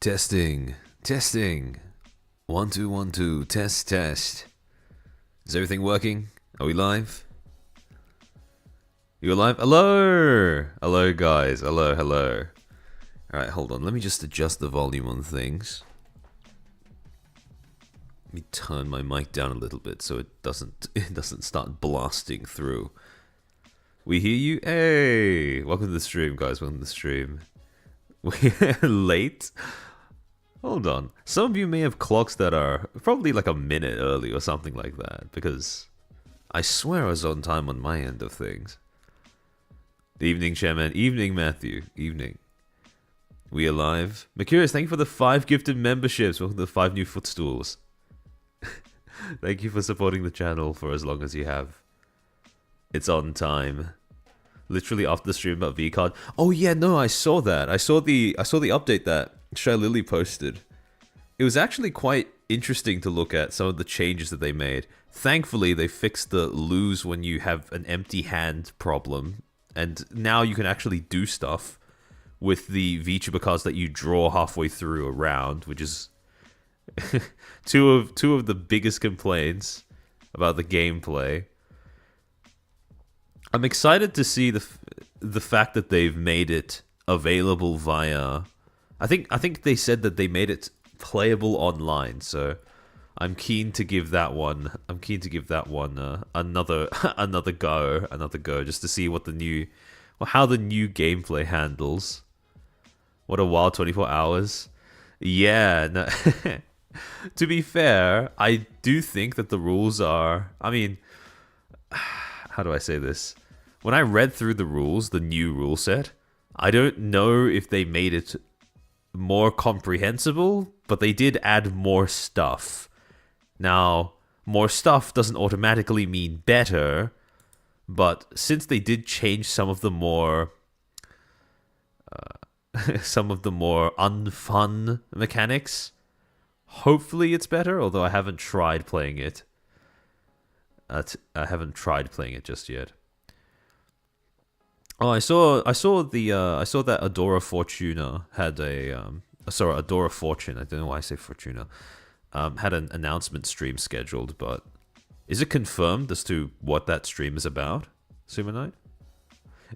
Testing. Testing. 1 2 1 2. Test test. Is everything working? Are we live? You alive? Hello! Hello guys. Hello. Alright, hold on. Let me just adjust the volume on things. Let me turn my mic down a little bit so it doesn't start blasting through. We hear you? Hey! Welcome to the stream, guys. Welcome to the stream. We're late? Hold on. Some of you may have clocks that are probably like a minute early or something like that, because I swear I was on time on my end of things. Evening, Chairman. Evening, Matthew. Evening. We alive? Mercurius, thank you for the 5 gifted memberships. Welcome to the 5 new footstools. Thank you for supporting the channel for as long as you have. It's on time. Literally after the stream about VCOD. Oh yeah, no, I saw that. I saw the update that Shy Lily posted. It was actually quite interesting to look at some of the changes that they made. Thankfully, they fixed the lose when you have an empty hand problem, and now you can actually do stuff with the VTuber cards that you draw halfway through a round, which is two of the biggest complaints about the gameplay. I'm excited to see the fact that they've made it available via. I think they said that they made it playable online, so I'm keen to give that one. Another go, just to see how the new gameplay handles. What a wild 24 hours. Yeah, no. To be fair, I do think that the rules are. I mean, how do I say this? When I read through the rules, the new rule set, I don't know if they made it more comprehensible, but they did add more stuff. Now, more stuff doesn't automatically mean better, but since they did change some of the more unfun mechanics, hopefully it's better, although I haven't tried playing it. I haven't tried playing it just yet. Oh, I saw that Adora Fortuna had Adora Fortune. I don't know why I say Fortuna. Had an announcement stream scheduled, but is it confirmed as to what that stream is about, Sumo Knight?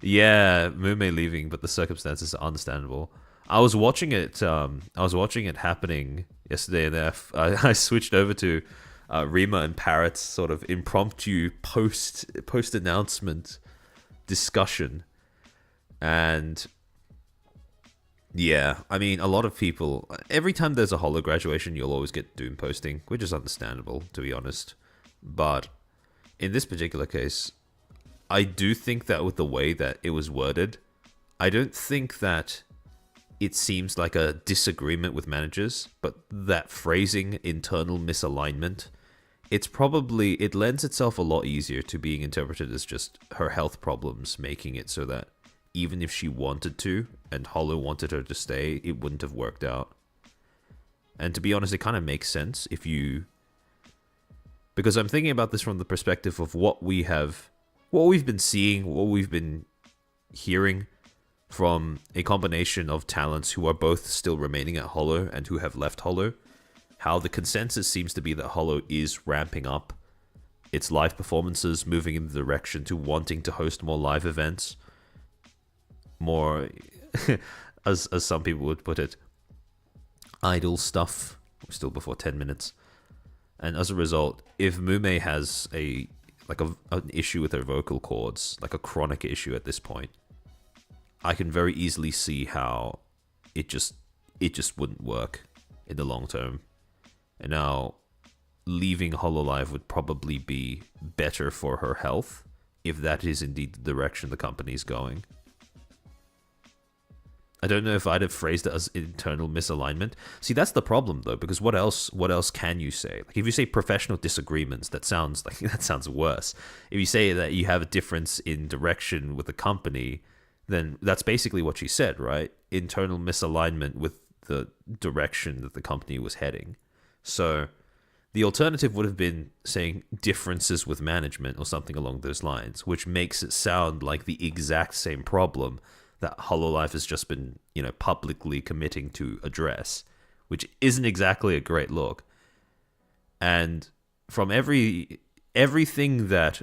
Yeah, Mume leaving, but the circumstances are understandable. I was watching it happening yesterday, and I switched over to Rima and Parrot's sort of impromptu post announcement discussion. And yeah, I mean, a lot of people, every time there's a holo graduation, you'll always get Doom posting, which is understandable, to be honest. But in this particular case, I do think that with the way that it was worded, I don't think that it seems like a disagreement with managers, but that phrasing, internal misalignment, it lends itself a lot easier to being interpreted as just her health problems, making it so that even if she wanted to, and Holo wanted her to stay, it wouldn't have worked out. And to be honest, it kind of makes sense because I'm thinking about this from the perspective of what we've been seeing, what we've been hearing from a combination of talents who are both still remaining at Holo and who have left Holo. How the consensus seems to be that Holo is ramping up its live performances, moving in the direction to wanting to host more live events. More, as some people would put it, idle stuff. We're still before 10 minutes. And as a result, if Mume has an issue with her vocal cords, like a chronic issue at this point, I can very easily see how it just wouldn't work in the long term. And now, leaving HoloLive would probably be better for her health, if that is indeed the direction the company's going. I don't know if I'd have phrased it as internal misalignment. See, that's the problem though, because what else can you say? Like if you say professional disagreements, that sounds worse. If you say that you have a difference in direction with the company, then that's basically what she said, right? Internal misalignment with the direction that the company was heading. So the alternative would have been saying differences with management or something along those lines, which makes it sound like the exact same problem that HoloLive has just been, publicly committing to address. which isn't exactly a great look. And from everything that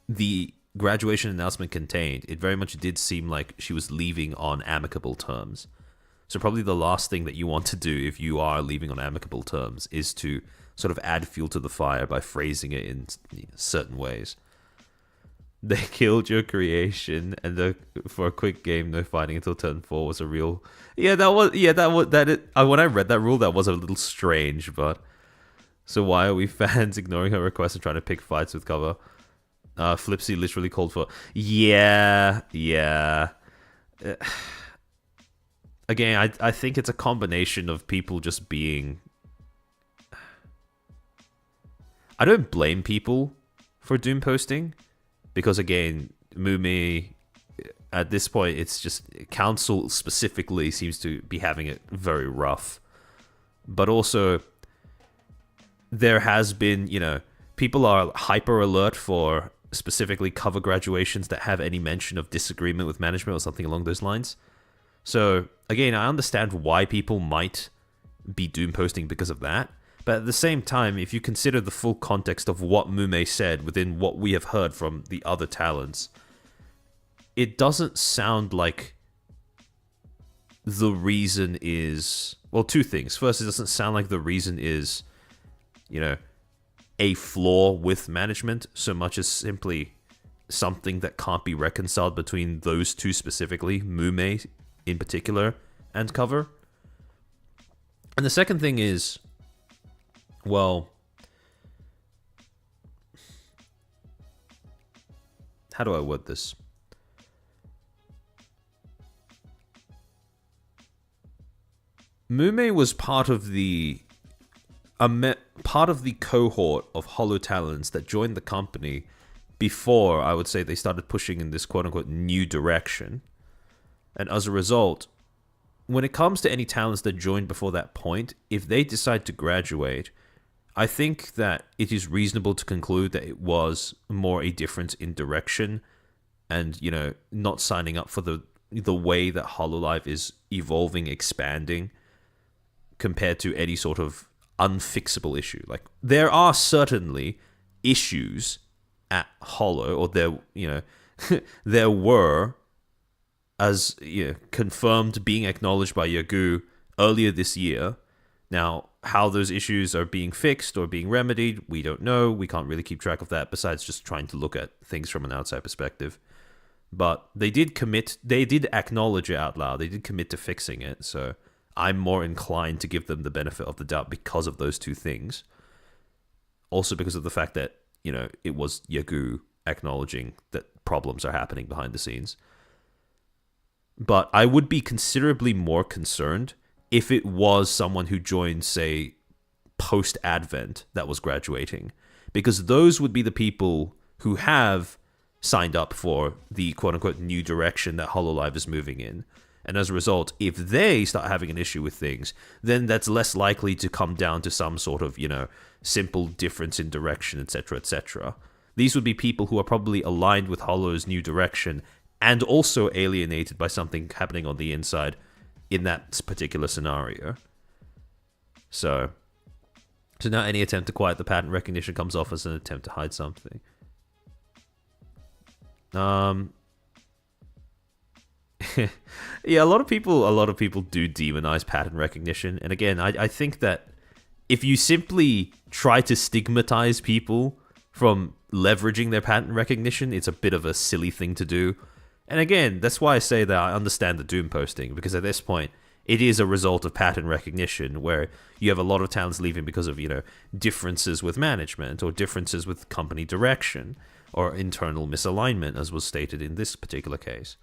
the graduation announcement contained, it very much did seem like she was leaving on amicable terms. So probably the last thing that you want to do if you are leaving on amicable terms is to sort of add fuel to the fire by phrasing it in certain ways. They killed your creation, and for a quick game, no fighting until turn 4 was a real. When I read that rule, that was a little strange. But so why are we fans ignoring her request and trying to pick fights with cover? Flipsy literally called for. Yeah. Again, I think it's a combination of people just being. I don't blame people for doom posting. Because again, Mumi, at this point, it's just council specifically seems to be having it very rough. But also, there has been, people are hyper alert for specifically cover graduations that have any mention of disagreement with management or something along those lines. So again, I understand why people might be doom posting because of that. But at the same time, if you consider the full context of what Mume said within what we have heard from the other talents, it doesn't sound like the reason is... Well, two things. First, it doesn't sound like the reason is, a flaw with management, so much as simply something that can't be reconciled between those two specifically, Mume in particular, and cover. And the second thing is... Well, how do I word this? Mume was part of the cohort of Holo talents that joined the company before, I would say, they started pushing in this quote-unquote new direction. And as a result, when it comes to any talents that joined before that point, if they decide to graduate... I think that it is reasonable to conclude that it was more a difference in direction and, not signing up for the way that HoloLive is evolving, expanding, compared to any sort of unfixable issue. Like, there are certainly issues at Holo, or there were, as confirmed, being acknowledged by Yagu earlier this year. Now, how those issues are being fixed or being remedied, we don't know. We can't really keep track of that besides just trying to look at things from an outside perspective. But they did acknowledge it out loud. They did commit to fixing it. So I'm more inclined to give them the benefit of the doubt because of those two things. Also because of the fact that, it was Yagu acknowledging that problems are happening behind the scenes. But I would be considerably more concerned if it was someone who joined, say, post-Advent that was graduating. Because those would be the people who have signed up for the quote-unquote new direction that HoloLive is moving in. And as a result, if they start having an issue with things, then that's less likely to come down to some sort of, simple difference in direction, etc., etc. These would be people who are probably aligned with Holo's new direction and also alienated by something happening on the inside in that particular scenario. So now any attempt to quiet the pattern recognition comes off as an attempt to hide something. Yeah, a lot of people do demonize pattern recognition. And again, I think that if you simply try to stigmatize people from leveraging their pattern recognition, it's a bit of a silly thing to do. And again, that's why I say that I understand the doom posting, because at this point, it is a result of pattern recognition where you have a lot of talents leaving because of, differences with management or differences with company direction or internal misalignment, as was stated in this particular case.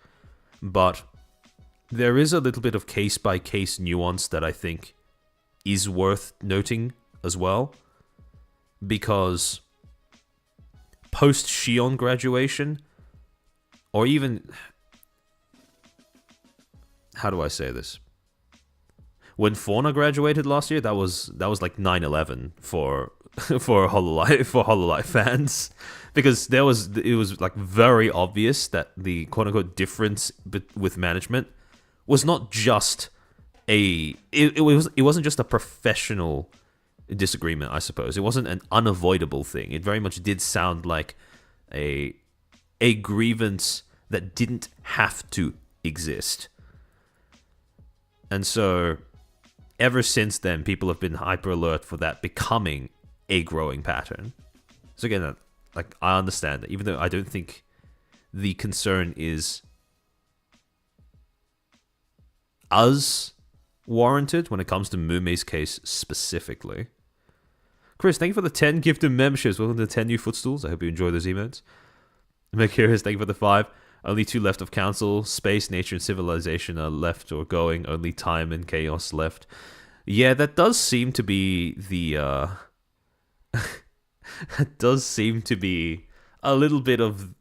But there is a little bit of case-by-case nuance that I think is worth noting as well, because post-Shion graduation, or even, how do I say this? When Fauna graduated last year, that was like 9/11 for HoloLive fans, because it was like very obvious that the quote unquote difference with management was not just it wasn't just a professional disagreement, I suppose. It wasn't an unavoidable thing. It very much did sound like a grievance that didn't have to exist. And so ever since then, people have been hyper alert for that becoming a growing pattern. So again, like, I understand that, even though I don't think the concern is as warranted when it comes to Mumei's case specifically. Chris, thank you for the 10 gifted memberships. Welcome to the 10 new footstools. I hope you enjoy those emotes. Mercurius, thank you for the 5. Only 2 left of council. Space, nature, and civilization are left or going. Only time and chaos left. Yeah, that does seem to be the... that does seem to be a little bit of...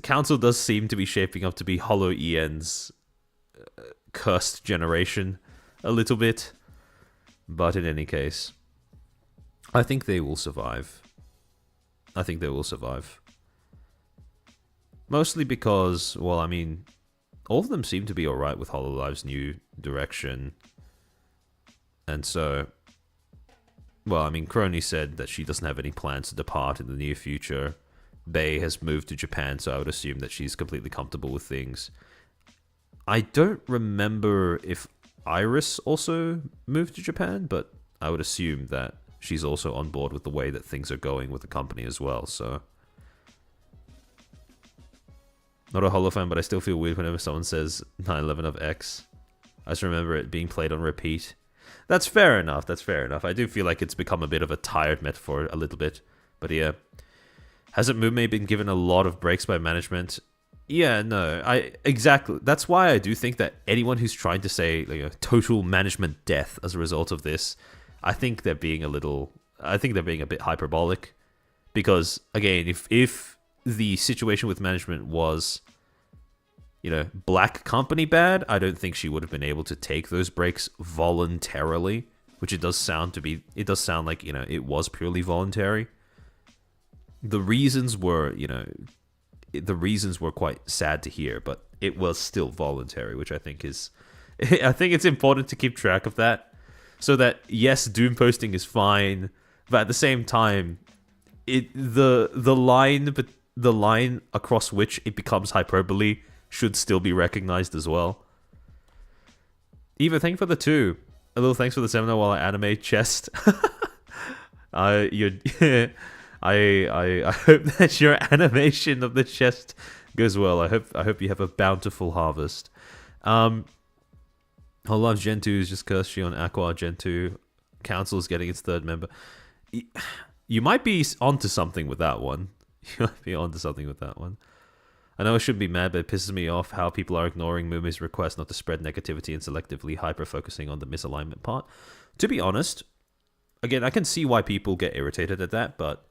Council does seem to be shaping up to be Hollow EN's cursed generation a little bit. But in any case, I think they will survive. I think they will survive. Mostly because, well, I mean, all of them seem to be alright with HoloLive's new direction. And so, well, I mean, Crony said that she doesn't have any plans to depart in the near future. Bay has moved to Japan, so I would assume that she's completely comfortable with things. I don't remember if Iris also moved to Japan, but I would assume that she's also on board with the way that things are going with the company as well, so... Not a Holo fan, but I still feel weird whenever someone says 9/11 of X. I just remember it being played on repeat. That's fair enough, that's fair enough. I do feel like it's become a bit of a tired metaphor a little bit, but yeah. Hasn't Mumei been given a lot of breaks by management? Yeah, no, exactly. That's why I do think that anyone who's trying to say, like, total management death as a result of this, I think they're being a bit hyperbolic. Because again, if the situation with management was, black company bad, I don't think she would have been able to take those breaks voluntarily, which it does sound like, it was purely voluntary. The reasons were quite sad to hear, but it was still voluntary, which I think it's important to keep track of that, so that yes, doom posting is fine, but at the same time, the line across which it becomes hyperbole should still be recognized as well. Eva, thank you for the 2. A little thanks for the seminar while I animate chest. I hope that your animation of the chest goes well. I hope you have a bountiful harvest. HoloLive Gen 2 is just cursed on Aqua Gen 2. Council is getting its 3rd member. You might be onto something with that one. I know I shouldn't be mad, but it pisses me off how people are ignoring Mumei's request not to spread negativity and selectively hyper-focusing on the misalignment part. To be honest, again, I can see why people get irritated at that, but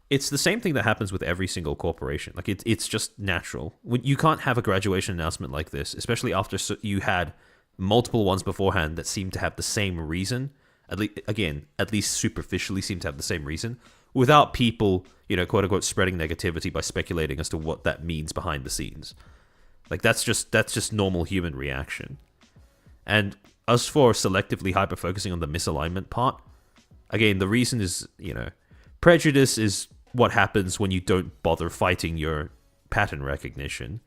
it's the same thing that happens with every single corporation. Like, it's just natural. You can't have a graduation announcement like this, especially after you had multiple ones beforehand that seem to have the same reason. At least superficially seem to have the same reason, without people, quote unquote, spreading negativity by speculating as to what that means behind the scenes. Like, that's just normal human reaction. And as for selectively hyper focusing on the misalignment part, again, the reason is, prejudice is what happens when you don't bother fighting your pattern recognition.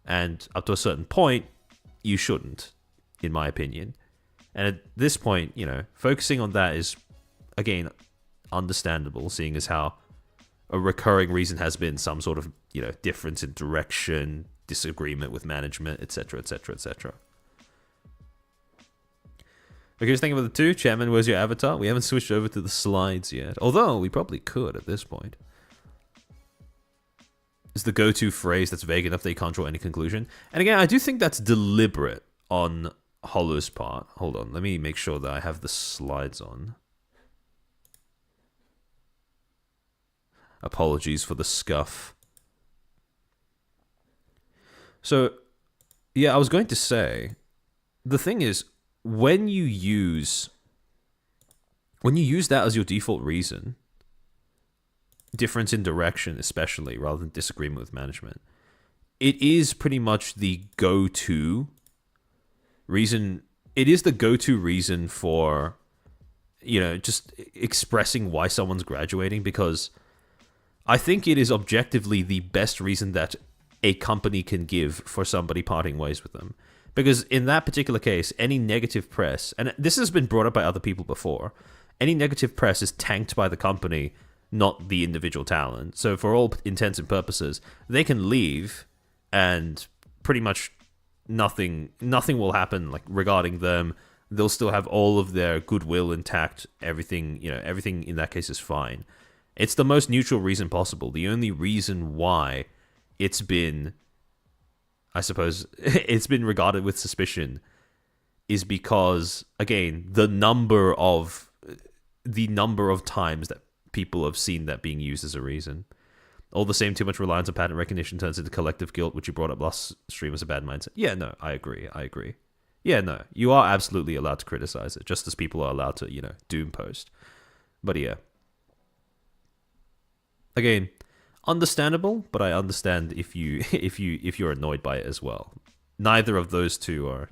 And up to a certain point, you shouldn't, in my opinion. And at this point, focusing on that is, again, understandable, seeing as how a recurring reason has been some sort of, difference in direction, disagreement with management, etc., etc., etc. Okay, just thinking about the 2. Chairman, where's your avatar? We haven't switched over to the slides yet. Although, we probably could at this point. It's the go-to phrase that's vague enough that you can't draw any conclusion. And again, I do think that's deliberate on Holo's part. Hold on, let me make sure that I have the slides on. Apologies for the scuff. So, yeah, I was going to say, the thing is, when you use that as your default reason, difference in direction especially, rather than disagreement with management, it is pretty much the go-to reason. It is the go-to reason for, just expressing why someone's graduating, because I think it is objectively the best reason that a company can give for somebody parting ways with them. Because in that particular case, any negative press, and this has been brought up by other people before, any negative press is tanked by the company, not the individual talent. So for all intents and purposes, they can leave and pretty much nothing will happen regarding them. They'll still have all of their goodwill intact. Everything in that case is fine. It's the most neutral reason possible. The only reason why it's been, I suppose, it's been regarded with suspicion is because, again, the number of times that people have seen that being used as a reason. All the same, too much reliance on pattern recognition turns into collective guilt, which you brought up last stream as a bad mindset. Yeah, no, I agree. Yeah, no, you are absolutely allowed to criticize it, just as people are allowed to, doom post. But yeah. Again, understandable, but I understand if you're annoyed by it as well. Neither of those two are.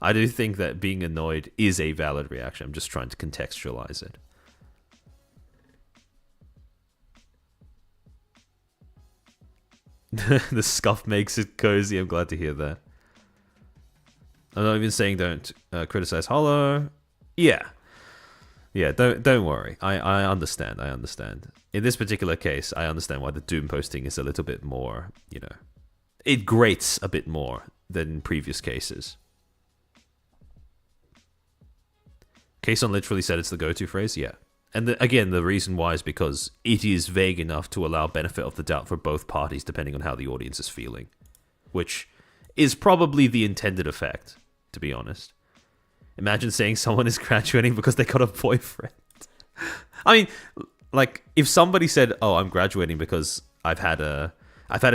I do think that being annoyed is a valid reaction. I'm just trying to contextualize it. The scuff makes it cozy. I'm glad to hear that. I'm not even saying don't criticize Holo. Yeah, don't worry. I understand. In this particular case, I understand why the doom posting is a little bit more, it grates a bit more than in previous cases. Kason literally said it's the go-to phrase, yeah. And again, the reason why is because it is vague enough to allow benefit of the doubt for both parties depending on how the audience is feeling. Which is probably the intended effect, to be honest. Imagine saying someone is graduating because they got a boyfriend. I mean, if somebody said, "Oh, I'm graduating because I've had a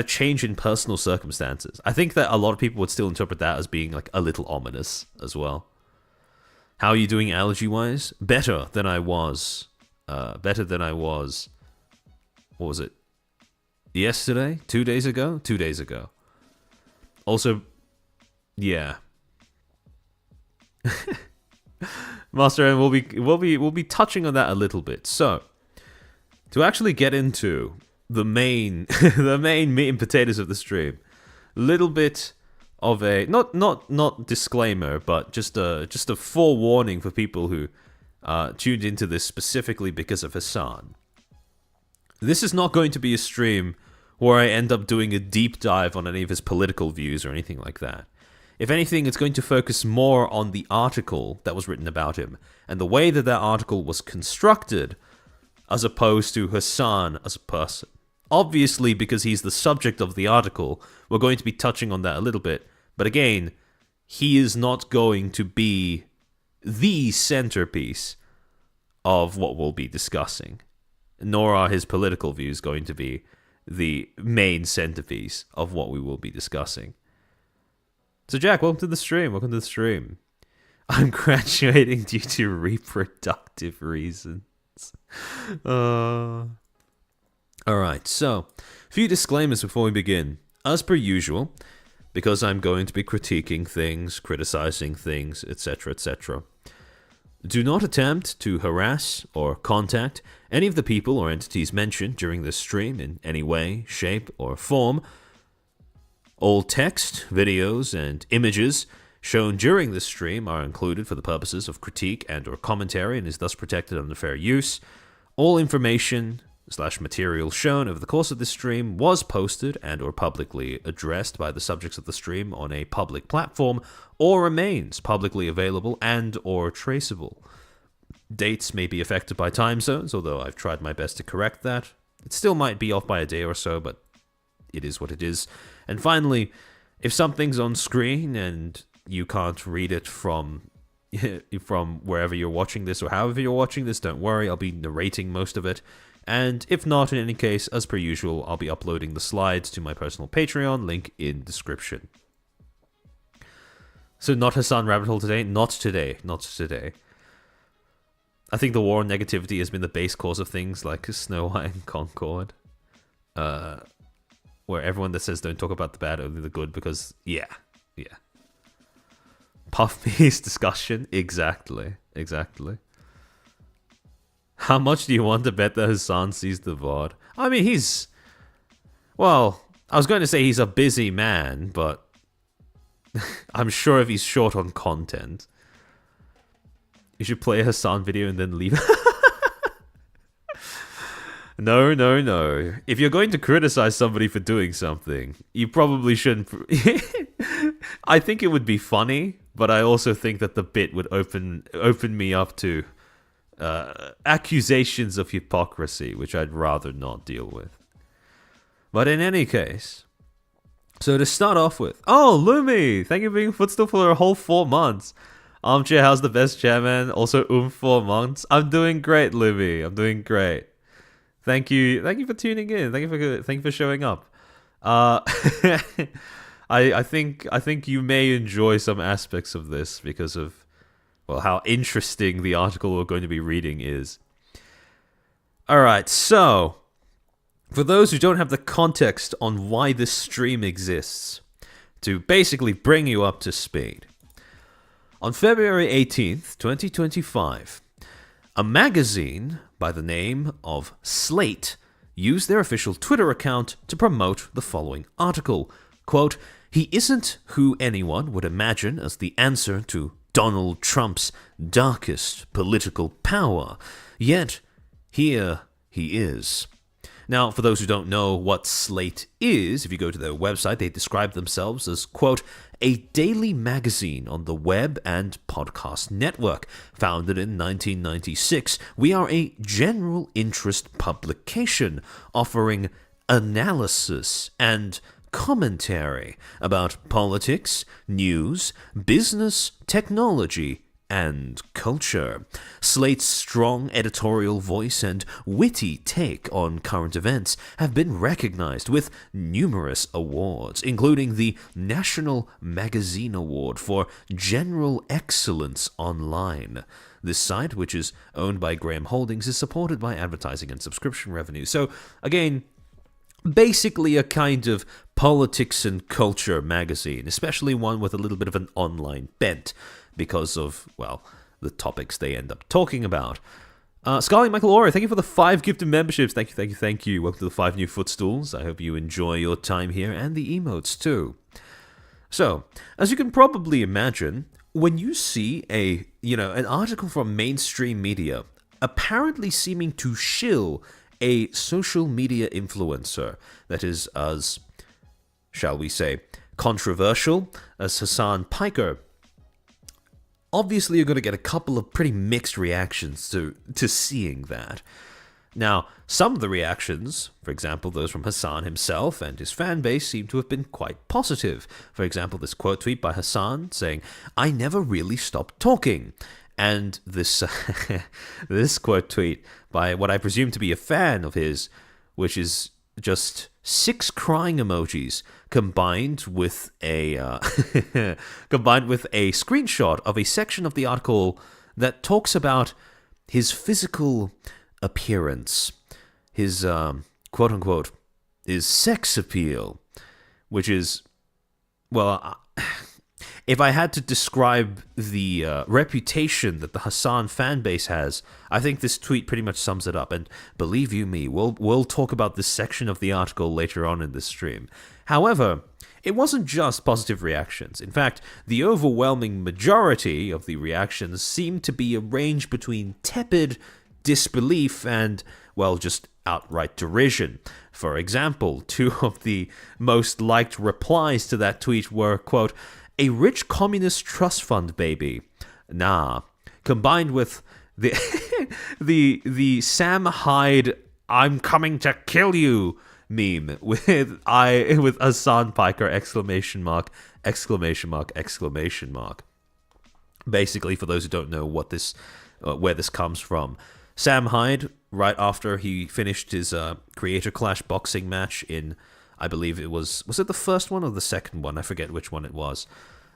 change in personal circumstances," I think that a lot of people would still interpret that as being a little ominous as well. How are you doing allergy-wise? Better than I was. What was it? Yesterday? 2 days ago? 2 days ago. Also, yeah. Master M, we'll be touching on that a little bit. So, to actually get into the main meat and potatoes of the stream, little bit of a not disclaimer, but just a forewarning for people who tuned into this specifically because of Hasan. This is not going to be a stream where I end up doing a deep dive on any of his political views or anything like that. If anything, it's going to focus more on the article that was written about him and the way that article was constructed, as opposed to Hasan as a person. Obviously, because he's the subject of the article, we're going to be touching on that a little bit. But again, he is not going to be the centerpiece of what we'll be discussing. Nor are his political views going to be the main centerpiece of what we will be discussing. So Jack, welcome to the stream. I'm graduating due to reproductive reasons. Alright, so, a few disclaimers before we begin. As per usual, because I'm going to be critiquing things, criticizing things, etc., etc., do not attempt to harass or contact any of the people or entities mentioned during this stream in any way, shape, or form. All text, videos, and images shown during this stream are included for the purposes of critique and or commentary and is thus protected under fair use. All information/material shown over the course of this stream was posted and or publicly addressed by the subjects of the stream on a public platform or remains publicly available and or traceable. Dates may be affected by time zones, although I've tried my best to correct that. It still might be off by a day or so, but it is what it is. And finally, if something's on screen and you can't read it from wherever you're watching this or however you're watching this, don't worry, I'll be narrating most of it. And if not, in any case, as per usual, I'll be uploading the slides to my personal Patreon, link in description. So not Hasan rabbit hole today? Not today. I think the war on negativity has been the base cause of things like Snow White and Concord. where everyone that says don't talk about the bad, only the good, because yeah. Puff piece discussion, exactly. How much do you want to bet that Hasan sees the VOD? I mean, well, I was going to say he's a busy man, but I'm sure if he's short on content, you should play a Hasan video and then leave. No. If you're going to criticize somebody for doing something, you probably shouldn't. I think it would be funny, but I also think that the bit would open me up to accusations of hypocrisy, which I'd rather not deal with. But in any case, so to start off with, Lumi, thank you for being Footstool for a whole 4 months. Armchair, how's the best chairman? Also, 4 months. I'm doing great, Lumi. I'm doing great. Thank you for tuning in. Thank you for showing up. I think you may enjoy some aspects of this because of, well, how interesting the article we're going to be reading is. All right, so for those who don't have the context on why this stream exists, to basically bring you up to speed, on February 18th, 2025, a magazine by the name of Slate used their official Twitter account to promote the following article. Quote, "He isn't who anyone would imagine as the answer to Donald Trump's darkest political power, yet here he is." Now, for those who don't know what Slate is, if you go to their website, they describe themselves as, quote, "a daily magazine on the web and podcast network. Founded in 1996, we are a general interest publication offering analysis and commentary about politics, news, business, technology, and culture. Slate's strong editorial voice and witty take on current events have been recognized with numerous awards, including the National Magazine Award for General Excellence Online. This site, which is owned by Graham Holdings, is supported by advertising and subscription revenue. So, again, basically a kind of politics and culture magazine, especially one with a little bit of an online bent, because of, well, the topics they end up talking about. Scarly Michael Ora, thank you for the 5 gifted memberships. Thank you. Welcome to the 5 new Footstools. I hope you enjoy your time here, and the emotes too. So, as you can probably imagine, when you see an article from mainstream media apparently seeming to shill a social media influencer that is as, shall we say, controversial as Hasan Piker, obviously you're going to get a couple of pretty mixed reactions to seeing that. Now, some of the reactions, for example, those from Hasan himself and his fan base, seem to have been quite positive. For example, this quote tweet by Hasan saying, "I never really stopped talking." And this this quote tweet by what I presume to be a fan of his, which is just 6 crying emojis combined with a screenshot of a section of the article that talks about his physical appearance, his quote unquote, his sex appeal, which is, well, if I had to describe the reputation that the Hasan fan base has, I think this tweet pretty much sums it up. And believe you me, we'll talk about this section of the article later on in this stream. However, it wasn't just positive reactions. In fact, the overwhelming majority of the reactions seemed to be a range between tepid disbelief and, well, just outright derision. For example, 2 of the most liked replies to that tweet were, quote, "A rich communist trust fund, baby. Nah." Combined with the the Sam Hyde "I'm coming to kill you" meme with Hasan Piker exclamation mark. Basically, for those who don't know what this where this comes from, Sam Hyde, right after he finished his Creator Clash boxing match in, I believe it was it the first one or the second one? I forget which one it was.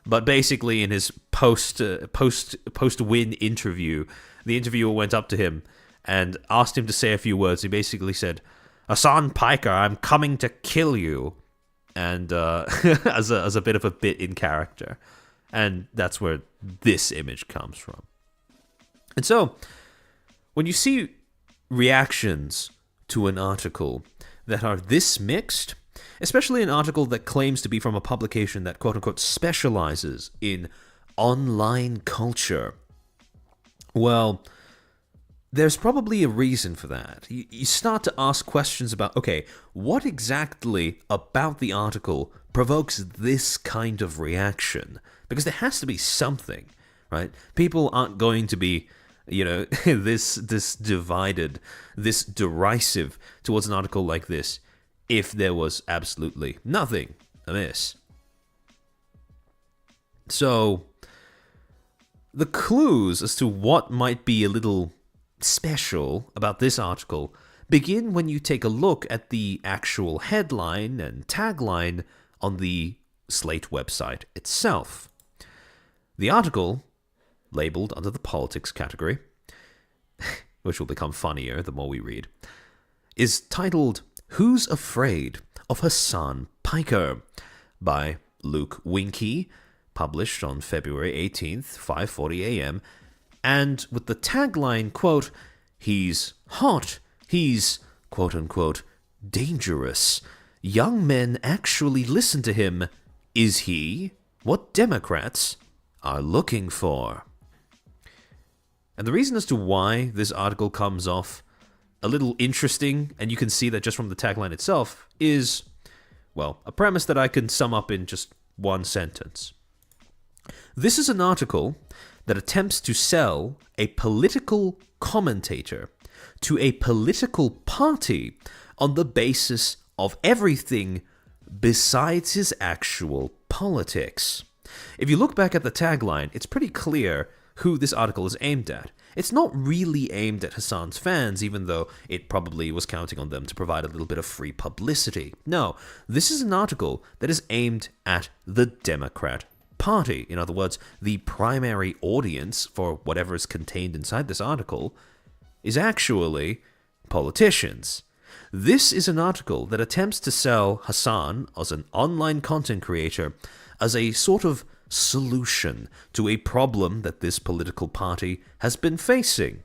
But basically, in his post-win interview, the interviewer went up to him and asked him to say a few words. He basically said, Hasan Piker, I'm coming to kill you. And as a bit of a bit in character. And that's where this image comes from. And so, when you see reactions to an article that are this mixed, especially an article that claims to be from a publication that quote-unquote specializes in online culture, well, there's probably a reason for that. You start to ask questions about, okay, what exactly about the article provokes this kind of reaction? Because there has to be something, right? People aren't going to be, this divided, this derisive towards an article like this if there was absolutely nothing amiss. So, the clues as to what might be a little special about this article begin when you take a look at the actual headline and tagline on the Slate website itself. The article, labeled under the politics category, which will become funnier the more we read, is titled "Who's Afraid of Hasan Piker?" by Luke Winky, published on February 18th, 5:40 a.m., and with the tagline, quote, "He's hot, he's, quote-unquote, dangerous. Young men actually listen to him. Is he what Democrats are looking for?" And the reason as to why this article comes off a little interesting, and you can see that just from the tagline itself, is, well, a premise that I can sum up in just one sentence. This is an article that attempts to sell a political commentator to a political party on the basis of everything besides his actual politics. If you look back at the tagline, it's pretty clear who this article is aimed at. It's not really aimed at Hasan's fans, even though it probably was counting on them to provide a little bit of free publicity. No, this is an article that is aimed at the Democrat Party. In other words, the primary audience for whatever is contained inside this article is actually politicians. This is an article that attempts to sell Hasan as an online content creator as a sort of solution to a problem that this political party has been facing.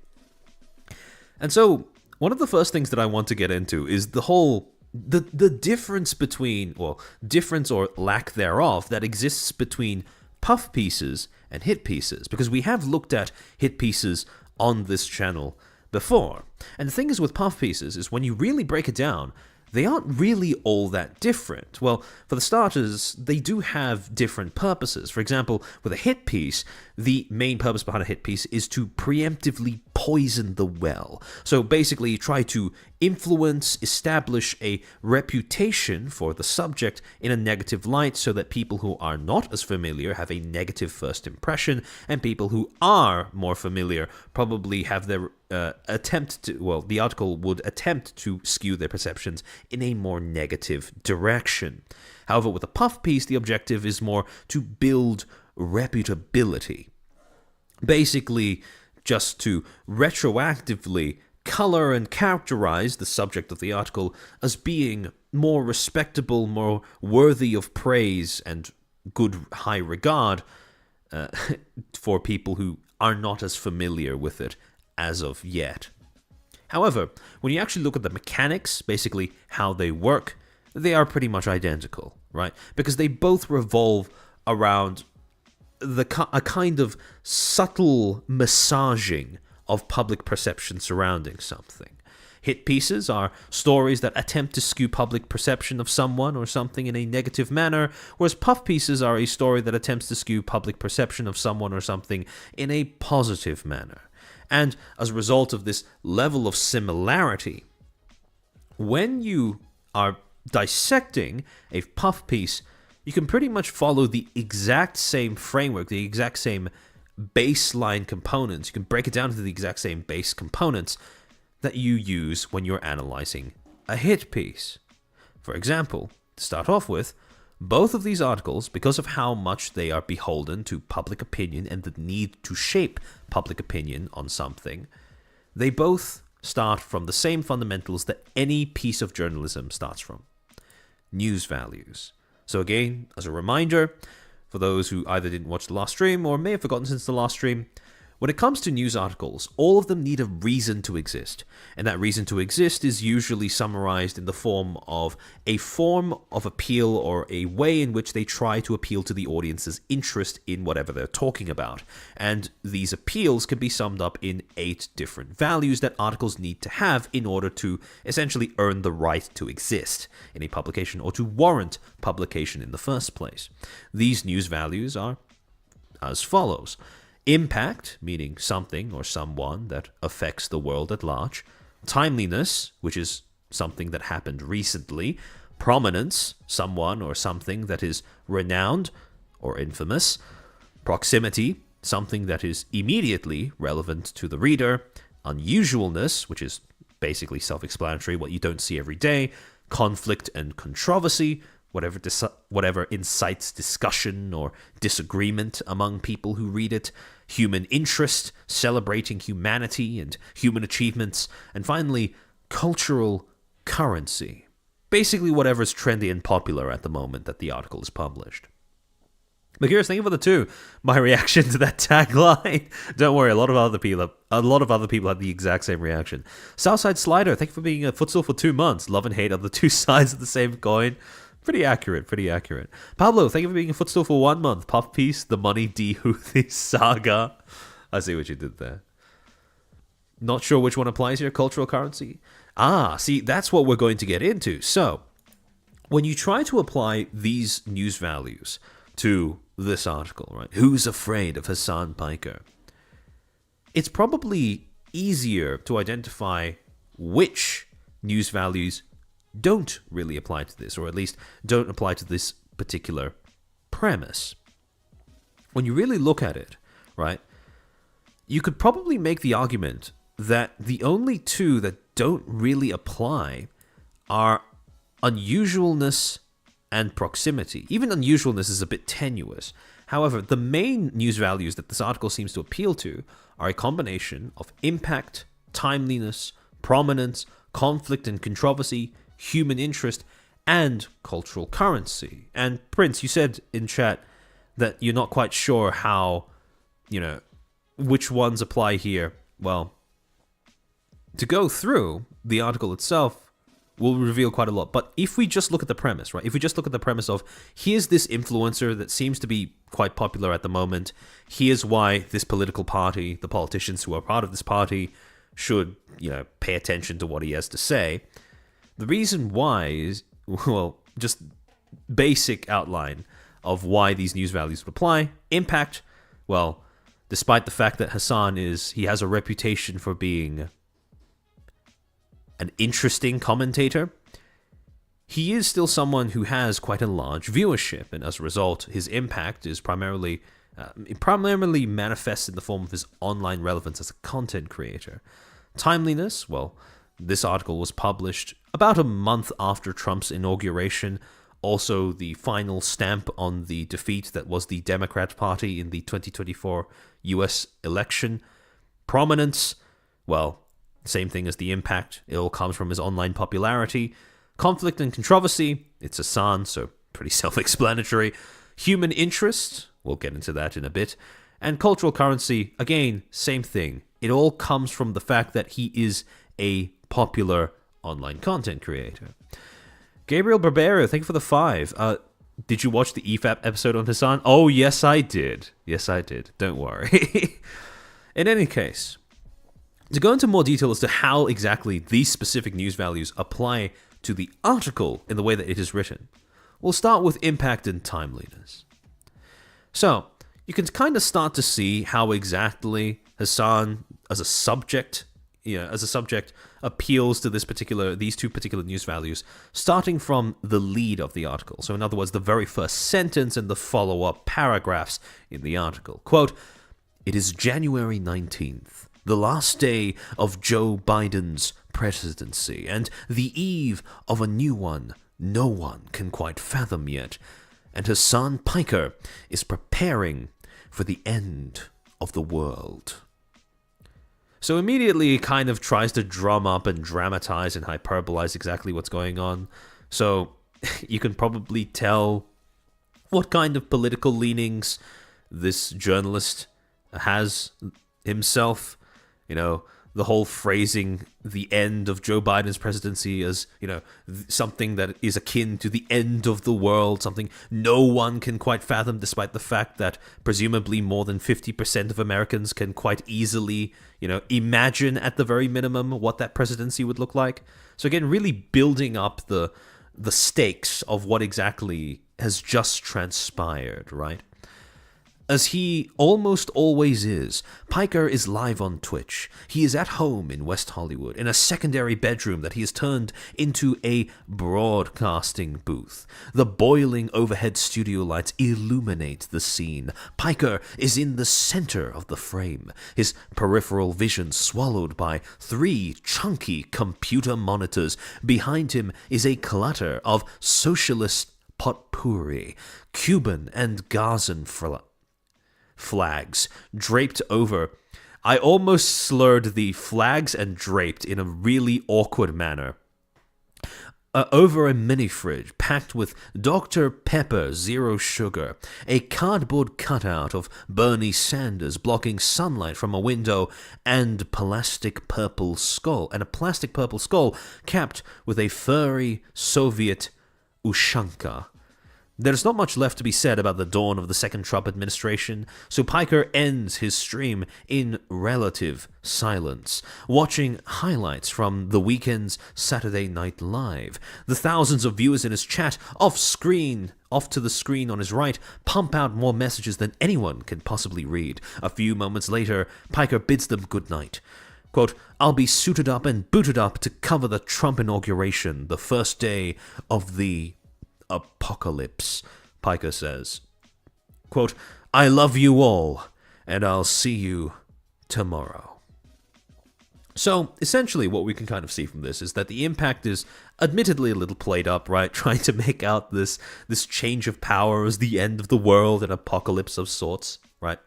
And so, one of the first things that I want to get into is the difference between, well, difference or lack thereof that exists between puff pieces and hit pieces, because we have looked at hit pieces on this channel before. And the thing is with puff pieces is when you really break it down, they aren't really all that different. Well, for the starters, they do have different purposes. For example, with a hit piece, the main purpose behind a hit piece is to preemptively poison the well. So basically, you try to influence, establish a reputation for the subject in a negative light so that people who are not as familiar have a negative first impression, and people who are more familiar probably have their the article would attempt to skew their perceptions in a more negative direction. However, with a puff piece, the objective is more to build reputability. Basically, just to retroactively color and characterize the subject of the article as being more respectable, more worthy of praise and good high regard for people who are not as familiar with it as of yet. However, when you actually look at the mechanics, basically how they work, they are pretty much identical, right? Because they both revolve around a kind of subtle massaging of public perception surrounding something. Hit pieces are stories that attempt to skew public perception of someone or something in a negative manner, whereas puff pieces are a story that attempts to skew public perception of someone or something in a positive manner. And as a result of this level of similarity, when you are dissecting a puff piece, you can pretty much follow the exact same framework, the exact same baseline components. You can break it down to the exact same base components that you use when you're analyzing a hit piece. For example, to start off with, both of these articles, because of how much they are beholden to public opinion and the need to shape public opinion on something, they both start from the same fundamentals that any piece of journalism starts from: news values. So again, as a reminder, for those who either didn't watch the last stream or may have forgotten since the last stream, when it comes to news articles, all of them need a reason to exist. And that reason to exist is usually summarized in the form of appeal or a way in which they try to appeal to the audience's interest in whatever they're talking about. And these appeals can be summed up in 8 different values that articles need to have in order to essentially earn the right to exist in a publication or to warrant publication in the first place. These news values are as follows: impact, meaning something or someone that affects the world at large. Timeliness, which is something that happened recently. Prominence, someone or something that is renowned or infamous. Proximity, something that is immediately relevant to the reader. Unusualness, which is basically self-explanatory, what you don't see every day. Conflict and controversy, whatever incites discussion or disagreement among people who read it. Human interest, celebrating humanity and human achievements. And finally, cultural currency. Basically whatever's trendy and popular at the moment that the article is published. But curious, thank you for the 2. My reaction to that tagline. Don't worry, a lot of other people had the exact same reaction. Southside Slider, thank you for being a Footstool for 2 months. Love and hate are the 2 sides of the same coin. Pretty accurate. Pablo, thank you for being a Footstool for 1 month. Puff Piece, the Money D Houthi saga. I see what you did there. Not sure which one applies here, cultural currency. See, that's what we're going to get into. So, when you try to apply these news values to this article, right? Who's afraid of Hasan Piker? It's probably easier to identify which news values don't really apply to this, or at least don't apply to this particular premise. When you really look at it, right, you could probably make the argument that the only 2 that don't really apply are unusualness and proximity. Even unusualness is a bit tenuous. However, the main news values that this article seems to appeal to are a combination of impact, timeliness, prominence, conflict and controversy, human interest, and cultural currency. And Prince, you said in chat that you're not quite sure how, which ones apply here. Well, to go through the article itself will reveal quite a lot. But if we just look at the premise, right? If we just look at the premise of, here's this influencer that seems to be quite popular at the moment. Here's why this political party, the politicians who are part of this party, should, pay attention to what he has to say. The reason why is, well, just basic outline of why these news values would apply. Impact, well, despite the fact that Hasan he has a reputation for being an interesting commentator, he is still someone who has quite a large viewership, and as a result, his impact is primarily manifests in the form of his online relevance as a content creator. Timeliness, well, this article was published about a month after Trump's inauguration, also the final stamp on the defeat that was the Democrat Party in the 2024 US election. Prominence, well, same thing as the impact. It all comes from his online popularity. Conflict and controversy, it's Hasan, so pretty self-explanatory. Human interest, we'll get into that in a bit. And cultural currency, again, same thing. It all comes from the fact that he is a popular online content creator. Gabriel Barbero, thank you for the 5. Did you watch the EFAP episode on Hasan? Oh, yes, I did. Don't worry. In any case, to go into more detail as to how exactly these specific news values apply to the article in the way that it is written, we'll start with impact and timeliness. So, you can kind of start to see how exactly Hasan as a subject appeals to these 2 particular news values, starting from the lead of the article. So in other words, the very first sentence and the follow-up paragraphs in the article. Quote, "It is January 19th, the last day of Joe Biden's presidency, and the eve of a new one no one can quite fathom yet. And Hasan Piker is preparing for the end of the world." So immediately he kind of tries to drum up and dramatize and hyperbolize exactly what's going on. So you can probably tell what kind of political leanings this journalist has himself. You know, the whole phrasing the end of Joe Biden's presidency as, you know, something that is akin to the end of the world, something no one can quite fathom, despite the fact that presumably more than 50% of Americans can quite easily, you know, imagine at the very minimum what that presidency would look like. So again, really building up the stakes of what exactly has just transpired, right? As he almost always is, Piker is live on Twitch. He is at home in West Hollywood, in a secondary bedroom that he has turned into a broadcasting booth. The boiling overhead studio lights illuminate the scene. Piker is in the center of the frame, his peripheral vision swallowed by 3 chunky computer monitors. Behind him is a clutter of socialist potpourri, Cuban and Gazan flags draped over. I almost slurred the flags and draped in a really awkward manner. Over a mini fridge packed with Dr. Pepper Zero Sugar, a cardboard cutout of Bernie Sanders blocking sunlight from a window, and a plastic purple skull capped with a furry Soviet Ushanka. There's not much left to be said about the dawn of the second Trump administration, so Piker ends his stream in relative silence, watching highlights from the weekend's Saturday Night Live. The thousands of viewers in his chat off to the screen on his right, pump out more messages than anyone can possibly read. A few moments later, Piker bids them goodnight. Quote, "I'll be suited up and booted up to cover the Trump inauguration, the first day of the apocalypse," Piker says. Quote, "I love you all, and I'll see you tomorrow." So, essentially, what we can kind of see from this is that the impact is admittedly a little played up, right? Trying to make out this change of power as the end of the world, an apocalypse of sorts, right?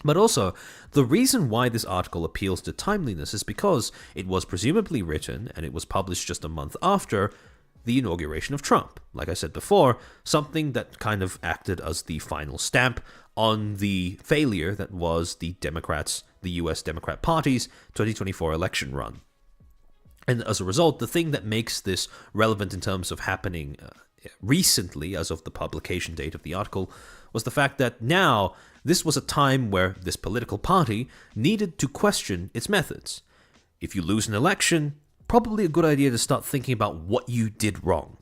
But also, the reason why this article appeals to timeliness is because it was presumably written, and it was published just a month after, the inauguration of Trump. Like I said before, something that kind of acted as the final stamp on the failure that was the US Democrat Party's 2024 election run. And as a result, the thing that makes this relevant in terms of happening recently, as of the publication date of the article, was the fact that now this was a time where this political party needed to question its methods. If you lose an election, probably a good idea to start thinking about what you did wrong.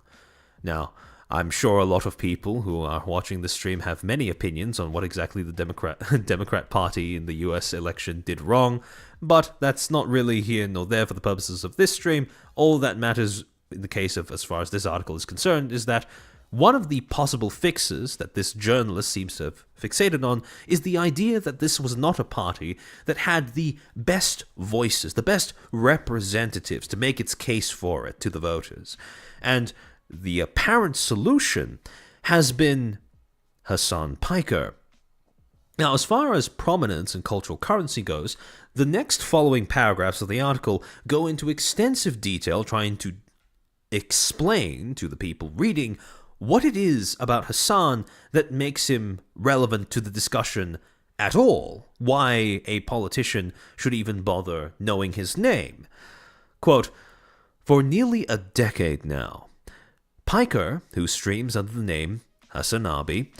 Now, I'm sure a lot of people who are watching this stream have many opinions on what exactly the Democrat Party in the US election did wrong, but that's not really here nor there for the purposes of this stream. All that matters in the case of, as far as this article is concerned, is that one of the possible fixes that this journalist seems to have fixated on is the idea that this was not a party that had the best voices, the best representatives to make its case for it to the voters. And the apparent solution has been Hasan Piker. Now, as far as prominence and cultural currency goes, the next following paragraphs of the article go into extensive detail trying to explain to the people reading what it is about Hasan that makes him relevant to the discussion at all, why a politician should even bother knowing his name. Quote, "For nearly a decade now, Piker, who streams under the name Hasanabi,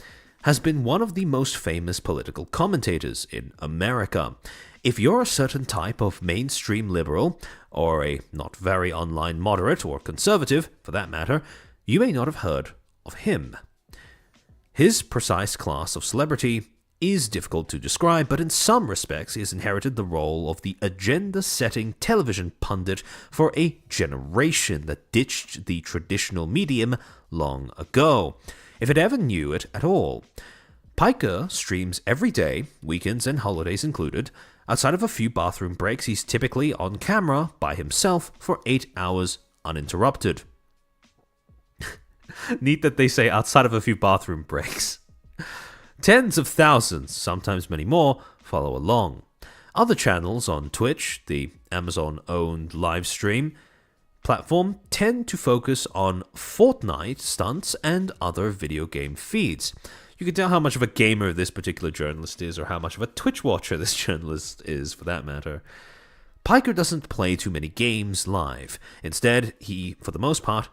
has been one of the most famous political commentators in America. If you're a certain type of mainstream liberal, or a not very online moderate or conservative, for that matter, you may not have heard of him. His precise class of celebrity is difficult to describe, but in some respects he has inherited the role of the agenda-setting television pundit for a generation that ditched the traditional medium long ago, if it ever knew it at all. Piker streams every day, weekends and holidays included. Outside of a few bathroom breaks, he's typically on camera by himself for 8 hours uninterrupted." Neat that they say outside of a few bathroom breaks. Tens of thousands, sometimes many more, follow along. Other channels on Twitch, the Amazon-owned live stream platform, tend to focus on Fortnite stunts and other video game feeds. You can tell how much of a gamer this particular journalist is, or how much of a Twitch watcher this journalist is, for that matter. Piker doesn't play too many games live. Instead, for the most part,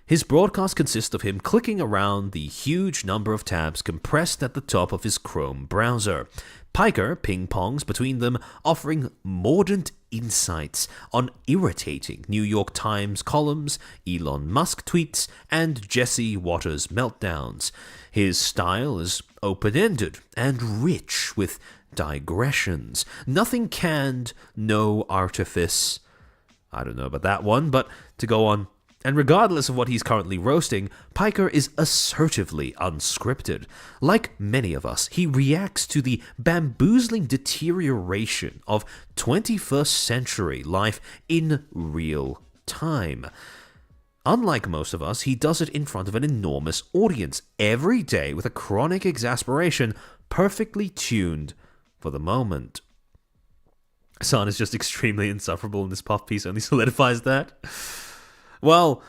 his broadcast consists of him clicking around the huge number of tabs compressed at the top of his Chrome browser. Piker ping-pongs between them, offering mordant insights on irritating New York Times columns, Elon Musk tweets, and Jesse Waters meltdowns. His style is open-ended and rich with digressions. Nothing canned, no artifice. I don't know about that one, but to go on. And regardless of what he's currently roasting, Piker is assertively unscripted. Like many of us, he reacts to the bamboozling deterioration of 21st century life in real time. Unlike most of us, he does it in front of an enormous audience every day with a chronic exasperation perfectly tuned for the moment. Hasan is just extremely insufferable, and this puff piece only solidifies that. Well,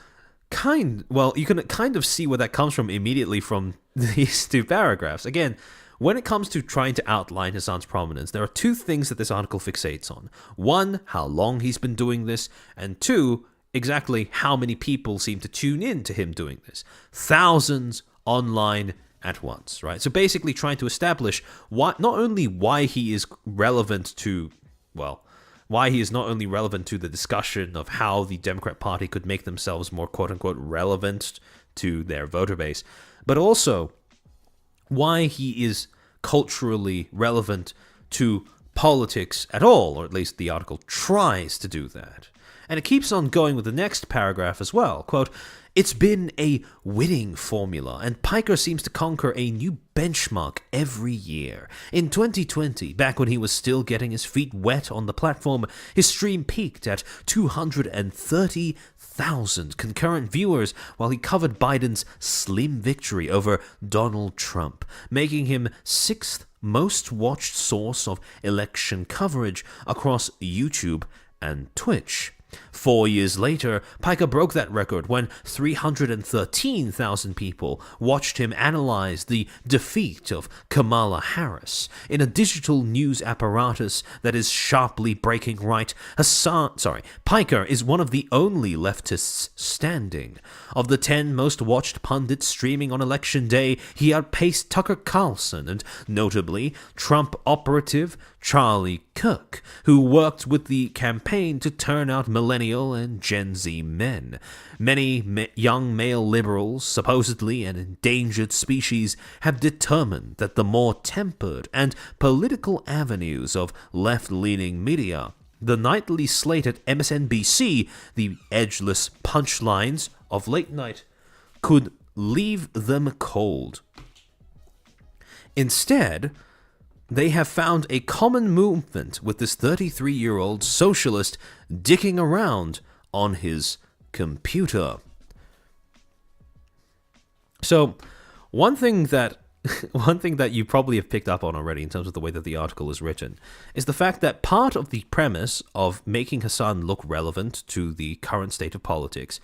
you can kind of see where that comes from immediately from these two paragraphs. Again, when it comes to trying to outline Hasan's prominence, there are two things that this article fixates on. One, how long he's been doing this, and two, exactly how many people seem to tune in to him doing this. Thousands online at once, right? So basically trying to establish not only why he is relevant to, the discussion of how the Democrat Party could make themselves more quote-unquote relevant to their voter base, but also why he is culturally relevant to politics at all, or at least the article tries to do that. And it keeps on going with the next paragraph as well. Quote, "It's been a winning formula, and Piker seems to conquer a new benchmark every year. In 2020, back when he was still getting his feet wet on the platform, his stream peaked at 230,000 concurrent viewers while he covered Biden's slim victory over Donald Trump, making him sixth most watched source of election coverage across YouTube and Twitch. 4 years later, Piker broke that record when 313,000 people watched him analyze the defeat of Kamala Harris. In a digital news apparatus that is sharply breaking right, Piker is one of the only leftists standing. Of the 10 most watched pundits streaming on Election Day, he outpaced Tucker Carlson and, notably, Trump operative Charlie Kirk, who worked with the campaign to turn out millennial and Gen Z men. Many young male liberals, supposedly an endangered species, have determined that the more tempered and political avenues of left-leaning media, the nightly slate at MSNBC, the edgeless punchlines of late night, could leave them cold. Instead, they have found a common movement with this 33-year-old socialist dicking around on his computer. So, one thing that you probably have picked up on already in terms of the way that the article is written is the fact that part of the premise of making Hasan look relevant to the current state of politics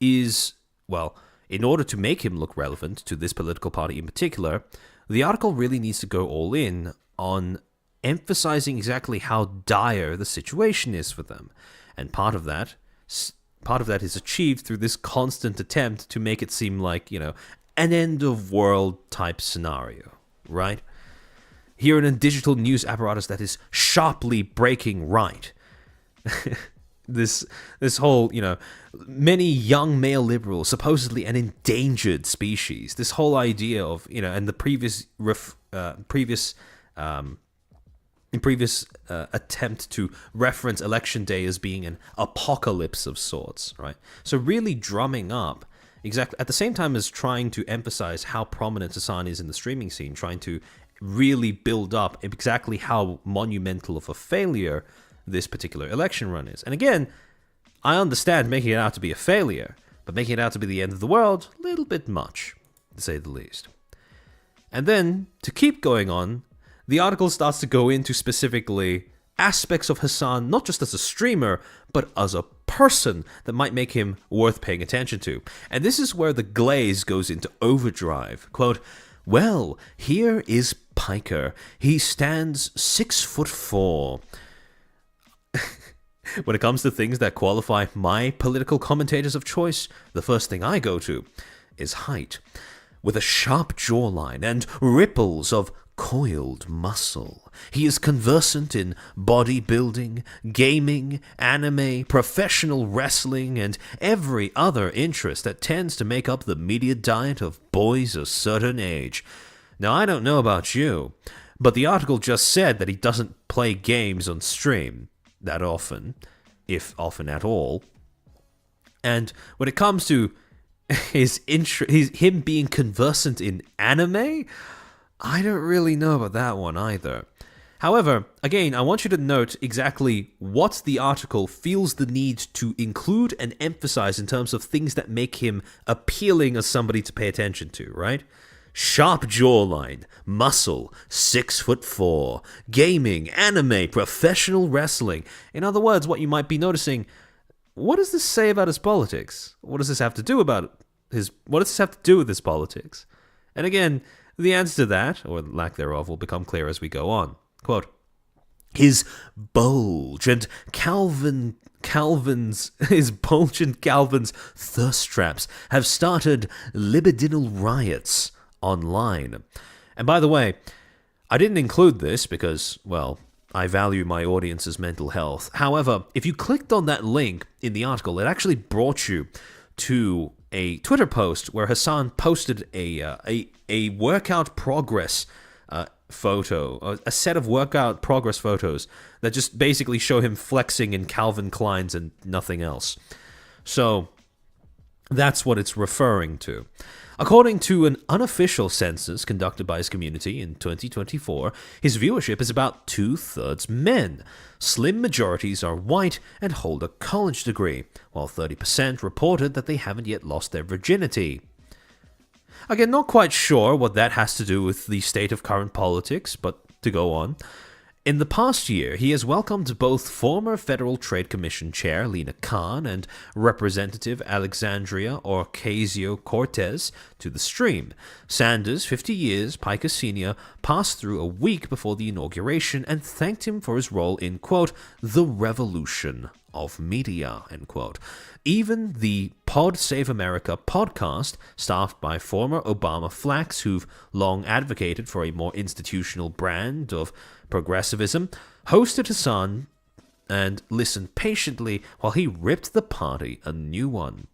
is, well, in order to make him look relevant to this political party in particular, the article really needs to go all in on emphasizing exactly how dire the situation is for them. And part of that is achieved through this constant attempt to make it seem like, an end-of-world type scenario, right? Here in a digital news apparatus that is sharply breaking right. This whole, many young male liberals, supposedly an endangered species. This whole idea of, and the previous attempt to reference Election Day as being an apocalypse of sorts, right? So really drumming up, exactly at the same time as trying to emphasize how prominent Hasan is in the streaming scene, trying to really build up exactly how monumental of a failure this particular election run is. And again, I understand making it out to be a failure, but making it out to be the end of the world, a little bit much, to say the least. And then, to keep going on, the article starts to go into specifically aspects of Hasan, not just as a streamer, but as a person that might make him worth paying attention to. And this is where the glaze goes into overdrive. Quote, well, here is Piker. He stands 6'4". When it comes to things that qualify my political commentators of choice, the first thing I go to is height. With a sharp jawline and ripples of coiled muscle, he is conversant in bodybuilding, gaming, anime, professional wrestling, and every other interest that tends to make up the media diet of boys a certain age. Now, I don't know about you, but the article just said that he doesn't play games on stream that often, if often at all. And when it comes to him being conversant in anime, I don't really know about that one either. However, again, I want you to note exactly what the article feels the need to include and emphasize in terms of things that make him appealing as somebody to pay attention to, right? Sharp jawline, muscle, 6'4", gaming, anime, professional wrestling. In other words, what you might be noticing, what does this say about his politics? What does this have to do with his politics? And again, the answer to that, or lack thereof, will become clear as we go on. Quote, his bulge and Calvin's thirst traps have started libidinal riots online. And by the way, I didn't include this because, well, I value my audience's mental health. However, if you clicked on that link in the article, it actually brought you to a Twitter post where Hasan posted a workout progress photo, a set of workout progress photos that just basically show him flexing in Calvin Klein's and nothing else. So that's what it's referring to. According to an unofficial census conducted by his community in 2024, his viewership is about 2/3 men. Slim majorities are white and hold a college degree, while 30% reported that they haven't yet lost their virginity. Again, not quite sure what that has to do with the state of current politics, but to go on. In the past year, he has welcomed both former Federal Trade Commission Chair Lena Khan and Representative Alexandria Ocasio-Cortez to the stream. Sanders, 50 years, Piker Sr., passed through a week before the inauguration and thanked him for his role in, quote, the revolution of media, end quote. Even the Pod Save America podcast, staffed by former Obama flacks who've long advocated for a more institutional brand of progressivism, hosted Hasan and listened patiently while he ripped the party a new one.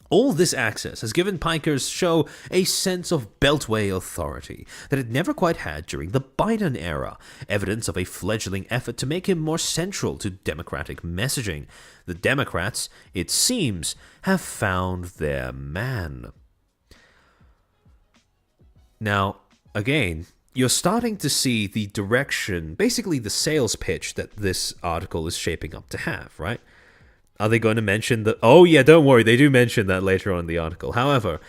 All this access has given Piker's show a sense of beltway authority that it never quite had during the Biden era, evidence of a fledgling effort to make him more central to Democratic messaging. The Democrats, it seems, have found their man. Now, again, you're starting to see the direction, basically the sales pitch that this article is shaping up to have, right? Are they going to mention that? Oh yeah, don't worry, they do mention that later on in the article. However,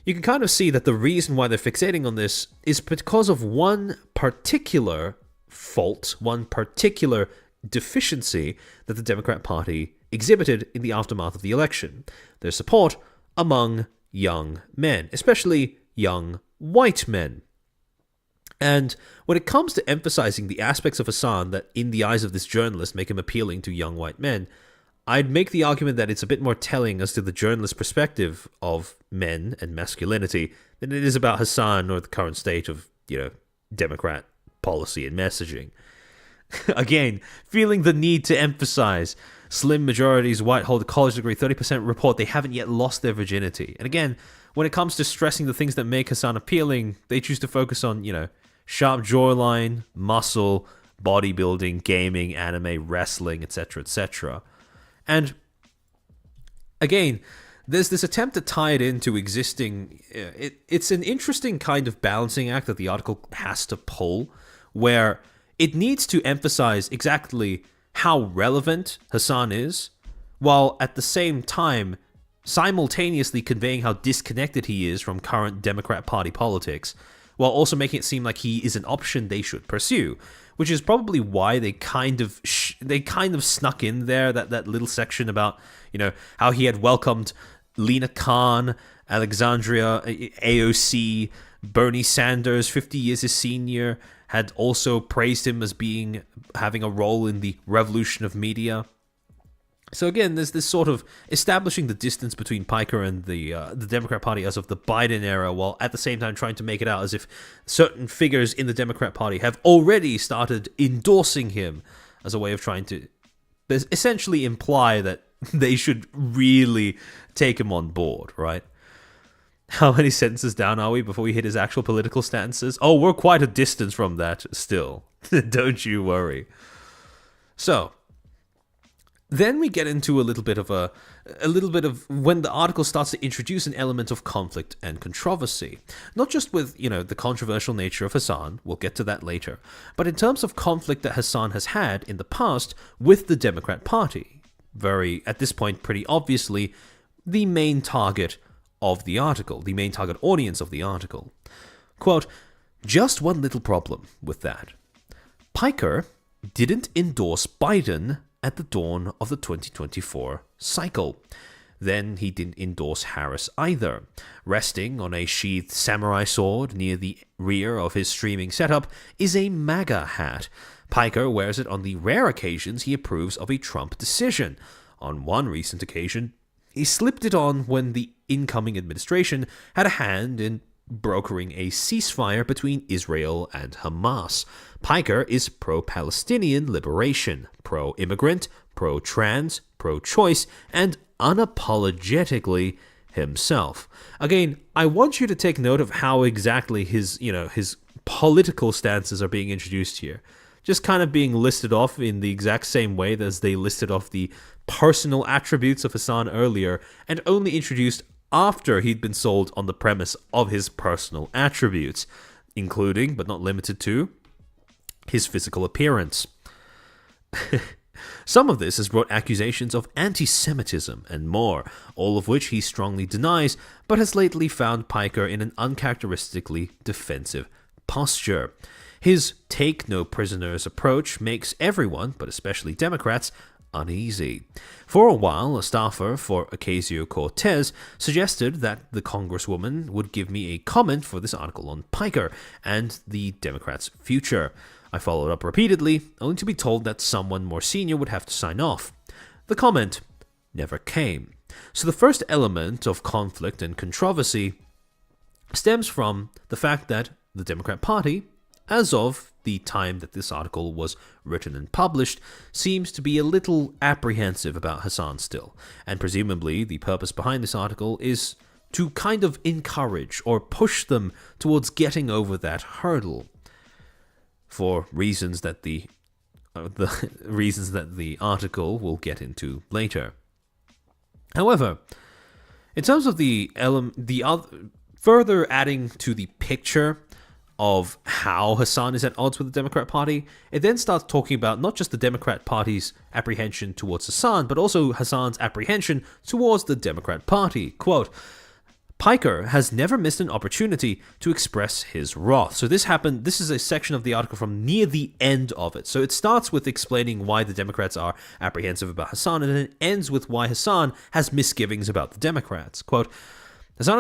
you can kind of see that the reason why they're fixating on this is because of one particular fault, one particular deficiency that the Democrat Party exhibited in the aftermath of the election. Their support among young men, especially young white men. And when it comes to emphasizing the aspects of Hasan that, in the eyes of this journalist, make him appealing to young white men, I'd make the argument that it's a bit more telling as to the journalist's perspective of men and masculinity than it is about Hasan or the current state of, Democrat policy and messaging. Again, feeling the need to emphasize slim majorities, white, hold a college degree, 30% report they haven't yet lost their virginity. And again, when it comes to stressing the things that make Hasan appealing, they choose to focus on, sharp jawline, muscle, bodybuilding, gaming, anime, wrestling, etc., etc. And again, there's this attempt to tie it into existing... It's an interesting kind of balancing act that the article has to pull, where it needs to emphasize exactly how relevant Hasan is, while at the same time simultaneously conveying how disconnected he is from current Democrat Party politics, while also making it seem like he is an option they should pursue, which is probably why they kind of snuck in there that little section about, how he had welcomed Lena Khan, Alexandria, AOC, Bernie Sanders, 50 years his senior, had also praised him as having a role in the revolution of media. So again, there's this sort of establishing the distance between Piker and the Democrat Party as of the Biden era, while at the same time trying to make it out as if certain figures in the Democrat Party have already started endorsing him as a way of trying to essentially imply that they should really take him on board, right? How many sentences down are we before we hit his actual political stances? Oh, we're quite a distance from that still. Don't you worry. So, then we get into a little bit of when the article starts to introduce an element of conflict and controversy. Not just with, the controversial nature of Hasan, we'll get to that later, but in terms of conflict that Hasan has had in the past with the Democrat Party. At this point, pretty obviously, the main target of the article, the main target audience of the article. Quote, just one little problem with that. Piker didn't endorse Biden at the dawn of the 2024 cycle. Then he didn't endorse Harris either. Resting on a sheathed samurai sword near the rear of his streaming setup is a MAGA hat. Piker wears it on the rare occasions he approves of a Trump decision. On one recent occasion, he slipped it on when the incoming administration had a hand in brokering a ceasefire between Israel and Hamas. Piker is pro-Palestinian liberation, pro-immigrant, pro-trans, pro-choice, and unapologetically himself. Again, I want you to take note of how exactly his political stances are being introduced here. Just kind of being listed off in the exact same way as they listed off the personal attributes of Hasan earlier, and only introduced after he'd been sold on the premise of his personal attributes, including, but not limited to, his physical appearance. Some of this has brought accusations of anti-Semitism and more, all of which he strongly denies, but has lately found Piker in an uncharacteristically defensive posture. His take-no-prisoners approach makes everyone, but especially Democrats, uneasy. For a while, a staffer for Ocasio-Cortez suggested that the Congresswoman would give me a comment for this article on Piker and the Democrats' future. I followed up repeatedly, only to be told that someone more senior would have to sign off. The comment never came. So the first element of conflict and controversy stems from the fact that the Democrat Party, as of the time that this article was written and published, seems to be a little apprehensive about Hasan still, and presumably the purpose behind this article is to kind of encourage or push them towards getting over that hurdle, for reasons that the article will get into later. However, in terms of further adding to the picture of how Hasan is at odds with the Democrat Party, it then starts talking about not just the Democrat Party's apprehension towards Hasan, but also Hasan's apprehension towards the Democrat Party. Quote, Piker has never missed an opportunity to express his wrath. So this is a section of the article from near the end of it. So it starts with explaining why the Democrats are apprehensive about Hasan, and then it ends with why Hasan has misgivings about the Democrats. Quote, Piker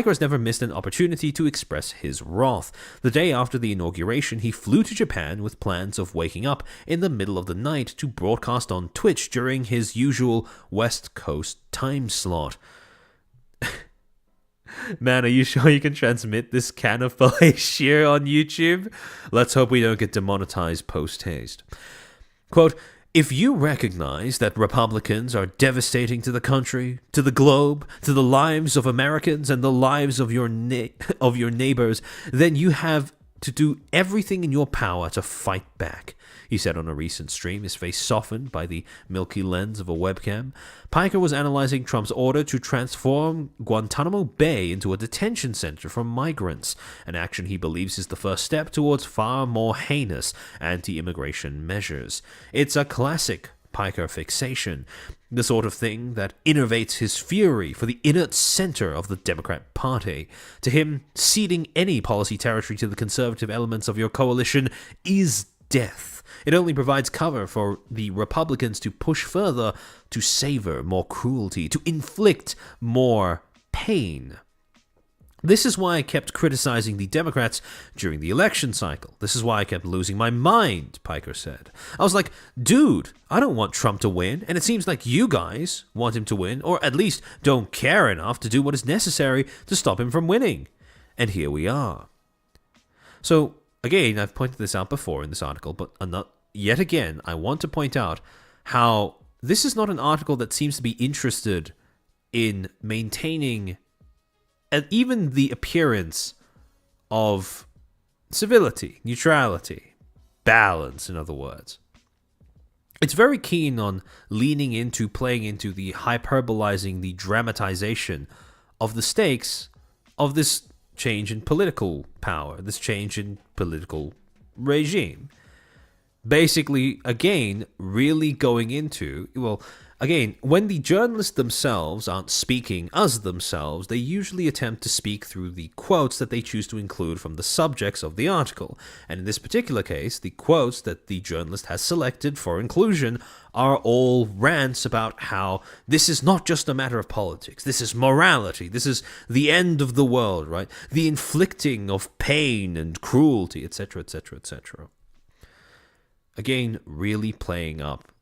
has never missed an opportunity to express his wrath. The day after the inauguration, he flew to Japan with plans of waking up in the middle of the night to broadcast on Twitch during his usual West Coast time slot. Man, are you sure you can transmit this can of fellatio on YouTube? Let's hope we don't get demonetized post-haste. Quote, if you recognize that Republicans are devastating to the country, to the globe, to the lives of Americans and the lives of your neighbors, then you have to do everything in your power to fight back, he said on a recent stream, his face softened by the milky lens of a webcam. Piker was analyzing Trump's order to transform Guantanamo Bay into a detention center for migrants, an action he believes is the first step towards far more heinous anti-immigration measures. It's a classic, Piker fixation, the sort of thing that innervates his fury for the inert center of the Democrat Party. To him, ceding any policy territory to the conservative elements of your coalition is death. It only provides cover for the Republicans to push further, to savor more cruelty, to inflict more pain. This is why I kept criticizing the Democrats during the election cycle. This is why I kept losing my mind, Piker said. I was like, dude, I don't want Trump to win, and it seems like you guys want him to win, or at least don't care enough to do what is necessary to stop him from winning. And here we are. So, again, I've pointed this out before in this article, but yet again, I want to point out how this is not an article that seems to be interested in maintaining and even the appearance of civility, neutrality, balance, in other words. It's very keen on leaning into, playing into the hyperbolizing, the dramatization of the stakes of this change in political power, this change in political regime. Basically, again, really going into, again, when the journalists themselves aren't speaking as themselves, they usually attempt to speak through the quotes that they choose to include from the subjects of the article. And in this particular case, the quotes that the journalist has selected for inclusion are all rants about how this is not just a matter of politics, this is morality, this is the end of the world, right? The inflicting of pain and cruelty, etc., etc., etc. Again, really playing up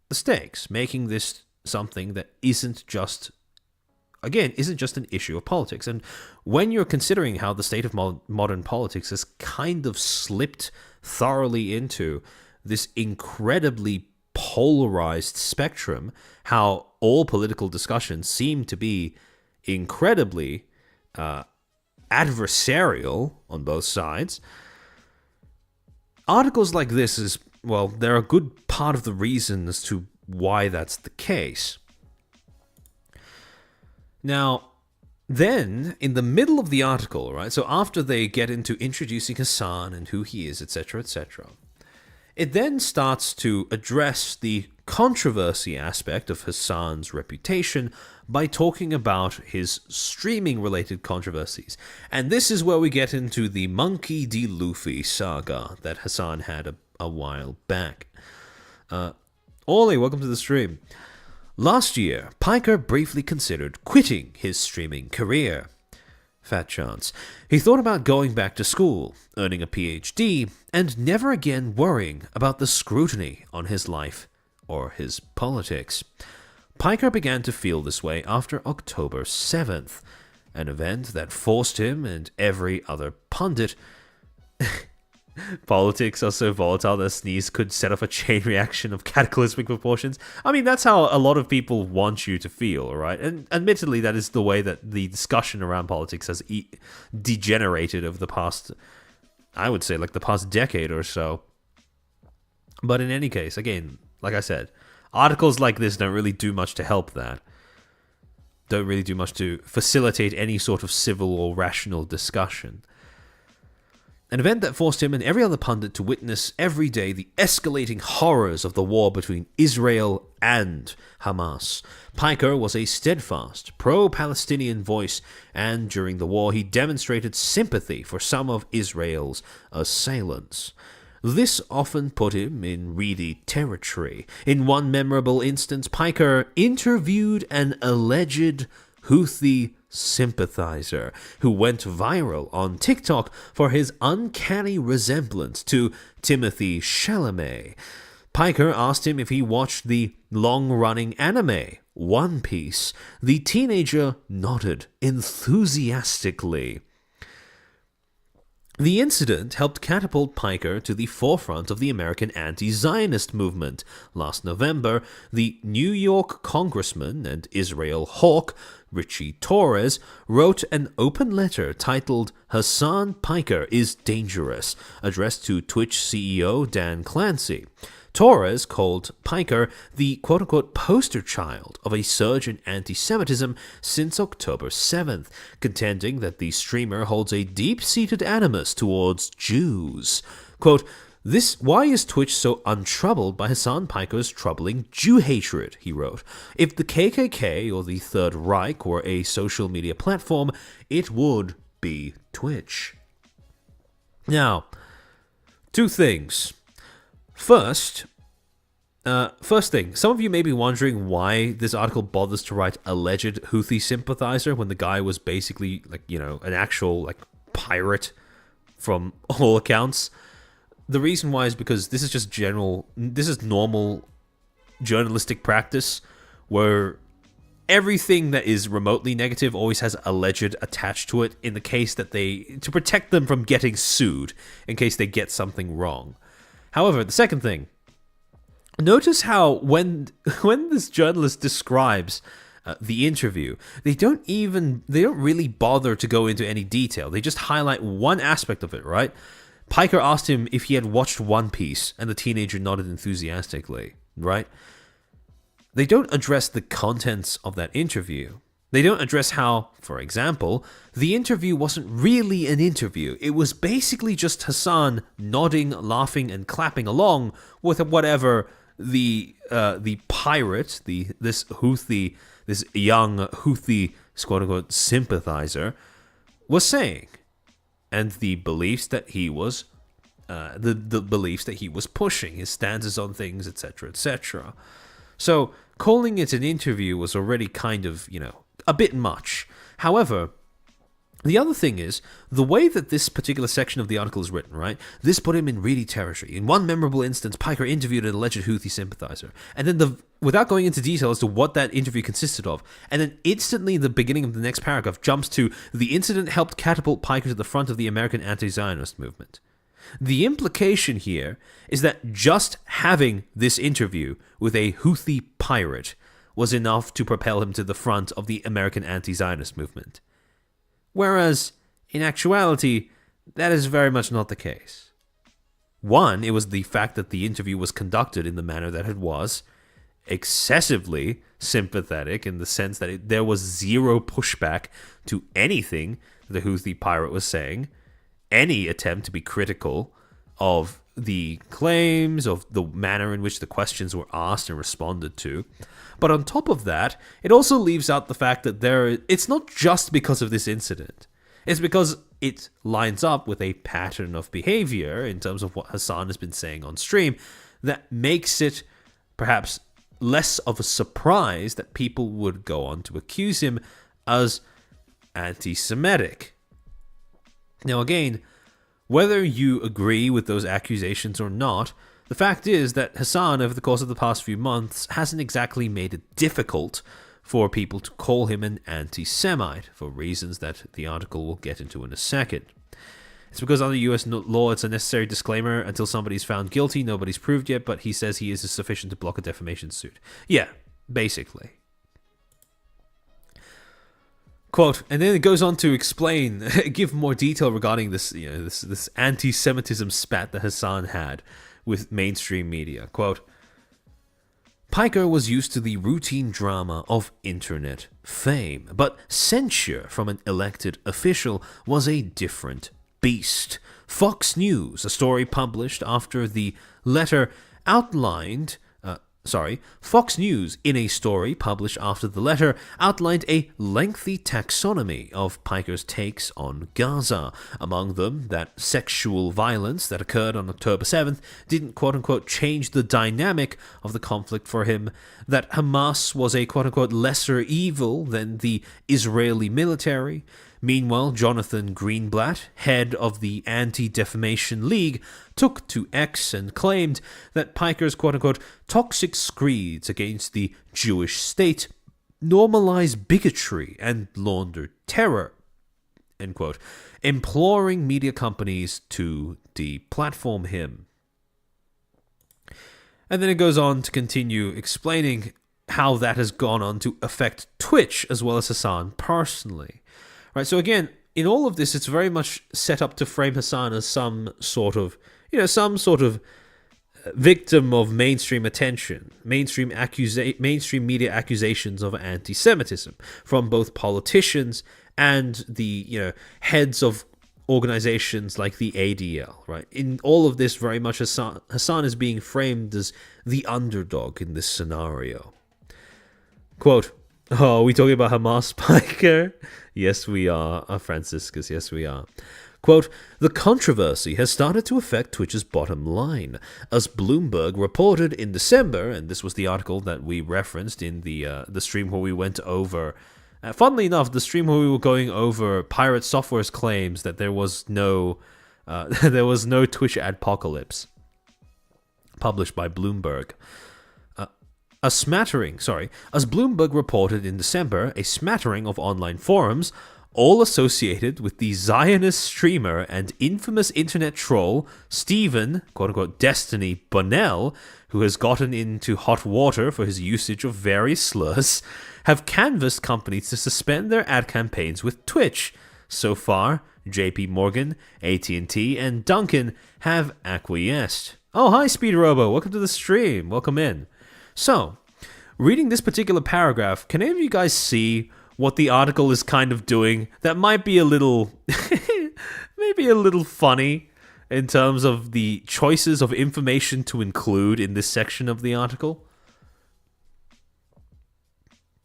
the stakes, making this something that isn't just an issue of politics. And when you're considering how the state of modern politics has kind of slipped thoroughly into this incredibly polarized spectrum, how all political discussions seem to be incredibly adversarial on both sides, articles like this they're a good part of the reason as to why that's the case. Now, then, in the middle of the article, right, so after they get into introducing Hasan and who he is, etc., etc., it then starts to address the controversy aspect of Hasan's reputation by talking about his streaming-related controversies. And this is where we get into the Monkey D. Luffy saga that Hasan had a while back. Ollie, welcome to the stream. Last year, Piker briefly considered quitting his streaming career. Fat chance. He thought about going back to school, earning a PhD, and never again worrying about the scrutiny on his life or his politics. Piker began to feel this way after October 7th, an event that forced him and every other pundit politics are so volatile that a sneeze could set off a chain reaction of cataclysmic proportions. I mean, that's how a lot of people want you to feel, right? And admittedly, that is the way that the discussion around politics has degenerated over the past, I would say, like the past decade or so. But in any case, again, like I said, articles like this don't really do much to help that. Don't really do much to facilitate any sort of civil or rational discussion. An event that forced him and every other pundit to witness every day the escalating horrors of the war between Israel and Hamas. Piker was a steadfast, pro-Palestinian voice, and during the war he demonstrated sympathy for some of Israel's assailants. This often put him in reedy territory. In one memorable instance, Piker interviewed an alleged Houthi sympathizer who went viral on TikTok for his uncanny resemblance to Timothée Chalamet. Piker asked him if he watched the long-running anime One Piece. The teenager nodded enthusiastically. The incident helped catapult Piker to the forefront of the American anti-Zionist movement. Last November, the New York congressman and Israel hawk, Richie Torres, wrote an open letter titled Hasan Piker is Dangerous, addressed to Twitch CEO Dan Clancy. Torres called Piker the quote-unquote poster child of a surge in anti-Semitism since October 7th, contending that the streamer holds a deep-seated animus towards Jews. Quote, Why is Twitch so untroubled by Hasan Piker's troubling Jew hatred, he wrote. If the KKK or the Third Reich were a social media platform, it would be Twitch. Now, two things. First thing, some of you may be wondering why this article bothers to write alleged Houthi sympathizer when the guy was basically an actual pirate from all accounts. The reason why is because this is normal journalistic practice where everything that is remotely negative always has alleged attached to it in the case that to protect them from getting sued in case they get something wrong. However, the second thing, notice how when this journalist describes the interview, they don't really bother to go into any detail. They just highlight one aspect of it, right? Piker asked him if he had watched One Piece, and the teenager nodded enthusiastically, right? They don't address the contents of that interview. They don't address how, for example, the interview wasn't really an interview. It was basically just Hasan nodding, laughing, and clapping along with whatever the pirate, this young Houthi quote-unquote sympathizer was saying, and the beliefs that he was the beliefs that he was pushing, his stances on things, etc., etc. So calling it an interview was already kind of, a bit much. However, the other thing is, the way that this particular section of the article is written, right? This put him in really territory. In one memorable instance, Piker interviewed an alleged Houthi sympathizer. And then without going into detail as to what that interview consisted of, and then instantly the beginning of the next paragraph jumps to, the incident helped catapult Piker to the front of the American anti-Zionist movement. The implication here is that just having this interview with a Houthi pirate was enough to propel him to the front of the American anti-Zionist movement. Whereas, in actuality, that is very much not the case. One, it was the fact that the interview was conducted in the manner that it was, excessively sympathetic in the sense that there was zero pushback to anything the Houthi pirate was saying, any attempt to be critical of the claims, of the manner in which the questions were asked and responded to. But on top of that, it also leaves out the fact that it's not just because of this incident. It's because it lines up with a pattern of behavior in terms of what Hasan has been saying on stream that makes it perhaps less of a surprise that people would go on to accuse him as anti-Semitic. Now again, whether you agree with those accusations or not, the fact is that Hasan, over the course of the past few months, hasn't exactly made it difficult for people to call him an anti-Semite, for reasons that the article will get into in a second. It's because under US law, it's a necessary disclaimer. Until somebody's found guilty, nobody's proved yet, but he says he is sufficient to block a defamation suit. Yeah, basically. Quote, and then it goes on to explain, give more detail regarding this, this anti-Semitism spat that Hasan had with mainstream media. Quote, Piker was used to the routine drama of internet fame, but censure from an elected official was a different beast. Fox News, a story published after the letter outlined Fox News, in a story published after the letter, outlined a lengthy taxonomy of Piker's takes on Gaza. Among them, that sexual violence that occurred on October 7th didn't quote-unquote change the dynamic of the conflict for him, that Hamas was a quote-unquote lesser evil than the Israeli military. Meanwhile, Jonathan Greenblatt, head of the Anti-Defamation League, took to X and claimed that Piker's quote-unquote toxic screeds against the Jewish state normalize bigotry and launder terror, end quote, imploring media companies to deplatform him. And then it goes on to continue explaining how that has gone on to affect Twitch as well as Hasan personally. Right, so again, in all of this, it's very much set up to frame Hasan as some sort of victim of mainstream attention, mainstream media accusations of anti-Semitism from both politicians and the heads of organizations like the ADL, right? In all of this, very much Hasan is being framed as the underdog in this scenario. Quote, "Oh, are we talking about Hamas, Piker?" Yes, we are, Franciscus, yes, we are. Quote, "The controversy has started to affect Twitch's bottom line. As Bloomberg reported in December," and this was the article that we referenced in the stream where we went over, funnily enough, the stream where we were going over Pirate Software's claims that there was no Twitch adpocalypse, published by Bloomberg. As Bloomberg reported in December, a smattering of online forums, all associated with the Zionist streamer and infamous internet troll Stephen, quote-unquote, Destiny Bonnell, who has gotten into hot water for his usage of various slurs, have canvassed companies to suspend their ad campaigns with Twitch. So far, JP Morgan, AT&T, and Duncan have acquiesced. Oh, hi, Speed Robo. Welcome to the stream. Welcome in. So, reading this particular paragraph, can any of you guys see what the article is kind of doing that might be a little, maybe a little funny in terms of the choices of information to include in this section of the article?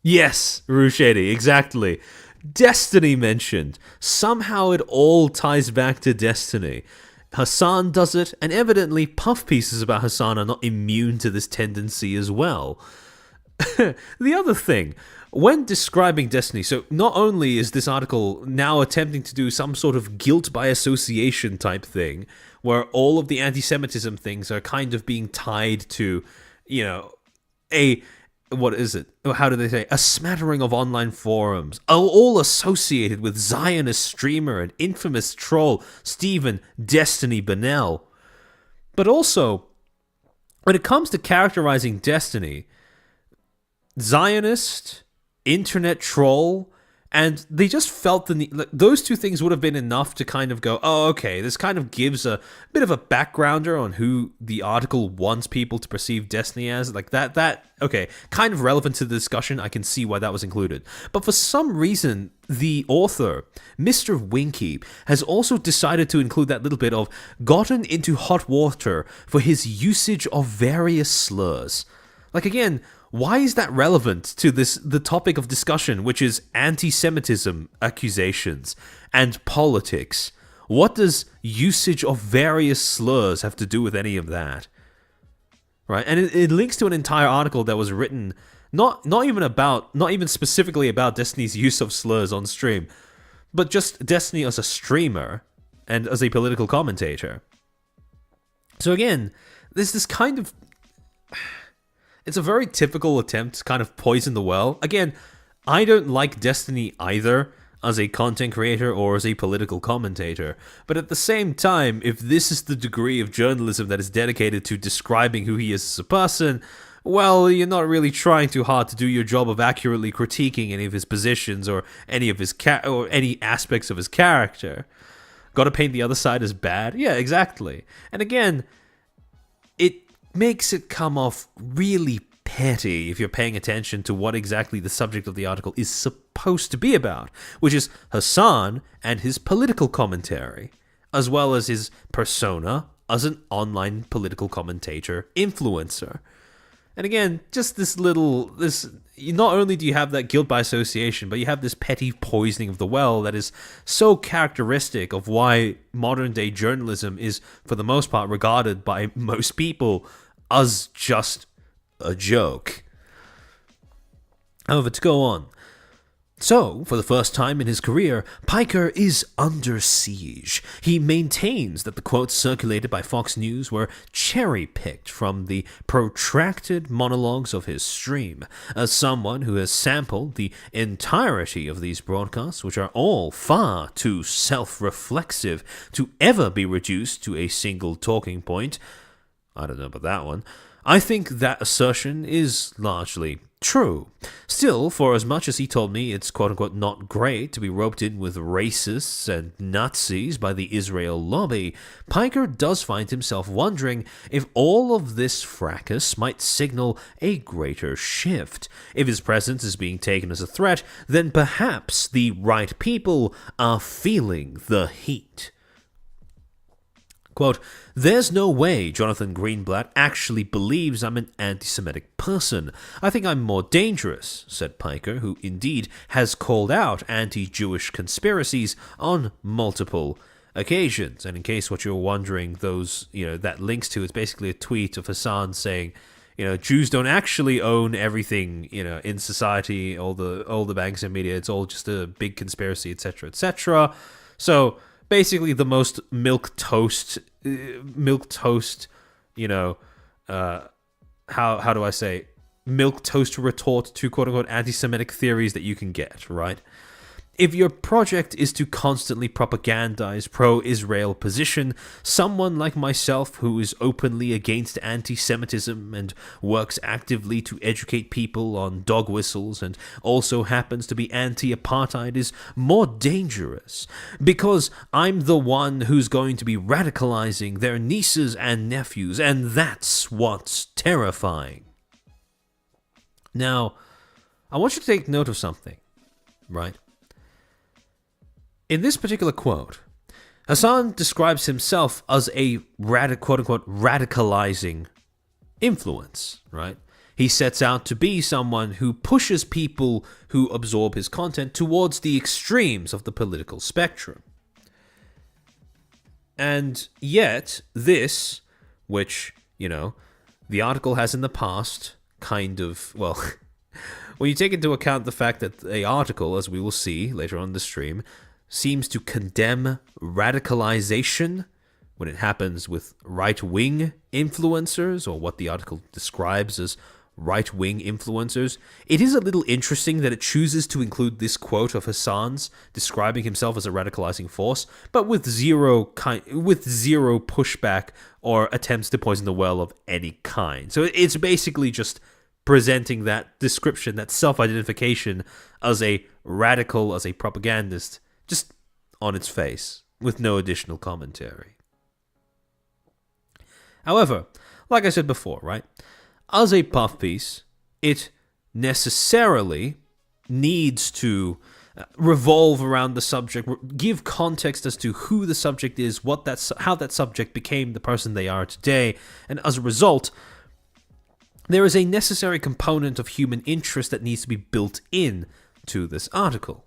Yes, Rushady, exactly. Destiny mentioned. Somehow it all ties back to Destiny. Hasan does it, and evidently puff pieces about Hasan are not immune to this tendency as well. The other thing, when describing Destiny, so not only is this article now attempting to do some sort of guilt by association type thing, where all of the anti-Semitism things are kind of being tied to, you know, what is it? How do they say? A smattering of online forums, all associated with Zionist streamer and infamous troll Stephen Destiny Bonnell. But also, when it comes to characterizing Destiny, Zionist, internet troll, and they just felt the need, those two things would have been enough to kind of go, oh, okay, this kind of gives a bit of a backgrounder on who the article wants people to perceive Destiny as. Like that, okay, kind of relevant to the discussion. I can see why that was included. But for some reason, the author, Mr. Winky, has also decided to include that little bit of gotten into hot water for his usage of various slurs. Like, again, why is that relevant to the topic of discussion, which is anti-Semitism accusations and politics? What does usage of various slurs have to do with any of that? Right? And it links to an entire article that was written not even specifically about Destiny's use of slurs on stream, but just Destiny as a streamer and as a political commentator. So again, there's this kind of... It's a very typical attempt to kind of poison the well. Again, I don't like Destiny either as a content creator or as a political commentator. But at the same time, if this is the degree of journalism that is dedicated to describing who he is as a person, well, you're not really trying too hard to do your job of accurately critiquing any of his positions or any of his or any aspects of his character. Got to paint the other side as bad? Yeah, exactly. And again, it makes it come off really petty if you're paying attention to what exactly the subject of the article is supposed to be about, which is Hasan and his political commentary, as well as his persona as an online political commentator influencer. And again, just not only do you have that guilt by association, but you have this petty poisoning of the well that is so characteristic of why modern day journalism is, for the most part, regarded by most people as just a joke. However, to go on. So, for the first time in his career, Piker is under siege. He maintains that the quotes circulated by Fox News were cherry-picked from the protracted monologues of his stream. As someone who has sampled the entirety of these broadcasts, which are all far too self-reflexive to ever be reduced to a single talking point, I don't know about that one, I think that assertion is largely true. Still, for as much as he told me it's quote-unquote not great to be roped in with racists and Nazis by the Israel lobby, Piker does find himself wondering if all of this fracas might signal a greater shift. If his presence is being taken as a threat, then perhaps the right people are feeling the heat. Quote, "There's no way Jonathan Greenblatt actually believes I'm an anti-Semitic person. I think I'm more dangerous," said Piker, who indeed has called out anti-Jewish conspiracies on multiple occasions. And in case what you're wondering, that links to, it's basically a tweet of Hasan saying, Jews don't actually own everything, in society, all the banks and media. It's all just a big conspiracy, etc., etc. So basically, the most milk toast, how do I say, milk toast retort to quote unquote anti-Semitic theories that you can get, right? If your project is to constantly propagandize pro-Israel position, someone like myself who is openly against anti-Semitism and works actively to educate people on dog whistles and also happens to be anti-apartheid is more dangerous, because I'm the one who's going to be radicalizing their nieces and nephews, and that's what's terrifying. Now, I want you to take note of something, right? In this particular quote, Hasan describes himself as a quote-unquote radicalizing influence, right? He sets out to be someone who pushes people who absorb his content towards the extremes of the political spectrum. And yet, this, which, the article has in the past when you take into account the fact that the article, as we will see later on in the stream, seems to condemn radicalization when it happens with right-wing influencers, or what the article describes as right-wing influencers. It is a little interesting that it chooses to include this quote of Hasan's describing himself as a radicalizing force, but with zero pushback or attempts to poison the well of any kind. So it's basically just presenting that description, that self-identification as a radical, as a propagandist, just on its face, with no additional commentary. However, like I said before, right, as a puff piece, it necessarily needs to revolve around the subject, give context as to who the subject is, how that subject became the person they are today, and as a result, there is a necessary component of human interest that needs to be built in to this article.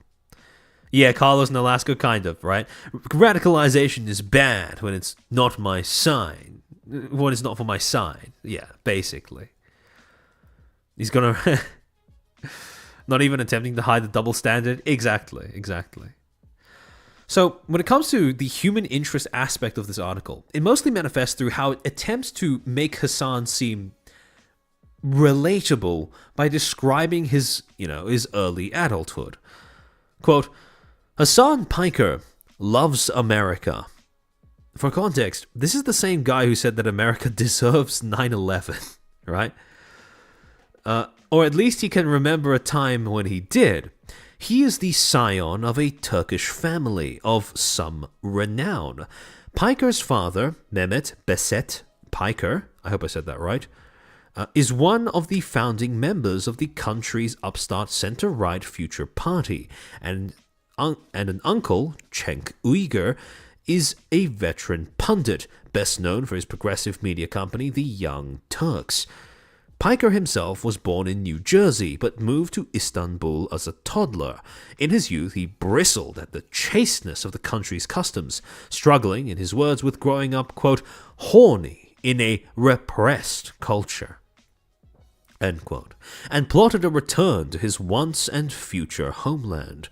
Yeah, Carlos in Alaska, kind of, right? Radicalization is bad when it's not my sign. When it's not for my side. Yeah, basically. He's gonna... not even attempting to hide the double standard. Exactly. So, when it comes to the human interest aspect of this article, it mostly manifests through how it attempts to make Hasan seem relatable by describing his early adulthood. Quote, "Hasan Piker loves America." For context, this is the same guy who said that America deserves 9/11, right? Or at least he can remember a time when he did. He is the scion of a Turkish family of some renown. Piker's father, Mehmet Beset Piker, I hope I said that right, is one of the founding members of the country's upstart center-right Future Party, and an uncle, Cenk Uygur, is a veteran pundit, best known for his progressive media company, The Young Turks. Piker himself was born in New Jersey, but moved to Istanbul as a toddler. In his youth, he bristled at the chasteness of the country's customs, struggling, in his words, with growing up, quote, horny in a repressed culture, end quote, and plotted a return to his once and future homeland.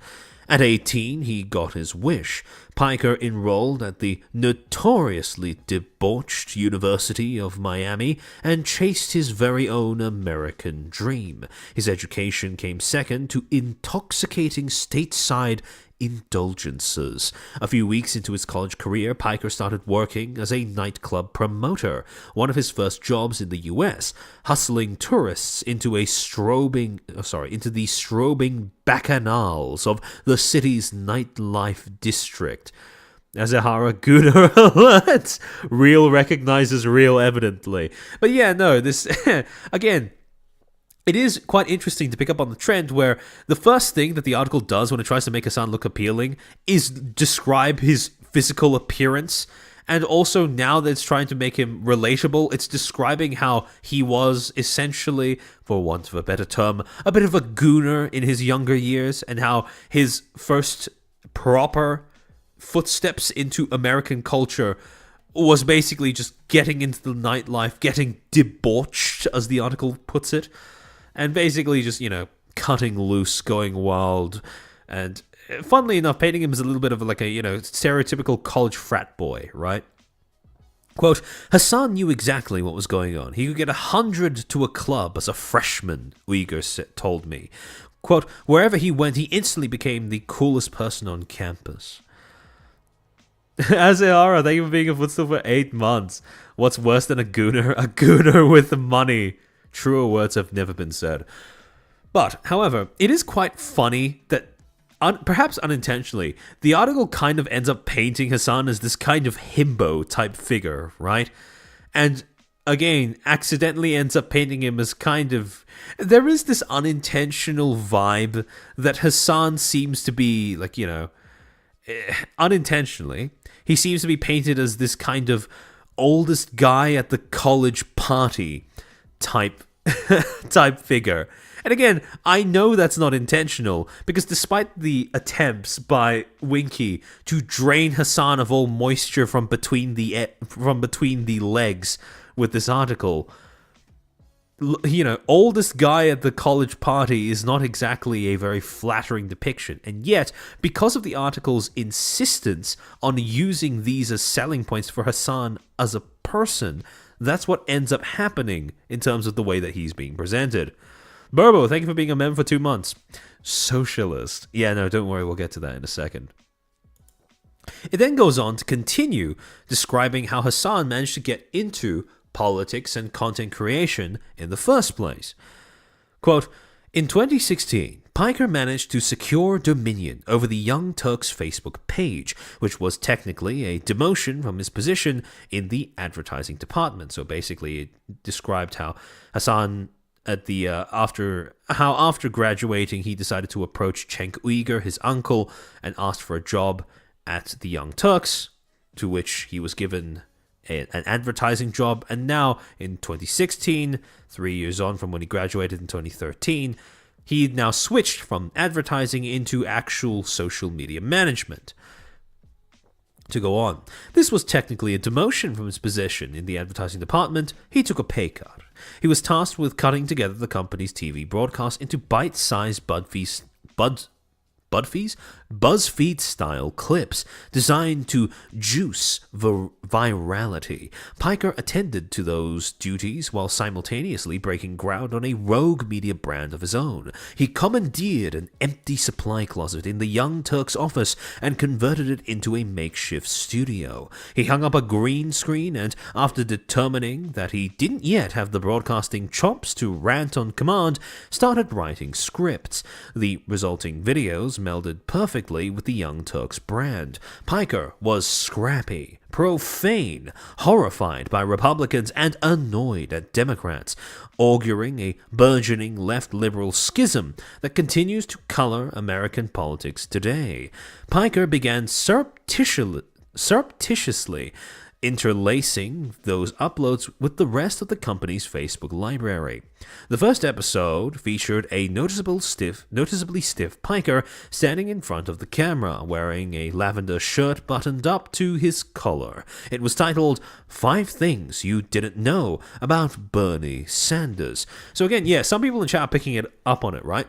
At 18, he got his wish. Piker enrolled at the notoriously debauched University of Miami and chased his very own American dream. His education came second to intoxicating stateside indulgences. A few weeks into his college career, Piker started working as a nightclub promoter, one of his first jobs in the U.S., hustling tourists into the strobing bacchanals of the city's nightlife district. Azahara Gunnar alert! Real recognizes real, evidently. But yeah, no, this, again, it is quite interesting to pick up on the trend where the first thing that the article does when it tries to make Hasan look appealing is describe his physical appearance And also now that it's trying to make him relatable, it's describing how he was essentially, for want of a better term, a bit of a gooner in his younger years, and how his first proper footsteps into American culture was basically just getting into the nightlife, getting debauched, as the article puts it, and basically just, cutting loose, going wild, and funnily enough, painting him as a little bit of like a, stereotypical college frat boy, right? Quote, Hasan knew exactly what was going on. He could get 100 to a club as a freshman, Uyghur told me. Quote, wherever he went, he instantly became the coolest person on campus. Azahara, thank you for being a Footstool for 8 months. What's worse than a gooner? A gooner with money. Truer words have never been said. But, however, it is quite funny that, perhaps unintentionally, the article kind of ends up painting Hasan as this kind of himbo type figure, right? And again, accidentally ends up painting him as kind of... There is this unintentional vibe that Hasan seems to be, like, unintentionally, he seems to be painted as this kind of oldest guy at the college party type figure. And again, I know that's not intentional, because despite the attempts by Winky to drain Hasan of all moisture from between the legs with this article, oldest guy at the college party is not exactly a very flattering depiction. And yet, because of the article's insistence on using these as selling points for Hasan as a person, that's what ends up happening in terms of the way that he's being presented. Burbo, thank you for being a member for 2 months. Socialist. Yeah, no, don't worry, we'll get to that in a second. It then goes on to continue describing how Hasan managed to get into politics and content creation in the first place. Quote, in 2016, Piker managed to secure dominion over the Young Turks Facebook page, which was technically a demotion from his position in the advertising department. So basically, it described how Hasan... after graduating, he decided to approach Cenk Uyghur, his uncle, and asked for a job at the Young Turks, to which he was given an advertising job. And now, in 2016, 3 years on from when he graduated in 2013, he now switched from advertising into actual social media management. To go on, this was technically a demotion from his position in the advertising department. He took a pay cut. He was tasked with cutting together the company's TV broadcast into bite-sized BuzzFeed-style clips designed to juice virality. Piker attended to those duties while simultaneously breaking ground on a rogue media brand of his own. He commandeered an empty supply closet in the Young Turks office and converted it into a makeshift studio. He hung up a green screen and, after determining that he didn't yet have the broadcasting chops to rant on command, started writing scripts. The resulting videos melded perfectly with the Young Turks brand. Piker was scrappy, profane, horrified by Republicans, and annoyed at Democrats, auguring a burgeoning left-liberal schism that continues to color American politics today. Piker began surreptitiously interlacing those uploads with the rest of the company's Facebook library. The first episode featured a noticeably stiff Piker standing in front of the camera, wearing a lavender shirt buttoned up to his collar. It was titled 5 Things You Didn't Know About Bernie Sanders. So again, yeah, some people in chat are picking it up on it, right?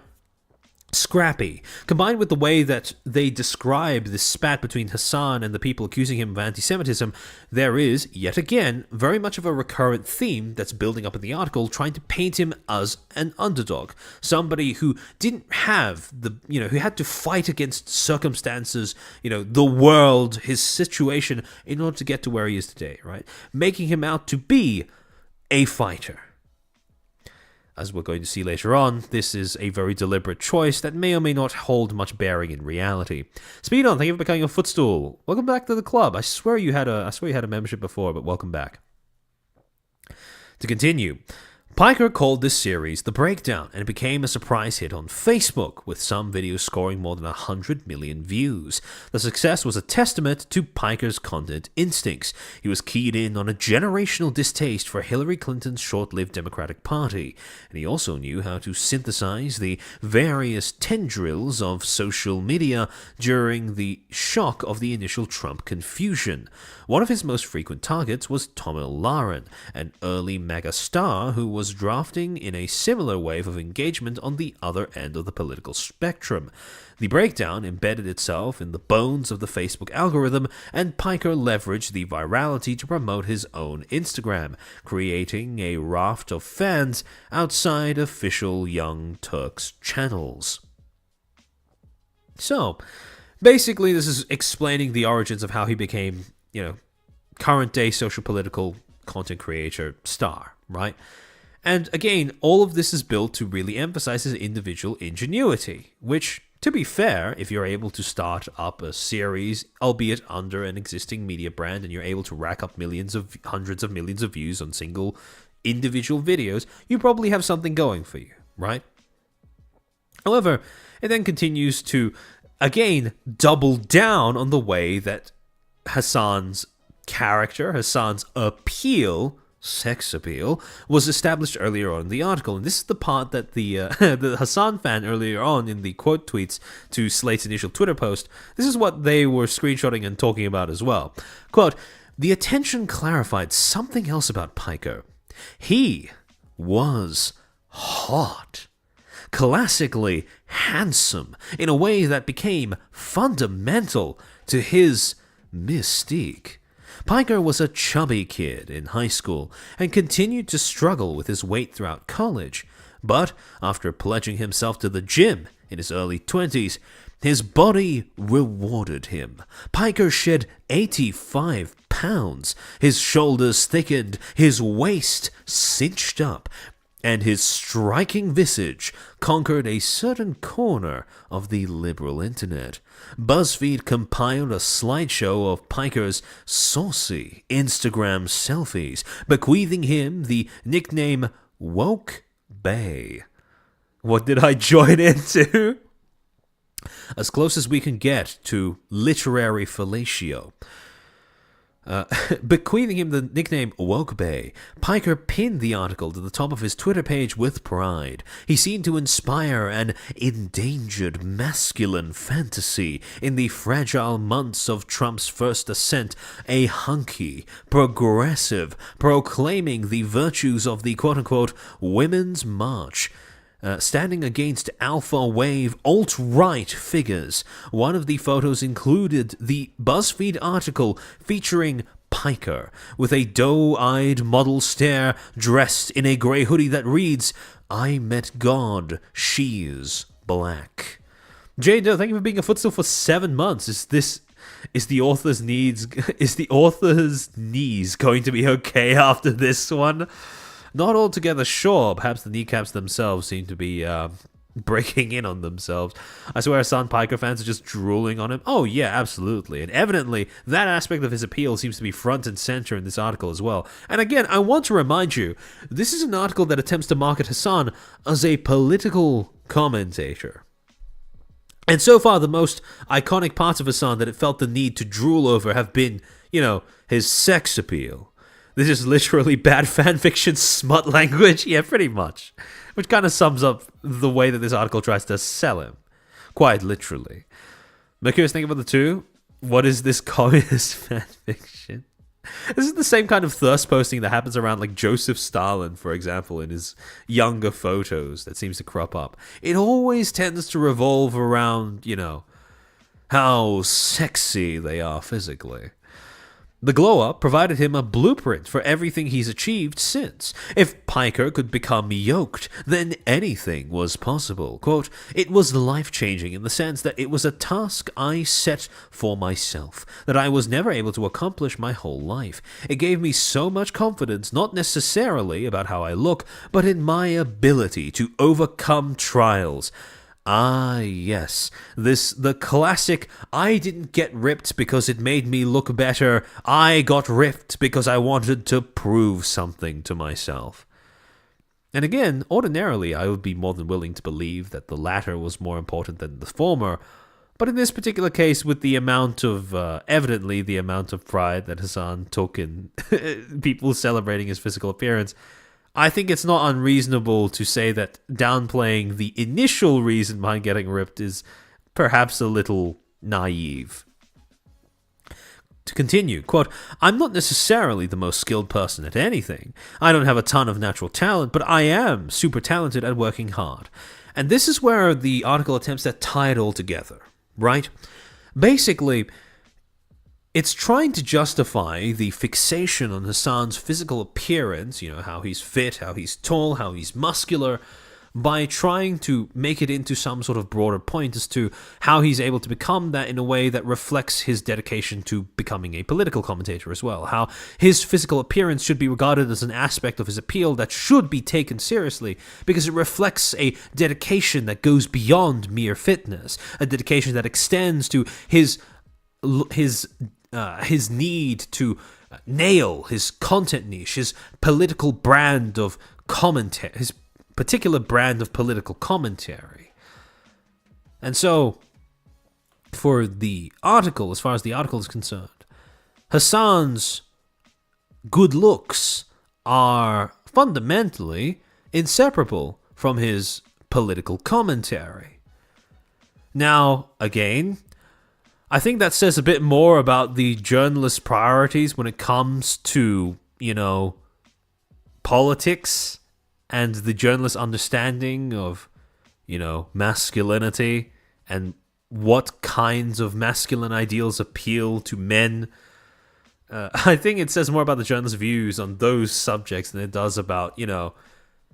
Scrappy, combined with the way that they describe this spat between Hasan and the people accusing him of anti-Semitism, there is, yet again, very much of a recurrent theme that's building up in the article, trying to paint him as an underdog, somebody who didn't have who had to fight against circumstances, the world, his situation, in order to get to where he is today, right? Making him out to be a fighter. As we're going to see later on, this is a very deliberate choice that may or may not hold much bearing in reality. Speed on, thank you for becoming a Footstool. Welcome back to the club. I swear you had a membership before, but welcome back. To continue, Piker called this series The Breakdown, and it became a surprise hit on Facebook, with some videos scoring more than 100 million views. The success was a testament to Piker's content instincts. He was keyed in on a generational distaste for Hillary Clinton's short-lived Democratic Party, and he also knew how to synthesize the various tendrils of social media during the shock of the initial Trump confusion. One of his most frequent targets was Tomil Lahren, an early mega star who was drafting in a similar wave of engagement on the other end of the political spectrum. The breakdown embedded itself in the bones of the Facebook algorithm, and Piker leveraged the virality to promote his own Instagram, creating a raft of fans outside official Young Turks channels. So, basically, this is explaining the origins of how he became, current day social political content creator star, right? And again, all of this is built to really emphasize his individual ingenuity, which, to be fair, if you're able to start up a series, albeit under an existing media brand, and you're able to rack up hundreds of millions of views on single individual videos, you probably have something going for you, right? However, it then continues to, again, double down on the way that Hasan's character, Hasan's appeal, sex appeal, was established earlier on in the article. And this is the part that the the Hasan fan earlier on in the quote tweets to Slate's initial Twitter post, this is what they were screenshotting and talking about as well. Quote, "The attention clarified something else about Piker. He was hot. Classically handsome in a way that became fundamental to his mystique. Piker was a chubby kid in high school and continued to struggle with his weight throughout college, but after pledging himself to the gym in his early 20s, his body rewarded him. Piker shed 85 pounds, his shoulders thickened, his waist cinched up, and his striking visage conquered a certain corner of the liberal internet. BuzzFeed compiled a slideshow of Piker's saucy Instagram selfies, bequeathing him the nickname Woke Bae. What did I join into? As close as we can get to literary fellatio. Bequeathing him the nickname Woke Bae, Piker pinned the article to the top of his Twitter page with pride. He seemed to inspire an endangered masculine fantasy in the fragile months of Trump's first ascent, a hunky, progressive, proclaiming the virtues of the quote-unquote Women's March, standing against alpha wave alt-right figures. One of the photos included the BuzzFeed article featuring Piker with a doe-eyed model stare, dressed in a grey hoodie that reads, "I met God, she's black." Jay Doe, thank you for being a Footstool for 7 months. Is the author's knees going to be okay after this one? Not altogether sure. Perhaps the kneecaps themselves seem to be breaking in on themselves. I swear Hasan Piker fans are just drooling on him. Oh, yeah, absolutely. And evidently, that aspect of his appeal seems to be front and center in this article as well. And again, I want to remind you, this is an article that attempts to market Hasan as a political commentator. And so far, the most iconic parts of Hasan that it felt the need to drool over have been, his sex appeal. This is literally bad fanfiction smut language. Yeah, pretty much. Which kind of sums up the way that this article tries to sell him. Quite literally. Mercurius, think about the two. What is this communist fanfiction? This is the same kind of thirst posting that happens around like Joseph Stalin, for example, in his younger photos that seems to crop up. It always tends to revolve around, how sexy they are physically. The glow-up provided him a blueprint for everything he's achieved since. If Piker could become yoked, then anything was possible. Quote, "It was life-changing in the sense that it was a task I set for myself, that I was never able to accomplish my whole life. It gave me so much confidence, not necessarily about how I look, but in my ability to overcome trials." Ah, yes. The classic, I didn't get ripped because it made me look better. I got ripped because I wanted to prove something to myself. And again, ordinarily, I would be more than willing to believe that the latter was more important than the former. But in this particular case, with the amount of, evidently, the amount of pride that Hasan took in people celebrating his physical appearance, I think it's not unreasonable to say that downplaying the initial reason behind getting ripped is perhaps a little naive. To continue, quote, I'm not necessarily the most skilled person at anything. I don't have a ton of natural talent, but I am super talented at working hard. And this is where the article attempts to tie it all together, right? Basically, it's trying to justify the fixation on Hasan's physical appearance, how he's fit, how he's tall, how he's muscular, by trying to make it into some sort of broader point as to how he's able to become that in a way that reflects his dedication to becoming a political commentator as well. How his physical appearance should be regarded as an aspect of his appeal that should be taken seriously because it reflects a dedication that goes beyond mere fitness, a dedication that extends to his need to nail his content niche, his political brand of commentary, his particular brand of political commentary. And so, for the article, as far as the article is concerned, Hasan's good looks are fundamentally inseparable from his political commentary. Now, again, I think that says a bit more about the journalist's priorities when it comes to, politics and the journalist's understanding of, masculinity and what kinds of masculine ideals appeal to men. I think it says more about the journalist's views on those subjects than it does about,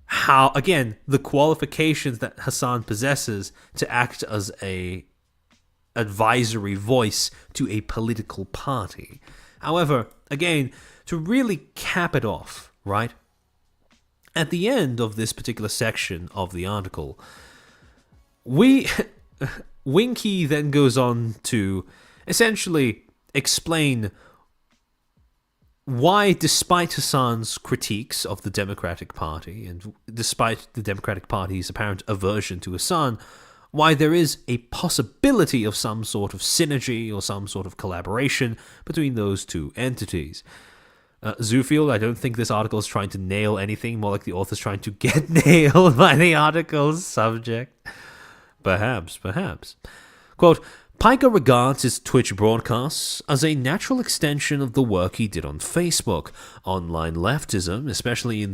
how, again, the qualifications that Hasan possesses to act as a advisory voice to a political party. However, again, to really cap it off, right? At the end of this particular section of the article, Winky then goes on to essentially explain why, despite Hasan's critiques of the Democratic Party, and despite the Democratic Party's apparent aversion to Hasan, why there is a possibility of some sort of synergy or some sort of collaboration between those two entities. Zufield, I don't think this article is trying to nail anything, more like the author's trying to get nailed by the article's subject. Perhaps. Quote, Piker regards his Twitch broadcasts as a natural extension of the work he did on Facebook. Online leftism, especially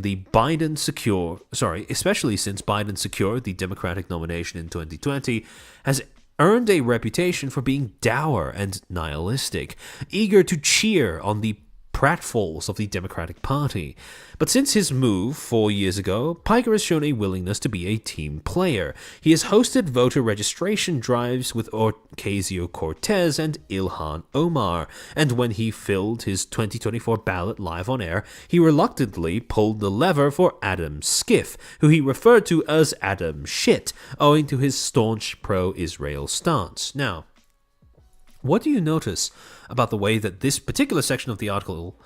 since Biden secured the Democratic nomination in 2020, has earned a reputation for being dour and nihilistic, eager to cheer on the pratfalls of the Democratic Party. But since his move 4 years ago, Piker has shown a willingness to be a team player. He has hosted voter registration drives with Ocasio-Cortez and Ilhan Omar, and when he filled his 2024 ballot live on air, he reluctantly pulled the lever for Adam Schiff, who he referred to as Adam Shit, owing to his staunch pro-Israel stance. Now, what do you notice about the way that this particular section of the article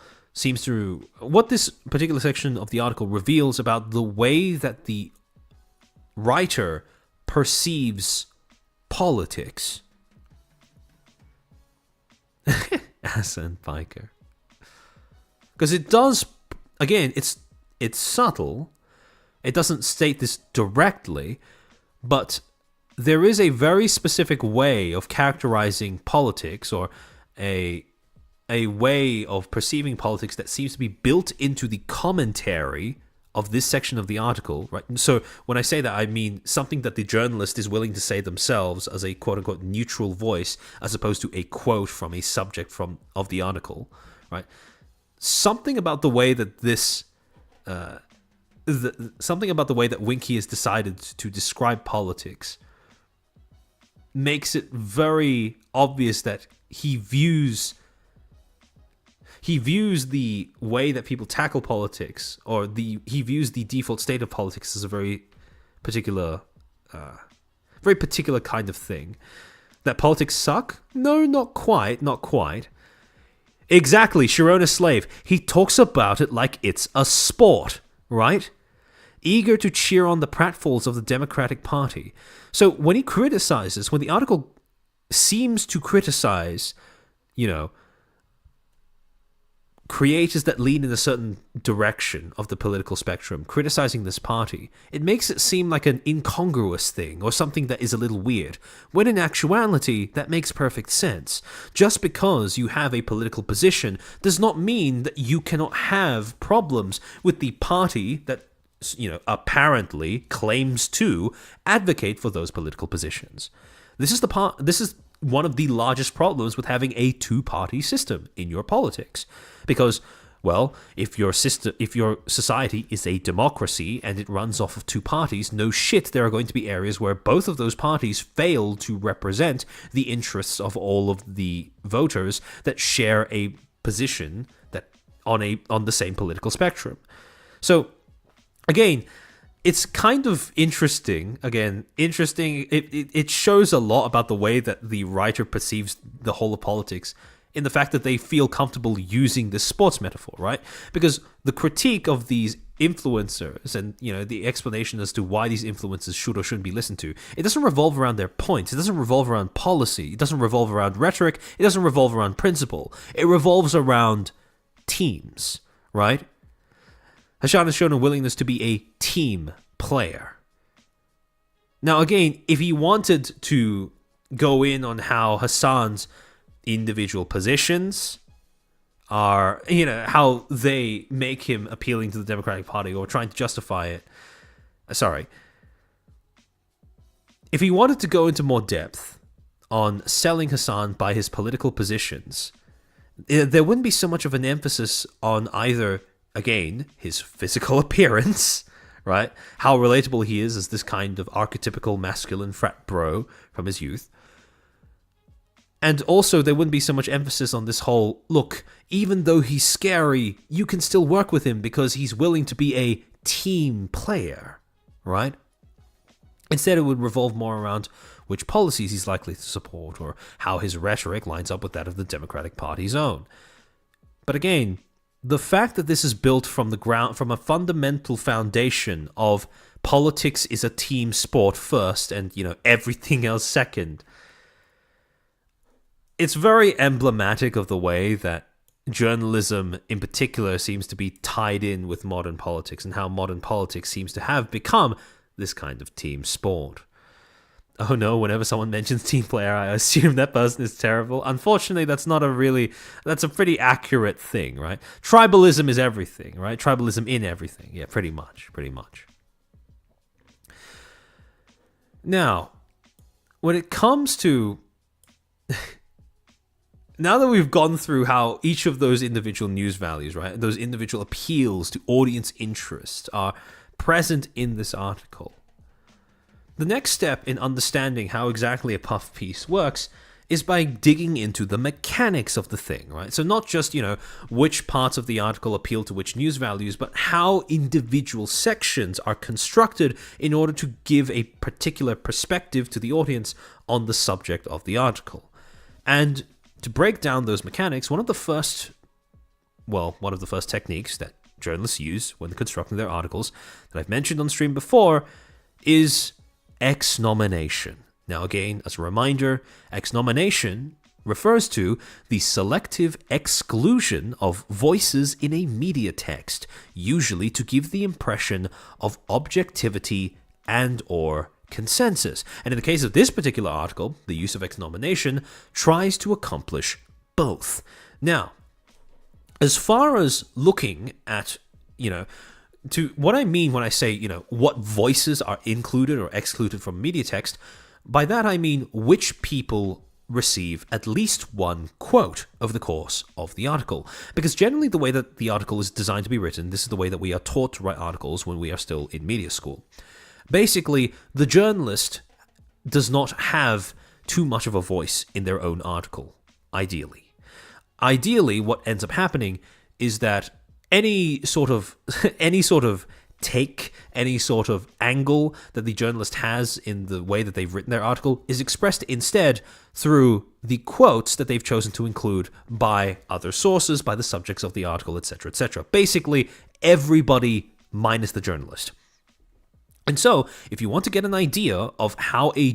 reveals about the way that the writer perceives politics? Hasan Piker. Because it does, again, it's subtle. It doesn't state this directly, but there is a very specific way of characterizing politics, or a way of perceiving politics that seems to be built into the commentary of this section of the article, right? So when I say that, I mean something that the journalist is willing to say themselves as a quote-unquote neutral voice, as opposed to a quote from a subject of the article, right? Something about the way that Winky has decided to describe politics makes it very obvious that he views the way that people tackle politics, or he views the default state of politics as a very particular kind of thing. That politics suck? No, not quite. Exactly, Sharona Slave. He talks about it like it's a sport, right? eager to cheer on the pratfalls of the Democratic Party. So when the article seems to criticize, creators that lean in a certain direction of the political spectrum, criticizing this party, it makes it seem like an incongruous thing or something that is a little weird, when in actuality, that makes perfect sense. Just because you have a political position does not mean that you cannot have problems with the party that, apparently claims to advocate for those political positions. This is one of the largest problems with having a two-party system in your politics. Because, well, if your society is a democracy and it runs off of two parties, no shit, there are going to be areas where both of those parties fail to represent the interests of all of the voters that share a position that on the same political spectrum. So, again, it's kind of interesting. It shows a lot about the way that the writer perceives the whole of politics, in the fact that they feel comfortable using this sports metaphor, right? Because the critique of these influencers and, the explanation as to why these influencers should or shouldn't be listened to, it doesn't revolve around their points. It doesn't revolve around policy. It doesn't revolve around rhetoric. It doesn't revolve around principle. It revolves around teams, right? Hasan has shown a willingness to be a team player. Now, again, if he wanted to go in on how Hasan's individual positions are, how they make him appealing to the Democratic Party or trying to justify it. If he wanted to go into more depth on selling Hasan by his political positions, there wouldn't be so much of an emphasis on either, again, his physical appearance, right? How relatable he is as this kind of archetypical masculine frat bro from his youth. And also, there wouldn't be so much emphasis on this whole, look, even though he's scary, you can still work with him because he's willing to be a team player, right? Instead, it would revolve more around which policies he's likely to support or how his rhetoric lines up with that of the Democratic Party's own. But again, the fact that this is built from the ground, from a fundamental foundation of politics is a team sport first and, everything else second, it's very emblematic of the way that journalism in particular seems to be tied in with modern politics and how modern politics seems to have become this kind of team sport. Oh no, whenever someone mentions team player, I assume that person is terrible. Unfortunately, that's a pretty accurate thing, right? Tribalism is everything, right? Tribalism in everything. Yeah, pretty much. Now, when it comes to... Now that we've gone through how each of those individual news values, right, those individual appeals to audience interest are present in this article, the next step in understanding how exactly a puff piece works is by digging into the mechanics of the thing, right? So not just, which parts of the article appeal to which news values, but how individual sections are constructed in order to give a particular perspective to the audience on the subject of the article. And to break down those mechanics, one of the first techniques that journalists use when constructing their articles that I've mentioned on stream before is exnomination. Now again, as a reminder, exnomination refers to the selective exclusion of voices in a media text, usually to give the impression of objectivity and/or consensus. And in the case of this particular article, the use of exnomination tries to accomplish both. Now, as far as looking at, to what I mean when I say, what voices are included or excluded from media text, by that I mean which people receive at least one quote over the course of the article. Because generally the way that the article is designed to be written, this is the way that we are taught to write articles when we are still in media school. Basically, the journalist does not have too much of a voice in their own article, ideally. Ideally, what ends up happening is that any sort of take, any sort of angle that the journalist has in the way that they've written their article is expressed instead through the quotes that they've chosen to include by other sources, by the subjects of the article, etc., etc. Basically, everybody minus the journalist. And so, if you want to get an idea of how a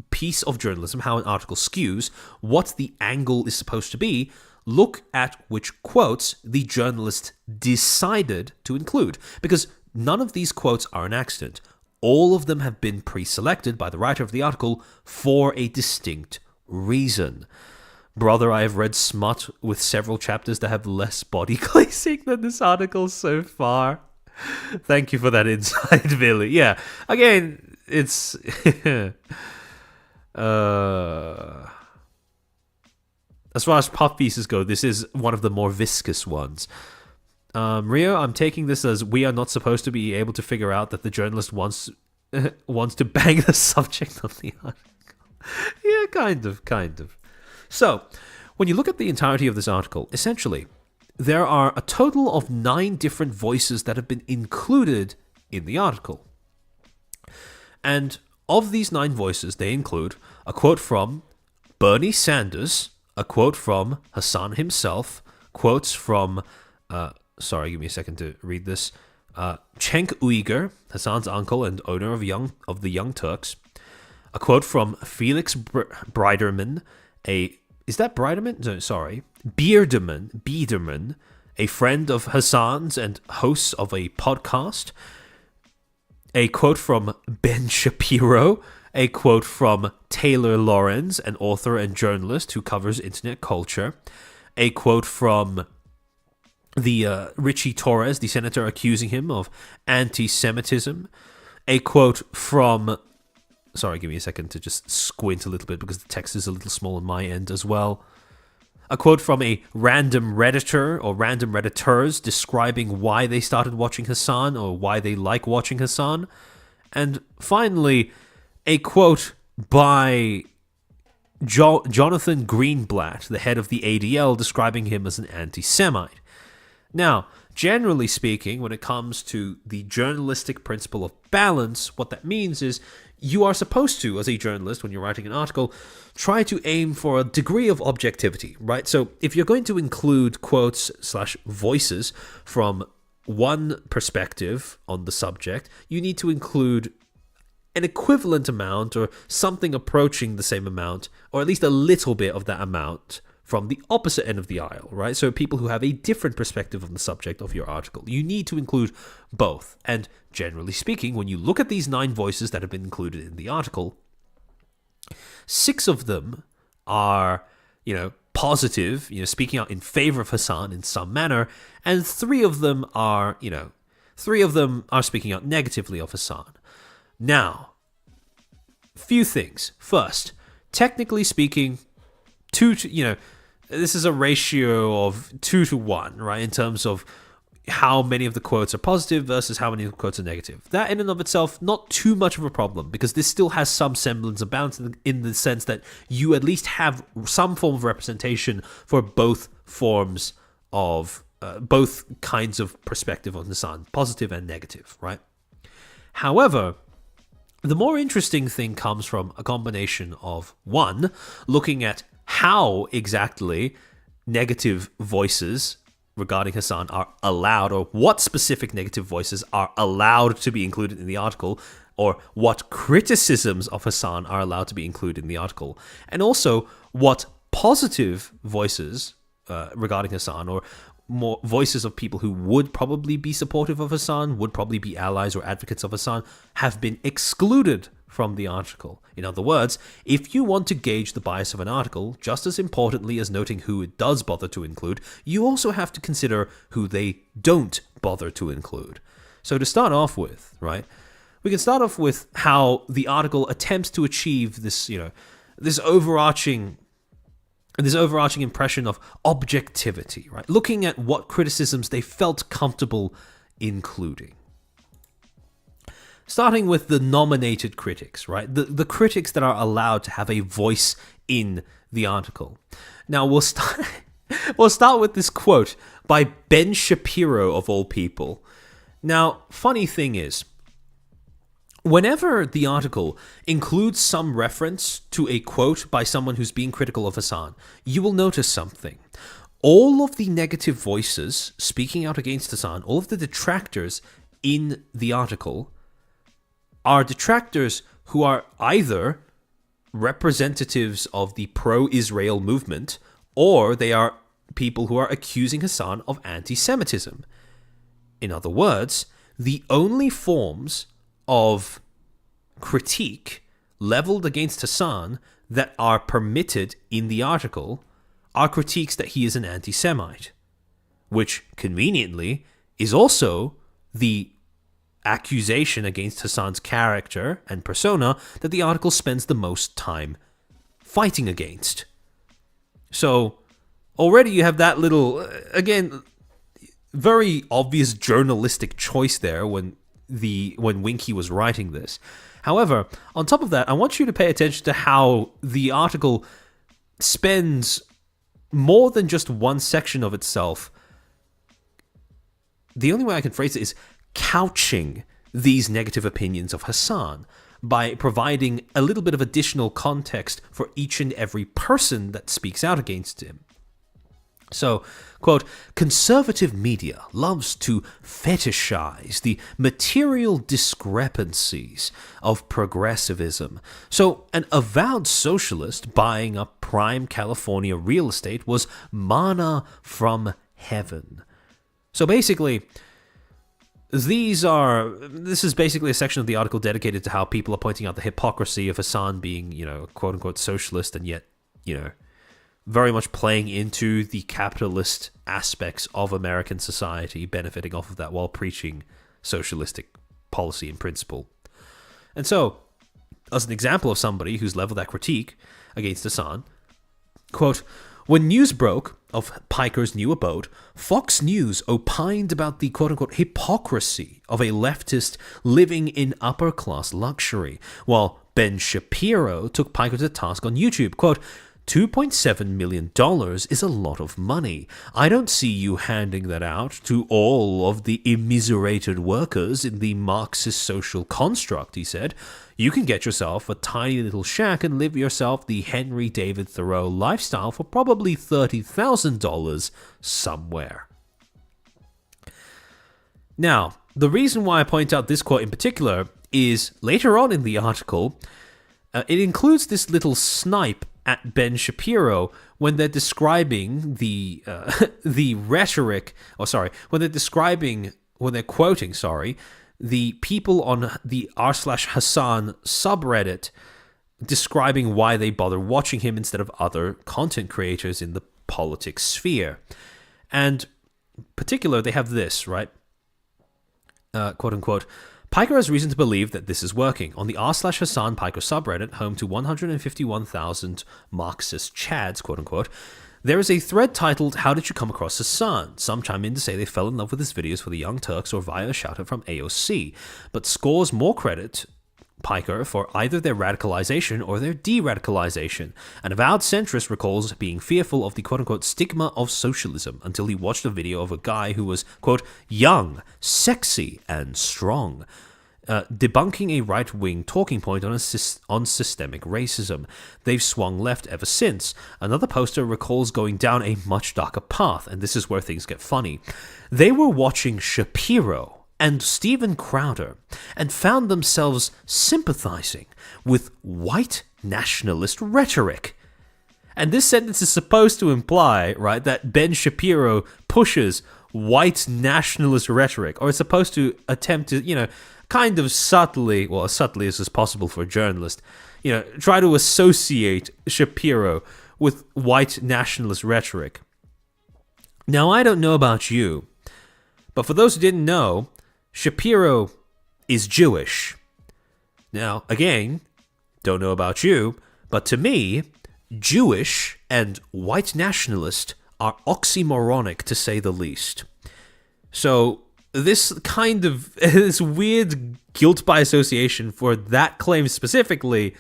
piece of journalism, how an article skews, what the angle is supposed to be, look at which quotes the journalist decided to include. Because none of these quotes are an accident. All of them have been pre-selected by the writer of the article for a distinct reason. Brother, I have read smut with several chapters that have less body glazing than this article so far. Thank you for that insight, Billy. Yeah, again, it's... as far as puff pieces go, this is one of the more viscous ones. Rio, I'm taking this as we are not supposed to be able to figure out that the journalist wants to bang the subject of the article. Yeah, kind of. So, when you look at the entirety of this article, essentially, there are a total of 9 different voices that have been included in the article. And of these 9 voices, they include a quote from Bernie Sanders, a quote from Hasan himself, quotes from, sorry, give me a second to read this, Cenk Uygur, Hasan's uncle and owner of the Young Turks, a quote from Felix Biederman, is that Biederman? No, sorry. Biederman, a friend of Hasan's and host of a podcast. A quote from Ben Shapiro. A quote from Taylor Lorenz, an author and journalist who covers internet culture. A quote from the Richie Torres, the senator accusing him of anti-Semitism. A quote from... Sorry, give me a second to just squint a little bit because the text is a little small on my end as well. A quote from a random Redditor or random Redditors describing why they started watching Hasan or why they like watching Hasan. And finally, a quote by Jonathan Greenblatt, the head of the ADL, describing him as an anti-Semite. Now, generally speaking, when it comes to the journalistic principle of balance, what that means is you are supposed to, as a journalist, when you're writing an article, try to aim for a degree of objectivity, right? So if you're going to include quotes/voices from one perspective on the subject, you need to include an equivalent amount or something approaching the same amount, or at least a little bit of that amount from the opposite end of the aisle, right? So people who have a different perspective on the subject of your article. You need to include both. And generally speaking, when you look at these 9 voices that have been included in the article, 6 of them are, positive, speaking out in favor of Hasan in some manner, and 3 of them are, speaking out negatively of Hasan. Now, few things. First, technically speaking, this is a ratio of 2 to 1, right? In terms of how many of the quotes are positive versus how many of the quotes are negative. That in and of itself, not too much of a problem because this still has some semblance of balance in the sense that you at least have some form of representation for both forms of, both kinds of perspective on the sun, positive and negative, right? However, the more interesting thing comes from a combination of, 1, looking at how exactly negative voices regarding Hasan are allowed, or what specific negative voices are allowed to be included in the article, or what criticisms of Hasan are allowed to be included in the article, and also what positive voices regarding Hasan, or more voices of people who would probably be supportive of Hasan, would probably be allies or advocates of Hasan, have been excluded from the article. In other words, if you want to gauge the bias of an article, just as importantly as noting who it does bother to include, you also have to consider who they don't bother to include. So to start off with, right, we can start off with how the article attempts to achieve this, this overarching impression of objectivity, right? Looking at what criticisms they felt comfortable including. Starting with the nominated critics, right? The critics that are allowed to have a voice in the article. Now, we'll start with this quote by Ben Shapiro, of all people. Now, funny thing is, whenever the article includes some reference to a quote by someone who's being critical of Hasan, you will notice something. All of the negative voices speaking out against Hasan, all of the detractors in the article, are detractors who are either representatives of the pro-Israel movement, or they are people who are accusing Hasan of anti-Semitism. In other words, the only forms of critique leveled against Hasan that are permitted in the article are critiques that he is an anti-Semite, which conveniently is also the accusation against Hasan's character and persona that the article spends the most time fighting against. So already you have that little, again, very obvious journalistic choice there when Winky was writing this. However, on top of that, I want you to pay attention to how the article spends more than just one section of itself. The only way I can phrase it is couching these negative opinions of Hasan by providing a little bit of additional context for each and every person that speaks out against him. So, quote, conservative media loves to fetishize the material discrepancies of progressivism. So, an avowed socialist buying up prime California real estate was manna from heaven. So basically, this is basically a section of the article dedicated to how people are pointing out the hypocrisy of Hasan being, quote unquote socialist, and yet, very much playing into the capitalist aspects of American society, benefiting off of that while preaching socialistic policy and principle. And so, as an example of somebody who's leveled that critique against Hasan, quote, when news broke of Piker's new abode, Fox News opined about the quote-unquote hypocrisy of a leftist living in upper-class luxury, while Ben Shapiro took Piker to task on YouTube. Quote, $2.7 million is a lot of money. I don't see you handing that out to all of the immiserated workers in the Marxist social construct, he said. You can get yourself a tiny little shack and live yourself the Henry David Thoreau lifestyle for probably $30,000 somewhere. Now, the reason why I point out this quote in particular is later on in the article, it includes this little snipe at Ben Shapiro when they're describing the rhetoric, when they're quoting the people on the r/Hasan subreddit describing why they bother watching him instead of other content creators in the politics sphere. And in particular, they have this, right? Quote unquote, Piker has reason to believe that this is working. On the r/Hasan Piker subreddit, home to 151,000 Marxist chads, quote unquote, there is a thread titled, How Did You Come Across Hasan? Some chime in to say they fell in love with his videos for the Young Turks or via a shout-out from AOC, but scores more credit Piker for either their radicalization or their de-radicalization. An avowed centrist recalls being fearful of the quote-unquote stigma of socialism until he watched a video of a guy who was, quote, young, sexy, and strong, debunking a right-wing talking point on systemic racism. They've swung left ever since. Another poster recalls going down a much darker path, and this is where things get funny. They were watching Shapiro and Steven Crowder and found themselves sympathizing with white nationalist rhetoric. And this sentence is supposed to imply, right, that Ben Shapiro pushes white nationalist rhetoric, or is supposed to attempt to, kind of subtly, well, as subtly as is possible for a journalist, try to associate Shapiro with white nationalist rhetoric. Now, I don't know about you, but for those who didn't know, Shapiro is Jewish. Now, again, don't know about you, but to me, Jewish and white nationalist are oxymoronic to say the least. So this kind of, this weird guilt by association for that claim specifically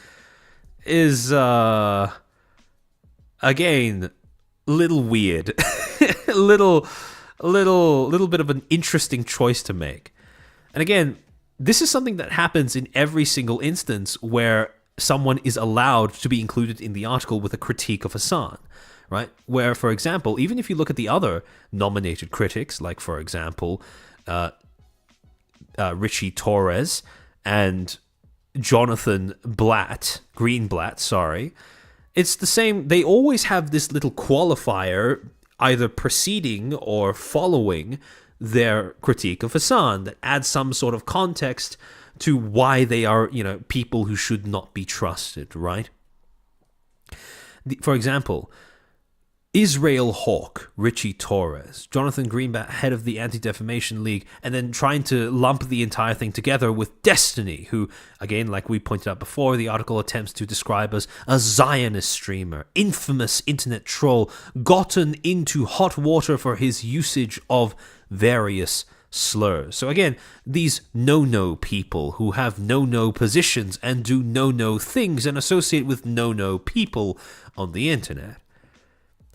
is, again, little weird. little bit of an interesting choice to make. And again, this is something that happens in every single instance where someone is allowed to be included in the article with a critique of Hasan, right? Where, for example, even if you look at the other nominated critics, like, for example, Richie Torres and Jonathan Greenblatt, sorry, it's the same. They always have this little qualifier either preceding or following their critique of Hasan that adds some sort of context to why they are, people who should not be trusted, right? For example, Israel Hawk, Richie Torres, Jonathan Greenblatt, head of the Anti-Defamation League, and then trying to lump the entire thing together with Destiny, who, again, like we pointed out before, the article attempts to describe as a Zionist streamer, infamous internet troll, gotten into hot water for his usage of various slurs. So again, these no-no people who have no-no positions and do no-no things and associate with no-no people on the internet.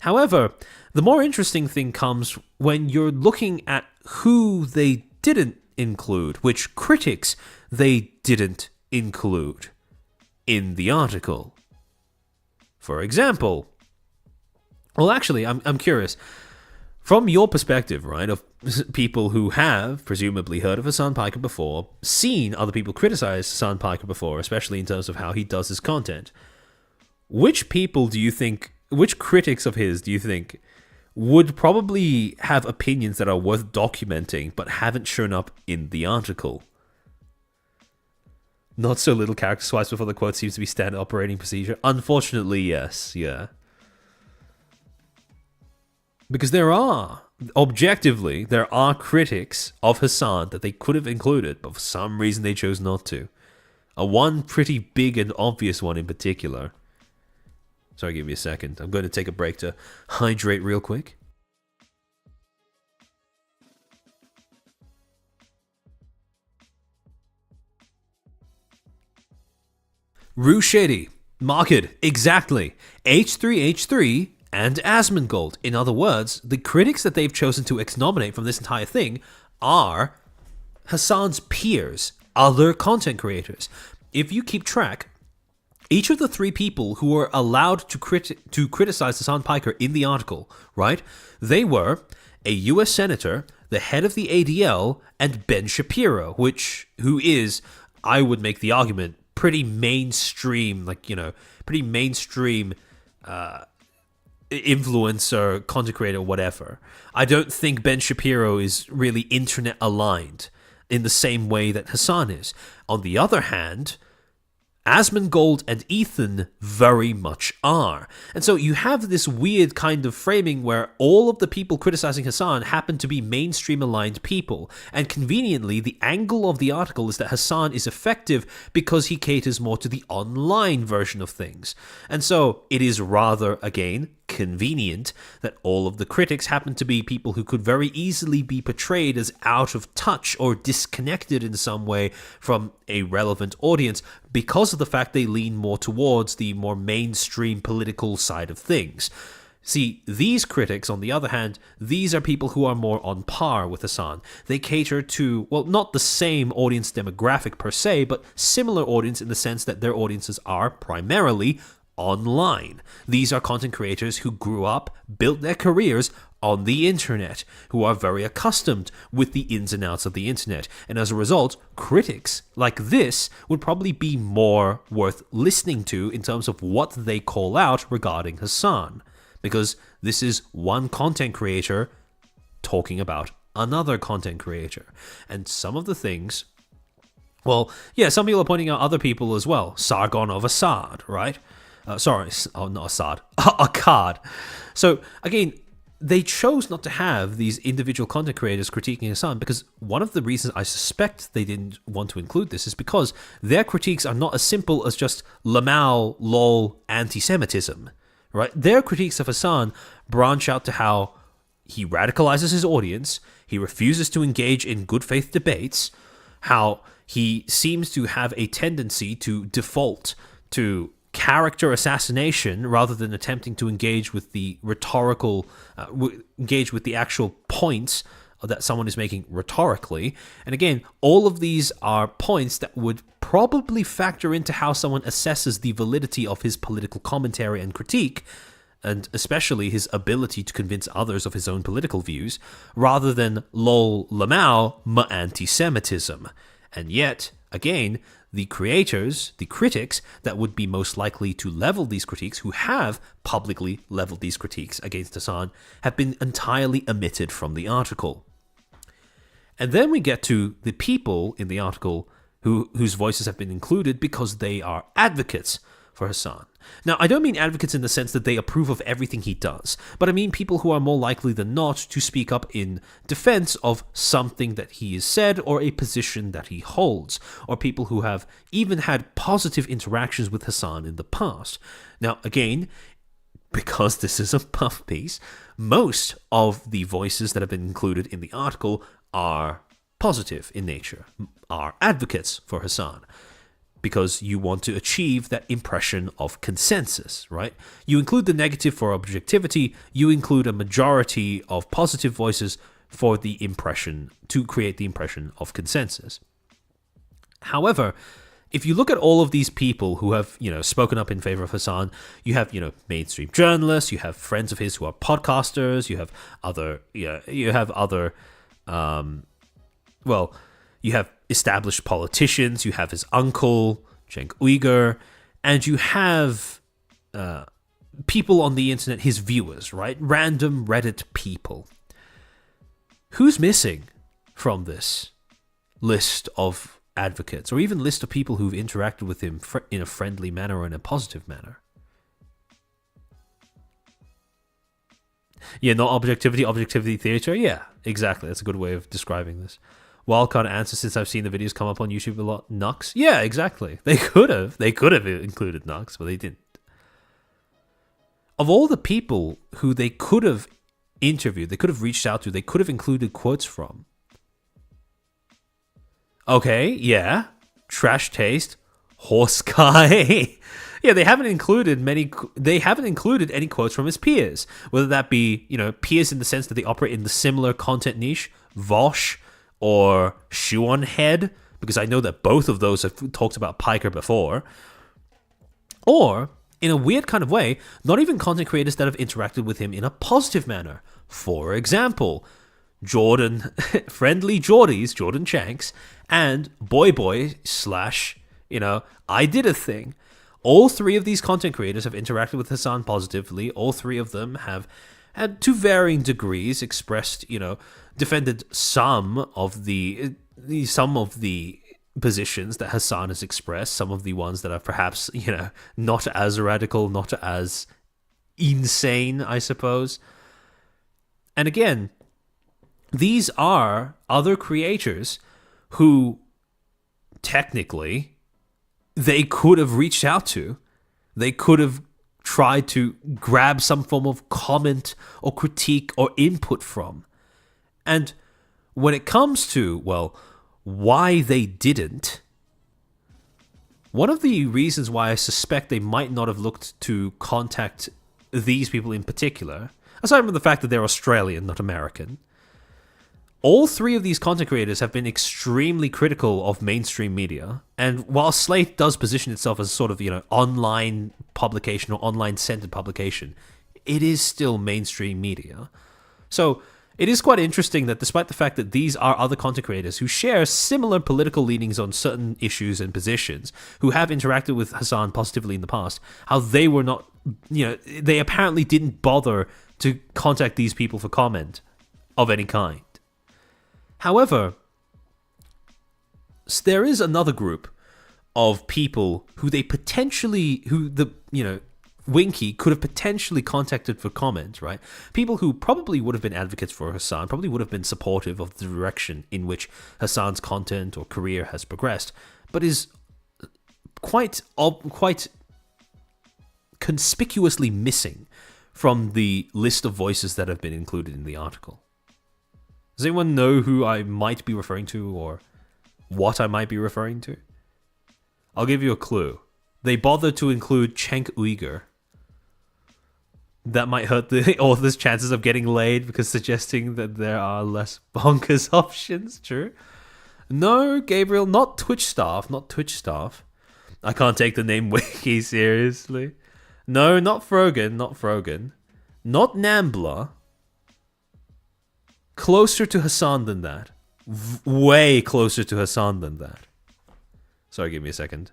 However, the more interesting thing comes when you're looking at who they didn't include, which critics they didn't include in the article. For example, well, actually, I'm curious. From your perspective, right, of people who have presumably heard of Hasan Piker before, seen other people criticize Hasan Piker before, especially in terms of how he does his content, which critics of his do you think would probably have opinions that are worth documenting but haven't shown up in the article? Not so little character swipes before the quote seems to be standard operating procedure. Unfortunately, yes, yeah. Because there are critics of Hasan that they could have included, but for some reason they chose not to. One pretty big and obvious one in particular. Sorry, give me a second. I'm going to take a break to hydrate real quick. Rue Shady, Market, exactly. H3H3 and Asmongold. In other words, the critics that they've chosen to exnominate from this entire thing are Hasan's peers, other content creators. If you keep track, each of the three people who were allowed to criticize Hasan Piker in the article, right? They were a U.S. Senator, the head of the ADL, and Ben Shapiro, who is, I would make the argument, pretty mainstream, influencer, content creator, whatever. I don't think Ben Shapiro is really internet aligned in the same way that Hasan is. On the other hand, Asmongold and Ethan very much are. And so you have this weird kind of framing where all of the people criticizing Hasan happen to be mainstream aligned people. And conveniently, the angle of the article is that Hasan is effective because he caters more to the online version of things. And so it is rather, again, convenient that all of the critics happen to be people who could very easily be portrayed as out of touch or disconnected in some way from a relevant audience because of the fact they lean more towards the more mainstream political side of things. See, these critics, on the other hand, these are people who are more on par with Hasan. They cater to, well, not the same audience demographic per se, but similar audience in the sense that their audiences are primarily online. These are content creators who grew up, built their careers on the internet, who are very accustomed with the ins and outs of the internet. And as a result, critics like this would probably be more worth listening to in terms of what they call out regarding Hasan. Because this is one content creator talking about another content creator. And some of the things, well, yeah, some people are pointing out other people as well. Sargon of Assad, right? Not Assad. Akkad. So, again, they chose not to have these individual content creators critiquing Hasan because one of the reasons I suspect they didn't want to include this is because their critiques are not as simple as just Lamau, lol, anti-Semitism, right? Their critiques of Hasan branch out to how he radicalizes his audience, he refuses to engage in good faith debates, how he seems to have a tendency to default to character assassination rather than attempting to engage with the rhetorical, engage with the actual points that someone is making rhetorically. And again, all of these are points that would probably factor into how someone assesses the validity of his political commentary and critique, and especially his ability to convince others of his own political views, rather than lol Lamau, ma anti-Semitism. And yet, again, the creators, the critics that would be most likely to level these critiques, who have publicly leveled these critiques against Hasan, have been entirely omitted from the article. And then we get to the people in the article whose voices have been included because they are advocates for Hasan. Now, I don't mean advocates in the sense that they approve of everything he does, but I mean people who are more likely than not to speak up in defense of something that he has said or a position that he holds, or people who have even had positive interactions with Hasan in the past. Now, again, because this is a puff piece, most of the voices that have been included in the article are positive in nature, are advocates for Hasan, because you want to achieve that impression of consensus, right? You include the negative for objectivity, you include a majority of positive voices for the impression, to create the impression of consensus. However, if you look at all of these people who have, spoken up in favor of Hasan, you have, mainstream journalists, you have friends of his who are podcasters, you have other, you have established politicians, you have his uncle, Cenk Uygur, and you have people on the internet, his viewers, right? Random Reddit people. Who's missing from this list of advocates, or even list of people who've interacted with him in a friendly manner or in a positive manner? Yeah, not objectivity theater. Yeah, exactly. That's a good way of describing this. Wildcard answer, since I've seen the videos come up on YouTube a lot. Nux? Yeah, exactly. They could have included Nux, but they didn't. Of all the people who they could have interviewed, they could have reached out to, they could have included quotes from. Okay, yeah. Trash taste. Horse guy. Yeah, they haven't included any quotes from his peers. Whether that be, peers in the sense that they operate in the similar content niche, Vosh, or Shoe on Head, because I know that both of those have talked about Piker before. Or, in a weird kind of way, not even content creators that have interacted with him in a positive manner. For example, Friendly Geordies, Jordan Shanks, and Boy / I Did a Thing. All three of these content creators have interacted with Hasan positively. All three of them have, and to varying degrees, expressed, defended some of the positions that Hasan has expressed, some of the ones that are perhaps, not as radical, not as insane, I suppose. And again, these are other creators who technically they could have reached out to. They could have tried to grab some form of comment or critique or input from. And when it comes to, why they didn't, one of the reasons why I suspect they might not have looked to contact these people in particular, aside from the fact that they're Australian, not American, all three of these content creators have been extremely critical of mainstream media. And while Slate does position itself as a sort of, online publication or online-centered publication, it is still mainstream media. So it is quite interesting that despite the fact that these are other content creators who share similar political leanings on certain issues and positions, who have interacted with Hasan positively in the past, how they were not, they apparently didn't bother to contact these people for comment of any kind. However, there is another group of people who Winky could have potentially contacted for comment, right? People who probably would have been advocates for Hasan, probably would have been supportive of the direction in which Hasan's content or career has progressed, but is quite conspicuously missing from the list of voices that have been included in the article. Does anyone know who I might be referring to or what I might be referring to? I'll give you a clue. They bothered to include Cenk Uygur. That might hurt the author's chances of getting laid because suggesting that there are less bonkers options. True. No, Gabriel, not Twitch staff. I can't take the name Wiki seriously. No, not Frogan. Not Nambla. Closer to Hasan than that. Way closer to Hasan than that. Sorry, give me a second.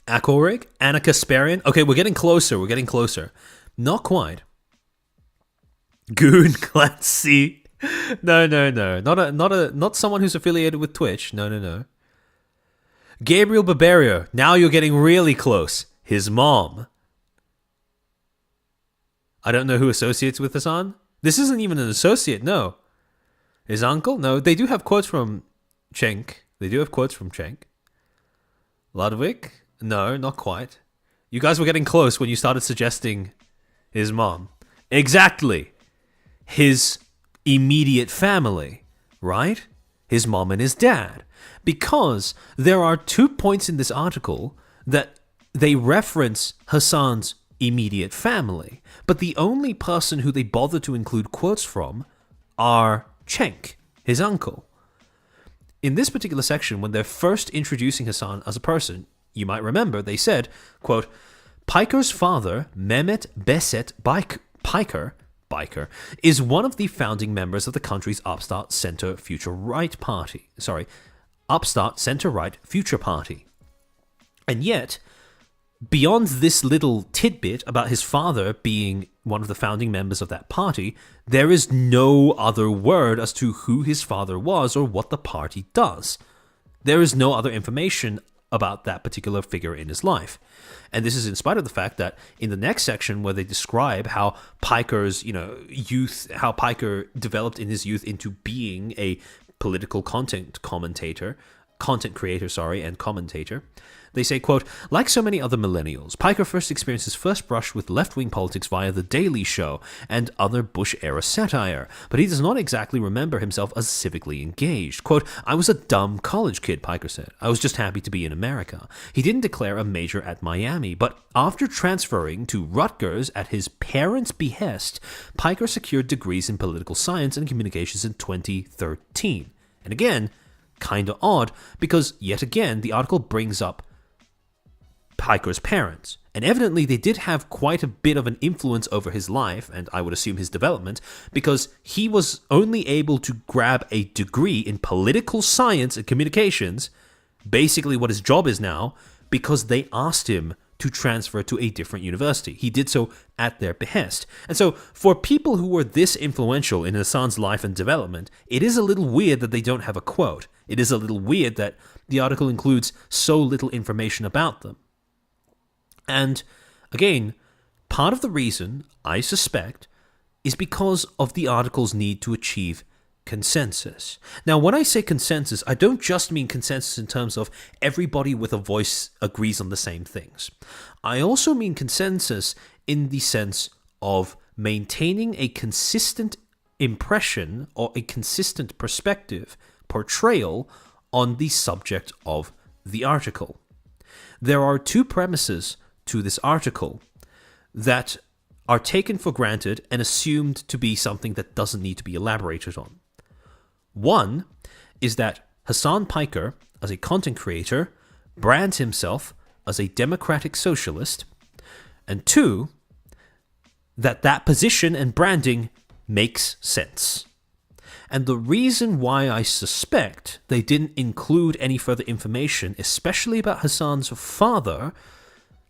Akorig, Anna Kasparian. Okay, we're getting closer. We're getting closer. Not quite. Goon Clancy. No. Not someone who's affiliated with Twitch. No. Gabriel Barberio. Now you're getting really close. His mom. I don't know who associates with Hasan. This isn't even an associate, no. His uncle? No, they do have quotes from Cenk. Ludwig? No, not quite. You guys were getting close when you started suggesting his mom. Exactly. His immediate family, right? His mom and his dad. Because there are 2 points in this article that they reference Hasan's immediate family, but the only person who they bother to include quotes from are Cenk, his uncle. In this particular section, when they're first introducing Hasan as a person, you might remember they said, quote, Piker's father, Mehmet Beset Piker, is one of the founding members of the country's upstart center-right Future Party. And yet, beyond this little tidbit about his father being one of the founding members of that party, there is no other word as to who his father was or what the party does. There is no other information about that particular figure in his life. And this is in spite of the fact that in the next section where they describe how Piker's, youth, how Piker developed in his youth into being a political content creator, and commentator, they say, quote, like so many other millennials, Piker first experienced his first brush with left-wing politics via The Daily Show and other Bush-era satire, but he does not exactly remember himself as civically engaged. Quote, I was a dumb college kid, Piker said. I was just happy to be in America. He didn't declare a major at Miami, but after transferring to Rutgers at his parents' behest, Piker secured degrees in political science and communications in 2013. And again, kind of odd, because yet again, the article brings up Piker's parents. And evidently they did have quite a bit of an influence over his life, and I would assume his development, because he was only able to grab a degree in political science and communications, basically what his job is now, because they asked him to transfer to a different university. He did so at their behest. And so for people who were this influential in Hasan's life and development, it is a little weird that they don't have a quote. It is a little weird that the article includes so little information about them. And again, part of the reason, I suspect, is because of the article's need to achieve consensus. Now, when I say consensus, I don't just mean consensus in terms of everybody with a voice agrees on the same things. I also mean consensus in the sense of maintaining a consistent impression or a consistent portrayal on the subject of the article. There are 2 premises to this article that are taken for granted and assumed to be something that doesn't need to be elaborated on. One is that Hasan Piker, as a content creator, brands himself as a democratic socialist, and 2, that position and branding makes sense. And the reason why I suspect they didn't include any further information, especially about Hasan's father,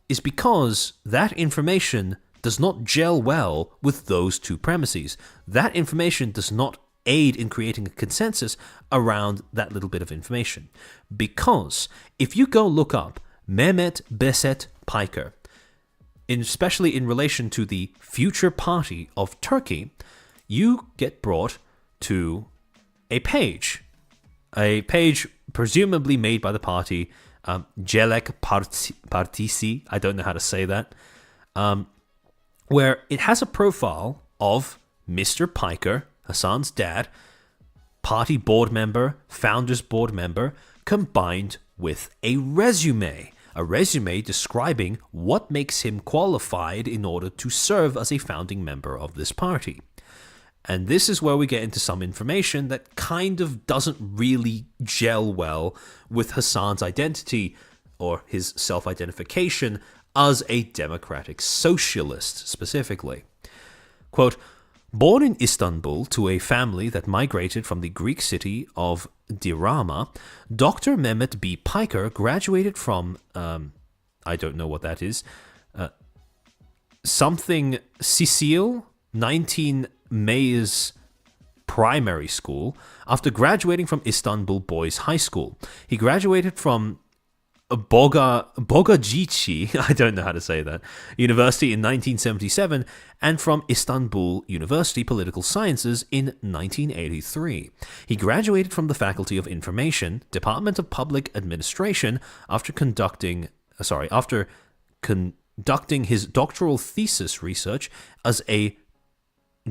is because that information does not gel well with those 2 premises. That information does not aid in creating a consensus around that little bit of information. Because if you go look up Mehmet Beset Piker, especially in relation to the future party of Turkey, you get brought to a page presumably made by the party Gelek Partisi, I don't know how to say that, where it has a profile of Mr. Piker, Hasan's dad, party board member, founders board member, combined with a resume describing what makes him qualified in order to serve as a founding member of this party. And this is where we get into some information that kind of doesn't really gel well with Hasan's identity or his self-identification as a democratic socialist specifically. Quote, born in Istanbul to a family that migrated from the Greek city of Dirama, Dr. Mehmet B. Piker graduated from, I don't know what that is, something Cecile, 19 May's primary school, after graduating from Istanbul Boys High School. He graduated from Bogazici, I don't know how to say that, University in 1977, and from Istanbul University Political Sciences in 1983. He graduated from the Faculty of Information, Department of Public Administration, after conducting his doctoral thesis research as a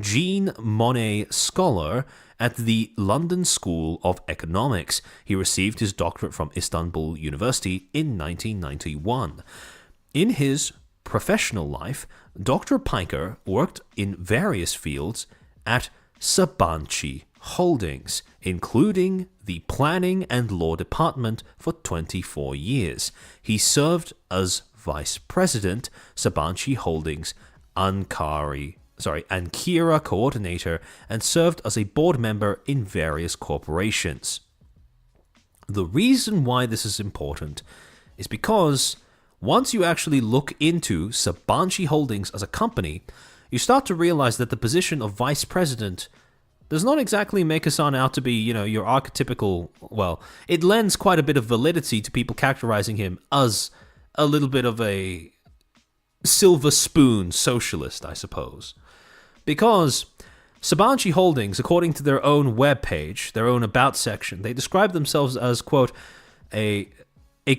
Jean Monnet Scholar at the London School of Economics. He received his doctorate from Istanbul University in 1991. In his professional life, Dr. Piker worked in various fields at Sabancı Holdings, including the Planning and Law Department for 24 years. He served as Vice President, Sabancı Holdings, Ankara coordinator, and served as a board member in various corporations. The reason why this is important is because once you actually look into Sabancı Holdings as a company, you start to realize that the position of vice president does not exactly make Hasan out to be, your archetypical, it lends quite a bit of validity to people characterizing him as a little bit of a silver spoon socialist, I suppose. Because Sabancı Holdings, according to their own webpage, their own about section, they describe themselves as, quote, a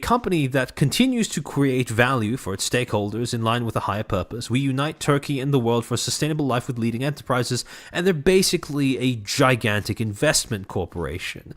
company that continues to create value for its stakeholders in line with a higher purpose. We unite Turkey and the world for a sustainable life with leading enterprises, and they're basically a gigantic investment corporation.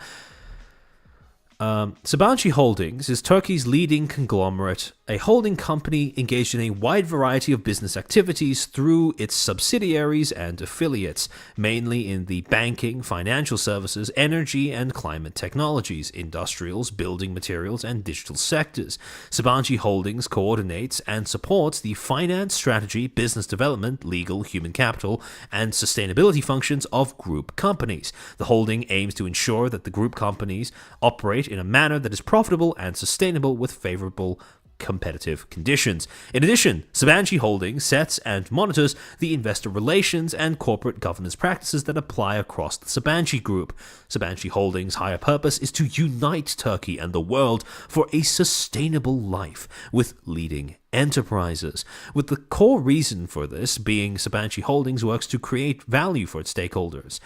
Sabancı Holdings is Turkey's leading conglomerate, a holding company engaged in a wide variety of business activities through its subsidiaries and affiliates, mainly in the banking, financial services, energy and climate technologies, industrials, building materials, and digital sectors. Sabancı Holdings coordinates and supports the finance, strategy, business development, legal, human capital, and sustainability functions of group companies. The holding aims to ensure that the group companies operate in a manner that is profitable and sustainable with favorable competitive conditions. In addition, Sabancı Holdings sets and monitors the investor relations and corporate governance practices that apply across the Sabancı Group. Sabancı Holdings' higher purpose is to unite Turkey and the world for a sustainable life with leading enterprises, with the core reason for this being Sabancı Holdings works to create value for its stakeholders.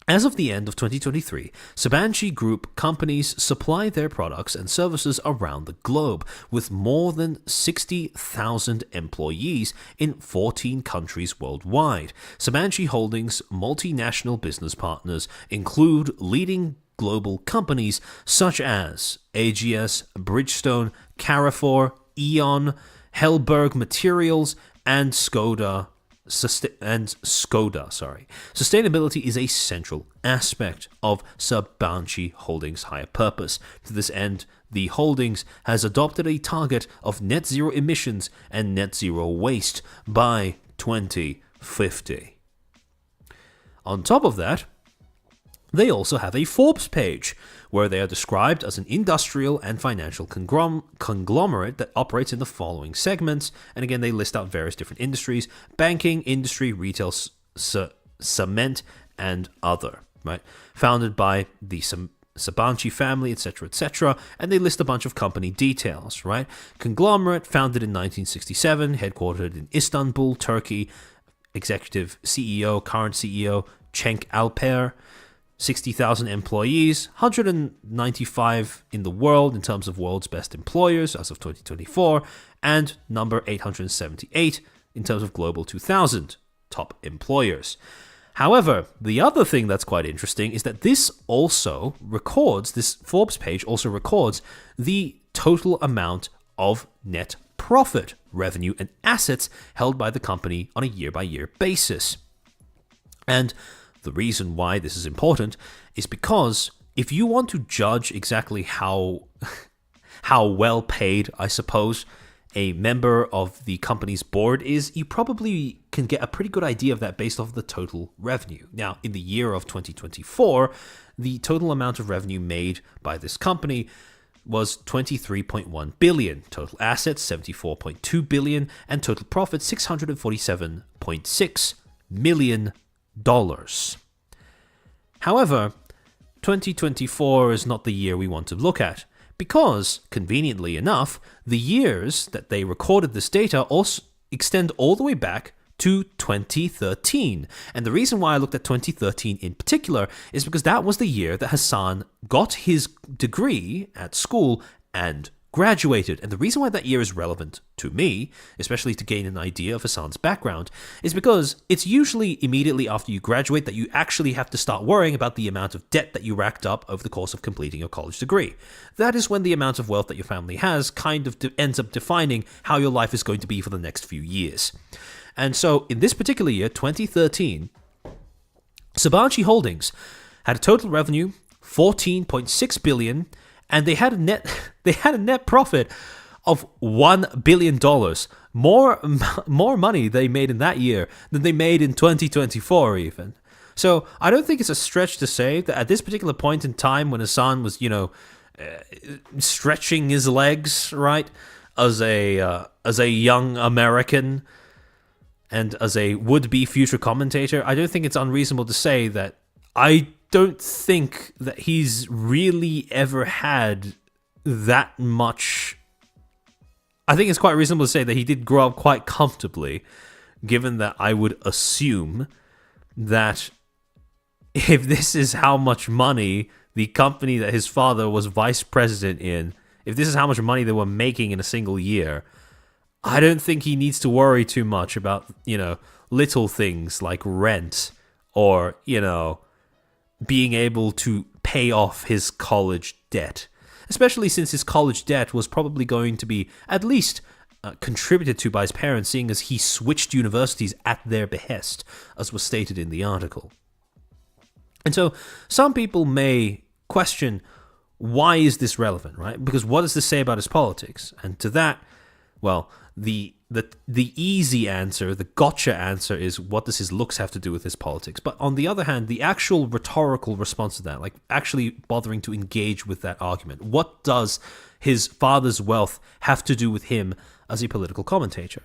As of the end of 2023, Sabancı Group companies supply their products and services around the globe, with more than 60,000 employees in 14 countries worldwide. Sabancı Holdings' multinational business partners include leading global companies such as AGS, Bridgestone, Carrefour, Eon, Hellberg Materials, and Skoda. Sustainability is a central aspect of Sabancı Holdings' higher purpose. To this end, the holdings has adopted a target of net zero emissions and net zero waste by 2050. On top of that, they also have a Forbes page, where they are described as an industrial and financial conglomerate that operates in the following segments. And again, they list out various different industries: banking, industry, retail, cement, and other. Right? Founded by the Sabancı family, etc., etc., and they list a bunch of company details. Right? Conglomerate, founded in 1967, headquartered in Istanbul, Turkey. Executive CEO, current CEO, Cenk Alper. 60,000 employees, 195 in the world in terms of world's best employers as of 2024, and number 878 in terms of global 2000 top employers. However, the other thing that's quite interesting is that this Forbes page also records the total amount of net profit, revenue, and assets held by the company on a year-by-year basis. And the reason why this is important is because if you want to judge exactly how how well paid, I suppose, a member of the company's board is, you probably can get a pretty good idea of that based off the total revenue. Now, in the year of 2024, the total amount of revenue made by this company was 23.1 billion, total assets 74.2 billion, and total profit $647.6 million. However, 2024 is not the year we want to look at, because, conveniently enough, the years that they recorded this data also extend all the way back to 2013. And the reason why I looked at 2013 in particular is because that was the year that Hasan got his degree at school and graduated. And the reason why that year is relevant to me, especially to gain an idea of Hasan's background, is because it's usually immediately after you graduate that you actually have to start worrying about the amount of debt that you racked up over the course of completing your college degree. That is when the amount of wealth that your family has kind of ends up defining how your life is going to be for the next few years. And so in this particular year, 2013, Sabancı Holdings had a total revenue 14.6 billion, and they had a net profit of $1 billion. More money they made in that year than they made in 2024 even. So I don't think it's a stretch to say that at this particular point in time when Hasan was, stretching his legs, right, as a young American and as a would-be future commentator, I don't think it's unreasonable to say that I don't think that he's really ever had that much. I think it's quite reasonable to say that he did grow up quite comfortably, given that I would assume that if this is how much money the company that his father was vice president in, if this is how much money they were making in a single year, I don't think he needs to worry too much about, little things like rent or, being able to pay off his college debt. Especially since his college debt was probably going to be at least contributed to by his parents, seeing as he switched universities at their behest, as was stated in the article. And so some people may question, why is this relevant, right? Because what does this say about his politics? And to that, well, the easy answer, the gotcha answer is, what does his looks have to do with his politics? But on the other hand, the actual rhetorical response to that, like actually bothering to engage with that argument, what does his father's wealth have to do with him as a political commentator?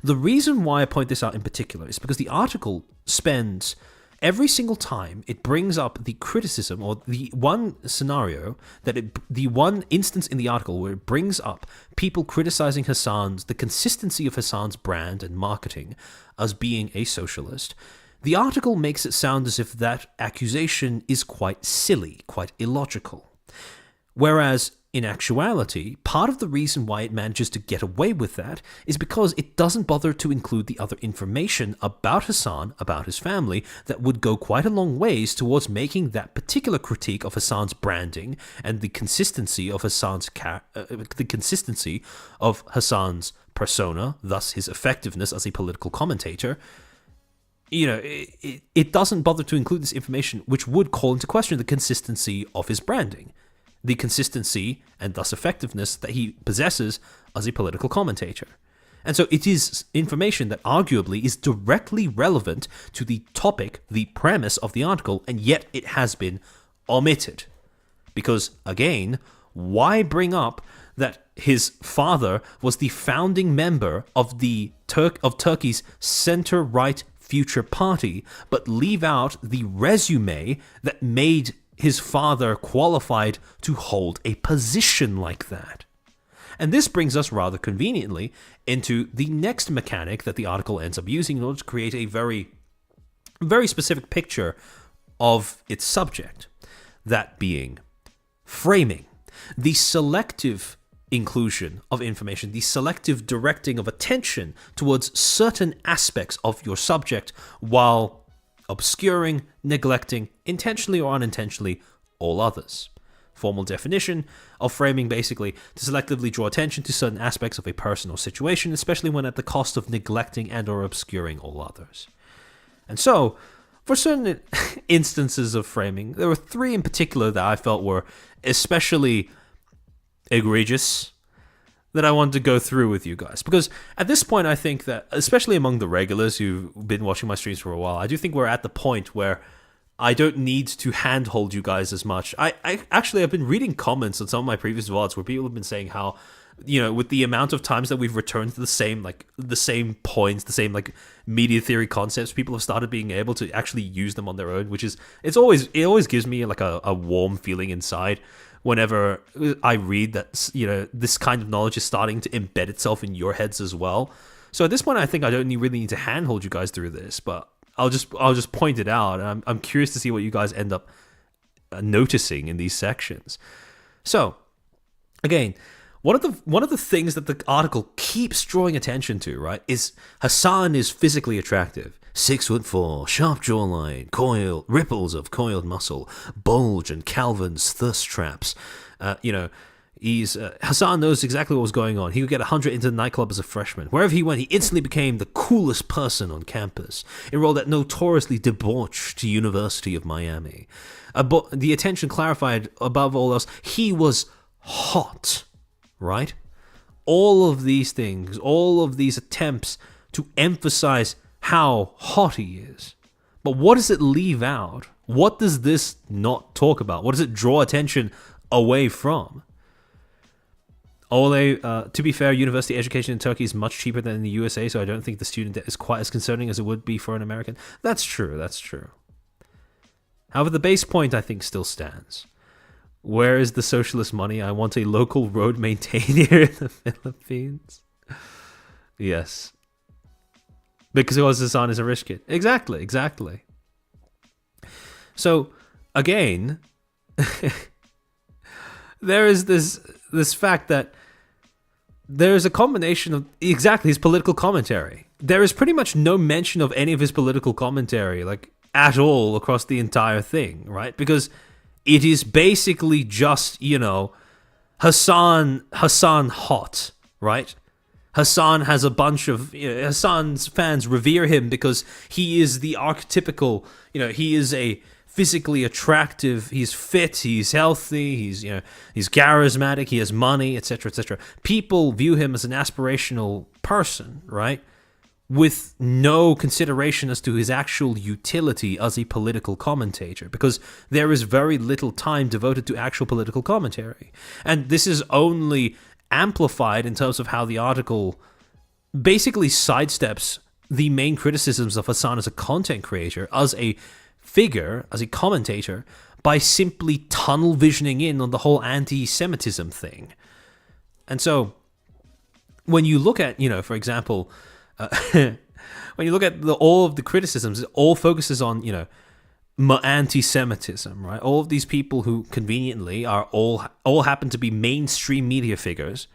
The reason why I point this out in particular is because the article spends every single time it brings up the criticism, or the one scenario the one instance in the article where it brings up people criticizing the consistency of Hasan's brand and marketing as being a socialist, the article makes it sound as if that accusation is quite silly, quite illogical. Whereas in actuality, part of the reason why it manages to get away with that is because it doesn't bother to include the other information about Hasan, about his family, that would go quite a long ways towards making that particular critique of Hasan's branding and the consistency of Hasan's persona, thus his effectiveness as a political commentator. It doesn't bother to include this information, which would call into question the consistency of his branding, the consistency and thus effectiveness that he possesses as a political commentator. And so it is information that arguably is directly relevant to the topic, the premise of the article, and yet it has been omitted. Because, again, why bring up that his father was the founding member of Turkey's center-right Future Party, but leave out the resume that made his father qualified to hold a position like that? And this brings us rather conveniently into the next mechanic that the article ends up using in order to create a very, very specific picture of its subject, that being framing, the selective inclusion of information, the selective directing of attention towards certain aspects of your subject while obscuring, neglecting, intentionally or unintentionally, all others. Formal definition of framing, basically, to selectively draw attention to certain aspects of a person or situation, especially when at the cost of neglecting and or obscuring all others. And so, for certain instances of framing, there were three in particular that I felt were especially egregious that I wanted to go through with you guys. Because at this point, I think that, especially among the regulars who've been watching my streams for a while, I do think we're at the point where I don't need to handhold you guys as much. I actually, I've been reading comments on some of my previous VODs where people have been saying how, with the amount of times that we've returned to the same points, the same like media theory concepts, people have started being able to actually use them on their own, which is, it always gives me like a warm feeling inside whenever I read that, this kind of knowledge is starting to embed itself in your heads as well. So at this point, I think I don't really need to handhold you guys through this, but I'll just point it out, and I'm curious to see what you guys end up noticing in these sections. So, again, one of the things that the article keeps drawing attention to, right, is Hasan is physically attractive. 6'4", sharp jawline, ripples of coiled muscle, bulge and Calvin's thirst traps. Hasan knows exactly what was going on. He would get 100 into the nightclub as a freshman. Wherever he went, he instantly became the coolest person on campus. Enrolled at notoriously debauched University of Miami. The attention clarified above all else, he was hot, right? All of these things, all of these attempts to emphasize how hot he is. But what does it leave out? What does this not talk about? What does it draw attention away from? To be fair, university education in Turkey is much cheaper than in the USA, so I don't think the student debt is quite as concerning as it would be for an American. That's true. However, the base point, I think, still stands. Where is the socialist money? I want a local road maintained here in the Philippines. Yes. Because Hasan is a rich kid. Exactly. So, again, there is this fact that there is a combination of his political commentary. There is pretty much no mention of any of his political commentary, like, at all across the entire thing, right? Because it is basically just, Hasan hot, right? Hasan has a bunch of, Hasan's fans revere him because he is the archetypical, he is a physically attractive, he's fit, he's healthy, he's charismatic, he has money, etc., etc. People view him as an aspirational person, right? With no consideration as to his actual utility as a political commentator, because there is very little time devoted to actual political commentary. And this is only amplified in terms of how the article basically sidesteps the main criticisms of Hasan as a content creator, as a figure, as a commentator, by simply tunnel visioning in on the whole anti-Semitism thing. And so, when you look at, for example, when you look at all of the criticisms, it all focuses on, anti-Semitism, right? All of these people who conveniently are all happen to be mainstream media figures,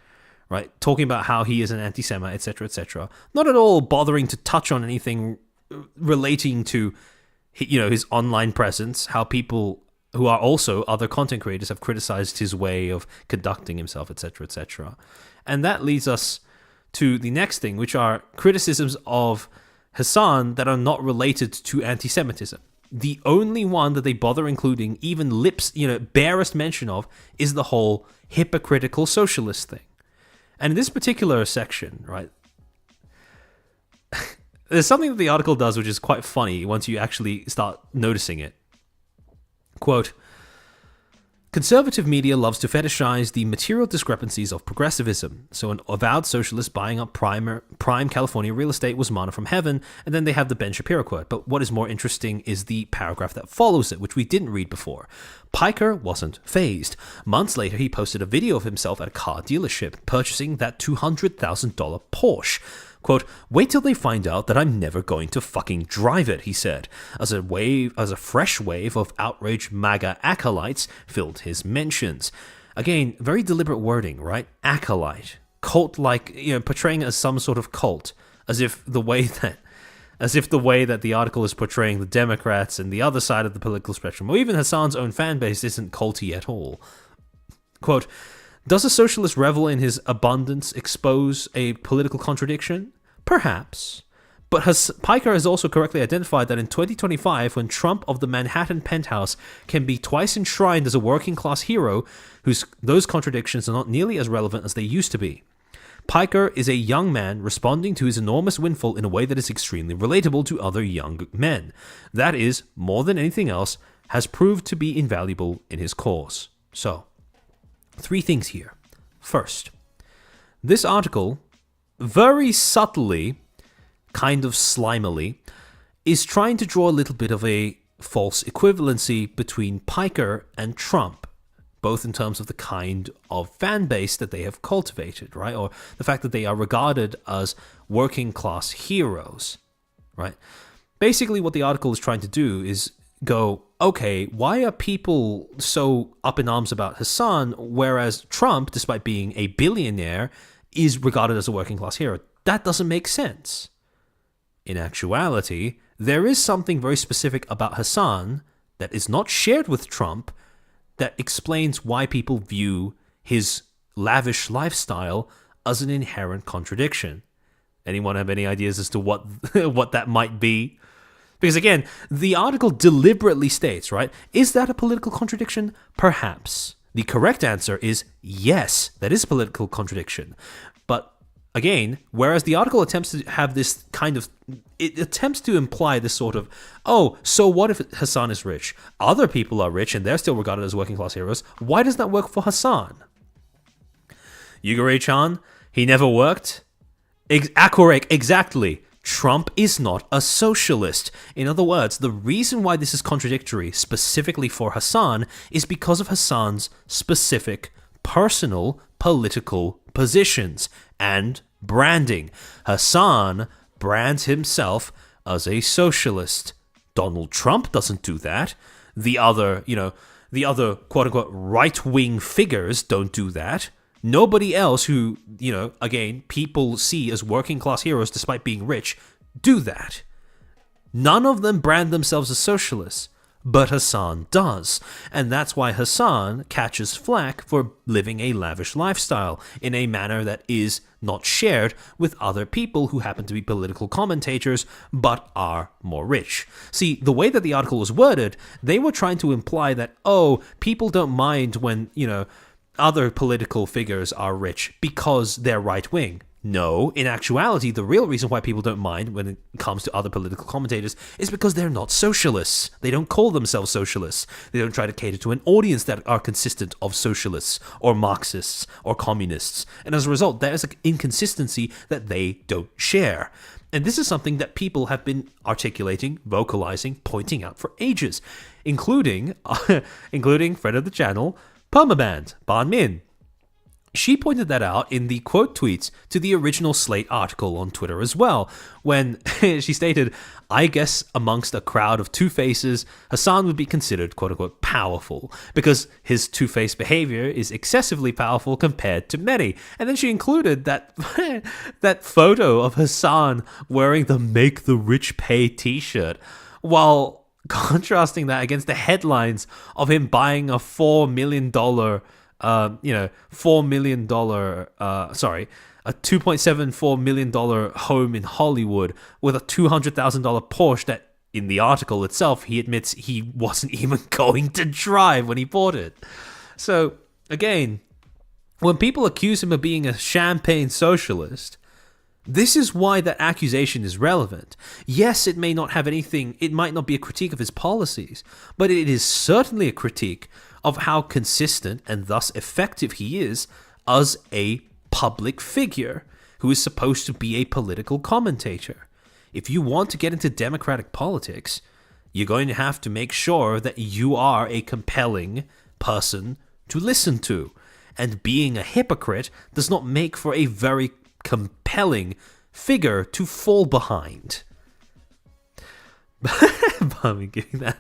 right? Talking about how he is an anti-Semite, etc., etc. Not at all bothering to touch on anything relating to, his online presence, how people who are also other content creators have criticized his way of conducting himself, etc., etc. And that leads us to the next thing, which are criticisms of Hasan that are not related to anti-Semitism. The only one that they bother including, even barest mention of, is the whole hypocritical socialist thing. And in this particular section, right, there's something that the article does which is quite funny once you actually start noticing it. Quote, conservative media loves to fetishize the material discrepancies of progressivism. So an avowed socialist buying up prime California real estate was manna from heaven, and then they have the Ben Shapiro quote. But what is more interesting is the paragraph that follows it, which we didn't read before. Piker wasn't fazed. Months later, he posted a video of himself at a car dealership purchasing that $200,000 Porsche. Quote, wait till they find out that I'm never going to fucking drive it, he said, as a fresh wave of outraged MAGA acolytes filled his mentions. Again, very deliberate wording, right? Acolyte. Cult-like, portraying it as some sort of cult, as if the way that the article is portraying the Democrats and the other side of the political spectrum, or even Hasan's own fan base, isn't culty at all. Quote, does a socialist revel in his abundance expose a political contradiction? Perhaps. But Piker has also correctly identified that in 2025, when Trump of the Manhattan penthouse can be twice enshrined as a working-class hero, those contradictions are not nearly as relevant as they used to be. Piker is a young man responding to his enormous windfall in a way that is extremely relatable to other young men. That is, more than anything else, has proved to be invaluable in his cause. So, 3 things here. First, this article, very subtly, kind of slimily, is trying to draw a little bit of a false equivalency between Piker and Trump, both in terms of the kind of fan base that they have cultivated, right? Or the fact that they are regarded as working class heroes, right? Basically, what the article is trying to do is go, okay, why are people so up in arms about Hasan, whereas Trump, despite being a billionaire, is regarded as a working class hero? That doesn't make sense. In actuality, there is something very specific about Hasan that is not shared with Trump that explains why people view his lavish lifestyle as an inherent contradiction. Anyone have any ideas as to what what that might be? Because again, the article deliberately states, right, is that a political contradiction? Perhaps. The correct answer is yes, that is a political contradiction. But again, whereas the article attempts to have this kind of, it attempts to imply this sort of, oh, so what if Hasan is rich? Other people are rich and they're still regarded as working class heroes. Why does that work for Hasan? Yugure-chan, he never worked? Correct, exactly. Trump is not a socialist. In other words, the reason why this is contradictory specifically for Hasan is because of Hasan's specific personal political positions and branding. Hasan brands himself as a socialist. Donald Trump doesn't do that. The other quote-unquote right-wing figures don't do that. Nobody else who, again, people see as working-class heroes despite being rich, do that. None of them brand themselves as socialists, but Hasan does. And that's why Hasan catches flack for living a lavish lifestyle in a manner that is not shared with other people who happen to be political commentators but are more rich. See, the way that the article was worded, they were trying to imply that, oh, people don't mind when, other political figures are rich because they're right-wing. No, in actuality, the real reason why people don't mind when it comes to other political commentators is because they're not socialists. They don't call themselves socialists. They don't try to cater to an audience that are consistent of socialists or Marxists or communists. And as a result, there's an inconsistency that they don't share. And this is something that people have been articulating, vocalizing, pointing out for ages, including friend of the channel, Permaband, Ban Min. She pointed that out in the quote tweets to the original Slate article on Twitter as well, when she stated, I guess amongst a crowd of two-faces, Hasan would be considered quote-unquote powerful, because his two-faced behavior is excessively powerful compared to many. And then she included that that photo of Hasan wearing the Make the Rich Pay t-shirt, while contrasting that against the headlines of him buying a $4 million a $2.74 million home in Hollywood with a $200,000 Porsche that, in the article itself, he admits he wasn't even going to drive when he bought it. So, again, when people accuse him of being a champagne socialist, this is why that accusation is relevant. Yes, it may not have anything, it might not be a critique of his policies, but it is certainly a critique of how consistent and thus effective he is as a public figure who is supposed to be a political commentator. If you want to get into democratic politics, you're going to have to make sure that you are a compelling person to listen to. And being a hypocrite does not make for a very compelling figure to fall behind. I'm giving that.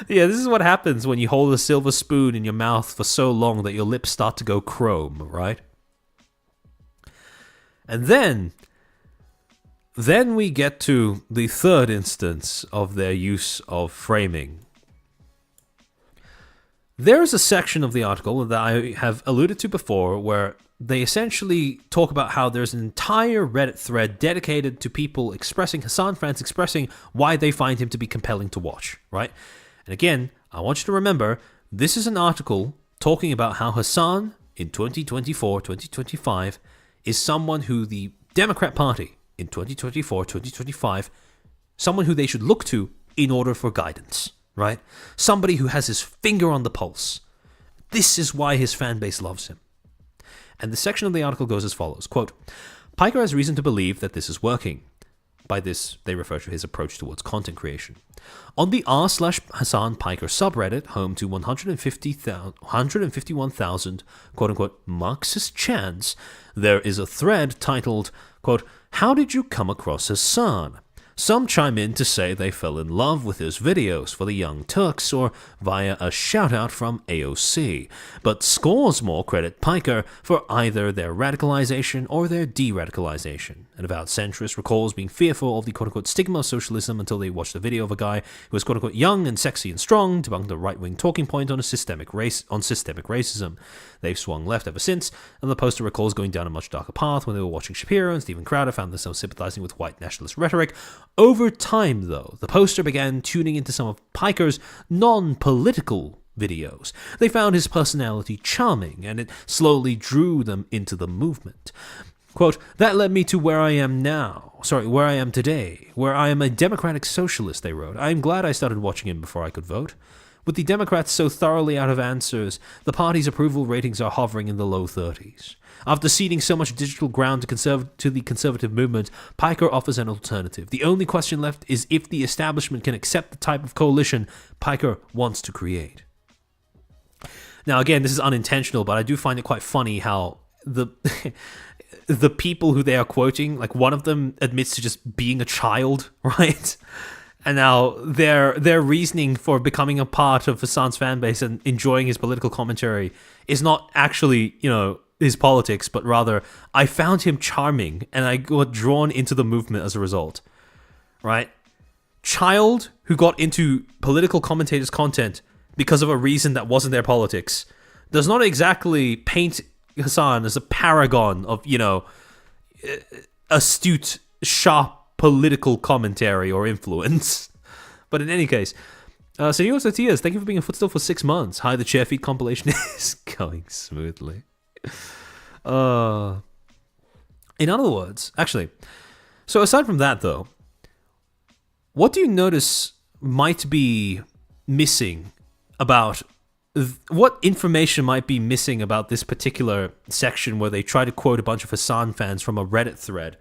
Yeah, this is what happens when you hold a silver spoon in your mouth for so long that your lips start to go chrome, right? And then we get to the third instance of their use of framing. There's a section of the article that I have alluded to before where they essentially talk about how there's an entire Reddit thread dedicated to people expressing, Hasan fans expressing why they find him to be compelling to watch, right? And again, I want you to remember, this is an article talking about how Hasan in 2024, 2025 is someone who the Democrat Party in 2024, 2025, someone who they should look to in order for guidance, right? Somebody who has his finger on the pulse. This is why his fan base loves him. And the section of the article goes as follows, quote, Piker has reason to believe that this is working. By this, they refer to his approach towards content creation. On the r/Hasan Piker subreddit, home to 151,000 quote-unquote Marxist chants, there is a thread titled, quote, How did you come across Hasan? Some chime in to say they fell in love with his videos for the Young Turks or via a shout-out from AOC, but scores more credit Piker for either their radicalization or their de-radicalization. An avowed centrist recalls being fearful of the quote-unquote stigma of socialism until they watched a video of a guy who was quote-unquote young and sexy and strong, debunked the right-wing talking point on systemic racism. They've swung left ever since, and the poster recalls going down a much darker path when they were watching Shapiro and Stephen Crowder found themselves sympathizing with white nationalist rhetoric. Over time, though, the poster began tuning into some of Piker's non-political videos. They found his personality charming, and it slowly drew them into the movement. Quote, that led me to where I am today, where I am a democratic socialist, they wrote. I am glad I started watching him before I could vote. With the Democrats so thoroughly out of answers, the party's approval ratings are hovering in the low 30s. After ceding so much digital ground to the conservative movement, Piker offers an alternative. The only question left is if the establishment can accept the type of coalition Piker wants to create. Now, again, this is unintentional, but I do find it quite funny how the the people who they are quoting, like one of them admits to just being a child, right? And now their reasoning for becoming a part of Hasan's fan base and enjoying his political commentary is not actually, his politics, but rather, I found him charming and I got drawn into the movement as a result. Right? Child who got into political commentators' content because of a reason that wasn't their politics does not exactly paint Hasan as a paragon of, astute, sharp political commentary or influence. But in any case, Senor Sotias, thank you for being a Footstool for 6 months. Hi, the chair feed compilation is going smoothly. In other words, actually, so aside from that though, what do you notice might be missing about what information might be missing about this particular section where they try to quote a bunch of Hasan fans from a Reddit thread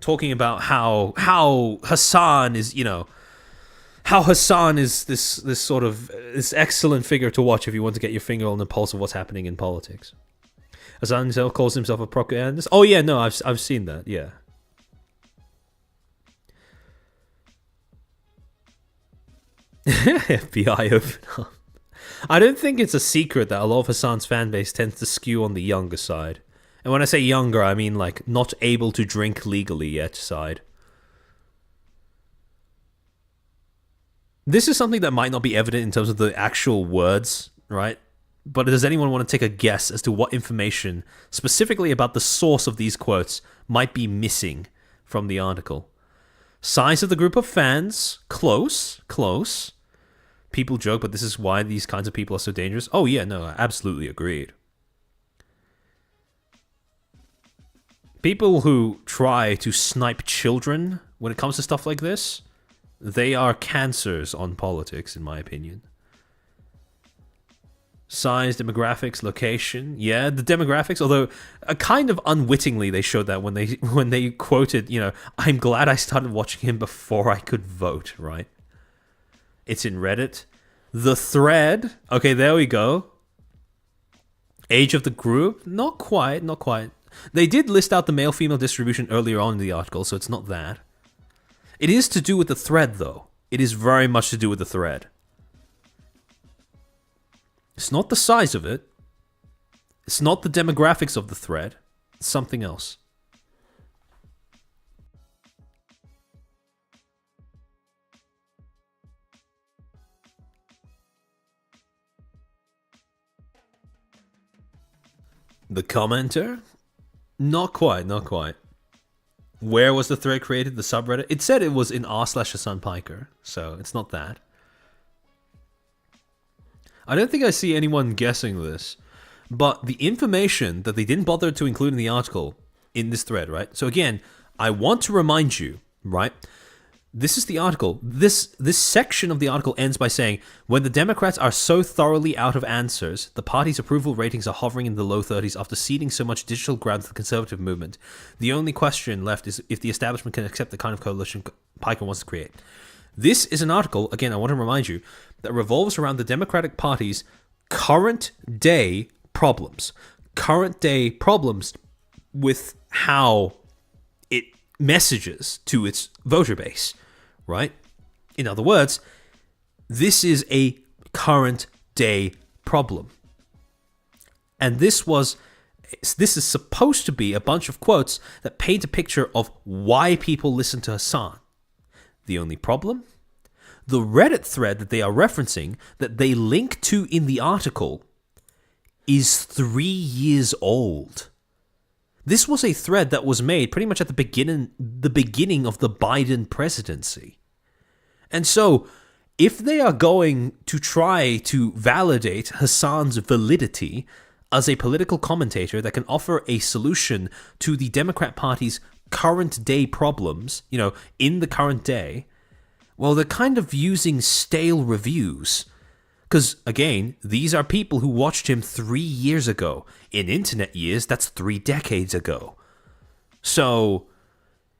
talking about how Hasan is, how Hasan is this sort of this excellent figure to watch if you want to get your finger on the pulse of what's happening in politics. Hasan himself calls himself a propagandist. Oh yeah, no, I've seen that. Yeah. FBI open up. I don't think it's a secret that a lot of Hasan's fan base tends to skew on the younger side. And when I say younger, I mean like not able to drink legally yet side. This is something that might not be evident in terms of the actual words, right? But does anyone want to take a guess as to what information, specifically about the source of these quotes, might be missing from the article? Size of the group of fans, close. People joke, but this is why these kinds of people are so dangerous. Oh yeah, no, absolutely agreed. People who try to snipe children when it comes to stuff like this, they are cancers on politics, in my opinion. Size, demographics, location. Yeah, the demographics, although kind of unwittingly they showed that when they quoted, I'm glad I started watching him before I could vote, right? It's in Reddit. The thread. Okay, there we go. Age of the group. Not quite. They did list out the male-female distribution earlier on in the article, so it's not that. It is to do with the thread, though. It is very much to do with the thread. It's not the size of it. It's not the demographics of the thread. It's something else. The commenter? Not quite, not quite. Where was the thread created, the subreddit? It said it was in r/Hasan Piker, so it's not that. I don't think I see anyone guessing this, but the information that they didn't bother to include in the article in this thread, right? So again, I want to remind you, right? This is the article. This section of the article ends by saying, when the Democrats are so thoroughly out of answers, the party's approval ratings are hovering in the low 30s after ceding so much digital ground to the conservative movement. The only question left is if the establishment can accept the kind of coalition Piker wants to create. This is an article, again, I want to remind you, that revolves around the Democratic Party's current day problems. Current day problems with how it messages to its voter base, right? In other words, this is a current day problem. And this is supposed to be a bunch of quotes that paint a picture of why people listen to Hasan. The only problem? The Reddit thread that they are referencing, that they link to in the article, is 3 years old. This was a thread that was made pretty much at the beginning of the Biden presidency. And so, if they are going to try to validate Hasan's validity as a political commentator that can offer a solution to the Democrat Party's current day problems, in the current day, well, they're kind of using stale reviews. Because, again, these are people who watched him 3 years ago. In internet years, that's 3 decades ago. So,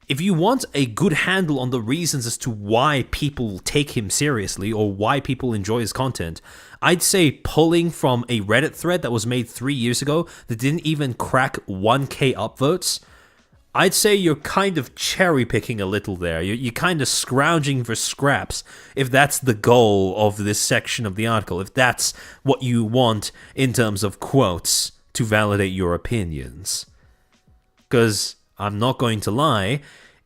if you want a good handle on the reasons as to why people take him seriously or why people enjoy his content, I'd say pulling from a Reddit thread that was made 3 years ago that didn't even crack 1K upvotes, I'd say you're kind of cherry-picking a little there. You're kind of scrounging for scraps if that's the goal of this section of the article, if that's what you want in terms of quotes to validate your opinions. Because, I'm not going to lie,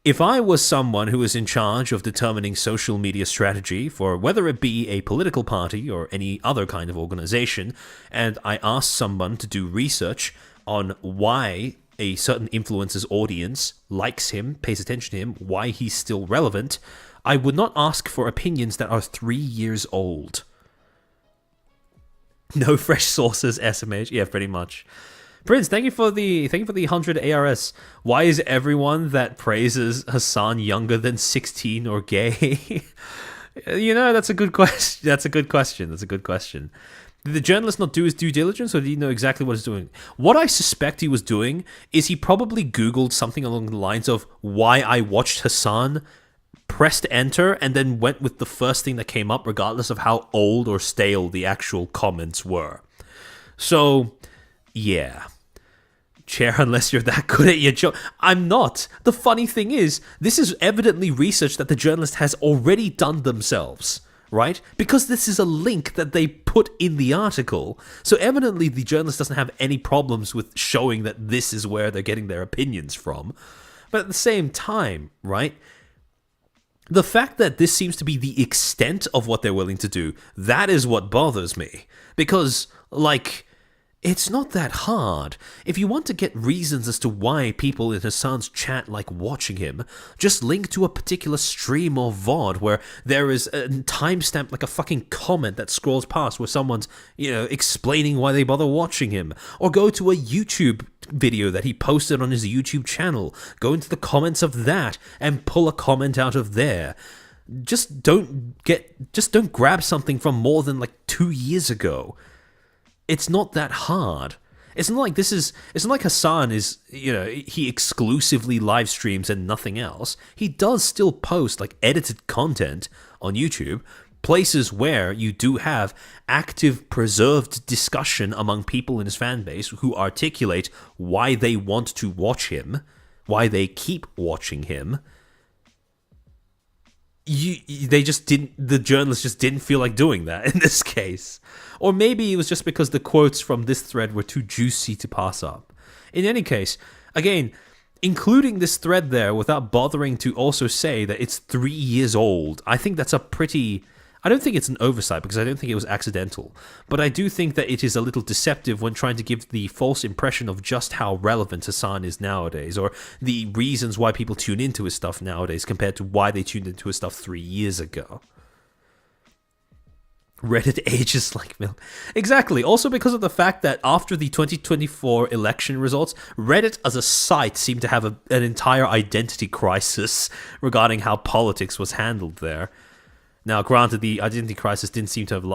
if I was someone who was in charge of determining social media strategy for whether it be a political party or any other kind of organization, and I asked someone to do research on why a certain influencer's audience likes him, pays attention to him, why he's still relevant, I would not ask for opinions that are 3 years old. No fresh sources, SMH. Yeah, pretty much. Prince, thank you for the 100 ARS. Why is everyone that praises Hasan younger than 16 or gay? That's a good question. That's a good question. Did the journalist not do his due diligence, or did he know exactly what he's doing? What I suspect he was doing is he probably Googled something along the lines of why I watched Hasan, pressed enter, and then went with the first thing that came up, regardless of how old or stale the actual comments were. So, yeah. Chair, unless you're that good at your job. I'm not. The funny thing is, this is evidently research that the journalist has already done themselves. Right? Because this is a link that they put in the article. So evidently the journalist doesn't have any problems with showing that this is where they're getting their opinions from. But at the same time, right? The fact that this seems to be the extent of what they're willing to do, that is what bothers me. Because, it's not that hard. If you want to get reasons as to why people in Hasan's chat like watching him, just link to a particular stream or VOD where there is a timestamp, like a fucking comment that scrolls past where someone's, explaining why they bother watching him. Or go to a YouTube video that he posted on his YouTube channel. Go into the comments of that and pull a comment out of there. Just don't grab something from more than 2 years ago. It's not that hard. It's not like Hasan is, he exclusively live streams and nothing else. He does still post edited content on YouTube, places where you do have active, preserved discussion among people in his fan base who articulate why they want to watch him, why they keep watching him. The journalist just didn't feel like doing that in this case. Or maybe it was just because the quotes from this thread were too juicy to pass up. In any case, again, including this thread there without bothering to also say that it's 3 years old, I think that's a pretty I don't think it's an oversight because I don't think it was accidental, but I do think that it is a little deceptive when trying to give the false impression of just how relevant Hasan is nowadays, or the reasons why people tune into his stuff nowadays compared to why they tuned into his stuff 3 years ago. Reddit ages like milk. Exactly. Also because of the fact that after the 2024 election results, Reddit as a site seemed to have an entire identity crisis regarding how politics was handled there. Now, granted, the identity crisis didn't seem to have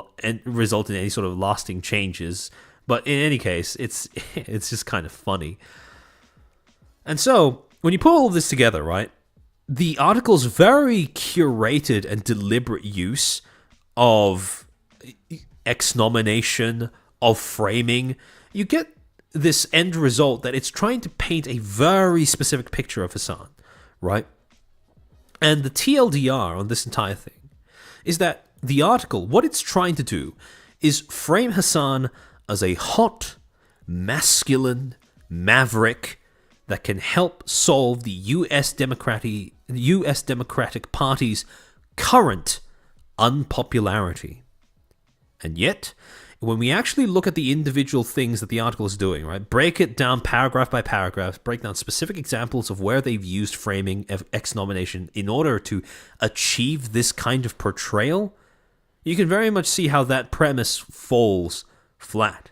resulted in any sort of lasting changes, but in any case, it's just kind of funny. And so, when you put all of this together, right, the article's very curated and deliberate use of exnomination, of framing, you get this end result that it's trying to paint a very specific picture of Hasan, right? And the TLDR on this entire thing is that the article, what it's trying to do is frame Hasan as a hot, masculine maverick that can help solve the US Democratic Party's current unpopularity. And yet, when we actually look at the individual things that the article is doing, right, break it down paragraph by paragraph, break down specific examples of where they've used framing of exnomination in order to achieve this kind of portrayal, you can very much see how that premise falls flat.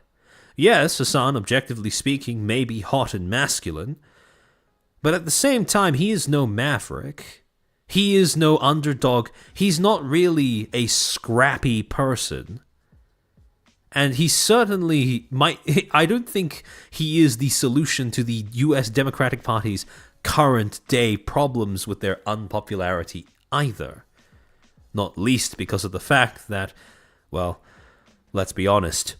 Yes, Hasan, objectively speaking, may be hot and masculine, but at the same time, he is no maverick. He is no underdog. He's not really a scrappy person. And he certainly might... I don't think he is the solution to the US Democratic Party's current day problems with their unpopularity either. Not least because of the fact that, well, let's be honest,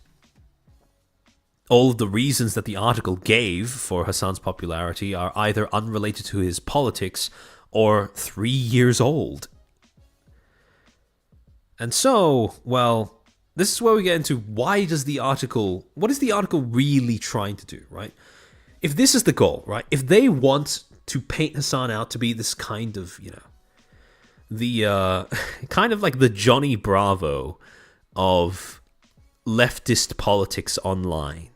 all of the reasons that the article gave for Hasan's popularity are either unrelated to his politics or 3 years old. And so, well, this is where we get into what is the article really trying to do, right? If this is the goal, right? If they want to paint Hasan out to be this kind of, the kind of like the Johnny Bravo of leftist politics online,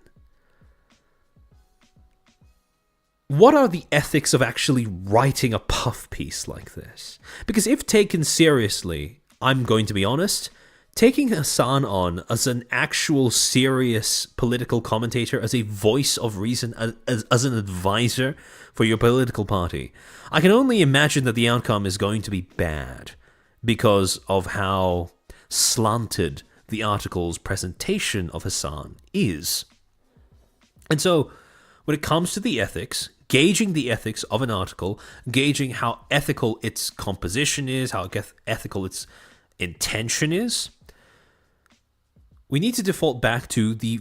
what are the ethics of actually writing a puff piece like this? Because if taken seriously, I'm going to be honest, taking Hasan on as an actual serious political commentator, as a voice of reason, as an advisor for your political party, I can only imagine that the outcome is going to be bad because of how slanted the article's presentation of Hasan is. And so, when it comes to the ethics, gauging the ethics of an article, gauging how ethical its composition is, how ethical its intention is, we need to default back to the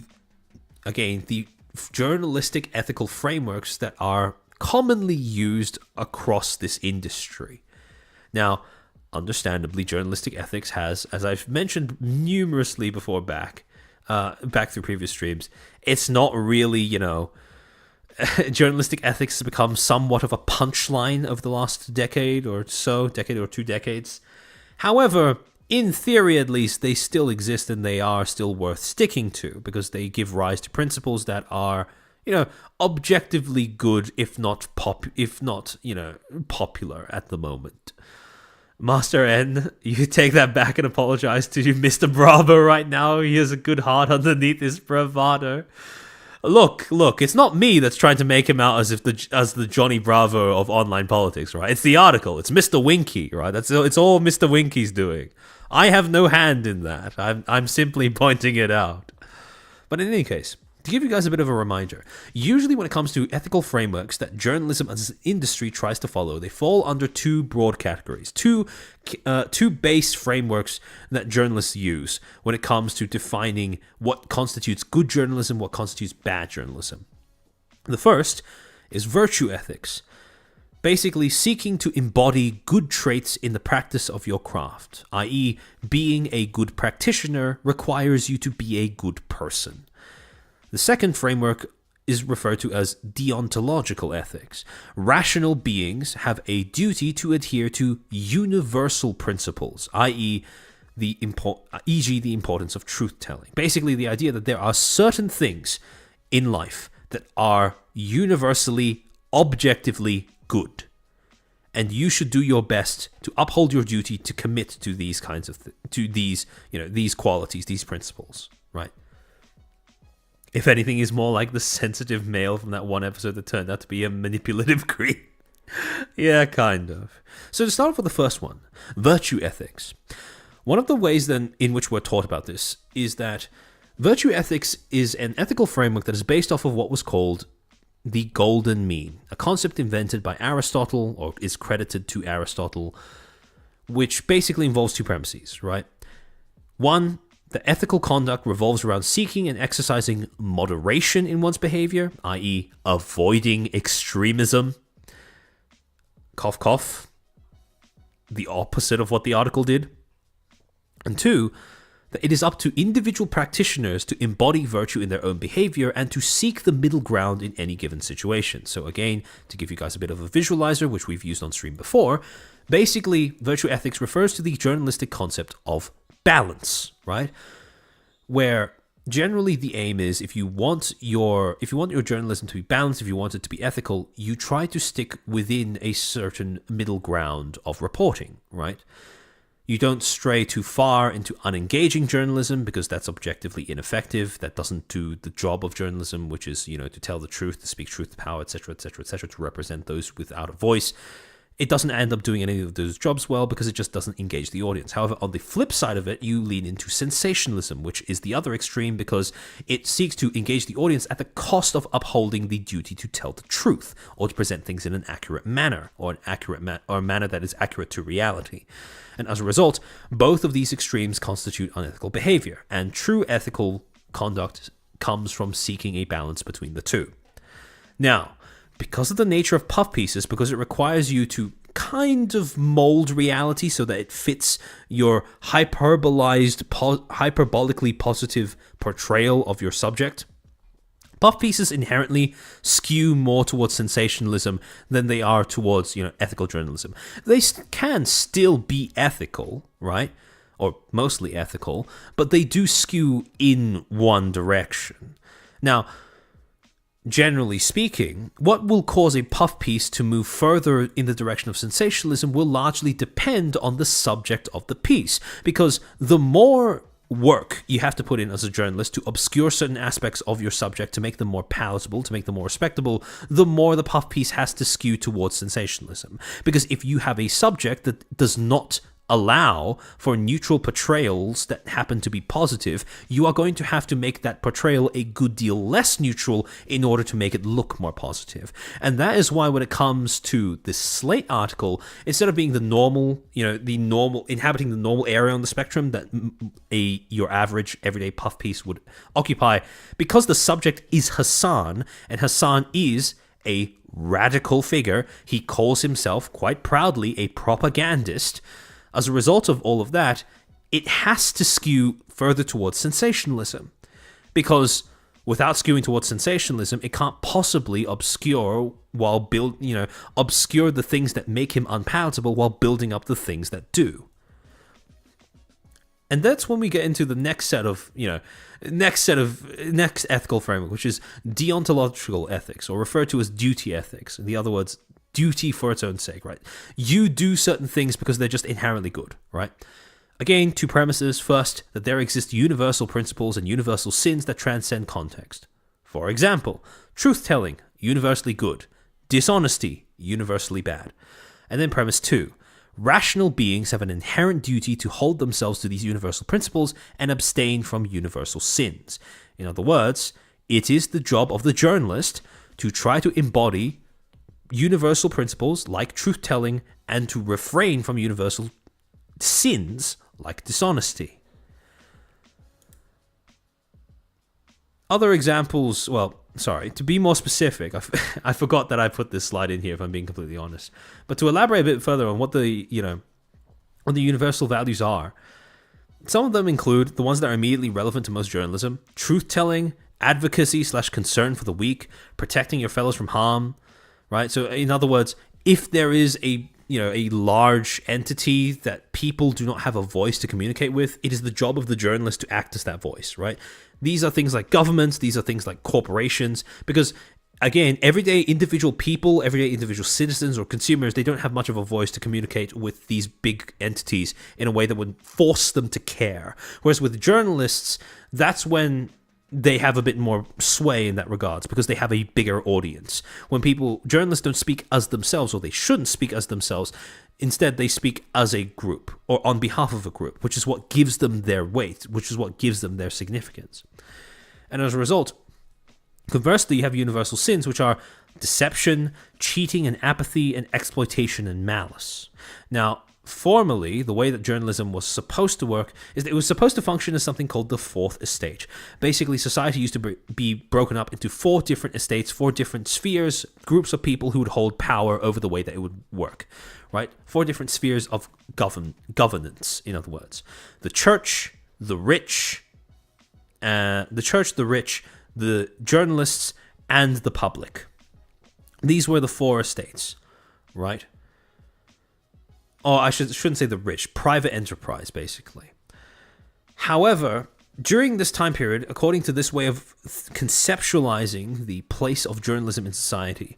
journalistic ethical frameworks that are commonly used across this industry. Now, understandably, journalistic ethics has, as I've mentioned numerously before back through previous streams, it's not really, journalistic ethics has become somewhat of a punchline over the last decade or 2 decades. However, in theory at least, they still exist and they are still worth sticking to because they give rise to principles that are, objectively good, if not popular at the moment. Master N, you take that back and apologize to Mr. Bravo right now. He has a good heart underneath his bravado. Look, it's not me that's trying to make him out as the Johnny Bravo of online politics, right? It's the article. It's Mr. Winky, right? It's all Mr. Winky's doing. I have no hand in that. I'm simply pointing it out. But in any case, to give you guys a bit of a reminder, usually when it comes to ethical frameworks that journalism as an industry tries to follow, they fall under 2 broad categories, two base frameworks that journalists use when it comes to defining what constitutes good journalism, what constitutes bad journalism. The first is virtue ethics, basically seeking to embody good traits in the practice of your craft, i.e., being a good practitioner requires you to be a good person. The second framework is referred to as deontological ethics. Rational beings have a duty to adhere to universal principles, i.e., e.g. the importance of truth-telling. Basically, the idea that there are certain things in life that are universally, objectively good, and you should do your best to uphold your duty to commit to these kinds of these qualities, these principles, right? If anything, is more like the sensitive male from that one episode that turned out to be a manipulative creep. Yeah, kind of. So to start off with the first one, virtue ethics. One of the ways then in which we're taught about this is that virtue ethics is an ethical framework that is based off of what was called the golden mean, a concept invented by Aristotle, or is credited to Aristotle, which basically involves two premises, right? One, the ethical conduct revolves around seeking and exercising moderation in one's behavior, i.e. avoiding extremism. Cough, cough. The opposite of what the article did. And two, that it is up to individual practitioners to embody virtue in their own behavior and to seek the middle ground in any given situation. So again, to give you guys a bit of a visualizer, which we've used on stream before, basically, virtue ethics refers to the journalistic concept of balance, right? Where generally the aim is if you want your journalism to be balanced, if you want it to be ethical, you try to stick within a certain middle ground of reporting, right? You don't stray too far into unengaging journalism because that's objectively ineffective. That doesn't do the job of journalism, which is, to tell the truth, to speak truth to power, etc., etc., etc., to represent those without a voice. It doesn't end up doing any of those jobs well because it just doesn't engage the audience. However, on the flip side of it, you lean into sensationalism, which is the other extreme because it seeks to engage the audience at the cost of upholding the duty to tell the truth or to present things in an accurate manner or a manner that is accurate to reality. And as a result, both of these extremes constitute unethical behavior, and true ethical conduct comes from seeking a balance between the two. Now, because of the nature of puff pieces, because it requires you to kind of mold reality so that it fits your hyperbolically positive portrayal of your subject, puff pieces inherently skew more towards sensationalism than they are towards, ethical journalism. They can still be ethical, right? Or mostly ethical, but they do skew in one direction. Now, generally speaking, what will cause a puff piece to move further in the direction of sensationalism will largely depend on the subject of the piece, because the more work you have to put in as a journalist to obscure certain aspects of your subject to make them more palatable, to make them more respectable, the more the puff piece has to skew towards sensationalism. Because if you have a subject that does not allow for neutral portrayals that happen to be positive, you are going to have to make that portrayal a good deal less neutral in order to make it look more positive. And that is why when it comes to this Slate article, instead of being the normal, inhabiting the normal area on the spectrum that your average everyday puff piece would occupy, because the subject is Hasan, and Hasan is a radical figure, he calls himself quite proudly a propagandist. As a result of all of that, it has to skew further towards sensationalism. Because without skewing towards sensationalism, it can't possibly obscure the things that make him unpalatable while building up the things that do. And that's when we get into the next ethical framework, which is deontological ethics, or referred to as duty ethics. In other words, duty for its own sake, right? You do certain things because they're just inherently good, right? Again, two premises. First, that there exist universal principles and universal sins that transcend context. For example, truth-telling, universally good. Dishonesty, universally bad. And then premise two, rational beings have an inherent duty to hold themselves to these universal principles and abstain from universal sins. In other words, it is the job of the journalist to try to embody universal principles like truth-telling and to refrain from universal sins like dishonesty. Other examples, to be more specific, I forgot that I put this slide in here if I'm being completely honest. But to elaborate a bit further on what the universal values are, some of them include the ones that are immediately relevant to most journalism: truth-telling, advocacy/concern for the weak, protecting your fellows from harm, right? So in other words, if there is a a large entity that people do not have a voice to communicate with, it is the job of the journalist to act as that voice, right? These are things like governments, these are things like corporations, because again, everyday individual people, everyday individual citizens or consumers, they don't have much of a voice to communicate with these big entities in a way that would force them to care. Whereas with journalists, that's when they have a bit more sway in that regards, because they have a bigger audience. When journalists don't speak as themselves, or they shouldn't speak as themselves, instead they speak as a group, or on behalf of a group, which is what gives them their weight, which is what gives them their significance. And as a result, conversely, you have universal sins, which are deception, cheating and apathy, and exploitation and malice. Now, formally, the way that journalism was supposed to work is that it was supposed to function as something called the fourth estate. Basically, society used to be broken up into 4 different estates, 4 different spheres, groups of people who would hold power over the way that it would work, right? 4 different spheres of governance, in other words. The church, the rich, the journalists, and the public. These were the 4 estates, right? Oh, I shouldn't say the rich, private enterprise, basically. However, during this time period, according to this way of conceptualizing the place of journalism in society,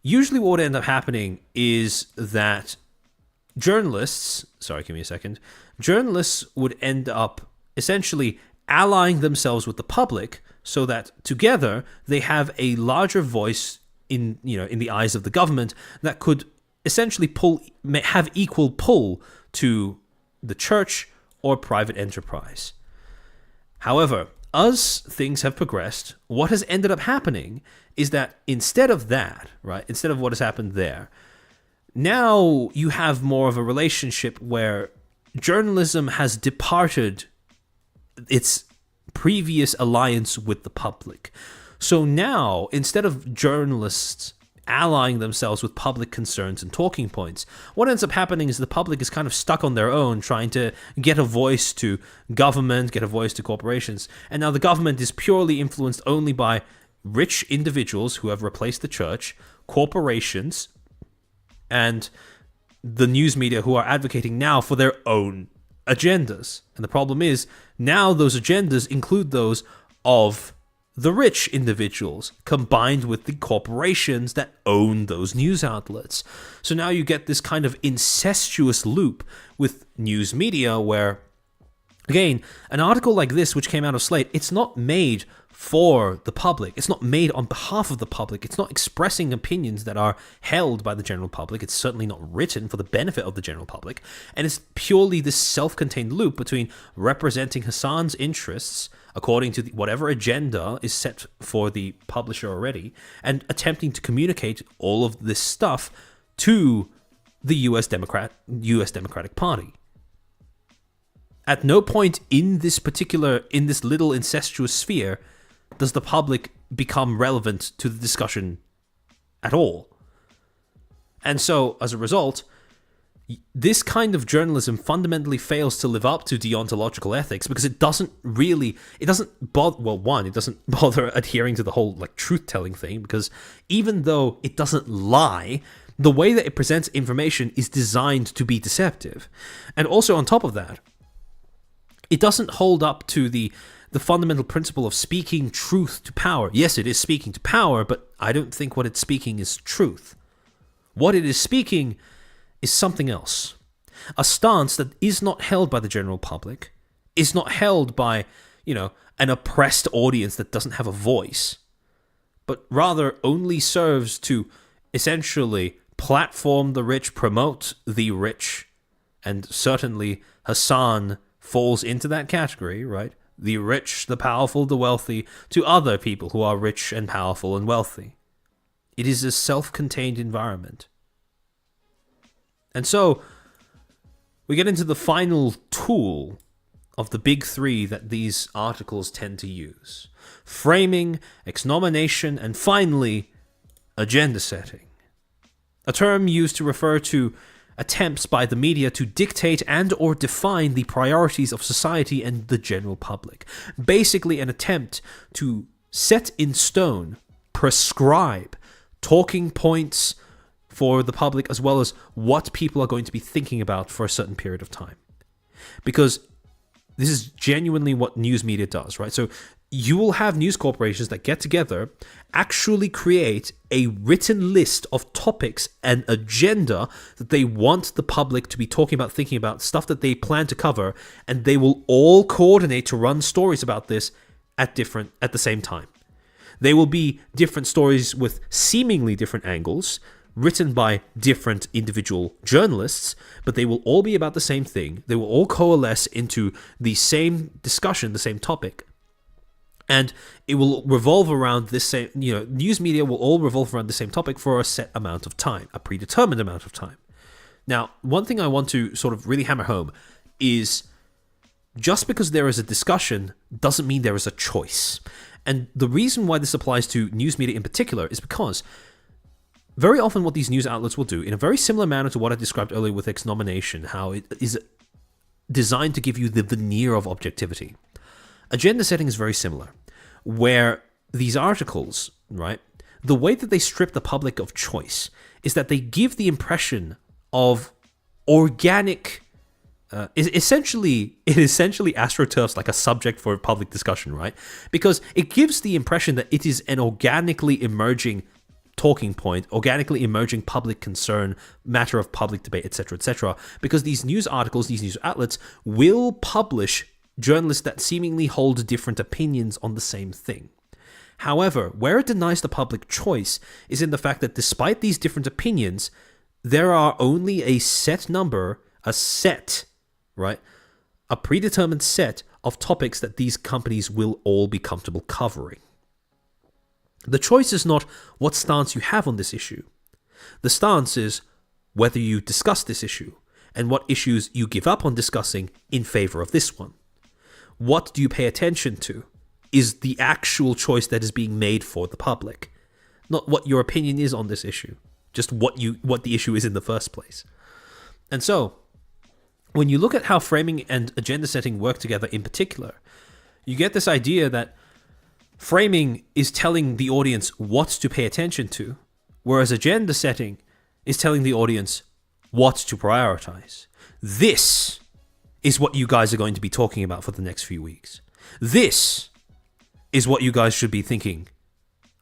usually what would end up happening is that journalists would end up essentially allying themselves with the public so that together they have a larger voice in the eyes of the government that could essentially have equal pull to the church or private enterprise. However, as things have progressed, what has ended up happening is that instead of what has happened there, now you have more of a relationship where journalism has departed its previous alliance with the public. So now, instead of journalists allying themselves with public concerns and talking points, what ends up happening is the public is kind of stuck on their own, trying to get a voice to government, get a voice to corporations. And now the government is purely influenced only by rich individuals who have replaced the church, corporations, and the news media who are advocating now for their own agendas. And the problem is, now those agendas include those of the rich individuals combined with the corporations that own those news outlets. So now you get this kind of incestuous loop with news media where, again, an article like this which came out of Slate, it's not made for the public. It's not made on behalf of the public. It's not expressing opinions that are held by the general public. It's certainly not written for the benefit of the general public. And it's purely this self-contained loop between representing Hasan's interests according to whatever agenda is set for the publisher already, and attempting to communicate all of this stuff to the US Democratic Party. At no point in this little incestuous sphere does the public become relevant to the discussion at all. And so, as a result, this kind of journalism fundamentally fails to live up to deontological ethics because it doesn't bother adhering to the whole truth-telling thing, because even though it doesn't lie, the way that it presents information is designed to be deceptive. And also on top of that, it doesn't hold up to the fundamental principle of speaking truth to power. Yes, it is speaking to power, but I don't think what it's speaking is truth. What it is speaking is something else. A stance that is not held by the general public, is not held by, an oppressed audience that doesn't have a voice, but rather only serves to essentially platform the rich, promote the rich, and certainly Hasan falls into that category, right? The rich, the powerful, the wealthy, to other people who are rich and powerful and wealthy. It is a self-contained environment. And so, we get into the final tool of the big 3 that these articles tend to use. Framing, exnomination, and finally, agenda setting. A term used to refer to attempts by the media to dictate and or define the priorities of society and the general public. Basically an attempt to set in stone, prescribe talking points, for the public, as well as what people are going to be thinking about for a certain period of time. Because this is genuinely what news media does, right? So you will have news corporations that get together, actually create a written list of topics and agenda that they want the public to be talking about, thinking about, stuff that they plan to cover, and they will all coordinate to run stories about this at the same time. They will be different stories with seemingly different angles, written by different individual journalists, but they will all be about the same thing. They will all coalesce into the same discussion, the same topic. And it will revolve around this same, news media will all revolve around the same topic for a set amount of time, a predetermined amount of time. Now, one thing I want to sort of really hammer home is just because there is a discussion doesn't mean there is a choice. And the reason why this applies to news media in particular is because very often what these news outlets will do, in a very similar manner to what I described earlier with exnomination, how it is designed to give you the veneer of objectivity. Agenda setting is very similar, where these articles, right, the way that they strip the public of choice is that they give the impression of organic. It essentially astroturfs like a subject for public discussion, right? Because it gives the impression that it is an organically emerging talking point, organically emerging public concern, matter of public debate, etc., etc. Because these news articles, these news outlets will publish journalists that seemingly hold different opinions on the same thing. However, where it denies the public choice is in the fact that despite these different opinions, there are only a predetermined set of topics that these companies will all be comfortable covering. The choice is not what stance you have on this issue. The stance is whether you discuss this issue and what issues you give up on discussing in favor of this one. What do you pay attention to is the actual choice that is being made for the public, not what your opinion is on this issue, just what the issue is in the first place. And so, when you look at how framing and agenda setting work together in particular, you get this idea that framing is telling the audience what to pay attention to, whereas agenda setting is telling the audience what to prioritize. This is what you guys are going to be talking about for the next few weeks. This is what you guys should be thinking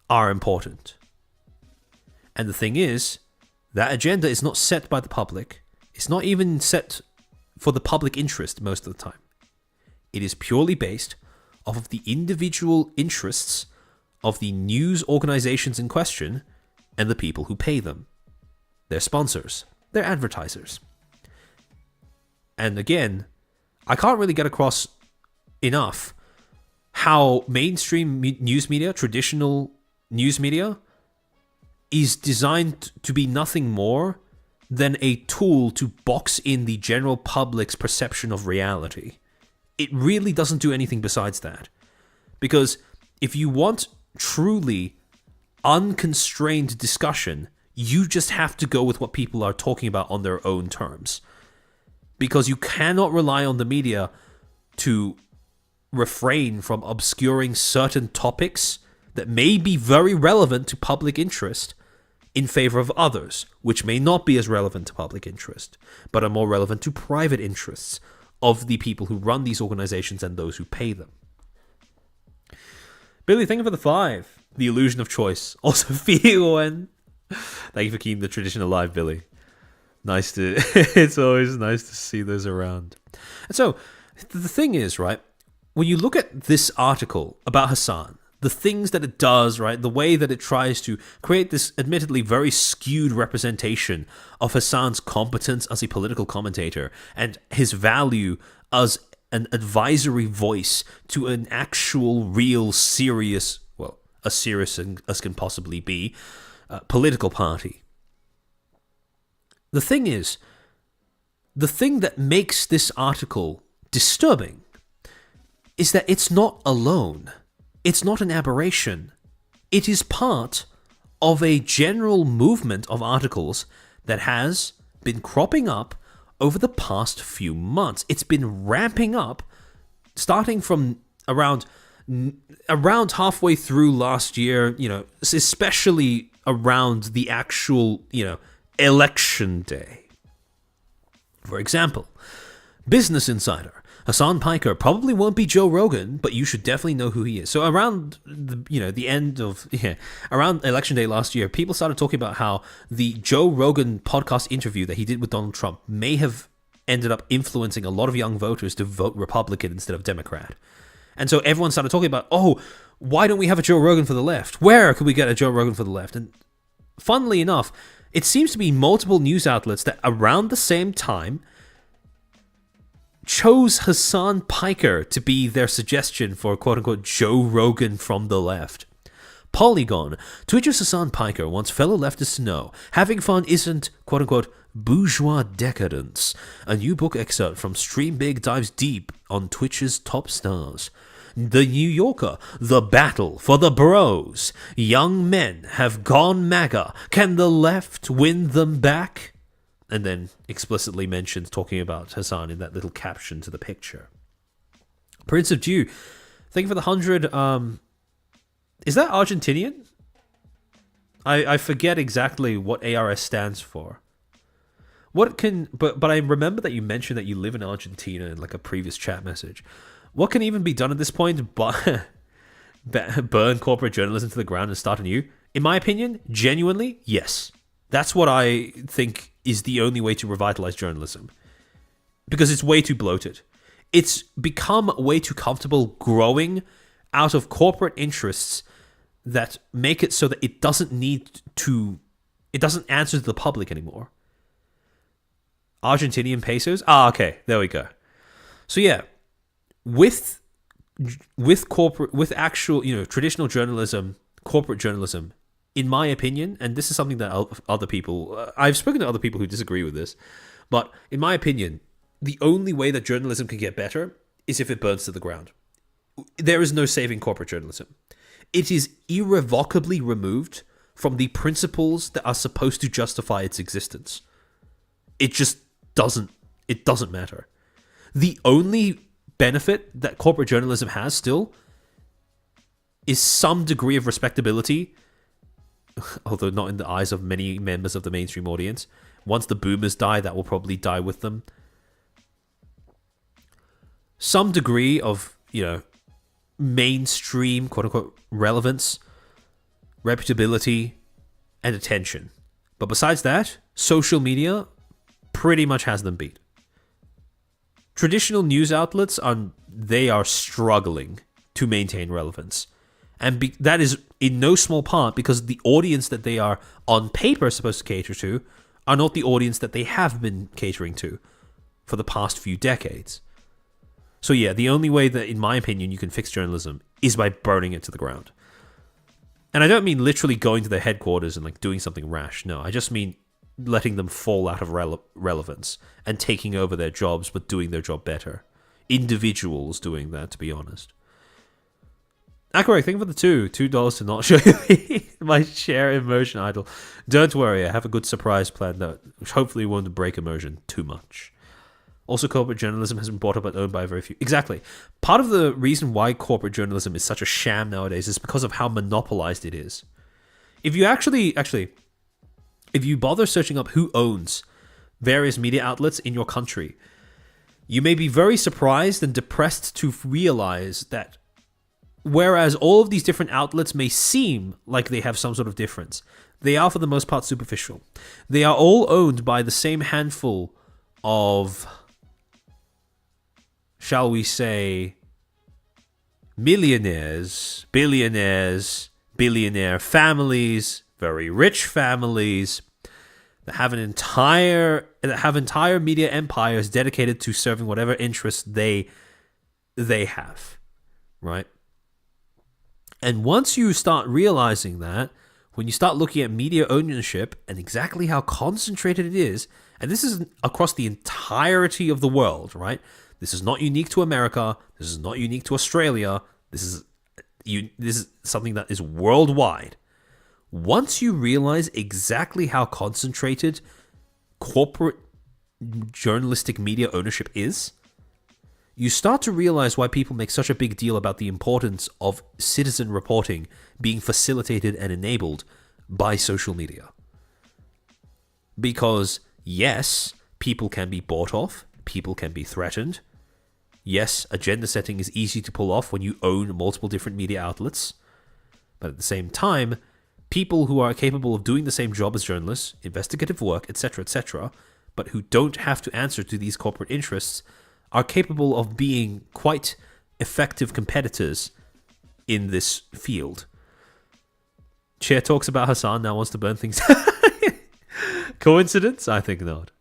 are important. And the thing is, that agenda is not set by the public. It's not even set for the public interest most of the time. It is purely based off of the individual interests of the news organizations in question and the people who pay them. Their sponsors, their advertisers. And again, I can't really get across enough how mainstream news media, traditional news media, is designed to be nothing more than a tool to box in the general public's perception of reality. It really doesn't do anything besides that. Because if you want truly unconstrained discussion, you just have to go with what people are talking about on their own terms. Because you cannot rely on the media to refrain from obscuring certain topics that may be very relevant to public interest in favor of others, which may not be as relevant to public interest, but are more relevant to private interests of the people who run these organizations and those who pay them. Billy, thank you for the 5. The illusion of choice. Also, Fion. Thank you for keeping the tradition alive, Billy. It's always nice to see those around. And so, the thing is, right, when you look at this article about Hasan, the things that it does, right, the way that it tries to create this admittedly very skewed representation of Hasan's competence as a political commentator and his value as an advisory voice to an actual, real, serious, well, as serious as can possibly be, political party. The thing is, the thing that makes this article disturbing is that it's not alone. It's not an aberration. It is part of a general movement of articles that has been cropping up over the past few months. It's been ramping up starting from around halfway through last year, especially around the actual, Election Day. For example, Business Insider. Hasan Piker probably won't be Joe Rogan, but you should definitely know who he is. So around around Election Day last year, people started talking about how the Joe Rogan podcast interview that he did with Donald Trump may have ended up influencing a lot of young voters to vote Republican instead of Democrat. And so everyone started talking about, oh, why don't we have a Joe Rogan for the left? Where could we get a Joe Rogan for the left? And funnily enough, it seems to be multiple news outlets that around the same time chose Hasan Piker to be their suggestion for quote-unquote Joe Rogan from the left. Polygon. Twitter's Hasan Piker wants fellow leftists to know having fun isn't quote-unquote bourgeois decadence. A new book excerpt from Stream Big dives deep on Twitch's top stars. The New Yorker. The battle for the bros. Young men have gone MAGA. Can the left win them back? And then explicitly mentions talking about Hasan in that little caption to the picture. Prince of Jew, thank you for the 100. Is that Argentinian? I forget exactly what ARS stands for. But I remember that you mentioned that you live in Argentina in like a previous chat message. What can even be done at this point but burn corporate journalism to the ground and start anew? In my opinion, genuinely, yes. That's what I think is the only way to revitalize journalism. Because it's way too bloated. It's become way too comfortable growing out of corporate interests that make it so that it doesn't answer to the public anymore. Argentinian pesos? Okay, there we go. So yeah, with actual, traditional journalism, corporate journalism, in my opinion, and this is something that other people, I've spoken to other people who disagree with this, but in my opinion, the only way that journalism can get better is if it burns to the ground. There is no saving corporate journalism. It is irrevocably removed from the principles that are supposed to justify its existence. It just doesn't matter. The only benefit that corporate journalism has still is some degree of respectability, although not in the eyes of many members of the mainstream audience. Once the boomers die, that will probably die with them. Some degree of, mainstream, quote-unquote, relevance, reputability, and attention. But besides that, social media pretty much has them beat. Traditional news outlets, they are struggling to maintain relevance. And that is in no small part because the audience that they are on paper supposed to cater to are not the audience that they have been catering to for the past few decades. So yeah, the only way that, in my opinion, you can fix journalism is by burning it to the ground. And I don't mean literally going to their headquarters and doing something rash. No, I just mean letting them fall out of relevance and taking over their jobs but doing their job better. Individuals doing that, to be honest. Akbarek, thank you for the $2 to not show you my share immersion idol. Don't worry, I have a good surprise plan that hopefully won't break immersion too much. Also, corporate journalism has been bought up and owned by very few. Exactly. Part of the reason why corporate journalism is such a sham nowadays is because of how monopolized it is. If you if you bother searching up who owns various media outlets in your country, you may be very surprised and depressed to realize that whereas all of these different outlets may seem like they have some sort of difference, they are for the most part superficial. They are all owned by the same handful of, shall we say, millionaires, billionaires, billionaire families, very rich families that have entire media empires dedicated to serving whatever interests they have, right? And once you start realizing that, when you start looking at media ownership and exactly how concentrated it is, and this is across the entirety of the world, right? This is not unique to America. This is not unique to Australia. This is something that is worldwide. Once you realize exactly how concentrated corporate journalistic media ownership is, you start to realize why people make such a big deal about the importance of citizen reporting being facilitated and enabled by social media. Because, yes, people can be bought off, people can be threatened. Yes, agenda setting is easy to pull off when you own multiple different media outlets. But at the same time, people who are capable of doing the same job as journalists, investigative work, etc., but who don't have to answer to these corporate interests, are capable of being quite effective competitors in this field. Chair talks about Hasan now wants to burn things. Coincidence? I think not.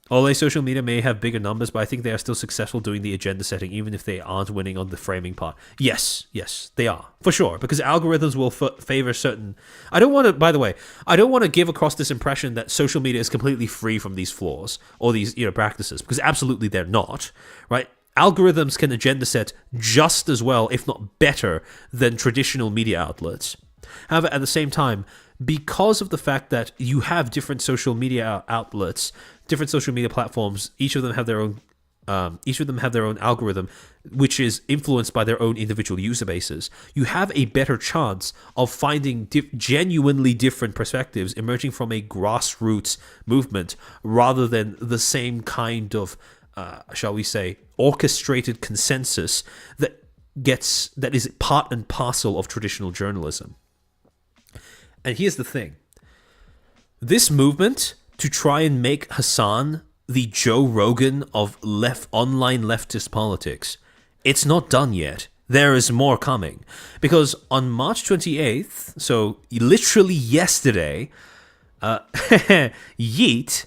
Ole social media may have bigger numbers, but I think they are still successful doing the agenda setting, even if they aren't winning on the framing part. Yes, they are, for sure, because algorithms will favor certain... I don't want to give across this impression that social media is completely free from these flaws or these practices, because absolutely they're not, right? Algorithms can agenda set just as well, if not better, than traditional media outlets. However, at the same time, because of the fact that you have different social media outlets, different social media platforms, each of them have their own algorithm, which is influenced by their own individual user bases. You have a better chance of finding genuinely different perspectives emerging from a grassroots movement rather than the same kind of, shall we say, orchestrated consensus that is part and parcel of traditional journalism. And here's the thing. This movement to try and make Hasan the Joe Rogan of online leftist politics, it's not done yet. There is more coming. Because on March 28th, so literally yesterday, Yeet,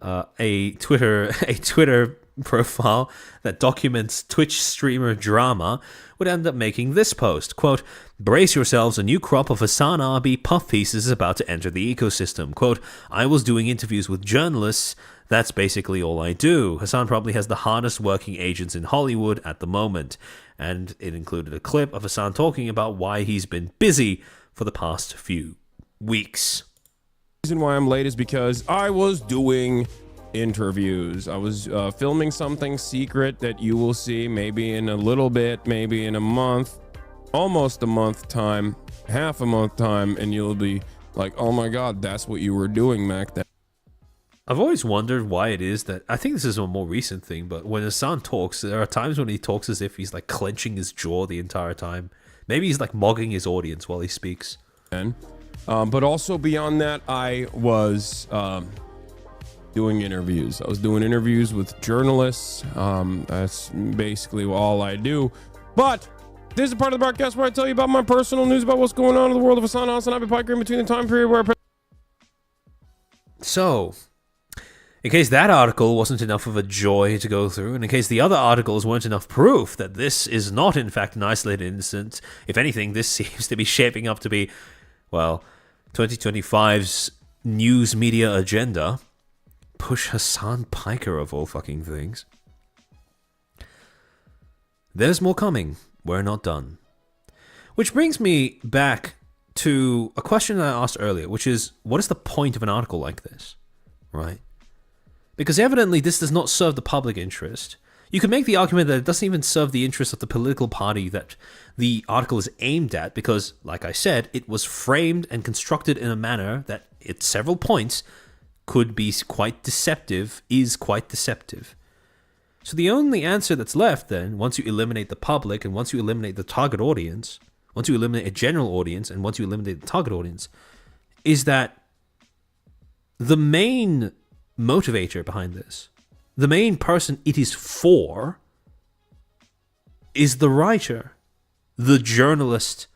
a Twitter profile that documents Twitch streamer drama, would end up making this post, quote, "Brace yourselves, a new crop of Hasan Abi puff pieces is about to enter the ecosystem. Quote, I was doing interviews with journalists. That's basically all I do. Hasan probably has the hardest working agents in Hollywood at the moment." And it included a clip of Hasan talking about why he's been busy for the past few weeks. The reason why I'm late is because I was doing interviews. I was filming something secret that you will see maybe in a little bit, maybe in a month, almost a month time, half a month time, and you'll be like, oh my god, that's what you were doing, Mac. I've always wondered why it is that, I think this is a more recent thing, but when Hasan talks, there are times when he talks as if he's like clenching his jaw the entire time. Maybe he's like mogging his audience while he speaks. But also beyond that, I was doing interviews. I was doing interviews with journalists. That's basically all I do. But this is a part of the broadcast where I tell you about my personal news about what's going on in the world of Hasan, I've been Piker in between the time period where So, in case that article wasn't enough of a joy to go through, and in case the other articles weren't enough proof that this is not in fact an isolated incident, if anything, this seems to be shaping up to be, well, 2025's news media agenda. Push Hasan Piker of all fucking things. There's more coming. We're not done. Which brings me back to a question that I asked earlier, which is, what is the point of an article like this? Right? Because evidently this does not serve the public interest. You can make the argument that it doesn't even serve the interest of the political party that the article is aimed at, because, like I said, it was framed and constructed in a manner that, at several points, could be quite deceptive, is quite deceptive. So the only answer that's left then, once you eliminate the public and once you eliminate the target audience, once you eliminate a general audience and once you eliminate the target audience, is that the main motivator behind this, the main person it is for, is the writer, the journalist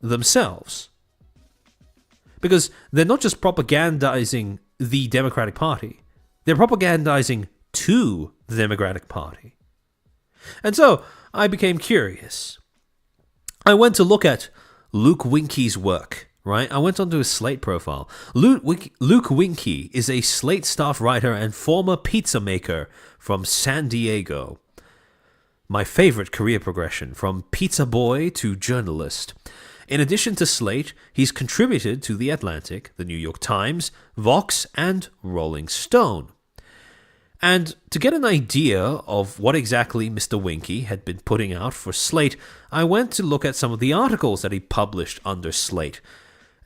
themselves. Because they're not just propagandizing the Democratic Party, they're propagandizing to the Democratic Party. And so I became curious. I went to look at Luke Winke's work, right? I went onto his Slate profile. Luke Winke is a Slate staff writer and former pizza maker from San Diego. My favorite career progression, from pizza boy to journalist. In addition to Slate, he's contributed to The Atlantic, The New York Times, Vox, and Rolling Stone. And to get an idea of what exactly Mr. Winke had been putting out for Slate, I went to look at some of the articles that he published under Slate.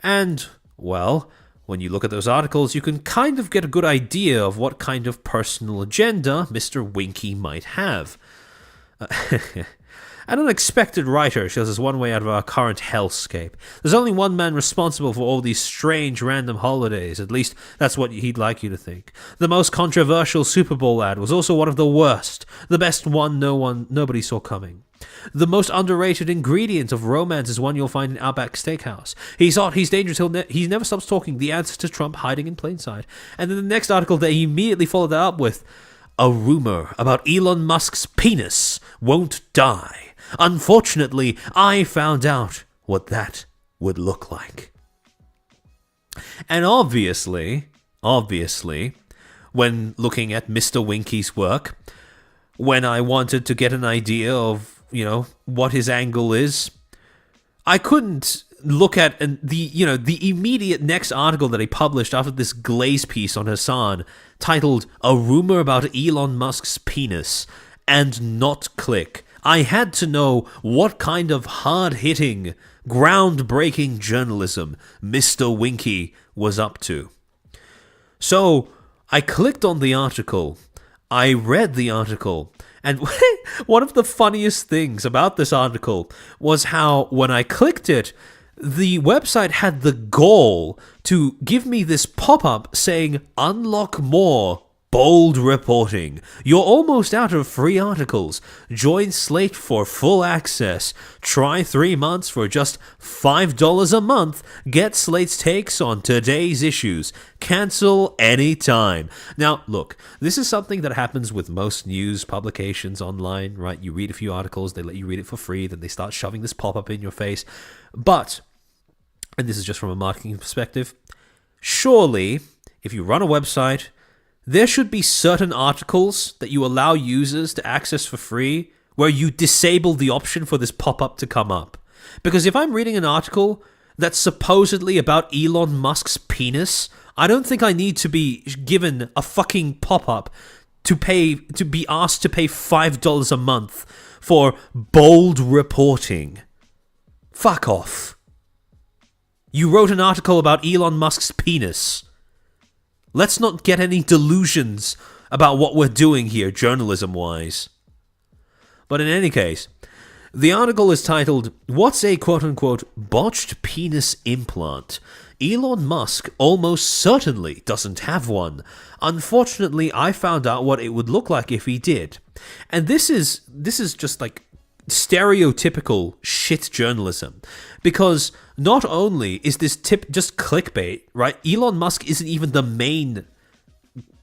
And, well, when you look at those articles, you can kind of get a good idea of what kind of personal agenda Mr. Winky might have. An unexpected writer shows us one way out of our current hellscape. There's only one man responsible for all these strange random holidays, at least that's what he'd like you to think. The most controversial Super Bowl ad was also one of the worst, the best one nobody saw coming. The most underrated ingredient of romance is one you'll find in Outback Steakhouse. He's hot, he's dangerous, he never stops talking, the answer to Trump hiding in plain sight. And then the next article they immediately followed that up with, a rumor about Elon Musk's penis won't die. Unfortunately, I found out what that would look like. And obviously, when looking at Mr. Winky's work, when I wanted to get an idea of, what his angle is, I couldn't look at the immediate next article that he published after this glaze piece on Hasan titled "A Rumor About Elon Musk's Penis" and not click. I had to know what kind of hard-hitting, groundbreaking journalism Mr. Winky was up to. So I clicked on the article, I read the article, and one of the funniest things about this article was how when I clicked it, the website had the gall to give me this pop-up saying, unlock more bold reporting. You're almost out of free articles. Join Slate for full access. Try 3 months for just $5 a month. Get Slate's takes on today's issues. Cancel anytime. Now, look, this is something that happens with most news publications online, right? You read a few articles, they let you read it for free, then they start shoving this pop-up in your face. But, and this is just from a marketing perspective, surely, if you run a website, there should be certain articles that you allow users to access for free where you disable the option for this pop-up to come up. Because if I'm reading an article that's supposedly about Elon Musk's penis, I don't think I need to be given a fucking pop-up to be asked to pay $5 a month for bold reporting. Fuck off. You wrote an article about Elon Musk's penis. Let's not get any delusions about what we're doing here, journalism-wise. But in any case, the article is titled, "What's a quote-unquote botched penis implant? Elon Musk almost certainly doesn't have one. Unfortunately, I found out what it would look like if he did." And this is just like stereotypical shit journalism, because not only is this tip just clickbait, right? Elon Musk isn't even the main,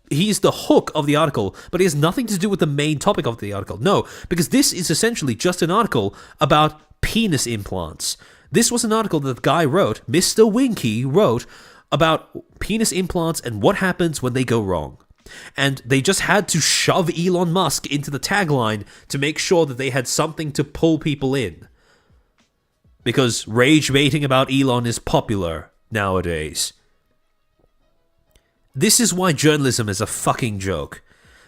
he's the hook of the article, but he has nothing to do with the main topic of the article. No, because this is essentially just an article about penis implants. This was an article that the guy wrote, Mr. Winky wrote, about penis implants and what happens when they go wrong. And they just had to shove Elon Musk into the tagline to make sure that they had something to pull people in. Because rage baiting about Elon is popular nowadays. This is why journalism is a fucking joke.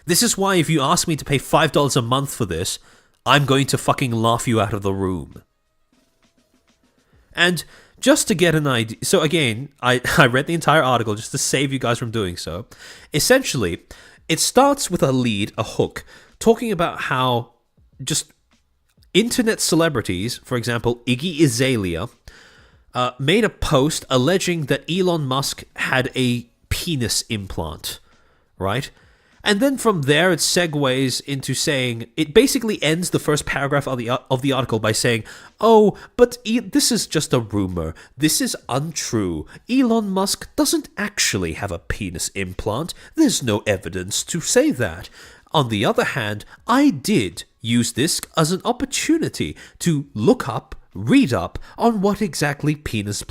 This is why if you ask me to pay $5 a month for this, I'm going to fucking laugh you out of the room. And just to get an idea, so again, I read the entire article just to save you guys from doing so. Essentially, it starts with a lead, a hook, talking about how just internet celebrities, for example, Iggy Azalea, made a post alleging that Elon Musk had a penis implant, right? And then from there, it segues into saying, it basically ends the first paragraph of the article by saying, "Oh, but this is just a rumor. This is untrue. Elon Musk doesn't actually have a penis implant. There's no evidence to say that. On the other hand, I did use this as an opportunity to look up, read up on what exactly penis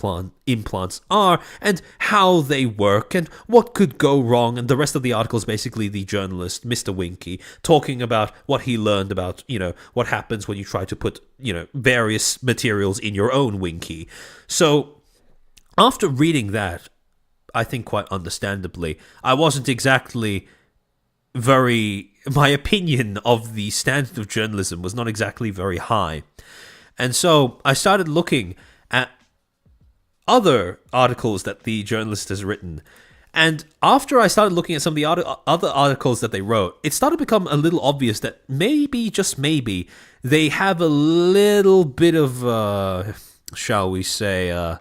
implants are and how they work and what could go wrong." And the rest of the article is basically the journalist, Mr. Winky, talking about what he learned about, what happens when you try to put, various materials in your own Winky. So after reading that, I think quite understandably, I wasn't exactly my opinion of the standard of journalism was not exactly very high. And so I started looking at other articles that the journalist has written. And after I started looking at some of the other articles that they wrote, it started to become a little obvious that maybe, just maybe, they have a little bit of, shall we say, a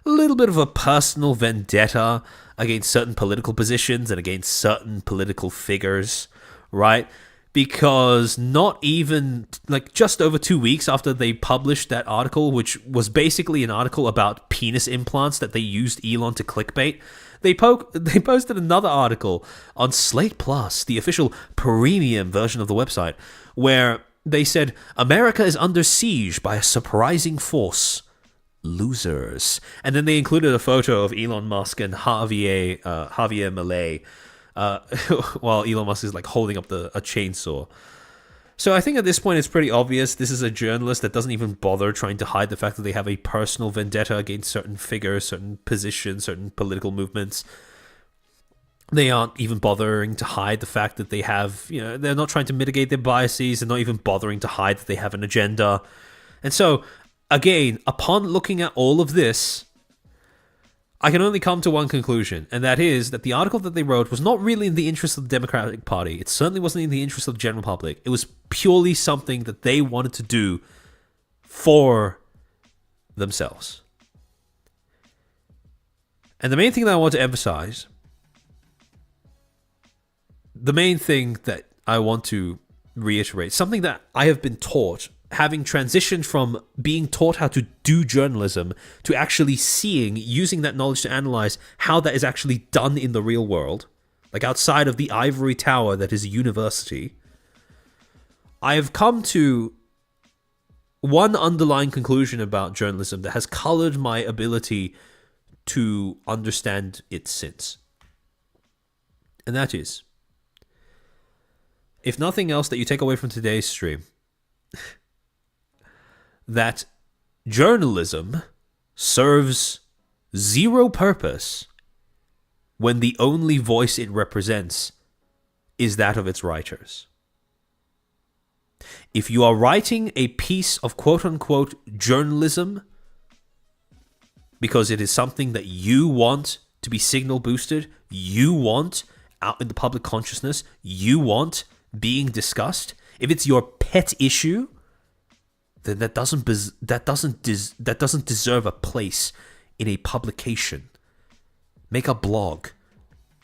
little bit of a personal vendetta against certain political positions and against certain political figures, right? Because not even, like, just over 2 weeks after they published that article, which was basically an article about penis implants that they used Elon to clickbait, they posted another article on Slate Plus, the official premium version of the website, where they said, America is under siege by a surprising force. Losers. And then they included a photo of Elon Musk and Javier Milei, while Elon Musk is like holding up a chainsaw. So I think at this point it's pretty obvious this is a journalist that doesn't even bother trying to hide the fact that they have a personal vendetta against certain figures, certain positions, certain political movements. They aren't even bothering to hide the fact that they have, they're not trying to mitigate their biases. They're not even bothering to hide that they have an agenda. And so, again, upon looking at all of this, I can only come to one conclusion, and that is that the article that they wrote was not really in the interest of the Democratic Party. It certainly wasn't in the interest of the general public. It was purely something that they wanted to do for themselves. And the main thing that I want to emphasize, the main thing that I want to reiterate, something that I have been taught, having transitioned from being taught how to do journalism to actually using that knowledge to analyze how that is actually done in the real world, like outside of the ivory tower that is a university, I have come to one underlying conclusion about journalism that has colored my ability to understand it since. And that is, if nothing else that you take away from today's stream, that journalism serves zero purpose when the only voice it represents is that of its writers. If you are writing a piece of quote-unquote journalism because it is something that you want to be signal boosted, you want out in the public consciousness, you want being discussed, if it's your pet issue, then that doesn't deserve a place in a publication. Make a blog.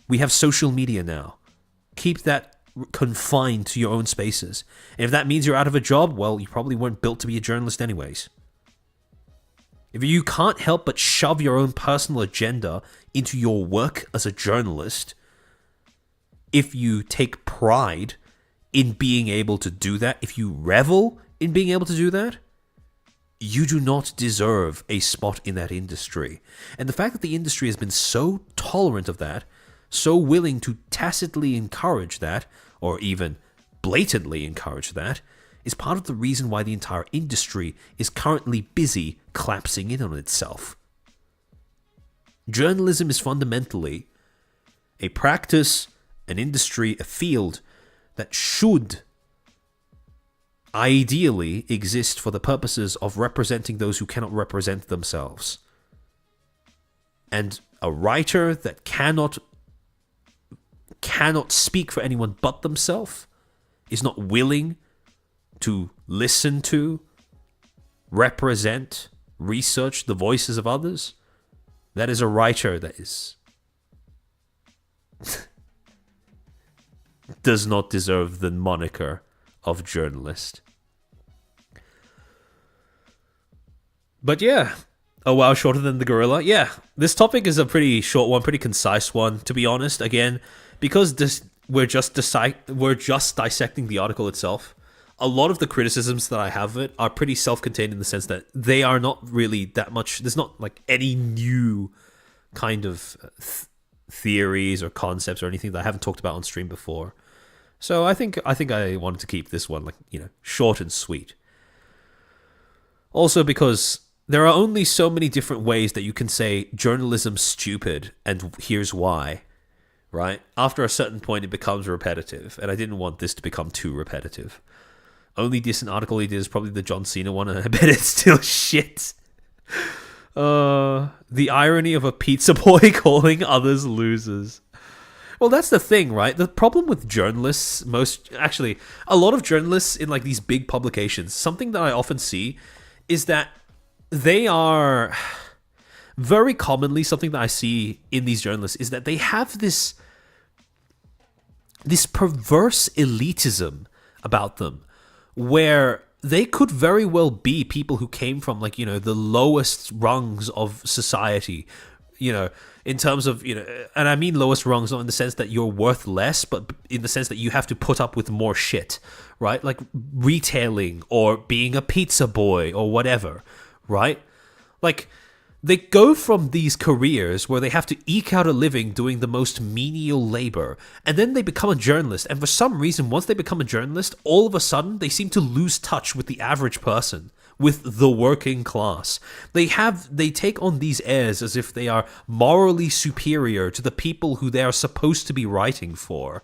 We have social media now. Keep that confined to your own spaces. And if that means you're out of a job, well, you probably weren't built to be a journalist anyways. If you can't help but shove your own personal agenda into your work as a journalist, if you take pride in being able to do that, if you revel in being able to do that, you do not deserve a spot in that industry. And the fact that the industry has been so tolerant of that, so willing to tacitly encourage that, or even blatantly encourage that, is part of the reason why the entire industry is currently busy collapsing in on itself. Journalism is fundamentally a practice, an industry, a field that should ideally exist for the purposes of representing those who cannot represent themselves. And a writer that cannot speak for anyone but themselves, is not willing to listen to, represent, research the voices of others, that is a writer that is does not deserve the moniker of journalist. But yeah, oh wow, shorter than the gorilla. Yeah, this topic is a pretty short one, pretty concise one, to be honest. Again, because we're just dissecting the article itself. A lot of the criticisms that I have of it are pretty self-contained in the sense that they are not really that much. There's not like any new kind of theories or concepts or anything that I haven't talked about on stream before. So I think I wanted to keep this one short and sweet. Also because there are only so many different ways that you can say journalism's stupid, and here's why, right? After a certain point, it becomes repetitive, and I didn't want this to become too repetitive. Only decent article he did is probably the John Cena one, and I bet it's still shit. The irony of a pizza boy calling others losers. Well, that's the thing, right? The problem with journalists, a lot of journalists in like these big publications, something that I often see is that they are very commonly, something that I see in these journalists is that they have this perverse elitism about them where they could very well be people who came from like, you know, the lowest rungs of society, you know, in terms of, you know, and I mean lowest rungs not in the sense that you're worth less, but in the sense that you have to put up with more shit, right? Like retailing or being a pizza boy or whatever, right? Like they go from these careers where they have to eke out a living doing the most menial labor, and then they become a journalist. And for some reason, once they become a journalist, all of a sudden they seem to lose touch with the average person, with the working class. They take on these airs as if they are morally superior to the people who they are supposed to be writing for.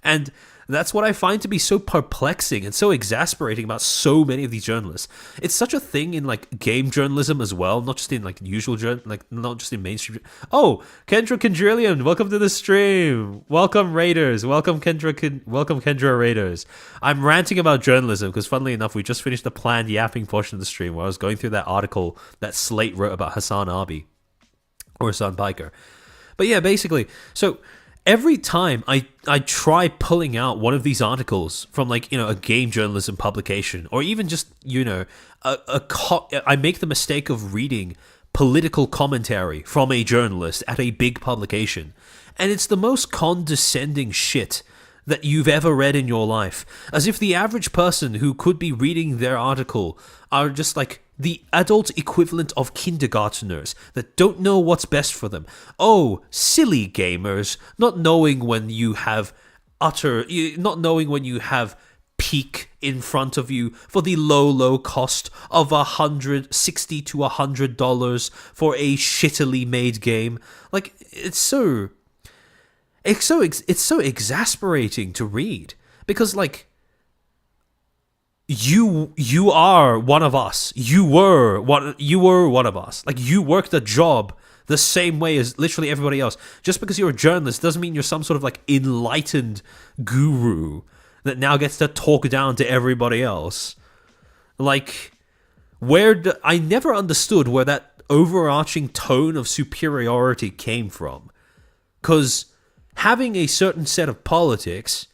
And that's what I find to be so perplexing and so exasperating about so many of these journalists. It's such a thing in like game journalism as well, not just in like usual not just in mainstream. Oh, Kendra Kendrillion, welcome to the stream. Welcome Raiders. Welcome Kendra Raiders. I'm ranting about journalism because funnily enough, we just finished the planned yapping portion of the stream where I was going through that article that Slate wrote about Hasan Piker. But yeah, basically, so every time I try pulling out one of these articles from like, you know, a game journalism publication or even just, you know, I make the mistake of reading political commentary from a journalist at a big publication. And it's the most condescending shit that you've ever read in your life. As if the average person who could be reading their article are just like the adult equivalent of kindergarteners that don't know what's best for them. Oh, silly gamers, not knowing when you have peak in front of you for the low cost of $60 to $100 for a shittily made game. Like, it's so exasperating to read because like you are one of us. You were one of us. Like you worked a job the same way as literally everybody else. Just because you're a journalist doesn't mean you're some sort of like enlightened guru that now gets to talk down to everybody else. Like I never understood where that overarching tone of superiority came from. 'Cause having a certain set of politics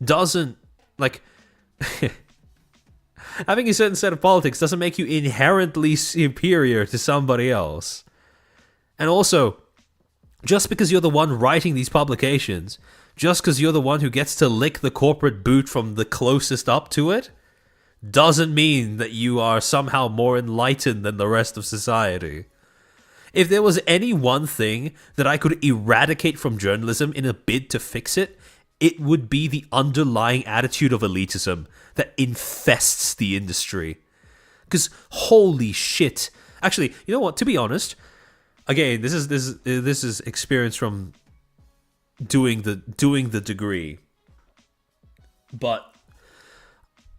doesn't like having a certain set of politics doesn't make you inherently superior to somebody else. And also, just because you're the one writing these publications, just because you're the one who gets to lick the corporate boot from the closest up to it, doesn't mean that you are somehow more enlightened than the rest of society. If there was any one thing that I could eradicate from journalism in a bid to fix it, it would be the underlying attitude of elitism that infests the industry. Because holy shit. Actually, you know what? To be honest, again, this is experience from doing the degree. But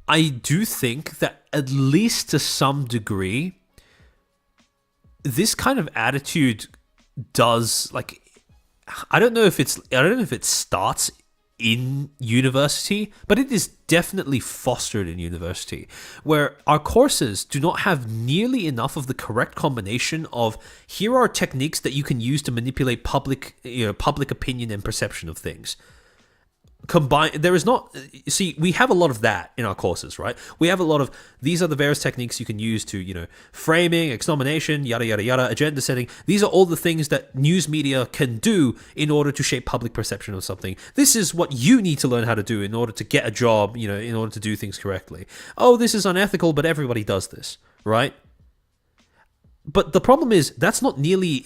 I do think that at least to some degree, this kind of attitude does like I don't know if it starts in university, but it is definitely fostered in university, where our courses do not have nearly enough of the correct combination of here are techniques that you can use to manipulate public opinion and perception of things. There is not, see, we have a lot of that in our courses, right? We have a lot of, these are the various techniques you can use to, framing, exnomination, yada, yada, yada, agenda setting. These are all the things that news media can do in order to shape public perception of something. This is what you need to learn how to do in order to get a job, in order to do things correctly. Oh, this is unethical, but everybody does this, right? But the problem is that's not nearly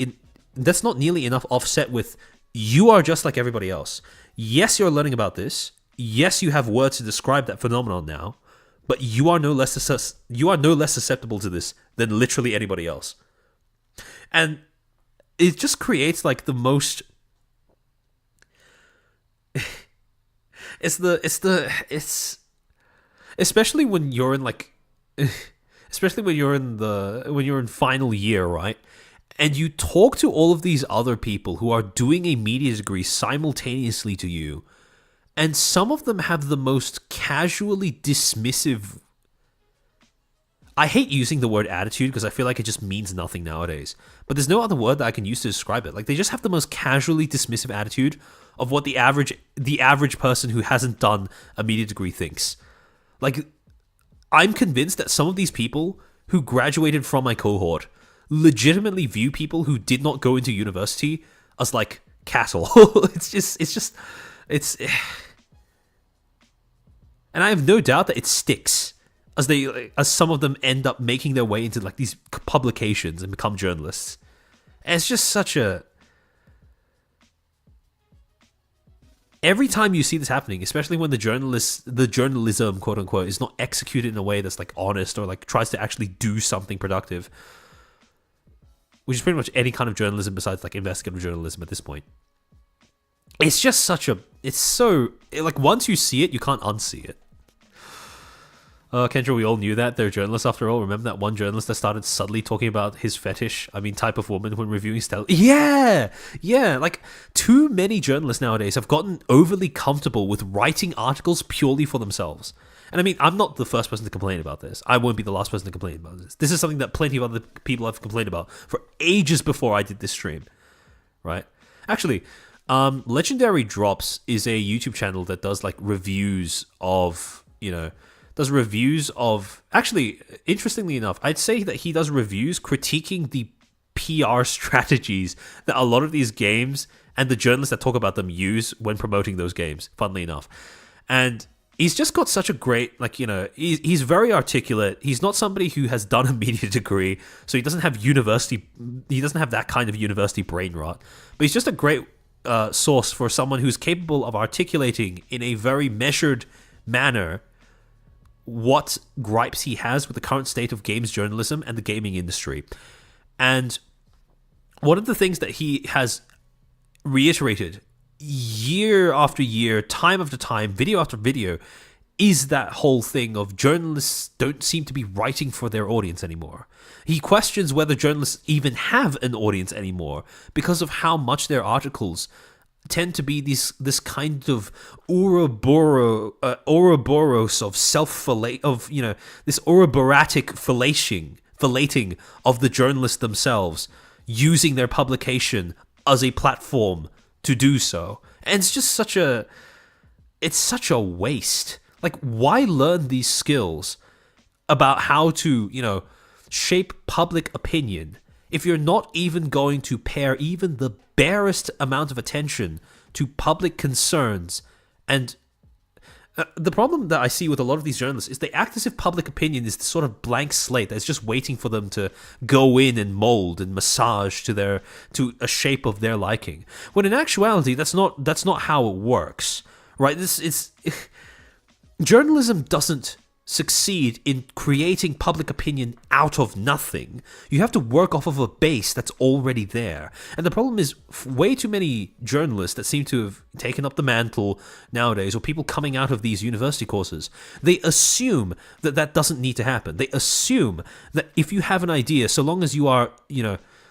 enough offset with you are just like everybody else. Yes, you're learning about this. Yes, you have words to describe that phenomenon now, but you are no less susceptible to this than literally anybody else. And it just creates like the most it's especially when you're in final year, right? and you talk to all of these other people who are doing a media degree simultaneously to you, and some of them have the most casually dismissive... I hate using the word attitude because I feel like it just means nothing nowadays. But there's no other word that I can use to describe it. Like, they just have the most casually dismissive attitude of what the average person who hasn't done a media degree thinks. Like, I'm convinced that some of these people who graduated from my cohort legitimately view people who did not go into university as like cattle. And I have no doubt that it sticks as some of them end up making their way into like these publications and become journalists. And it's just such a... Every time you see this happening, especially when the journalism, quote unquote, is not executed in a way that's like honest or like tries to actually do something productive, which is pretty much any kind of journalism besides like investigative journalism at this point. It's just such a... It's so... Like, once you see it, you can't unsee it. Kendra, we all knew that. They're journalists after all. Remember that one journalist that started subtly talking about his fetish, type of woman when reviewing Stella? Yeah! Like, too many journalists nowadays have gotten overly comfortable with writing articles purely for themselves. And I'm not the first person to complain about this. I won't be the last person to complain about this. This is something that plenty of other people have complained about for ages before I did this stream. Right? Actually, Legendary Drops is a YouTube channel that does, like, reviews of, actually, interestingly enough, I'd say that he does reviews critiquing the PR strategies that a lot of these games and the journalists that talk about them use when promoting those games, funnily enough. And he's just got such a great, he's very articulate. He's not somebody who has done a media degree, so he doesn't have that kind of university brain rot. But he's just a great source for someone who's capable of articulating in a very measured manner what gripes he has with the current state of games journalism and the gaming industry. And one of the things that he has reiterated year after year, time after time, video after video, is that whole thing of journalists don't seem to be writing for their audience anymore. He questions whether journalists even have an audience anymore because of how much their articles tend to be this kind of Ouroboros of this Ouroboratic filleting of the journalists themselves, using their publication as a platform to do so. And it's just such a waste. Like, why learn these skills about how to, shape public opinion if you're not even going to pair even the barest amount of attention to public concerns? And the problem that I see with a lot of these journalists is they act as if public opinion is this sort of blank slate that's just waiting for them to go in and mold and massage to a shape of their liking. When in actuality, that's not how it works, right? Journalism doesn't succeed in creating public opinion out of nothing. You have to work off of a base that's already there. And the problem is way too many journalists that seem to have taken up the mantle nowadays, or people coming out of these university courses, they assume that doesn't need to happen. They assume that if you have an idea, so long as you are,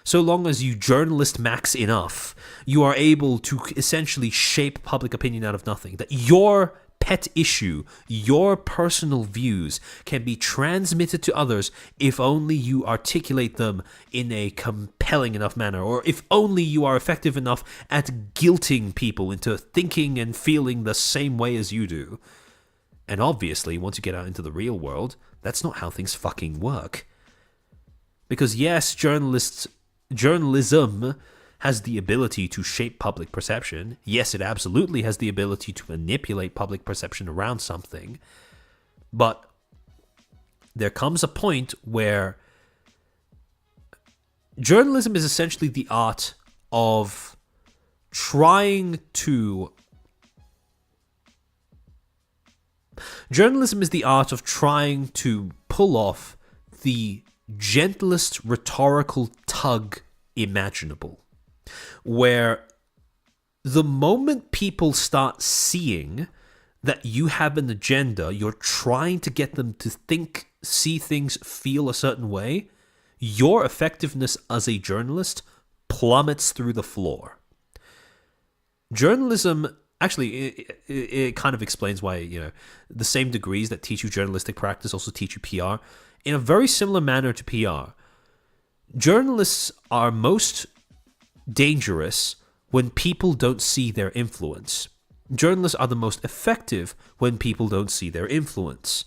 so long as you journalist max enough, you are able to essentially shape public opinion out of nothing. That your pet issue, your personal views can be transmitted to others if only you articulate them in a compelling enough manner, or if only you are effective enough at guilting people into thinking and feeling the same way as you do. And obviously, once you get out into the real world, that's not how things fucking work. Because yes, journalism has the ability to shape public perception. Yes, it absolutely has the ability to manipulate public perception around something. But there comes a point where journalism is essentially the art of trying to... Journalism is the art of trying to pull off the gentlest rhetorical tug imaginable. Where the moment people start seeing that you have an agenda, you're trying to get them to think, see things, feel a certain way, your effectiveness as a journalist plummets through the floor. Journalism, actually, it kind of explains why, the same degrees that teach you journalistic practice also teach you PR. In a very similar manner to PR, journalists are most dangerous when people don't see their influence. Journalists are the most effective when people don't see their influence.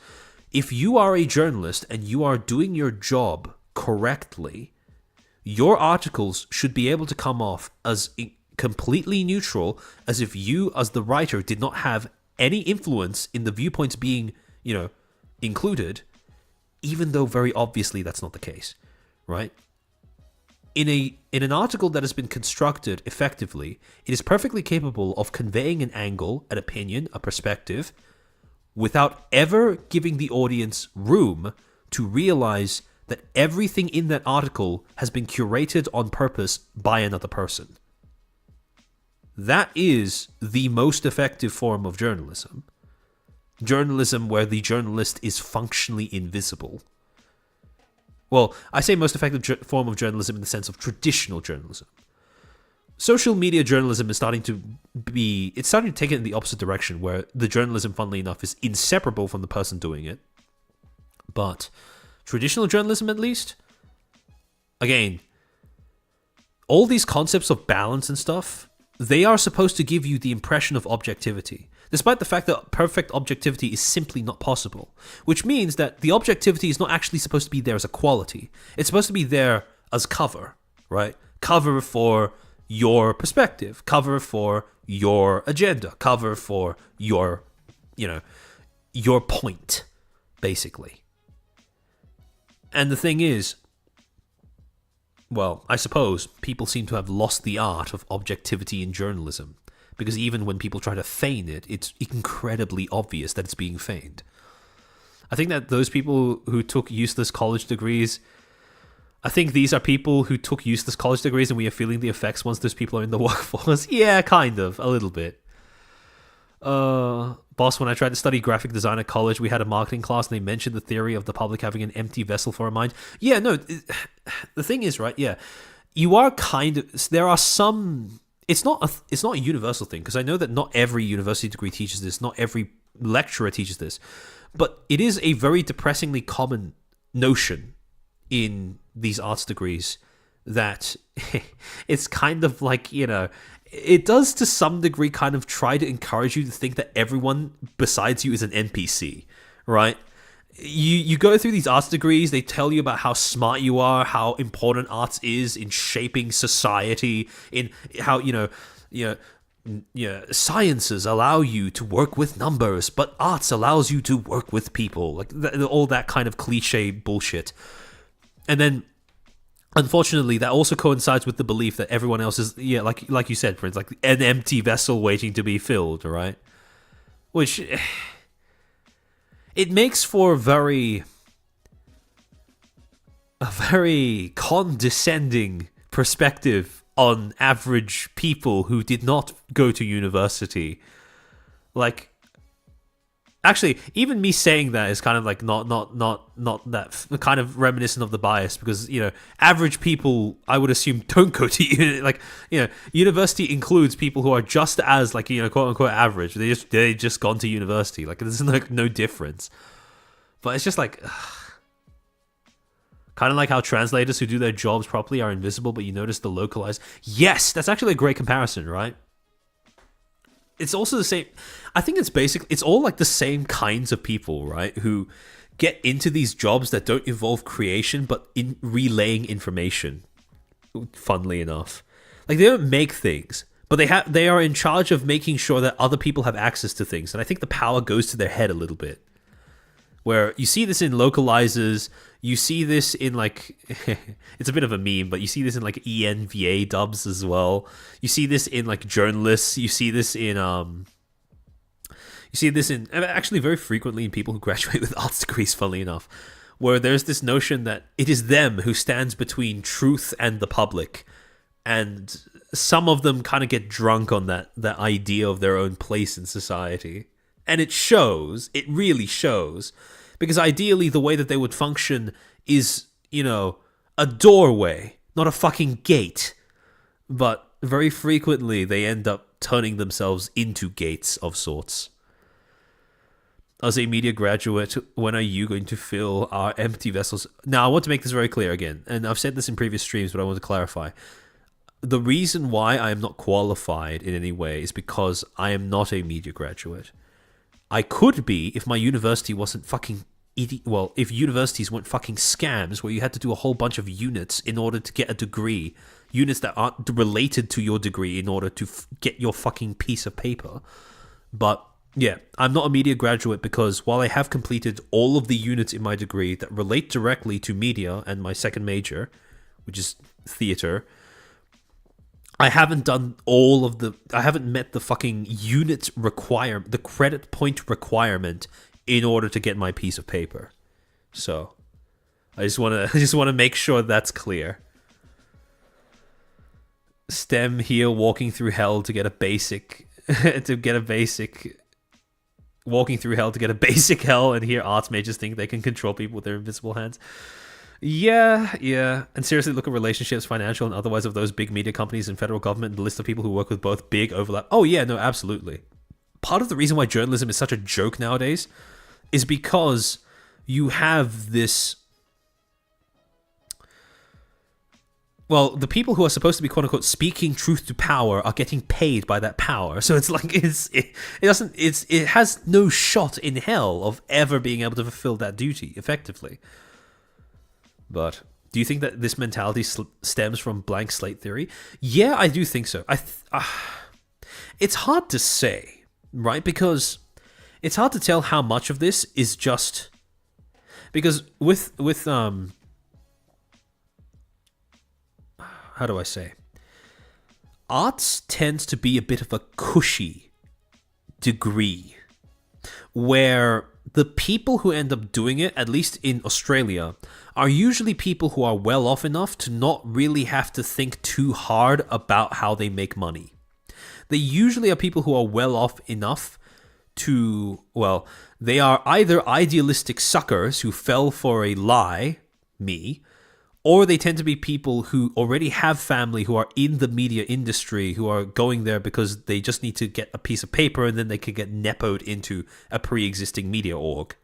If you are a journalist and you are doing your job correctly, your articles should be able to come off as completely neutral, as if you, as the writer, did not have any influence in the viewpoints being, included, even though very obviously that's not the case, right? In an article that has been constructed effectively, it is perfectly capable of conveying an angle, an opinion, a perspective, without ever giving the audience room to realize that everything in that article has been curated on purpose by another person. That is the most effective form of journalism. Journalism where the journalist is functionally invisible. Well, I say most effective form of journalism in the sense of traditional journalism. Social media journalism is starting to take it in the opposite direction, where the journalism, funnily enough, is inseparable from the person doing it. But traditional journalism, at least, again, all these concepts of balance and stuff, they are supposed to give you the impression of objectivity, despite the fact that perfect objectivity is simply not possible, which means that the objectivity is not actually supposed to be there as a quality. It's supposed to be there as cover, right? Cover for your perspective, cover for your agenda, cover for your point, basically. And the thing is, well, I suppose people seem to have lost the art of objectivity in journalism, because even when people try to feign it, it's incredibly obvious that it's being feigned. I think that those people who took useless college degrees, I think these are people who took useless college degrees and we are feeling the effects once those people are in the workforce. Yeah, kind of, a little bit. Boss, when I tried to study graphic design at college, we had a marketing class and they mentioned the theory of the public having an empty vessel for a mind. Yeah, no, the thing is, right, yeah, you are kind of, there are some, it's not a universal thing, because I know that not every university degree teaches this, not every lecturer teaches this, but it is a very depressingly common notion in these arts degrees that it's kind of like, it does to some degree kind of try to encourage you to think that everyone besides you is an NPC, right? You go through these arts degrees, they tell you about how smart you are, how important arts is in shaping society, in how, sciences allow you to work with numbers, but arts allows you to work with people, like all that kind of cliche bullshit. And then, unfortunately, that also coincides with the belief that everyone else is, like you said, Prince, like an empty vessel waiting to be filled, right? Which, it makes for a very condescending perspective on average people who did not go to university. Like, actually, even me saying that is kind of like not that kind of reminiscent of the bias, because average people, I would assume, don't go to university includes people who are just as quote unquote average. They just gone to university. Like, there's no difference. But it's just like, kind of like how translators who do their jobs properly are invisible, but you notice the localized. Yes, that's actually a great comparison, right? It's also the same. I think it's all like the same kinds of people, right? Who get into these jobs that don't involve creation, but in relaying information. Funnily enough, like, they don't make things, but they are in charge of making sure that other people have access to things. And I think the power goes to their head a little bit. Where you see this in localizers, you see this in it's a bit of a meme, but you see this in ENVA dubs as well. You see this in journalists. You see this in actually very frequently in people who graduate with arts degrees, funnily enough, where there's this notion that it is them who stands between truth and the public, and some of them kind of get drunk on that idea of their own place in society. And it shows, it really shows, because ideally the way that they would function is, a doorway, not a fucking gate. But very frequently, they end up turning themselves into gates of sorts. As a media graduate, when are you going to fill our empty vessels? Now, I want to make this very clear again, and I've said this in previous streams, but I want to clarify. The reason why I am not qualified in any way is because I am not a media graduate. I could be if my university wasn't fucking if universities weren't fucking scams where you had to do a whole bunch of units in order to get a degree, units that aren't related to your degree in order to get your fucking piece of paper. But yeah, I'm not a media graduate because while I have completed all of the units in my degree that relate directly to media and my second major, which is theater, I haven't done I haven't met the fucking unit the credit point requirement in order to get my piece of paper. So, I just want to make sure that's clear. STEM here walking through hell to get a basic walking through hell to get a basic hell, and here arts majors think they can control people with their invisible hands. Yeah. And seriously, look at relationships, financial and otherwise, of those big media companies and federal government, and the list of people who work with both big overlap. Oh yeah, no, absolutely. Part of the reason why journalism is such a joke nowadays is because you have this... Well, the people who are supposed to be quote unquote speaking truth to power are getting paid by that power. So it's like it has no shot in hell of ever being able to fulfill that duty effectively. But do you think that this mentality stems from blank slate theory? Yeah, I do think so. It's hard to say, right? Because it's hard to tell how much of this is just because with how do I say? Arts tends to be a bit of a cushy degree where the people who end up doing it, at least in Australia, are usually people who are well off enough to not really have to think too hard about how they make money. They usually are people who are well off enough to, well, they are either idealistic suckers who fell for a lie, me, or they tend to be people who already have family who are in the media industry, who are going there because they just need to get a piece of paper and then they can get nepoed into a pre-existing media org.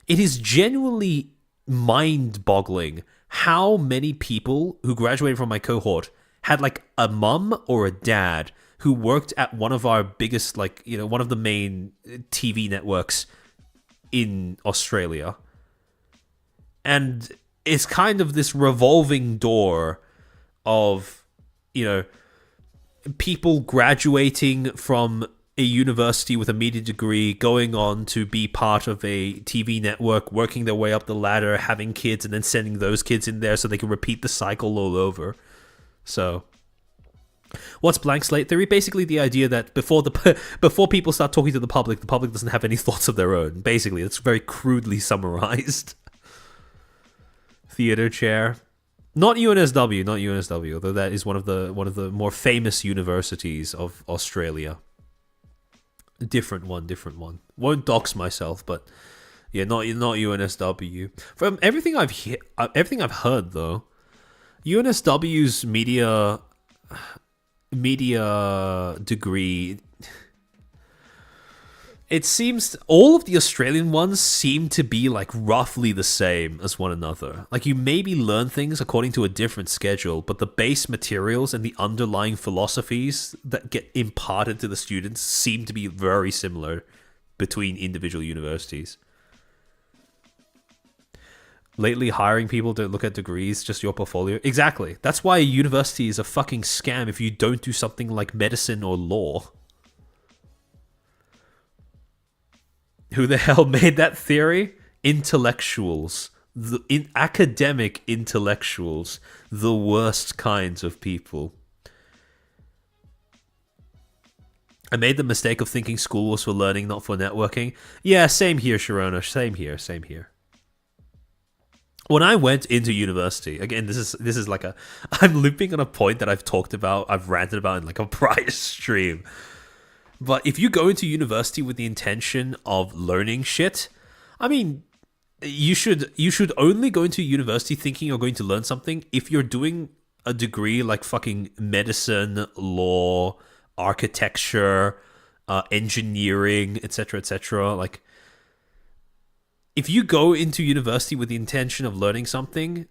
It is genuinely mind-boggling how many people who graduated from my cohort had like a mum or a dad who worked at one of our biggest, like, you know, one of the main TV networks in Australia. And it's kind of this revolving door of, you know, people graduating from a university with a media degree, going on to be part of a TV network, working their way up the ladder, having kids, and then sending those kids in there so they can repeat the cycle all over. So, what's blank slate theory? Basically the idea that before people start talking to the public doesn't have any thoughts of their own. Basically, it's very crudely summarized. Theater chair, not UNSW, although that is one of the more famous universities of Australia. Different one. Won't dox myself, but yeah, not UNSW. From everything I've heard though, UNSW's media degree, it seems all of the Australian ones seem to be like roughly the same as one another. Like you maybe learn things according to a different schedule, but the base materials and the underlying philosophies that get imparted to the students seem to be very similar between individual universities. Lately, hiring people don't look at degrees, just your portfolio. Exactly. That's why a university is a fucking scam if you don't do something like medicine or law. Who the hell made that theory? Intellectuals. Academic intellectuals. The worst kinds of people. I made the mistake of thinking school was for learning, not for networking. Yeah, same here, Sharona. Same here. When I went into university, again, this is like I'm looping on a point that I've talked about, I've ranted about in like a prior stream. But if you go into university with the intention of learning shit, I mean, you should only go into university thinking you're going to learn something if you're doing a degree like fucking medicine, law, architecture, engineering, etc., etc. Like, if you go into university with the intention of learning something,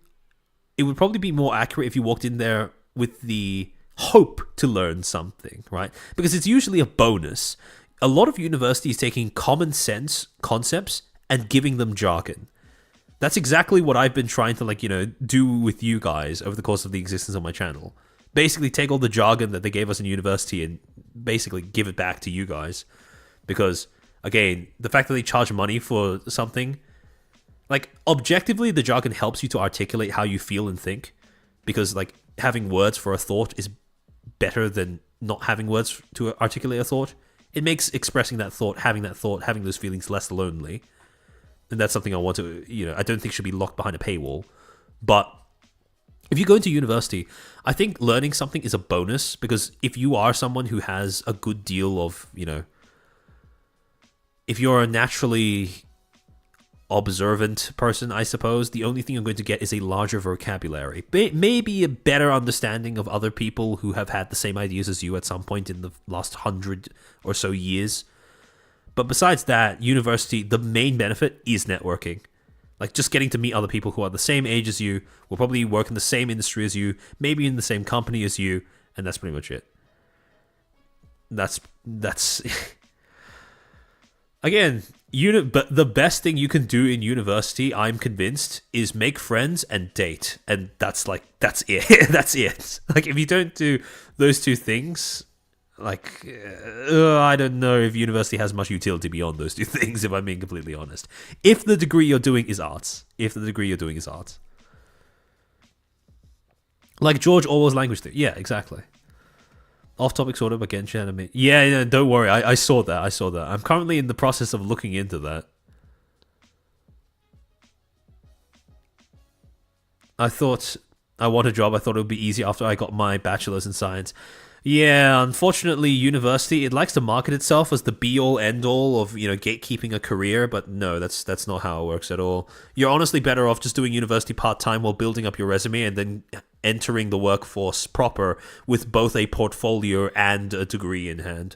it would probably be more accurate if you walked in there with the hope to learn something, right? Because it's usually a bonus. A lot of university is taking common sense concepts and giving them jargon. That's exactly what I've been trying to do with you guys over the course of the existence of my channel. Basically take all the jargon that they gave us in university and basically give it back to you guys. Because, again, the fact that they charge money for something, like, objectively, the jargon helps you to articulate how you feel and think. Because, like, having words for a thought is better than not having words to articulate a thought. It makes expressing that thought, having those feelings less lonely. And that's something I want to, I don't think should be locked behind a paywall. But if you go into university, I think learning something is a bonus, because if you are someone who has a good deal of, if you're a naturally observant person, I suppose, the only thing you're going to get is a larger vocabulary. Maybe a better understanding of other people who have had the same ideas as you at some point in the last 100 or so years. But besides that, university, the main benefit is networking. Like, just getting to meet other people who are the same age as you, will probably work in the same industry as you, maybe in the same company as you, and that's pretty much it. That's again, but the best thing you can do in university, I'm convinced, is make friends and date. And that's it. That's it. Like, if you don't do those two things, like, I don't know if university has much utility beyond those two things, if I'm being completely honest. If the degree you're doing is arts. Like George Orwell's language theory. Yeah, exactly. Off topic sort of, but Genshin anime. Yeah, don't worry. I saw that. I'm currently in the process of looking into that. I thought I want a job. I thought it would be easy after I got my bachelor's in science. Yeah, unfortunately, university, it likes to market itself as the be-all, end-all of, gatekeeping a career, but no, that's not how it works at all. You're honestly better off just doing university part-time while building up your resume and then entering the workforce proper with both a portfolio and a degree in hand.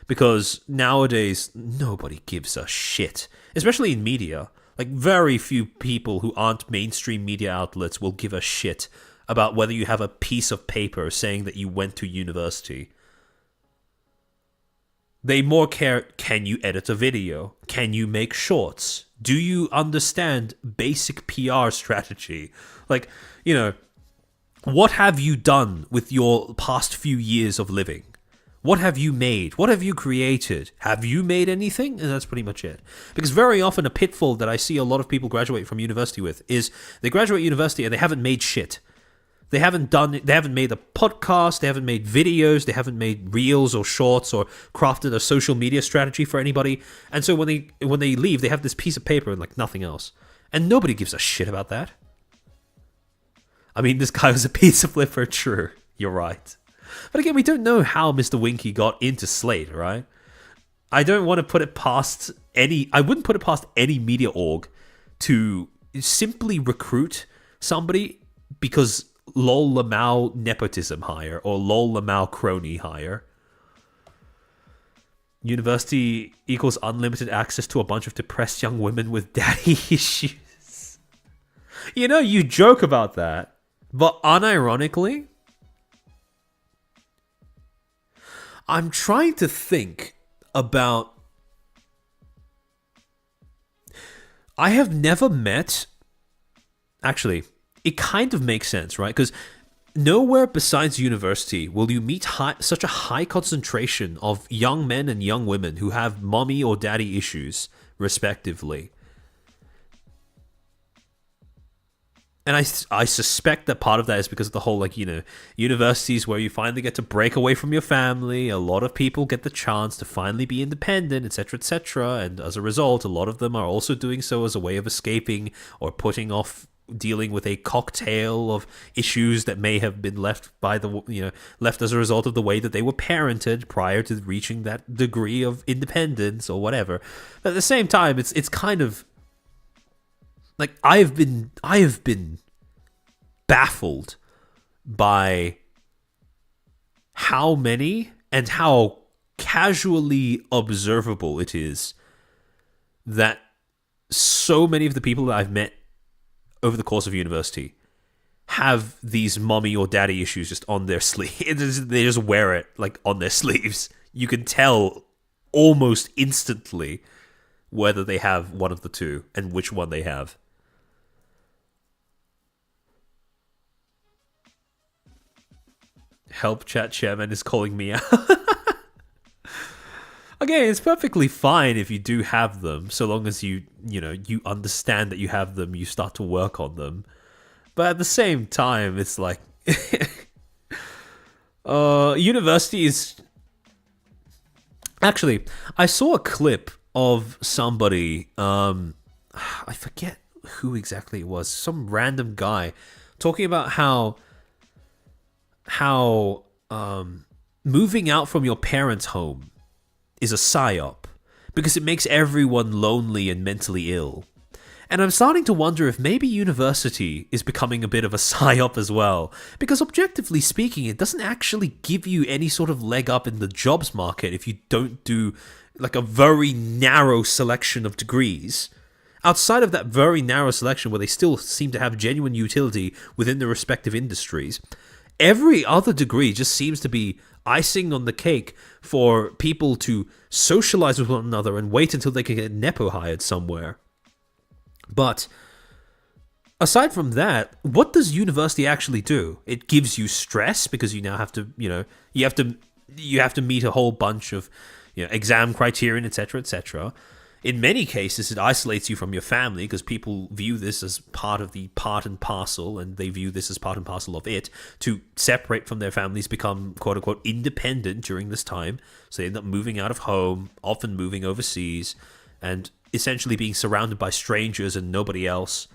Because nowadays, nobody gives a shit, especially in media. Like, very few people who aren't mainstream media outlets will give a shit about whether you have a piece of paper saying that you went to university. They more care, can you edit a video? Can you make shorts? Do you understand basic PR strategy? Like, what have you done with your past few years of living? What have you made? What have you created? Have you made anything? And that's pretty much it. Because very often a pitfall that I see a lot of people graduate from university with is they graduate university and they haven't made shit. They haven't made a podcast, they haven't made videos, they haven't made reels or shorts or crafted a social media strategy for anybody. And so when they leave, they have this piece of paper and like nothing else. And nobody gives a shit about that. I mean, this guy was a piece of flipper, true. You're right. But again, we don't know how Mr. Winky got into Slate, right? I don't want to put it past I wouldn't put it past any media org to simply recruit somebody because lol Lamau nepotism hire or lol Lamau crony hire. University equals unlimited access to a bunch of depressed young women with daddy issues. You joke about that, but unironically, I'm trying to think about... I have never met... Actually, it kind of makes sense, right? Because nowhere besides university will you meet such a high concentration of young men and young women who have mommy or daddy issues, respectively. And I suspect that part of that is because of the whole, universities where you finally get to break away from your family. A lot of people get the chance to finally be independent, etc., etc. And as a result, a lot of them are also doing so as a way of escaping or putting off dealing with a cocktail of issues that may have been left left as a result of the way that they were parented prior to reaching that degree of independence or whatever. But at the same time, it's kind of... Like, I have been baffled by how many and how casually observable it is that so many of the people that I've met over the course of university have these mommy or daddy issues just on their sleeve. They just wear it like on their sleeves. You can tell almost instantly whether they have one of the two and which one they have. Help, chat chairman is calling me out. Again, it's perfectly fine if you do have them, so long as you understand that you have them, you start to work on them. But at the same time, it's like university is... Actually, I saw a clip of somebody, I forget who exactly it was, some random guy talking about how moving out from your parents' home is a psyop because it makes everyone lonely and mentally ill. And I'm starting to wonder if maybe university is becoming a bit of a psyop as well, because objectively speaking, it doesn't actually give you any sort of leg up in the jobs market if you don't do like a very narrow selection of degrees. Outside of that very narrow selection where they still seem to have genuine utility within their respective industries, every other degree just seems to be icing on the cake for people to socialize with one another and wait until they can get Nepo hired somewhere. But aside from that, what does university actually do? It gives you stress because you now have to, you have to meet a whole bunch of, exam criterion, etc., etc. In many cases, it isolates you from your family because people view this as part of the part and parcel, and they view this as part and parcel of it. To separate from their families, become quote-unquote independent during this time. So they end up moving out of home, often moving overseas, and essentially being surrounded by strangers and nobody else.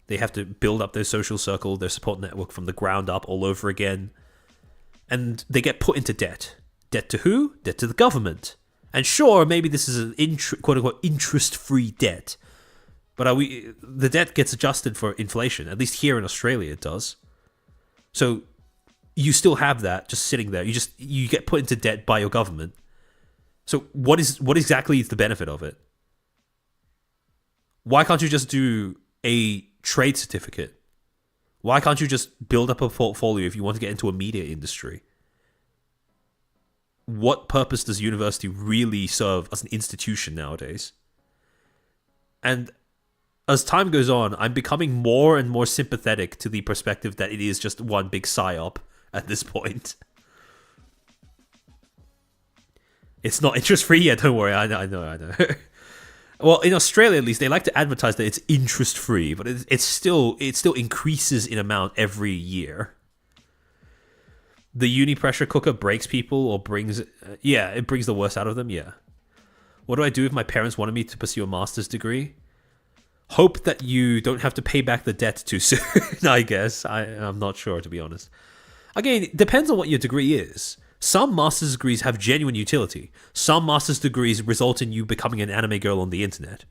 They have to build up their social circle, their support network from the ground up all over again. And they get put into debt. Debt to who? Debt to the government. And sure, maybe this is an quote-unquote interest-free debt. But the debt gets adjusted for inflation. At least here in Australia it does. So you still have that just sitting there. You get put into debt by your government. So what exactly is the benefit of it? Why can't you just do a trade certificate? Why can't you just build up a portfolio if you want to get into a media industry? What purpose does university really serve as an institution nowadays? And as time goes on, I'm becoming more and more sympathetic to the perspective that it is just one big psyop at this point. It's not interest-free yet, don't worry, I know. Well, in Australia at least, they like to advertise that it's interest-free, but it still increases in amount every year. The uni pressure cooker breaks people or brings... it brings the worst out of them, yeah. What do I do if my parents wanted me to pursue a master's degree? Hope that you don't have to pay back the debt too soon, I guess. I'm not sure, to be honest. Again, it depends on what your degree is. Some master's degrees have genuine utility. Some master's degrees result in you becoming an anime girl on the internet.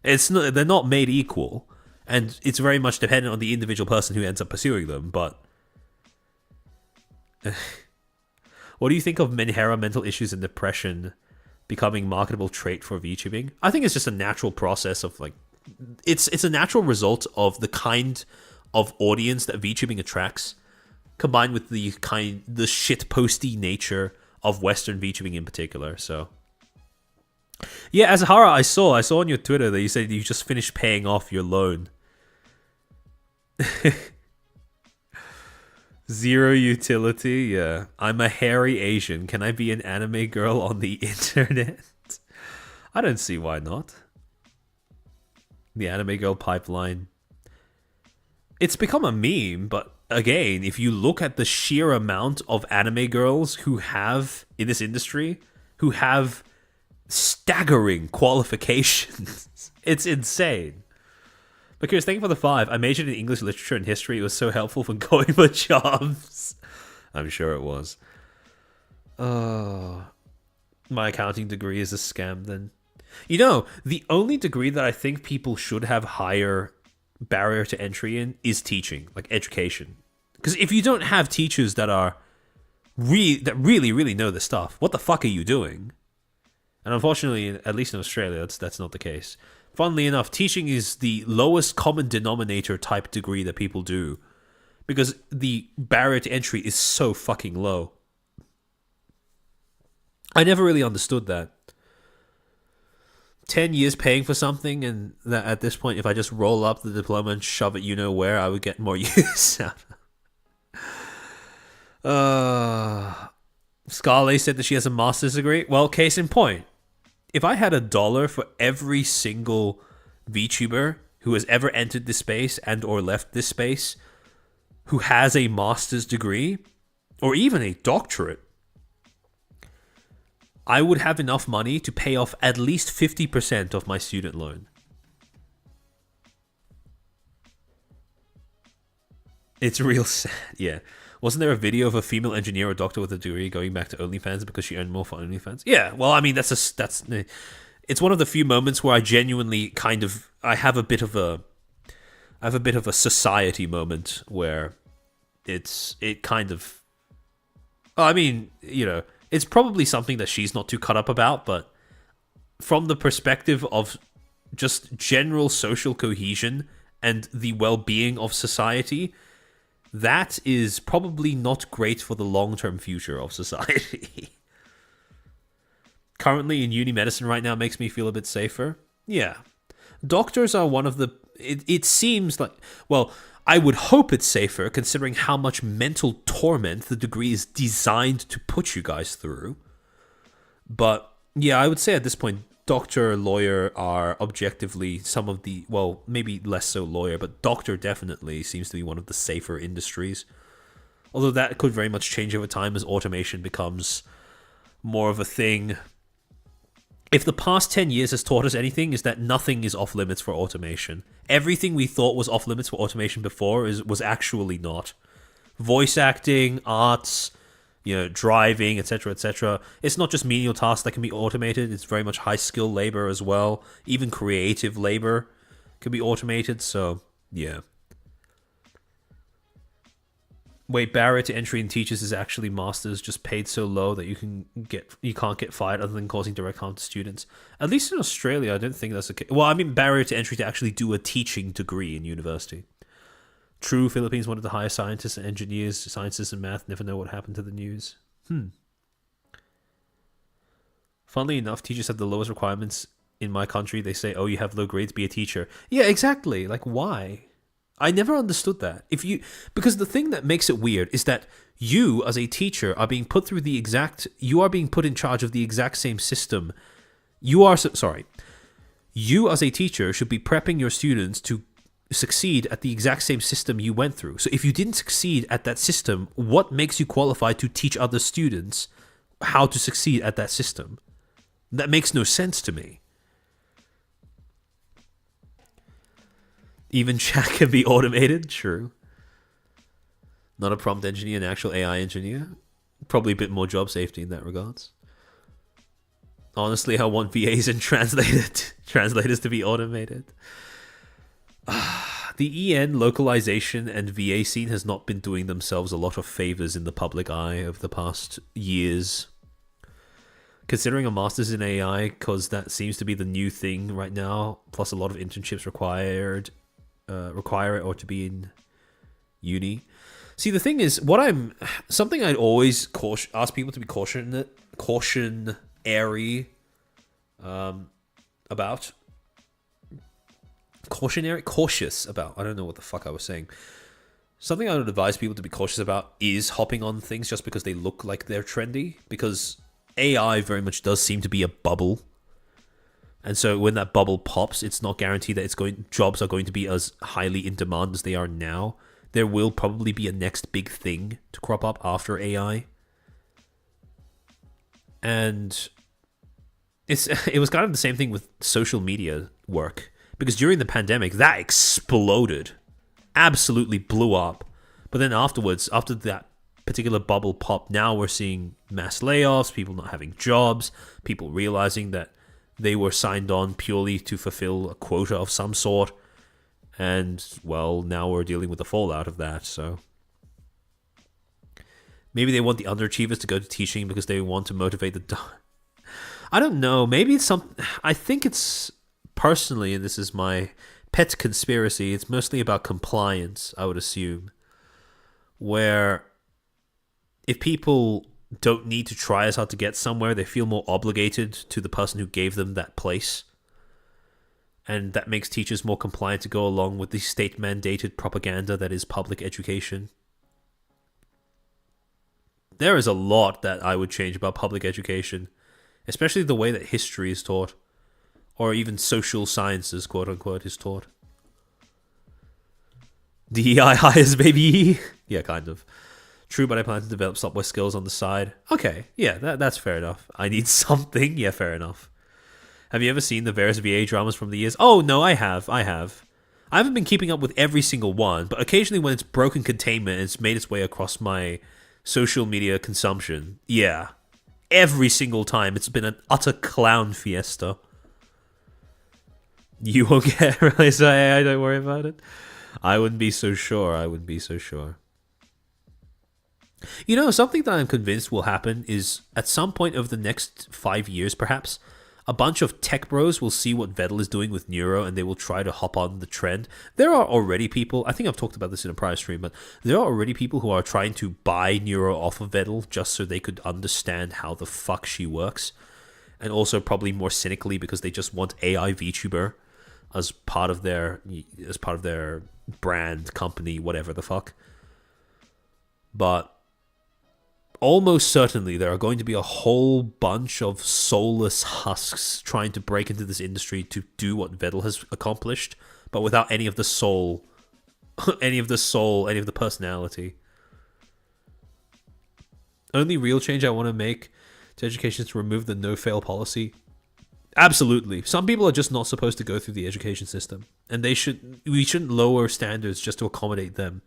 They're not made equal, and it's very much dependent on the individual person who ends up pursuing them, but... What do you think of Menhera mental issues and depression becoming marketable trait for VTubing? I think it's just a natural process of it's a natural result of the kind of audience that VTubing attracts, combined with the shit posty nature of Western VTubing in particular. So yeah, Azahara, I saw on your Twitter that you said you just finished paying off your loan. Zero utility, yeah. I'm a hairy Asian. Can I be an anime girl on the internet? I don't see why not. The anime girl pipeline. It's become a meme, but again, if you look at the sheer amount of anime girls who have, in this industry, who have staggering qualifications, it's insane. But Curious, thank you for the 5. I majored in English literature and history. It was so helpful for going for jobs. I'm sure it was. My accounting degree is a scam then. You know, the only degree that I think people should have higher barrier to entry in is teaching, like education. Because if you don't have teachers that are really know the stuff, what the fuck are you doing? And unfortunately, at least in Australia, that's not the case. Funnily enough, teaching is the lowest common denominator type degree that people do, because the barrier to entry is so fucking low. I never really understood that. 10 years paying for something, and that at this point, if I just roll up the diploma and shove it you know where, I would get more use out of. Scarlett said that she has a master's degree. Well, case in point. If I had $1 for every single VTuber who has ever entered this space and or left this space who has a master's degree or even a doctorate, I would have enough money to pay off at least 50% of my student loan. It's real sad, yeah. Wasn't there a video of a female engineer or doctor with a degree going back to OnlyFans because she earned more for OnlyFans? Yeah, well, I mean, it's one of the few moments where I genuinely I have a bit of a society moment where I mean, you know, it's probably something that she's not too cut up about, but from the perspective of just general social cohesion and the well-being of society, that is probably not great for the long-term future of society. Currently in uni medicine right now makes me feel a bit safer. Yeah. Doctors are one of the... It seems like... Well, I would hope it's safer considering how much mental torment the degree is designed to put you guys through. But yeah, I would say at this point, doctor, lawyer are objectively some of the... Well, maybe less so lawyer, but doctor definitely seems to be one of the safer industries. Although that could very much change over time as automation becomes more of a thing. If the past 10 years has taught us anything, is that nothing is off limits for automation. Everything we thought was off limits for automation before was actually not. Voice acting, arts, you know, driving, etc., etc. It's not just menial tasks that can be automated. It's very much high skill labor as well. Even creative labor can be automated. So yeah. Wait, barrier to entry in teachers is actually masters, just paid so low that you can't get fired other than causing direct harm to students. At least in Australia, I don't think that's the case. Well, I mean, barrier to entry to actually do a teaching degree in university. True, Philippines wanted to hire scientists and engineers, scientists and math, never know what happened to the news. Funnily enough, teachers have the lowest requirements in my country. They say, oh, you have low grades, be a teacher. Yeah, exactly. Like, why? I never understood that. Because the thing that makes it weird is that you, as a teacher, are being put through you are being put in charge of the exact same system. You, as a teacher, should be prepping your students to succeed at the exact same system you went through. So if you didn't succeed at that system, what makes you qualified to teach other students how to succeed at that system? That makes no sense to me. Even chat can be automated, true. Not a prompt engineer, an actual AI engineer. Probably a bit more job safety in that regards. Honestly, I want VAs and translators to be automated. The EN localization and VA scene has not been doing themselves a lot of favors in the public eye over the past years. Considering a master's in AI, because that seems to be the new thing right now, plus a lot of internships require it or to be in uni. See, the thing is, something I'd always ask people to be cautionary about. Cautious about. I don't know what the fuck I was saying. Something I would advise people to be cautious about is hopping on things just because they look like they're trendy, because AI very much does seem to be a bubble. And so when that bubble pops, it's not guaranteed that jobs are going to be as highly in demand as they are now. There will probably be a next big thing to crop up after AI. And it was kind of the same thing with social media work. Because during the pandemic, that exploded. Absolutely blew up. But then afterwards, after that particular bubble popped, now we're seeing mass layoffs, people not having jobs, people realizing that they were signed on purely to fulfill a quota of some sort. And, well, now we're dealing with the fallout of that, so... Maybe they want the underachievers to go to teaching because they want to motivate the... I don't know. Maybe it's some... I think it's... Personally, and this is my pet conspiracy, it's mostly about compliance, I would assume. Where if people don't need to try as hard to get somewhere, they feel more obligated to the person who gave them that place. And that makes teachers more compliant to go along with the state-mandated propaganda that is public education. There is a lot that I would change about public education, especially the way that history is taught, or even social sciences, quote-unquote, is taught. DEI hires, baby! Yeah, kind of. True, but I plan to develop software skills on the side. Okay, yeah, that's fair enough. I need something? Yeah, fair enough. Have you ever seen the various VA dramas from the years? Oh, no, I have. I haven't been keeping up with every single one, but occasionally when it's broken containment and it's made its way across my social media consumption, yeah. Every single time, it's been an utter clown fiesta. You won't get realized I don't worry about it. I wouldn't be so sure. You know, something that I'm convinced will happen is at some point over the next 5 years, perhaps, a bunch of tech bros will see what Vettel is doing with Neuro and they will try to hop on the trend. There are already people, I think I've talked about this in a prior stream, but there are already people who are trying to buy Neuro off of Vettel just so they could understand how the fuck she works. And also probably more cynically because they just want AI VTuber as part of their brand, company, whatever the fuck. But almost certainly there are going to be a whole bunch of soulless husks trying to break into this industry to do what Vettel has accomplished, but without any of the soul, any of the personality. Only real change I want to make to education is to remove the no-fail policy. Absolutely. Some people are just not supposed to go through the education system, and we shouldn't lower standards just to accommodate them.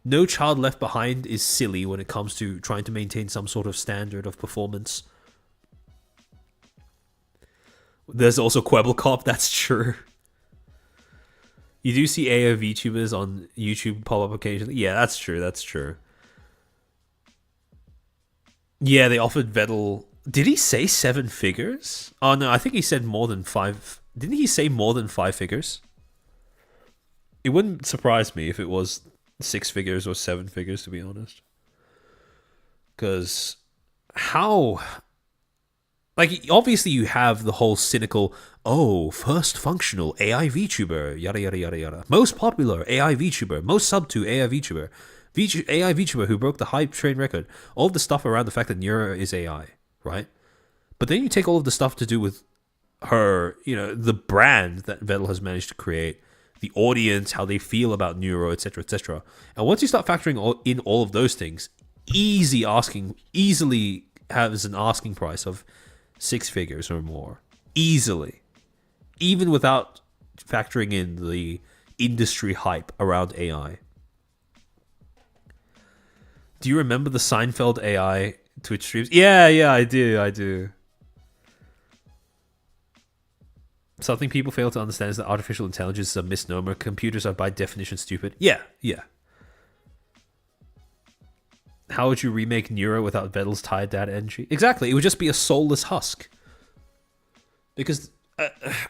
No child left behind is silly when it comes to trying to maintain some sort of standard of performance. There's also Quebblecop, that's true. You do see AI VTubers on YouTube pop up occasionally. Yeah, that's true. Yeah, they offered Vettel... Did he say 7 figures? Oh no, I think he said more than 5... Didn't he say more than 5 figures? It wouldn't surprise me if it was 6 figures or 7 figures, to be honest. Because how... Like, obviously you have the whole cynical, first functional AI VTuber, yada yada yada yada. Most popular AI VTuber, most sub to AI VTuber. AI VTuber who broke the hype train record. All of the stuff around the fact that Neuro is AI, right? But then you take all of the stuff to do with her, the brand that Vettel has managed to create, the audience, how they feel about Neuro, etc., etc. And once you start factoring in all of those things, easily has an asking price of 6 figures or more. Easily. Even without factoring in the industry hype around AI. Do you remember the Seinfeld AI Twitch streams? Yeah, I do. Something people fail to understand is that artificial intelligence is a misnomer. Computers are by definition stupid. Yeah. How would you remake Neuro without Vettel's tired data entry? Exactly, it would just be a soulless husk. Because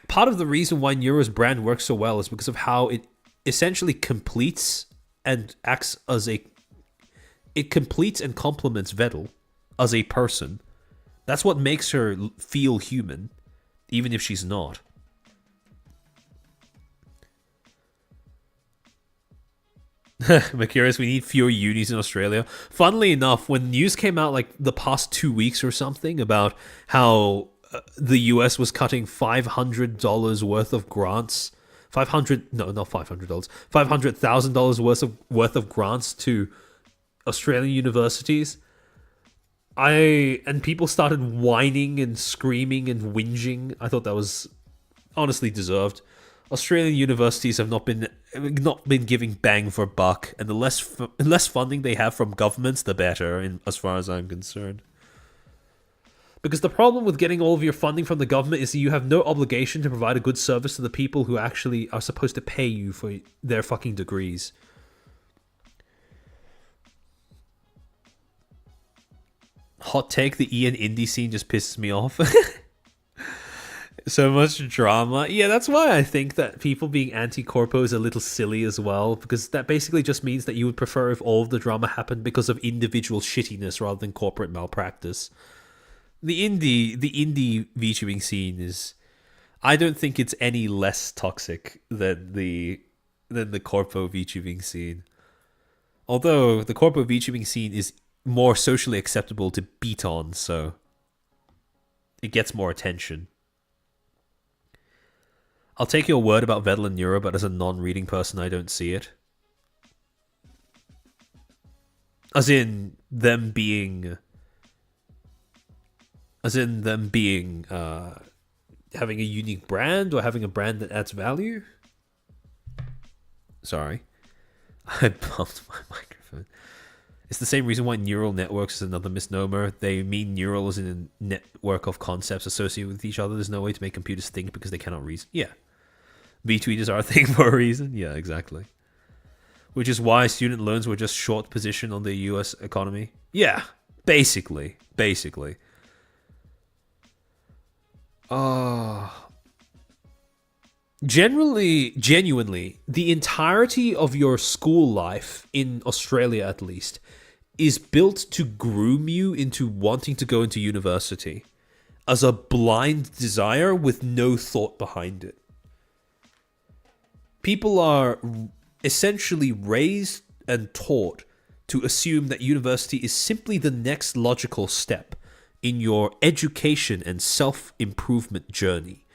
part of the reason why Neuro's brand works so well is because of how it essentially completes and acts as a... It completes and complements Vettel as a person. That's what makes her feel human, even if she's not. Mercurius, we need fewer unis in Australia. Funnily enough, when news came out like the past 2 weeks or something about how the US was cutting $500 worth of grants, $500,000 worth of grants to Australian universities, and people started whining and screaming and whinging. I thought that was honestly deserved. Australian universities have not been giving bang for buck, and the less funding they have from governments, the better, as far as I'm concerned. Because the problem with getting all of your funding from the government is that you have no obligation to provide a good service to the people who actually are supposed to pay you for their fucking degrees. Hot take, the Ian indie scene just pisses me off. So much drama. Yeah, that's why I think that people being anti-corpo is a little silly as well, because that basically just means that you would prefer if all of the drama happened because of individual shittiness rather than corporate malpractice. The indie VTubing scene is, I don't think it's any less toxic than the corpo VTubing scene. Although the corpo VTubing scene is more socially acceptable to beat on, so it gets more attention. I'll take your word about Vedal and Neuro, but as a non-reading person, I don't see it. As in them being having a unique brand or having a brand that adds value. Sorry, I bumped my microphone. It's the same reason why neural networks is another misnomer. They mean neural as in a network of concepts associated with each other. There's no way to make computers think because they cannot reason. Yeah. V-tweeters are a thing for a reason. Yeah, exactly. Which is why student loans were just short position on the US economy. Yeah, basically. Genuinely, the entirety of your school life, in Australia at least, is built to groom you into wanting to go into university as a blind desire with no thought behind it. People are essentially raised and taught to assume that university is simply the next logical step in your education and self-improvement journey.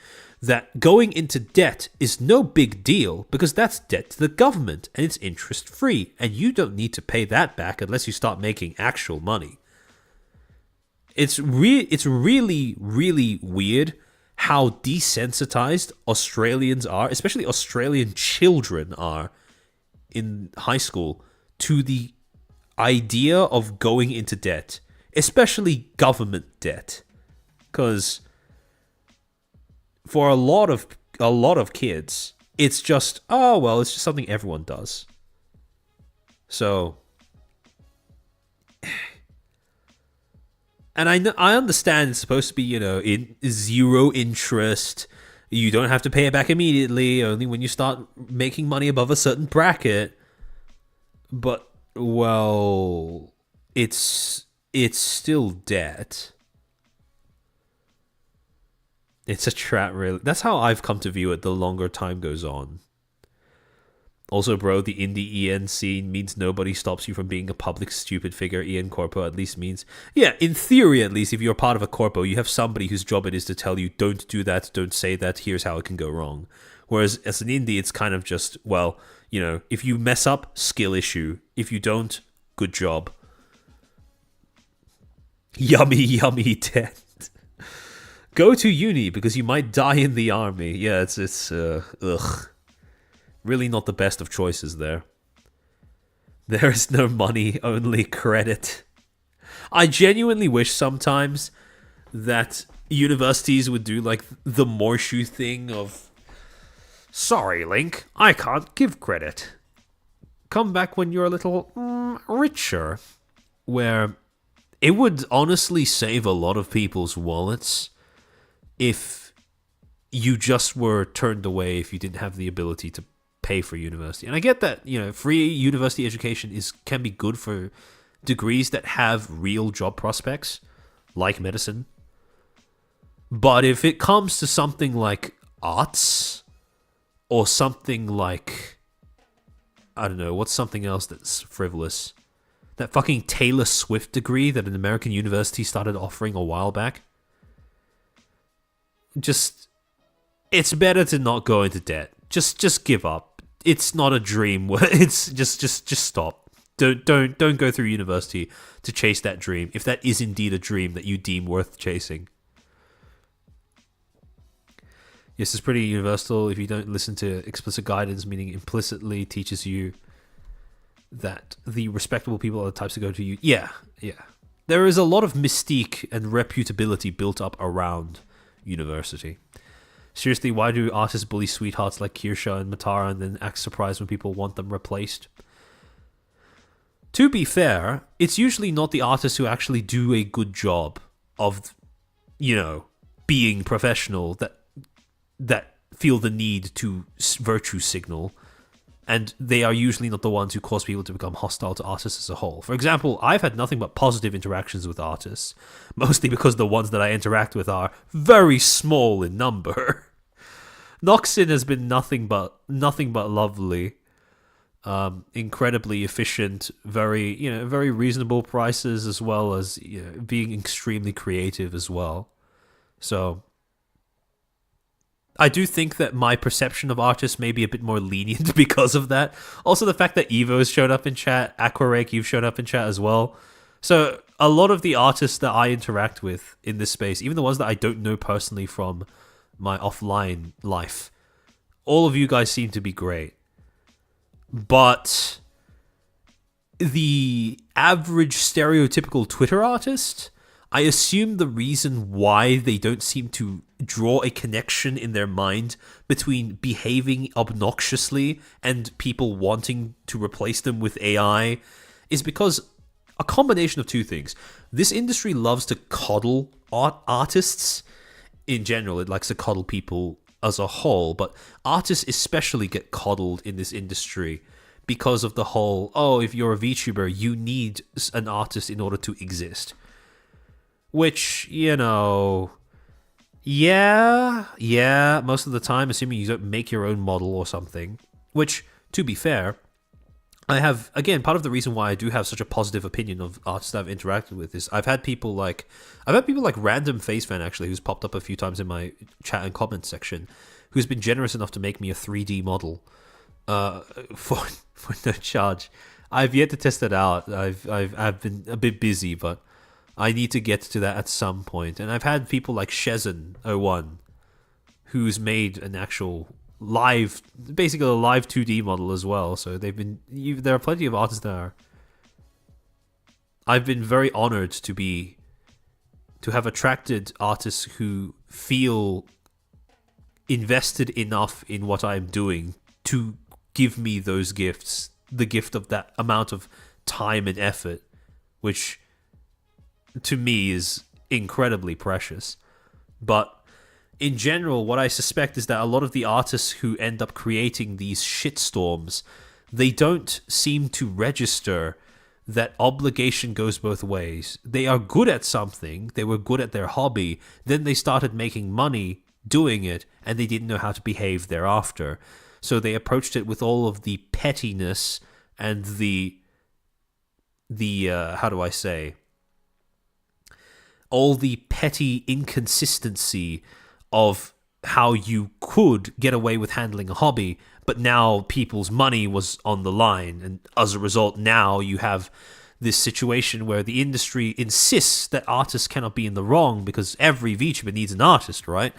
That going into debt is no big deal because that's debt to the government and it's interest-free, and you don't need to pay that back unless you start making actual money. It's really, really weird how desensitized Australians are, especially Australian children are in high school, to the idea of going into debt, especially government debt. Because for a lot of kids, it's just, oh, well, it's just something everyone does. So, and I understand it's supposed to be, in zero interest. You don't have to pay it back immediately, only when you start making money above a certain bracket. But, well, it's still debt. It's a trap, really. That's how I've come to view it the longer time goes on. Also, bro, the indie EN scene means nobody stops you from being a public stupid figure. EN Corpo at least means... Yeah, in theory at least, if you're part of a Corpo, you have somebody whose job it is to tell you, don't do that, don't say that, here's how it can go wrong. Whereas as an indie, it's kind of just, well, if you mess up, skill issue. If you don't, good job. Yummy debt. Go to uni because you might die in the army. Yeah, it's ugh. Really not the best of choices there. There is no money, only credit. I genuinely wish sometimes that universities would do like the Morshu thing of, sorry, Link, I can't give credit. Come back when you're a little richer. Where it would honestly save a lot of people's wallets if you just were turned away if you didn't have the ability to pay for university. And I get that, free university education can be good for degrees that have real job prospects, like medicine. But if it comes to something like arts, or something like, I don't know, what's something else that's frivolous? That fucking Taylor Swift degree that an American university started offering a while back. It's better to not go into debt. Just give up. It's not a dream. It's just stop. Don't go through university to chase that dream, if that is indeed a dream that you deem worth chasing. Yes, it's pretty universal. If you don't listen to explicit guidance, meaning implicitly teaches you that the respectable people are the types to go to you. Yeah. there is a lot of mystique and reputability built up around university. Seriously, why do artists bully sweethearts like Kirsha and Matara and then act surprised when people want them replaced? To be fair, it's usually not the artists who actually do a good job of, being professional that feel the need to virtue signal, and they are usually not the ones who cause people to become hostile to artists as a whole. For example, I've had nothing but positive interactions with artists, mostly because the ones that I interact with are very small in number. Noxin has been nothing but lovely, incredibly efficient, very reasonable prices, as well as being extremely creative as well. So I do think that my perception of artists may be a bit more lenient because of that. Also, the fact that Evo has shown up in chat, Aquarake, you've shown up in chat as well. So a lot of the artists that I interact with in this space, even the ones that I don't know personally from my offline life, all of you guys seem to be great. But the average stereotypical Twitter artist, I assume the reason why they don't seem to draw a connection in their mind between behaving obnoxiously and people wanting to replace them with AI is because a combination of two things. This industry loves to coddle artists in general. It likes to coddle people as a whole, but artists especially get coddled in this industry because of the whole, if you're a VTuber, you need an artist in order to exist. Which, most of the time, assuming you don't make your own model or something. Which, to be fair, I have, again, part of the reason why I do have such a positive opinion of artists that I've interacted with is I've had people like Random Face Fan, actually, who's popped up a few times in my chat and comment section, who's been generous enough to make me a 3D model for no charge. I've yet to test it out. I've been a bit busy, but I need to get to that at some point. And I've had people like Shezin01, who's made an actual basically a live 2D model as well. So there are plenty of artists there. I've been very honored to have attracted artists who feel invested enough in what I'm doing to give me those gifts, the gift of that amount of time and effort, which to me is incredibly precious. But in general, what I suspect is that a lot of the artists who end up creating these shitstorms, they don't seem to register that obligation goes both ways. They are good at something, they were good at their hobby, then they started making money doing it, and they didn't know how to behave thereafter. So they approached it with all of the pettiness and the how do I say, all the petty inconsistency of how you could get away with handling a hobby, but now people's money was on the line, and as a result, now you have this situation where the industry insists that artists cannot be in the wrong because every VTuber needs an artist, right?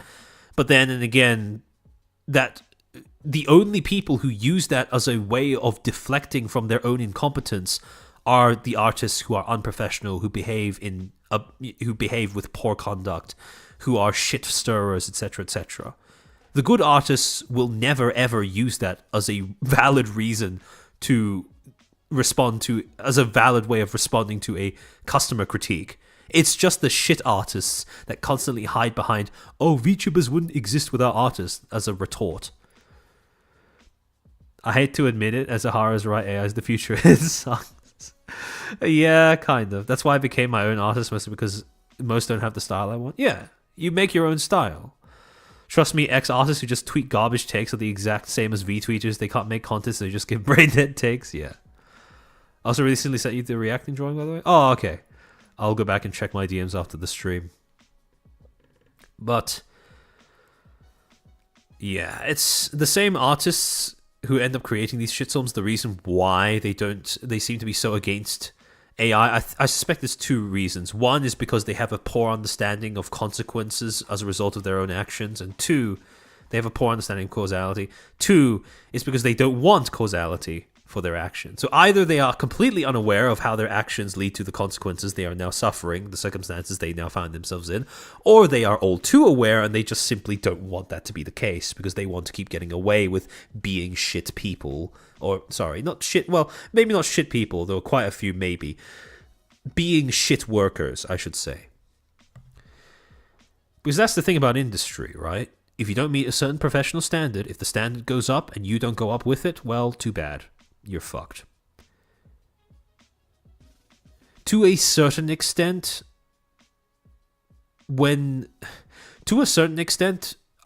But then and again, that the only people who use that as a way of deflecting from their own incompetence are the artists who are unprofessional, who behave with poor conduct, who are shit stirrers, etc., etc. The good artists will never ever use that as a valid reason to respond to, as a valid way of responding to a customer critique. It's just the shit artists that constantly hide behind, VTubers wouldn't exist without artists, as a retort. I hate to admit it, as Ahara's right, AI is the future. It sucks. Yeah, kind of. That's why I became my own artist, mostly because most don't have the style I want. Yeah, you make your own style. Trust me, ex-artists who just tweet garbage takes are the exact same as V-tweeters. They can't make content, so they just give brain dead takes. Yeah. I also recently sent you the reacting drawing, by the way. Oh, okay. I'll go back and check my DMs after the stream. But yeah, it's the same artists who end up creating these shitstorms. The reason why they seem to be so against AI, I suspect there's two reasons. One is because they have a poor understanding of consequences as a result of their own actions, and two, they have a poor understanding of causality. Two is because they don't want causality. for their actions. So either they are completely unaware of how their actions lead to the consequences they are now suffering, the circumstances they now find themselves in, or they are all too aware and they just simply don't want that to be the case because they want to keep getting away with being shit people. Or, sorry, not shit, well, maybe not shit people, though quite a few maybe. Being shit workers, I should say. Because that's the thing about industry, right? If you don't meet a certain professional standard, if the standard goes up and you don't go up with it, well, too bad. You're fucked. To a certain extent,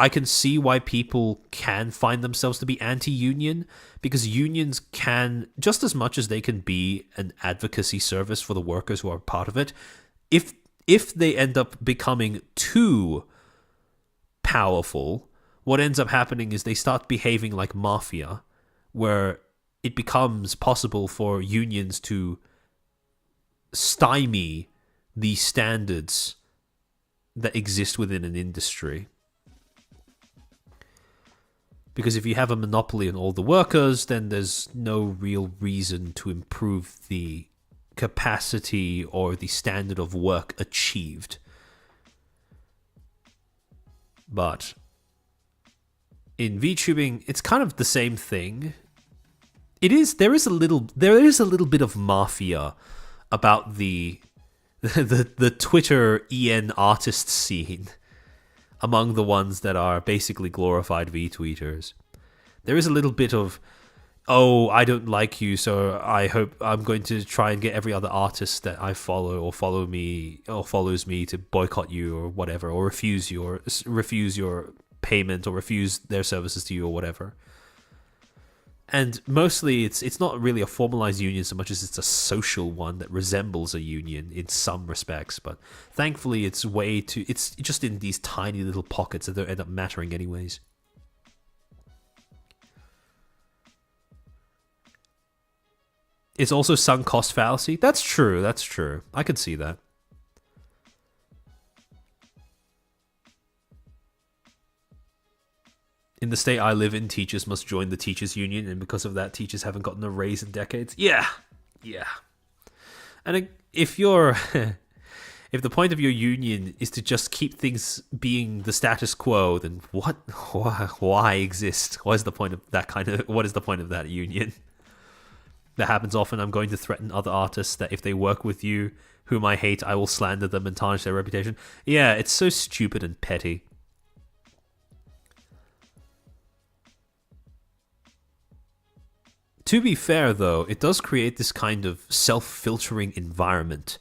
I can see why people can find themselves to be anti-union, because unions can, just as much as they can be an advocacy service for the workers who are part of it, if they end up becoming too powerful, what ends up happening is they start behaving like mafia, where it becomes possible for unions to stymie the standards that exist within an industry. Because if you have a monopoly on all the workers, then there's no real reason to improve the capacity or the standard of work achieved. But in VTubing, it's kind of the same thing. There is a little bit of mafia about the Twitter EN artist scene among the ones that are basically glorified V-tweeters. There is a little bit of, oh, I don't like you, so I hope I'm going to try and get every other artist that I follow or follows me to boycott you or whatever, or refuse your payment or refuse their services to you or whatever. And mostly it's not really a formalized union so much as it's a social one that resembles a union in some respects, but thankfully it's just in these tiny little pockets that don't end up mattering anyways. It's also sunk cost fallacy. That's true. I could see that. In the state I live in, teachers must join the teachers union, and because of that, teachers haven't gotten a raise in decades. Yeah. And if if the point of your union is to just keep things being the status quo, then why exist? What is the point of that union? That happens often. I'm going to threaten other artists that if they work with you, whom I hate, I will slander them and tarnish their reputation. Yeah, it's so stupid and petty. To be fair, though, it does create this kind of self-filtering environment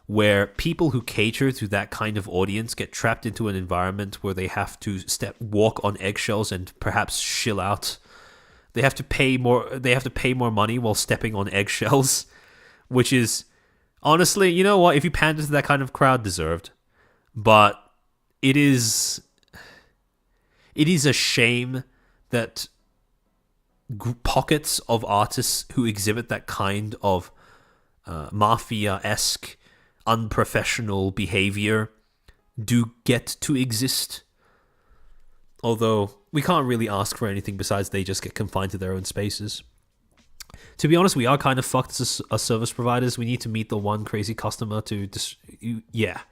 where people who cater to that kind of audience get trapped into an environment where they have to walk on eggshells and perhaps shill out. They have to pay more money while stepping on eggshells, which is, honestly, you know what? If you pander to that kind of crowd, deserved. But it is a shame that pockets of artists who exhibit that kind of mafia-esque, unprofessional behavior do get to exist. Although we can't really ask for anything besides they just get confined to their own spaces. To be honest, we are kind of fucked as service providers. We need to meet the one crazy customer to yeah.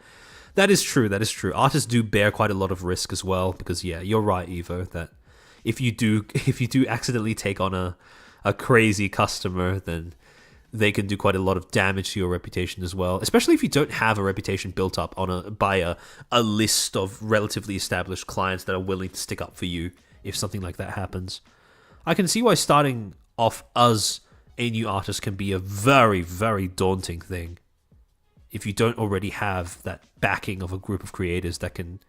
That is true. Artists do bear quite a lot of risk as well, because yeah, you're right, Evo, that if you do accidentally take on a crazy customer, then they can do quite a lot of damage to your reputation as well, especially if you don't have a reputation built up by a list of relatively established clients that are willing to stick up for you if something like that happens. I can see why starting off as a new artist can be a very, very daunting thing if you don't already have that backing of a group of creators that can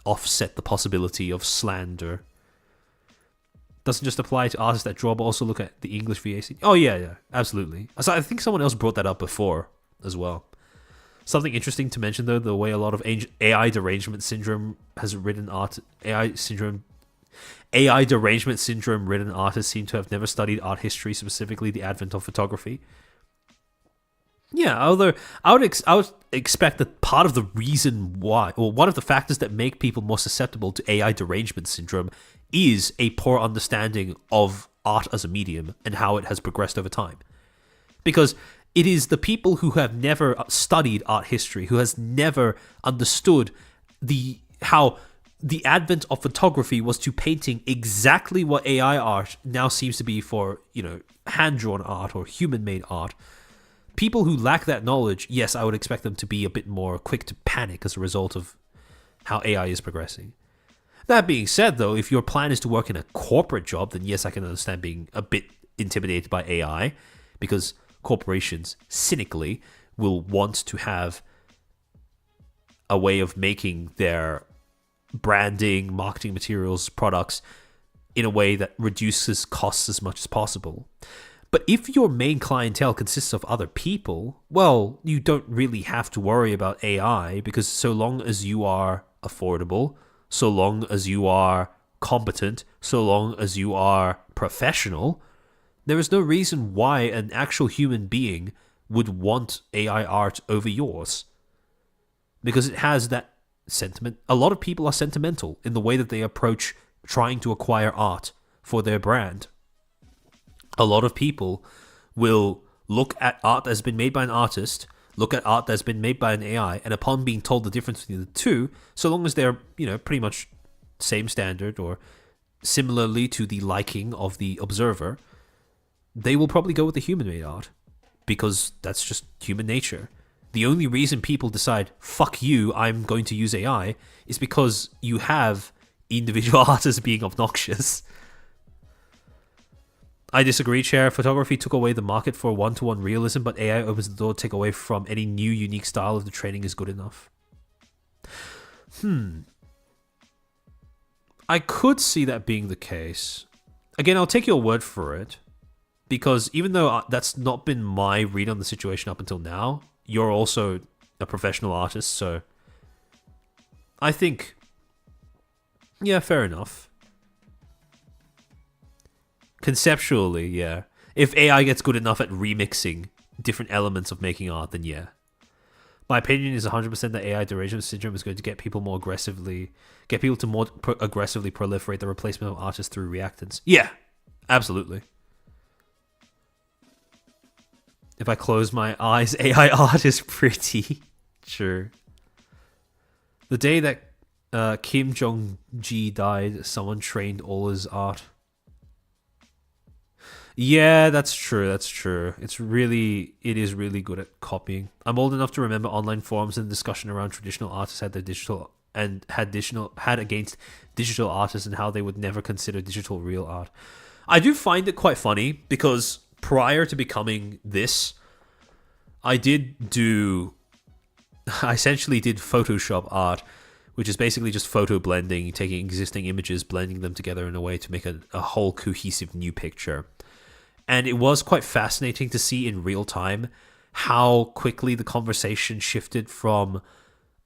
offset the possibility of slander. Doesn't just apply to artists that draw, but also look at the English VAC. Oh, yeah, absolutely. So I think someone else brought that up before as well. Something interesting to mention, though, the way a lot of AI derangement syndrome has written art... AI derangement syndrome ridden artists seem to have never studied art history, specifically the advent of photography. Yeah, although I would expect that part of the reason why, or one of the factors that make people more susceptible to AI derangement syndrome is a poor understanding of art as a medium and how it has progressed over time. Because it is the people who have never studied art history, who has never understood how the advent of photography was to painting exactly what AI art now seems to be for, hand-drawn art or human-made art. People who lack that knowledge, yes, I would expect them to be a bit more quick to panic as a result of how AI is progressing. That being said, though, if your plan is to work in a corporate job, then yes, I can understand being a bit intimidated by AI, because corporations, cynically, will want to have a way of making their branding, marketing materials, products in a way that reduces costs as much as possible. But if your main clientele consists of other people, well, you don't really have to worry about AI, because so long as you are affordable, so long as you are competent, so long as you are professional, there is no reason why an actual human being would want AI art over yours. Because it has that sentiment. A lot of people are sentimental in the way that they approach trying to acquire art for their brand. A lot of people will look at art that's been made by an artist, look at art that's been made by an AI, and upon being told the difference between the two, so long as they're, pretty much same standard or similarly to the liking of the observer, they will probably go with the human-made art, because that's just human nature. The only reason people decide, fuck you, I'm going to use AI, is because you have individual artists being obnoxious. I disagree, Chair. Photography took away the market for one-to-one realism, but AI opens the door to take away from any new unique style if the training is good enough. I could see that being the case. Again, I'll take your word for it, because even though that's not been my read on the situation up until now, you're also a professional artist, so I think, yeah, fair enough. Conceptually, yeah. If AI gets good enough at remixing different elements of making art, then yeah. My opinion is 100% that AI derangement syndrome is going to get people to more aggressively proliferate the replacement of artists through reactants. Yeah, absolutely. If I close my eyes, AI art is pretty. Sure. The day that Kim Jong-ji died, someone trained all his art. Yeah, that's true. It is really good at copying. I'm old enough to remember online forums and discussion around traditional artists had against digital artists and how they would never consider digital real art. I do find it quite funny, because prior to becoming this, I essentially did Photoshop art, which is basically just photo blending, taking existing images, blending them together in a way to make a whole cohesive new picture. And it was quite fascinating to see in real time how quickly the conversation shifted from,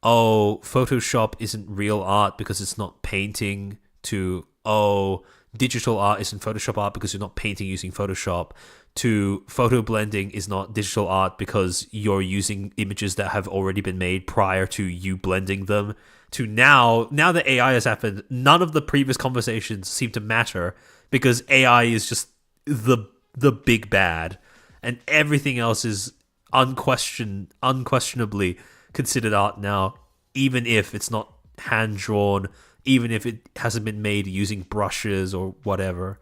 oh, Photoshop isn't real art because it's not painting, to, oh, digital art isn't Photoshop art because you're not painting using Photoshop, to photo blending is not digital art because you're using images that have already been made prior to you blending them, to now that AI has happened, none of the previous conversations seem to matter, because AI is just the big bad, and everything else is unquestionably considered art now, even if it's not hand-drawn, even if it hasn't been made using brushes or whatever,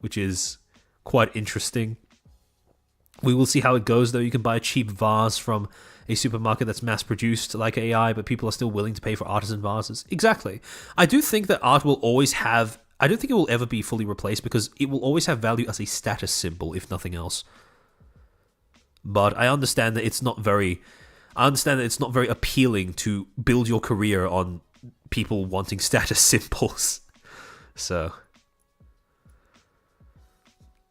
which is quite interesting. We will see how it goes, though. You can buy a cheap vase from a supermarket that's mass-produced like AI, but people are still willing to pay for artisan vases. Exactly. I do think that art will always have... I don't think it will ever be fully replaced, because it will always have value as a status symbol, if nothing else. But I understand that it's not very appealing to build your career on people wanting status symbols. So,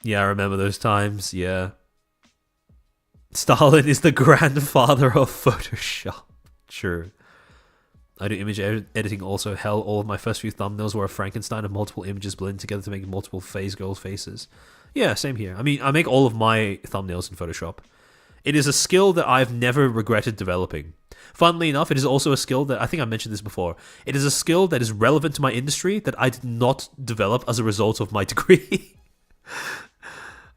yeah, I remember those times, yeah. Stalin is the grandfather of Photoshop. Sure. I do image editing also. Hell, all of my first few thumbnails were a Frankenstein of multiple images blended together to make multiple girls' faces. Yeah, same here. I mean, I make all of my thumbnails in Photoshop. It is a skill that I've never regretted developing. Funnily enough, it is also a skill that, I think I mentioned this before, it is a skill that is relevant to my industry that I did not develop as a result of my degree.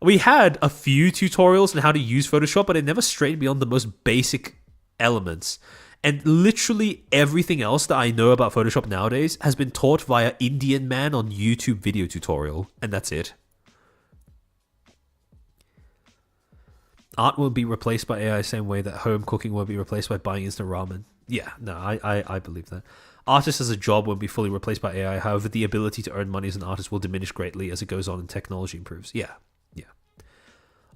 We had a few tutorials on how to use Photoshop, but it never strayed beyond the most basic elements. And literally everything else that I know about Photoshop nowadays has been taught via Indian man on YouTube video tutorial, and that's it. Art will be replaced by AI the same way that home cooking will be replaced by buying instant ramen. Yeah, no, I believe that. Artists as a job won't be fully replaced by AI. However, the ability to earn money as an artist will diminish greatly as it goes on and technology improves. Yeah.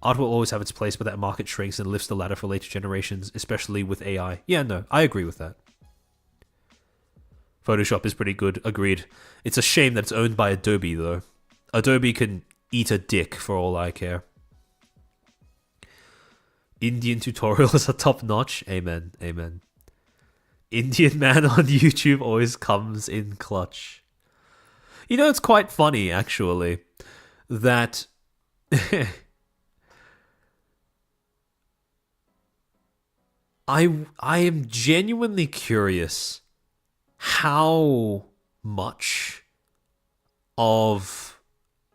Art will always have its place, but that market shrinks and lifts the ladder for later generations, especially with AI. Yeah, no, I agree with that. Photoshop is pretty good, agreed. It's a shame that it's owned by Adobe, though. Adobe can eat a dick for all I care. Indian tutorials are top notch. Amen, amen. Indian man on YouTube always comes in clutch. You know, it's quite funny, actually, that... I am genuinely curious how much of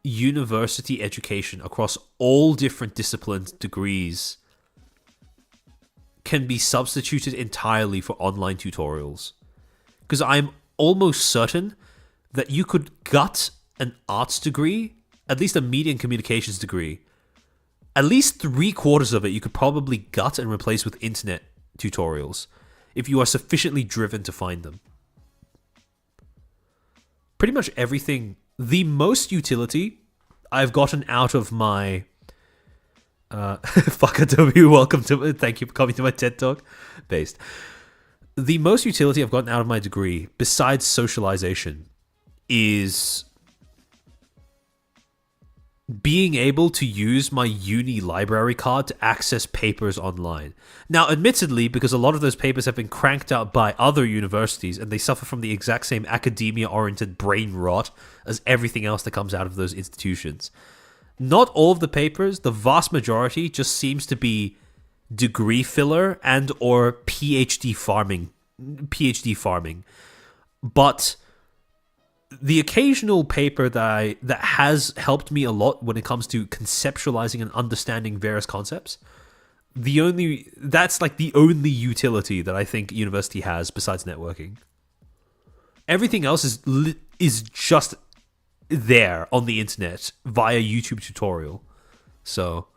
university education across all different disciplines, degrees, can be substituted entirely for online tutorials. Because I'm almost certain that you could gut an arts degree, at least a media and communications degree, at least 3/4 of it you could probably gut and replace with internet tutorials if you are sufficiently driven to find them. Pretty much everything, the most utility I've gotten out of my fuck Adobe, welcome to, thank you for coming to my TED Talk, based. The most utility I've gotten out of my degree, besides socialization, is being able to use my uni library card to access papers online. Now, admittedly, because a lot of those papers have been cranked out by other universities and they suffer from the exact same academia-oriented brain rot as everything else that comes out of those institutions. Not all of the papers, the vast majority, just seems to be degree filler and or PhD farming. But the occasional paper that has helped me a lot when it comes to conceptualizing and understanding various concepts, that's like the only utility that I think university has besides networking. Everything else is just there on the internet via YouTube tutorial. So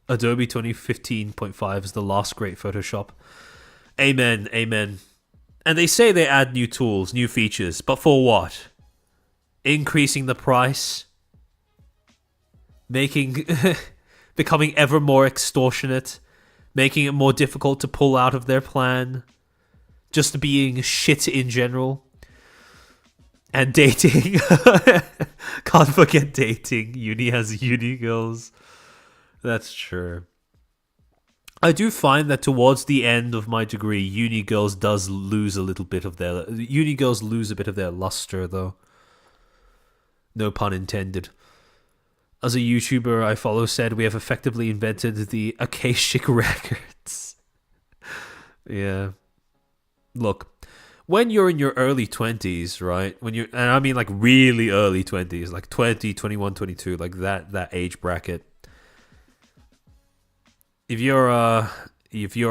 Adobe 2015.5 is the last great Photoshop. Amen, amen. And they say they add new tools, new features, but for what? Increasing the price? Becoming ever more extortionate? Making it more difficult to pull out of their plan? Just being shit in general? And dating. Can't forget dating. Uni has uni girls. That's true. I do find that towards the end of my degree, uni girls lose a bit of their luster, though. No pun intended. As a YouTuber I follow said, we have effectively invented the Akashic Records. Yeah. Look, when you're in your early 20s, right? And I mean like really early 20s, like 20, 21, 22, like that age bracket. If you're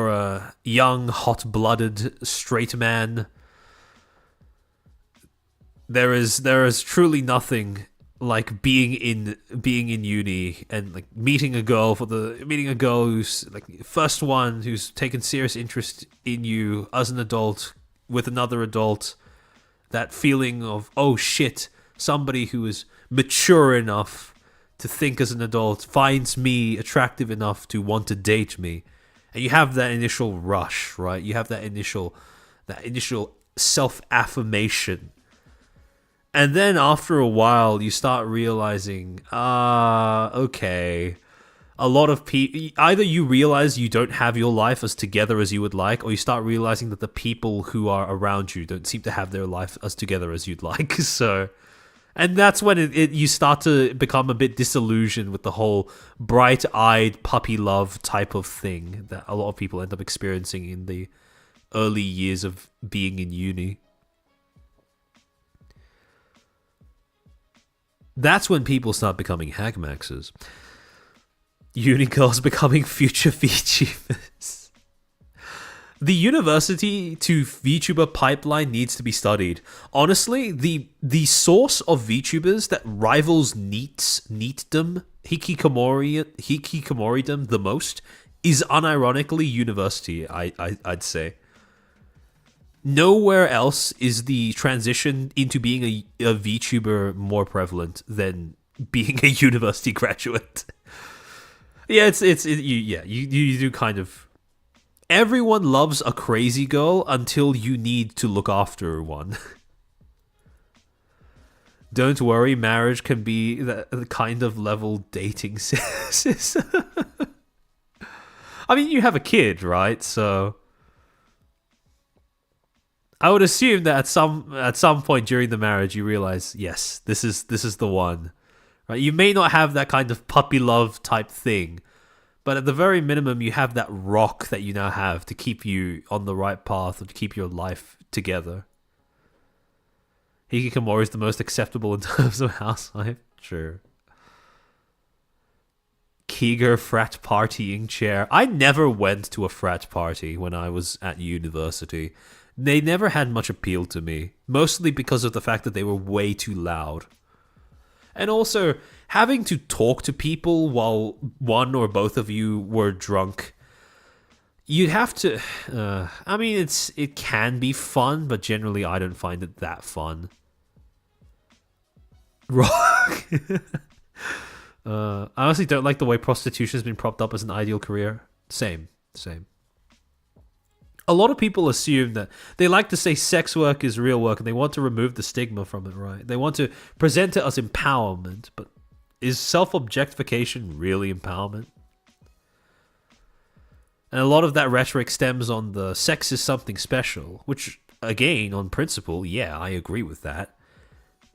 a young, hot-blooded, straight man, there is truly nothing like being in uni and like meeting a girl who's like first one who's taken serious interest in you as an adult with another adult. That feeling of, oh shit, somebody who is mature enough to think as an adult finds me attractive enough to want to date me. And you have that initial rush, right? You have that initial self-affirmation. And then after a while, you start realizing, okay, a lot of people, either you realize you don't have your life as together as you would like, or you start realizing that the people who are around you don't seem to have their life as together as you'd like. So... And that's when you start to become a bit disillusioned with the whole bright-eyed puppy love type of thing that a lot of people end up experiencing in the early years of being in uni. That's when people start becoming hagmaxes. Unicurls becoming future VTubers. The university to VTuber pipeline needs to be studied. Honestly, the source of VTubers that rivals neatdom, hikikomoridom the most is unironically university, I'd say. Nowhere else is the transition into being a VTuber more prevalent than being a university graduate. Yeah, you do kind of. Everyone loves a crazy girl until you need to look after one. Don't worry, marriage can be the kind of level dating sis. I mean, you have a kid, right? So I would assume that at some point during the marriage you realize, yes, this is the one. Right? You may not have that kind of puppy love type thing, but at the very minimum you have that rock that you now have to keep you on the right path or to keep your life together. Hikikomori is the most acceptable in terms of housewife. Sure. Kiger frat partying chair. I never went to a frat party when I was at university. They never had much appeal to me, mostly because of the fact that they were way too loud. And also, having to talk to people while one or both of you were drunk, you'd have to... I mean, it can be fun, but generally I don't find it that fun. Rock. I honestly don't like the way prostitution has been propped up as an ideal career. Same. A lot of people assume that they like to say sex work is real work and they want to remove the stigma from it, right? They want to present it as empowerment, but is self-objectification really empowerment? And a lot of that rhetoric stems on the sex is something special, which, again, on principle, yeah, I agree with that.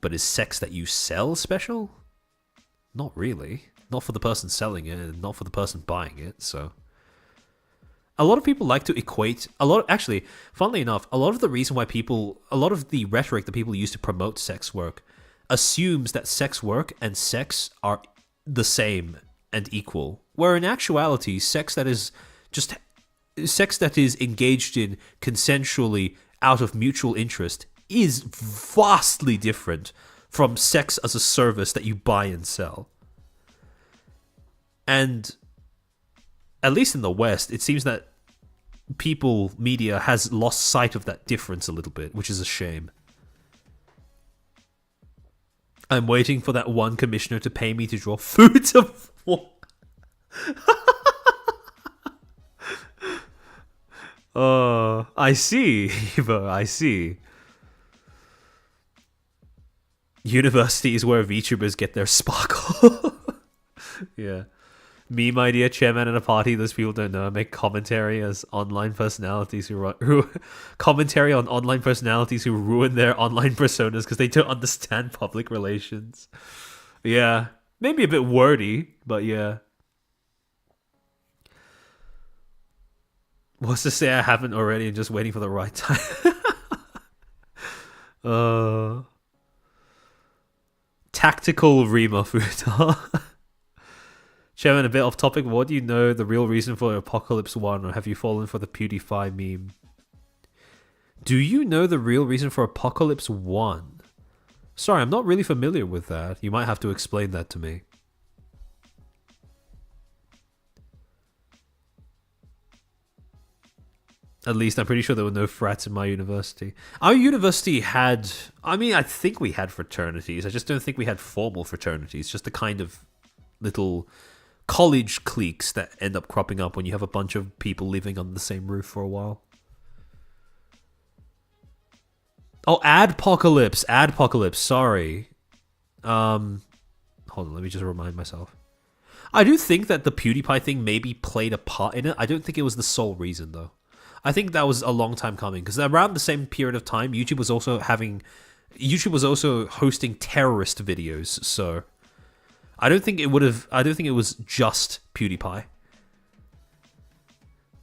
But is sex that you sell special? Not really. Not for the person selling it and not for the person buying it, so... A lot of people like to equate actually, funnily enough, a lot of the rhetoric that people use to promote sex work assumes that sex work and sex are the same and equal. Where in actuality, sex that is engaged in consensually out of mutual interest is vastly different from sex as a service that you buy and sell. And at least in the West, it seems that media has lost sight of that difference a little bit, which is a shame. I'm waiting for that one commissioner to pay me to draw Foods of War. I see, Eva, I see. University is where VTubers get their sparkle. Yeah. Meme idea, chairman at a party, those people don't know. Make commentary as online personalities who commentary on online personalities who ruin their online personas because they don't understand public relations. Yeah. Maybe a bit wordy, but yeah. What's to say I haven't already and just waiting for the right time? Tactical Rima Futa. Chairman, a bit off topic, what do you know the real reason for Apocalypse 1, or have you fallen for the PewDiePie meme? Do you know the real reason for Apocalypse 1? Sorry, I'm not really familiar with that. You might have to explain that to me. At least I'm pretty sure there were no frats in my university. Our university had... I mean, I think we had fraternities. I just don't think we had formal fraternities. Just the kind of little... college cliques that end up cropping up when you have a bunch of people living on the same roof for a while. Oh, Adpocalypse, sorry. Hold on, let me just remind myself. I do think that the PewDiePie thing maybe played a part in it. I don't think it was the sole reason, though. I think that was a long time coming, because around the same period of time, YouTube was also hosting terrorist videos, so... I don't think it was just PewDiePie.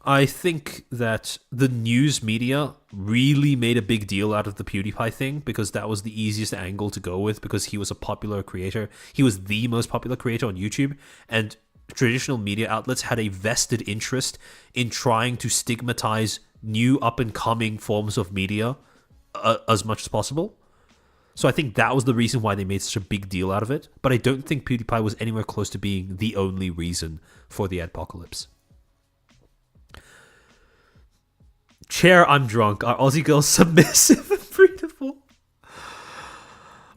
I think that the news media really made a big deal out of the PewDiePie thing because that was the easiest angle to go with because he was a popular creator. He was the most popular creator on YouTube, and traditional media outlets had a vested interest in trying to stigmatize new up-and-coming forms of media as much as possible. So I think that was the reason why they made such a big deal out of it. But I don't think PewDiePie was anywhere close to being the only reason for the adpocalypse. Chair, I'm drunk. Are Aussie girls submissive and breedable?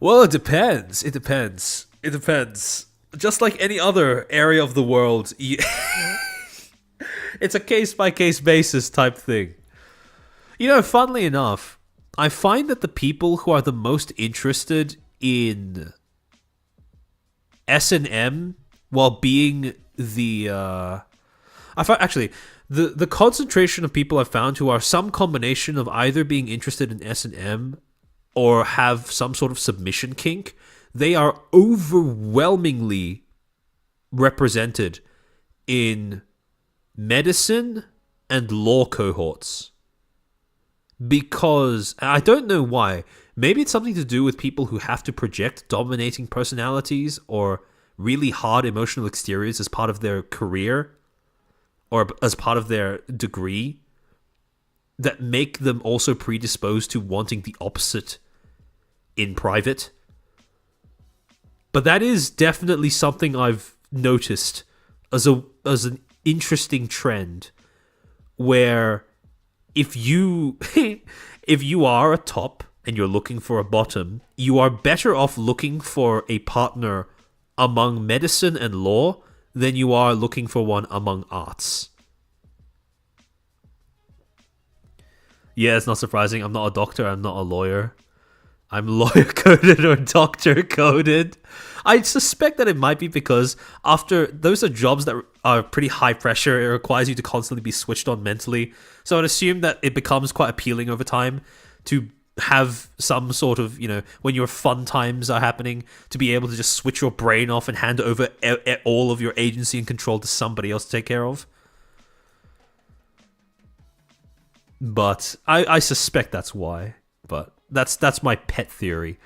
Well, it depends. It depends. It depends. Just like any other area of the world, it's a case-by-case basis type thing. You know, funnily enough, I find that the people who are the most interested in S&M while being the... The concentration of people I've found who are some combination of either being interested in S&M or have some sort of submission kink, they are overwhelmingly represented in medicine and law cohorts. Because, I don't know why, maybe it's something to do with people who have to project dominating personalities or really hard emotional exteriors as part of their career or as part of their degree that make them also predisposed to wanting the opposite in private. But that is definitely something I've noticed as an interesting trend where if you are a top and you're looking for a bottom, you are better off looking for a partner among medicine and law than you are looking for one among arts. Yeah, it's not surprising. I'm not a doctor. I'm not a lawyer. I'm lawyer-coded or doctor-coded. I suspect that it might be because those are jobs that are pretty high pressure. It requires you to constantly be switched on mentally. So I'd assume that it becomes quite appealing over time to have some sort of, when your fun times are happening, to be able to just switch your brain off and hand over all of your agency and control to somebody else to take care of. But I suspect that's why. But that's my pet theory.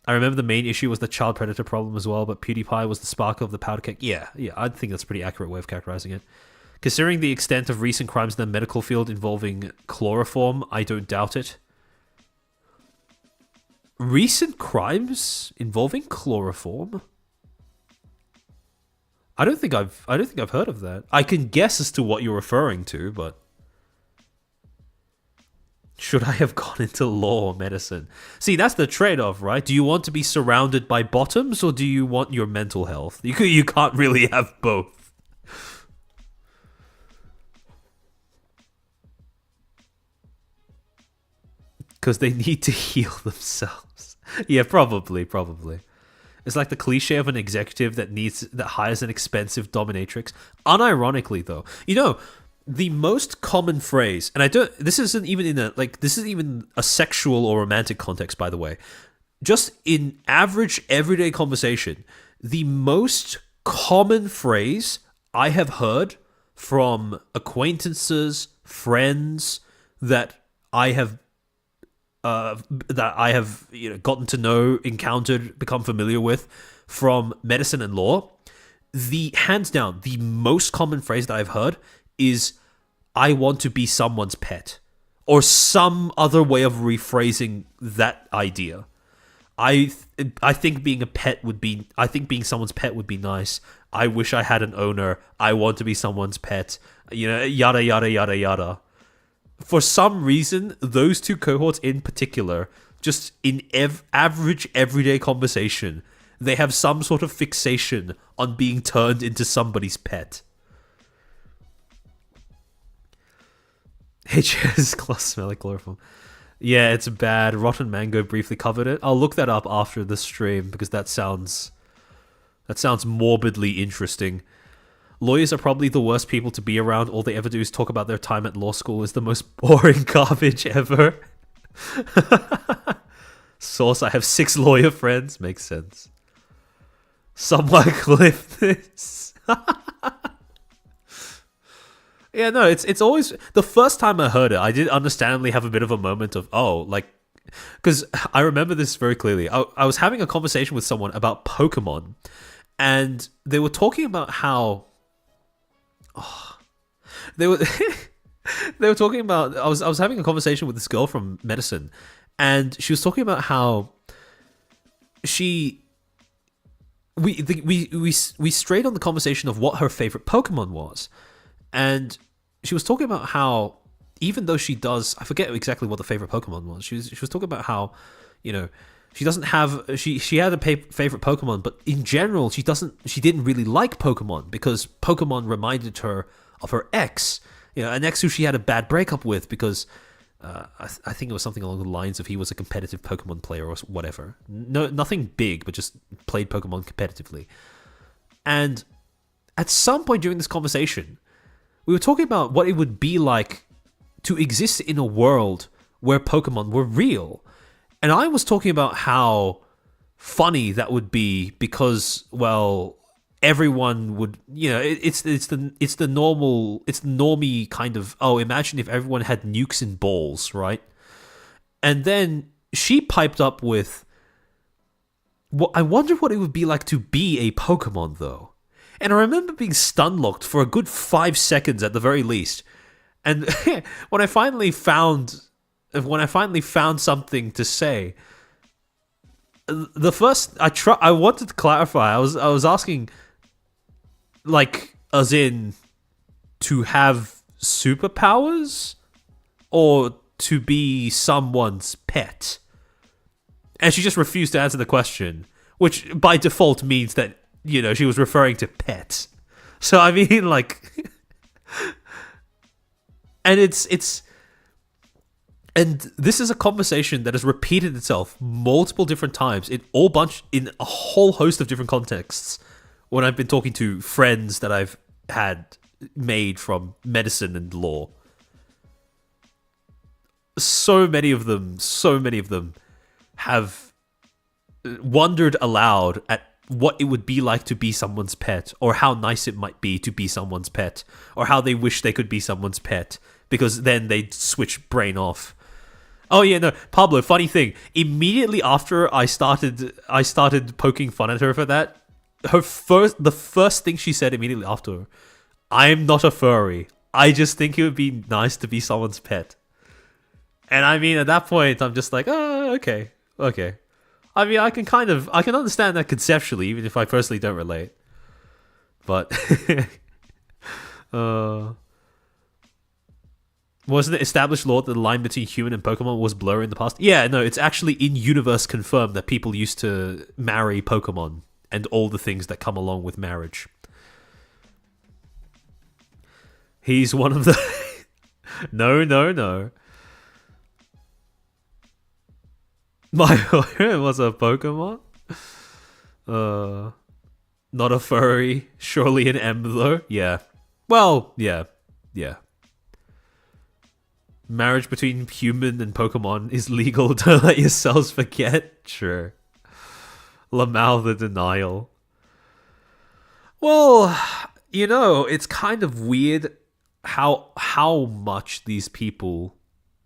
I remember the main issue was the child predator problem as well, but PewDiePie was the spark of the powder keg. Yeah, I think that's a pretty accurate way of characterizing it. Considering the extent of recent crimes in the medical field involving chloroform, I don't doubt it. Recent crimes involving chloroform? I don't think I've heard of that. I can guess as to what you're referring to, but should I have gone into law or medicine? See, that's the trade-off, right? Do you want to be surrounded by bottoms or do you want your mental health? You can't really have both. Because they need to heal themselves. Yeah, probably. It's like the cliche of an executive that hires an expensive dominatrix. Unironically, though, the most common phrase, and this isn't even a sexual or romantic context, by the way. Just in average everyday conversation, the most common phrase I have heard from acquaintances, friends that I have gotten to know, encountered, become familiar with from medicine and law, hands down, the most common phrase that I've heard is, I want to be someone's pet. Or some other way of rephrasing that idea. I think being someone's pet would be nice. I wish I had an owner. I want to be someone's pet. Yada, yada, yada, yada. For some reason, those two cohorts in particular, just in average everyday conversation, they have some sort of fixation on being turned into somebody's pet. HS class smell like chloroform. Yeah, it's bad. Rotten Mango briefly covered it. I'll look that up after the stream because that sounds morbidly interesting. Lawyers are probably the worst people to be around. All they ever do is talk about their time at law school. Is the most boring garbage ever. Source, I have 6 lawyer friends. Makes sense. Someone clip this. Yeah, no, it's always the first time I heard it, I did understandably have a bit of a moment of because I remember this very clearly. I was having a conversation with someone about Pokemon, and they were talking about how they were they were talking about I was having a conversation with this girl from medicine, and she was talking about how we strayed on the conversation of what her favorite Pokemon was. And she was talking about how, even though she does, I forget exactly what the favorite Pokemon was. She was talking about how, she doesn't have she had a favorite Pokemon, but in general she didn't really like Pokemon because Pokemon reminded her of her ex, an ex who she had a bad breakup with because I think it was something along the lines of he was a competitive Pokemon player or whatever. No, nothing big, but just played Pokemon competitively. And at some point during this conversation, we were talking about what it would be like to exist in a world where Pokemon were real. And I was talking about how funny that would be because, well, everyone would, it's the normie kind of, imagine if everyone had nukes and balls, right? And then she piped up with, well, I wonder what it would be like to be a Pokemon, though. And I remember being stun-locked for a good 5 seconds at the very least. And when I finally found something to say, I wanted to clarify. I was asking, like, as in to have superpowers or to be someone's pet. And she just refused to answer the question, which by default means that, she was referring to pets. So, I mean, like... and and this is a conversation that has repeated itself multiple different times in a whole host of different contexts when I've been talking to friends that I've had made from medicine and law. So many of them have wondered aloud at what it would be like to be someone's pet, or how nice it might be to be someone's pet, or how they wish they could be someone's pet, because then they'd switch brain off. Oh yeah, no, Pablo, funny thing, immediately after I started poking fun at her for that, the first thing she said immediately after, I'm not a furry. I just think it would be nice to be someone's pet. And I mean, at that point, I'm just like, oh, okay. I mean, I can understand that conceptually, even if I personally don't relate. But, wasn't it established law that the line between human and Pokemon was blurry in the past? Yeah, no, it's actually in-universe confirmed that people used to marry Pokemon and all the things that come along with marriage. He's one of the... No. My lawyer was a Pokemon? Not a furry. Surely an M, though? Yeah. Well, yeah. Marriage between human and Pokemon is legal. Don't let yourselves forget. Sure. Lamau the denial. Well, it's kind of weird how much these people...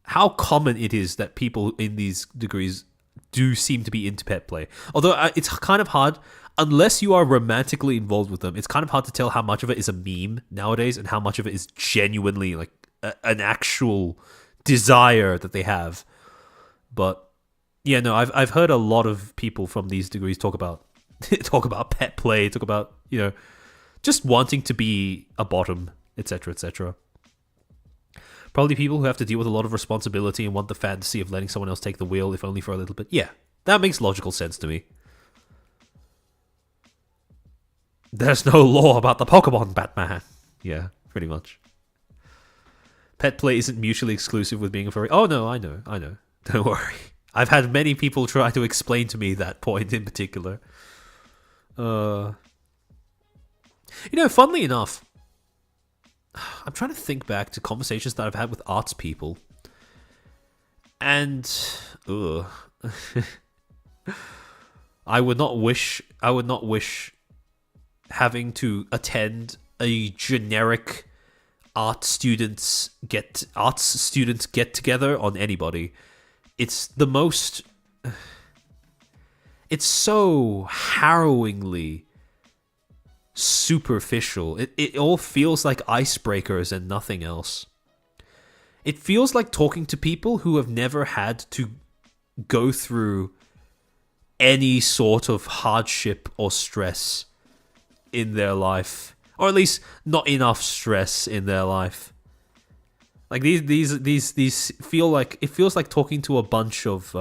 how common it is that people in these degrees do seem to be into pet play. Although it's kind of hard, unless you are romantically involved with them, it's kind of hard to tell how much of it is a meme nowadays and how much of it is genuinely like an actual desire that they have. But yeah, no, I've heard a lot of people from these degrees talk about pet play, talk about, just wanting to be a bottom, etc., etc. Probably people who have to deal with a lot of responsibility and want the fantasy of letting someone else take the wheel, if only for a little bit. Yeah, that makes logical sense to me. There's no law about the Pokemon, Batman. Yeah, pretty much. Pet play isn't mutually exclusive with being a furry. Oh, no, I know. Don't worry. I've had many people try to explain to me that point in particular. Funnily enough, I'm trying to think back to conversations that I've had with arts people. And I would not wish having to attend a generic arts students get together on anybody. It's the most. It's so harrowingly superficial. It all feels like icebreakers and nothing else. It feels like talking to people who have never had to go through any sort of hardship or stress in their life, or at least not enough stress in their life. Like these feel like, it feels like talking to a bunch of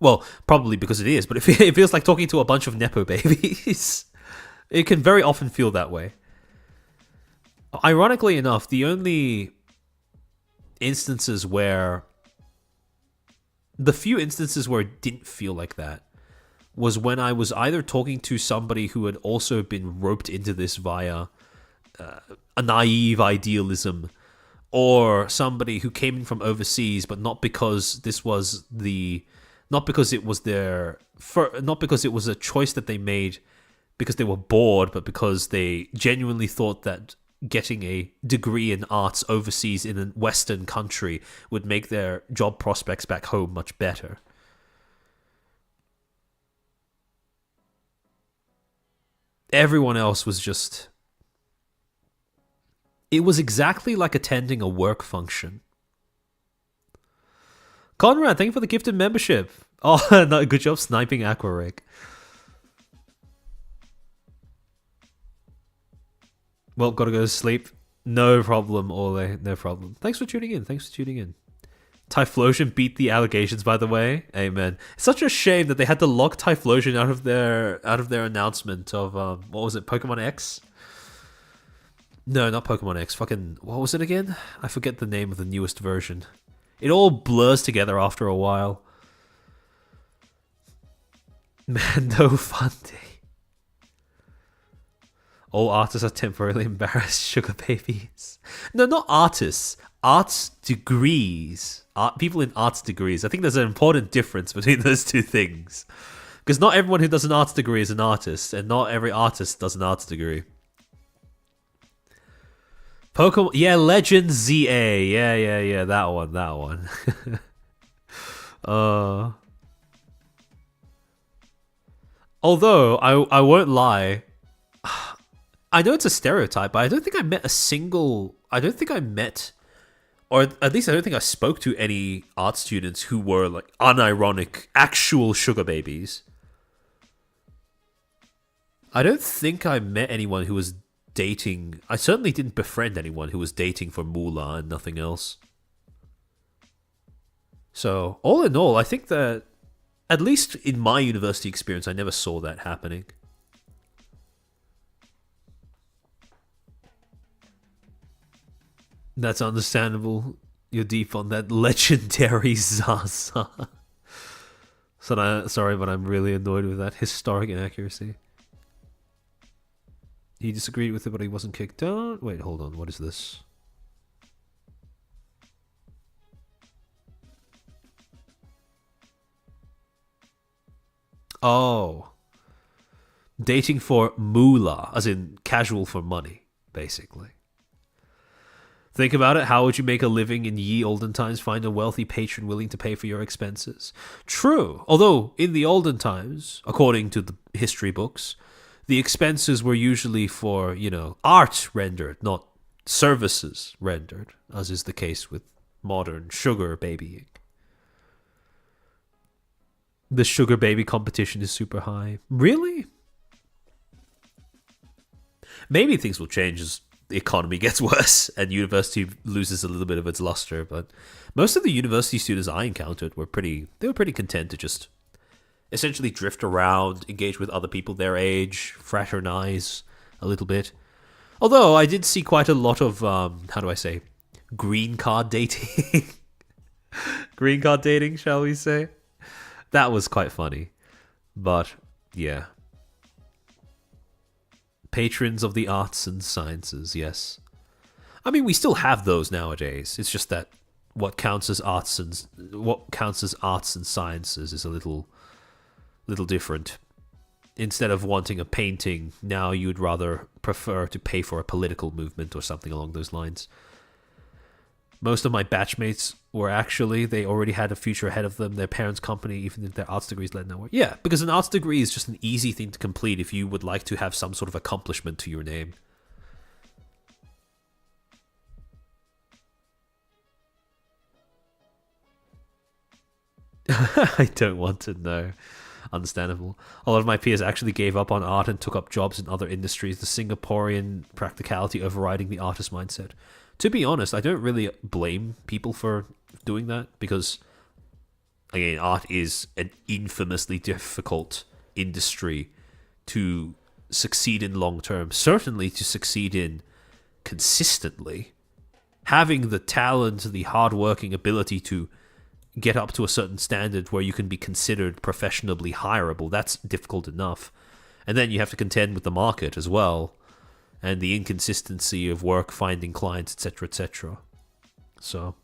well, probably because it is, but it feels like talking to a bunch of nepo babies. It can very often feel that way. Ironically enough, the only instances where the few instances where it didn't feel like that was when I was either talking to somebody who had also been roped into this via a naive idealism, or somebody who came in from overseas, but not because it was a choice that they made because they were bored, but because they genuinely thought that getting a degree in arts overseas in a Western country would make their job prospects back home much better. Everyone else was just... It was exactly like attending a work function. Conrad, thank you for the gifted membership. Oh, no, good job sniping Aquareg. Well, gotta go to sleep. No problem, Ole. No problem. Thanks for tuning in. Typhlosion beat the allegations, by the way. Amen. It's such a shame that they had to lock Typhlosion out of their announcement of what was it, Pokemon X? No, not Pokemon X. Fucking, what was it again? I forget the name of the newest version. It all blurs together after a while. Man, no fun day. All artists are temporarily embarrassed sugar babies. No, not artists. Arts degrees. People in arts degrees. I think there's an important difference between those two things. Because not everyone who does an arts degree is an artist, and not every artist does an arts degree. Pokemon, yeah, Legend ZA, yeah, that one. Although I won't lie, I know it's a stereotype, but I don't think I met, or at least I don't think I spoke to any art students who were like unironic, actual sugar babies. I don't think I met anyone who was dating. I certainly didn't befriend anyone who was dating for moolah and nothing else. So, all in all, I think that, at least in my university experience, I never saw that happening. That's understandable. You're deep on that legendary Zaza. Sorry, but I'm really annoyed with that historic inaccuracy. He disagreed with it, but he wasn't kicked out. Wait, hold on. What is this? Oh. Dating for moolah, as in casual for money, basically. Think about it. How would you make a living in ye olden times? Find a wealthy patron willing to pay for your expenses. True. Although, in the olden times, according to the history books, the expenses were usually for, art rendered, not services rendered, as is the case with modern sugar babying. The sugar baby competition is super high. Really? Maybe things will change as the economy gets worse and university loses a little bit of its luster, but most of the university students I encountered were pretty content to just essentially drift around, engage with other people their age, fraternize a little bit. Although I did see quite a lot of, green card dating. Green card dating, shall we say? That was quite funny. But, yeah. Patrons of the arts and sciences, yes. I mean, we still have those nowadays. It's just that what counts as arts and sciences is a little different. instead of wanting a painting, now you'd rather prefer to pay for a political movement or something along those lines. Most of my batchmates were actually, they already had a future ahead of them, their parents' company, even if their arts degrees led nowhere. Yeah, because an arts degree is just an easy thing to complete if you would like to have some sort of accomplishment to your name. I don't want to know. Understandable. A lot of my peers actually gave up on art and took up jobs in other industries, the Singaporean practicality overriding the artist mindset. To be honest, I don't really blame people for doing that because, again, art is an infamously difficult industry to succeed in long term. Certainly to succeed in consistently. Having the talent, the hard-working ability to get up to a certain standard where you can be considered professionally hireable, that's difficult enough. And then you have to contend with the market as well, and the inconsistency of work, finding clients, etc., etc. So,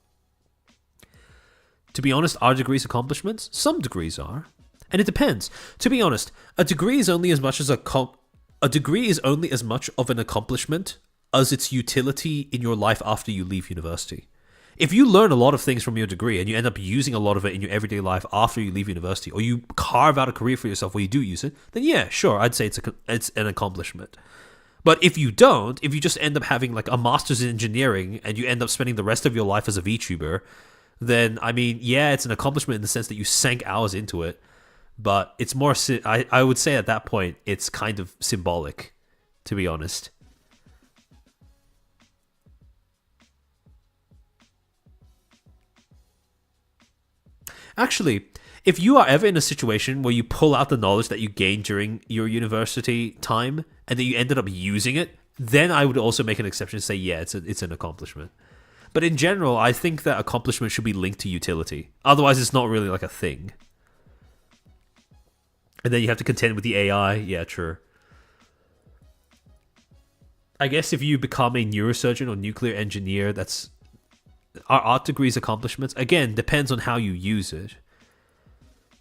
to be honest, are degrees accomplishments? Some degrees are. And it depends. To be honest, a degree is only as much as a degree is only as much of an accomplishment as its utility in your life after you leave university. If you learn a lot of things from your degree and you end up using a lot of it in your everyday life after you leave university, or you carve out a career for yourself where you do use it, then yeah, sure, I'd say it's an accomplishment. But if you don't, if you just end up having like a master's in engineering and you end up spending the rest of your life as a VTuber, then I mean, yeah, it's an accomplishment in the sense that you sank hours into it, but it's more, I would say at that point, it's kind of symbolic, to be honest. Actually, if you are ever in a situation where you pull out the knowledge that you gained during your university time and then you ended up using it, then I would also make an exception and say, yeah, it's an accomplishment. But in general, I think that accomplishment should be linked to utility. Otherwise, it's not really like a thing. And then you have to contend with the AI. Yeah, true. I guess if you become a neurosurgeon or nuclear engineer, that's... Are art degrees accomplishments? Again, depends on how you use it.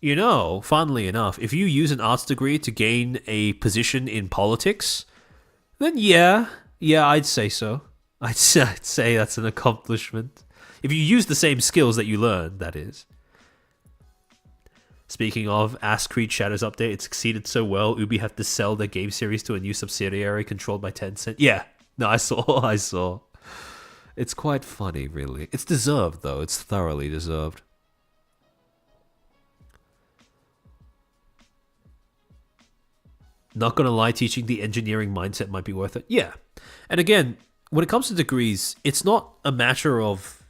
You know, funnily enough, if you use an arts degree to gain a position in politics, then yeah, I'd say so. I'd say that's an accomplishment. If you use the same skills that you learn, that is. Speaking of, Ask Creed Shadows update, it succeeded so well, Ubi have to sell their game series to a new subsidiary controlled by Tencent. Yeah, no, I saw. It's quite funny, really. It's deserved, though. It's thoroughly deserved. Not gonna lie, teaching the engineering mindset might be worth it. Yeah. And again, when it comes to degrees, it's not a matter of...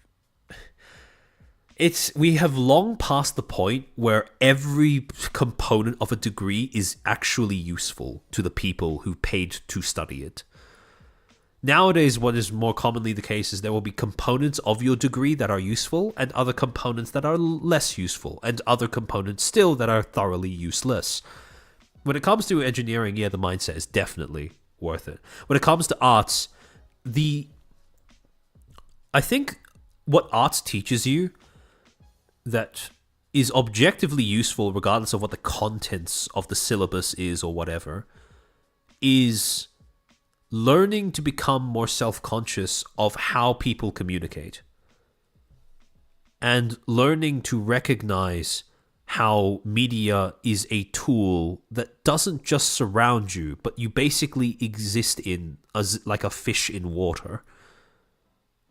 We have long passed the point where every component of a degree is actually useful to the people who paid to study it. Nowadays, what is more commonly the case is there will be components of your degree that are useful and other components that are less useful and other components still that are thoroughly useless. When it comes to engineering, yeah, the mindset is definitely worth it. When it comes to arts, I think what arts teaches you that is objectively useful regardless of what the contents of the syllabus is or whatever, is learning to become more self-conscious of how people communicate and learning to recognize how media is a tool that doesn't just surround you, but you basically exist in as like a fish in water.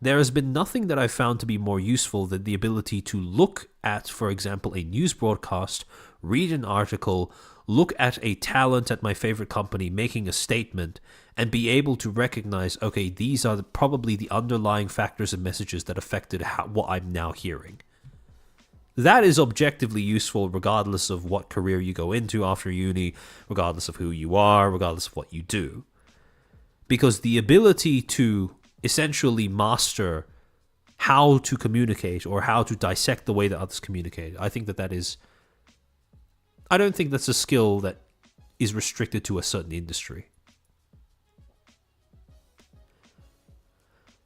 There has been nothing that I've found to be more useful than the ability to look at, for example, a news broadcast, read an article, look at a talent at my favorite company making a statement, and be able to recognize, okay, these are probably the underlying factors and messages that affected what I'm now hearing. That is objectively useful regardless of what career you go into after uni, regardless of who you are, regardless of what you do. Because the ability to essentially master how to communicate or how to dissect the way that others communicate, I think that is... I don't think that's a skill that is restricted to a certain industry.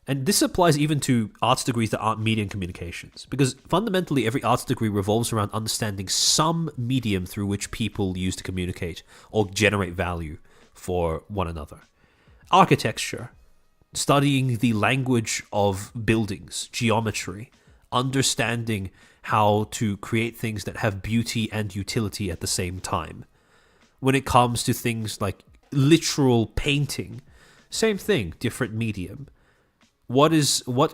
And this applies even to arts degrees that aren't media and communications, because fundamentally every arts degree revolves around understanding some medium through which people use to communicate or generate value for one another. Architecture, studying the language of buildings, geometry, understanding how to create things that have beauty and utility at the same time. When it comes to things like literal painting, same thing, different medium. What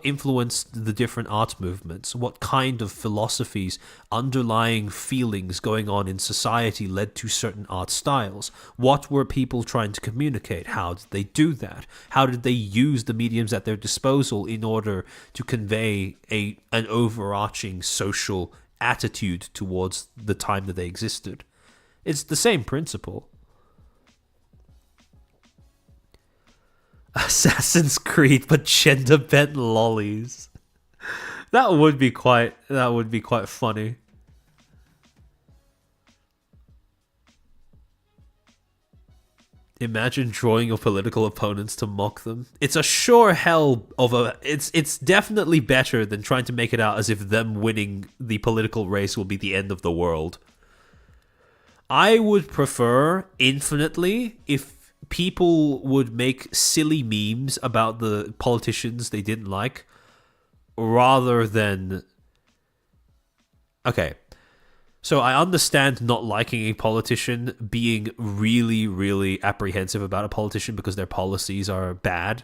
influenced the different art movements? What kind of philosophies, underlying feelings going on in society led to certain art styles? What were people trying to communicate? How did they do that? How did they use the mediums at their disposal in order to convey an overarching social attitude towards the time that they existed? It's the same principle. Assassin's Creed, but gender bent lollies. That would be quite funny. Imagine drawing your political opponents to mock them. It's a sure hell of a... It's definitely better than trying to make it out as if them winning the political race will be the end of the world. I would prefer infinitely if people would make silly memes about the politicians they didn't like, rather than... Okay, so I understand not liking a politician, being really, really apprehensive about a politician because their policies are bad.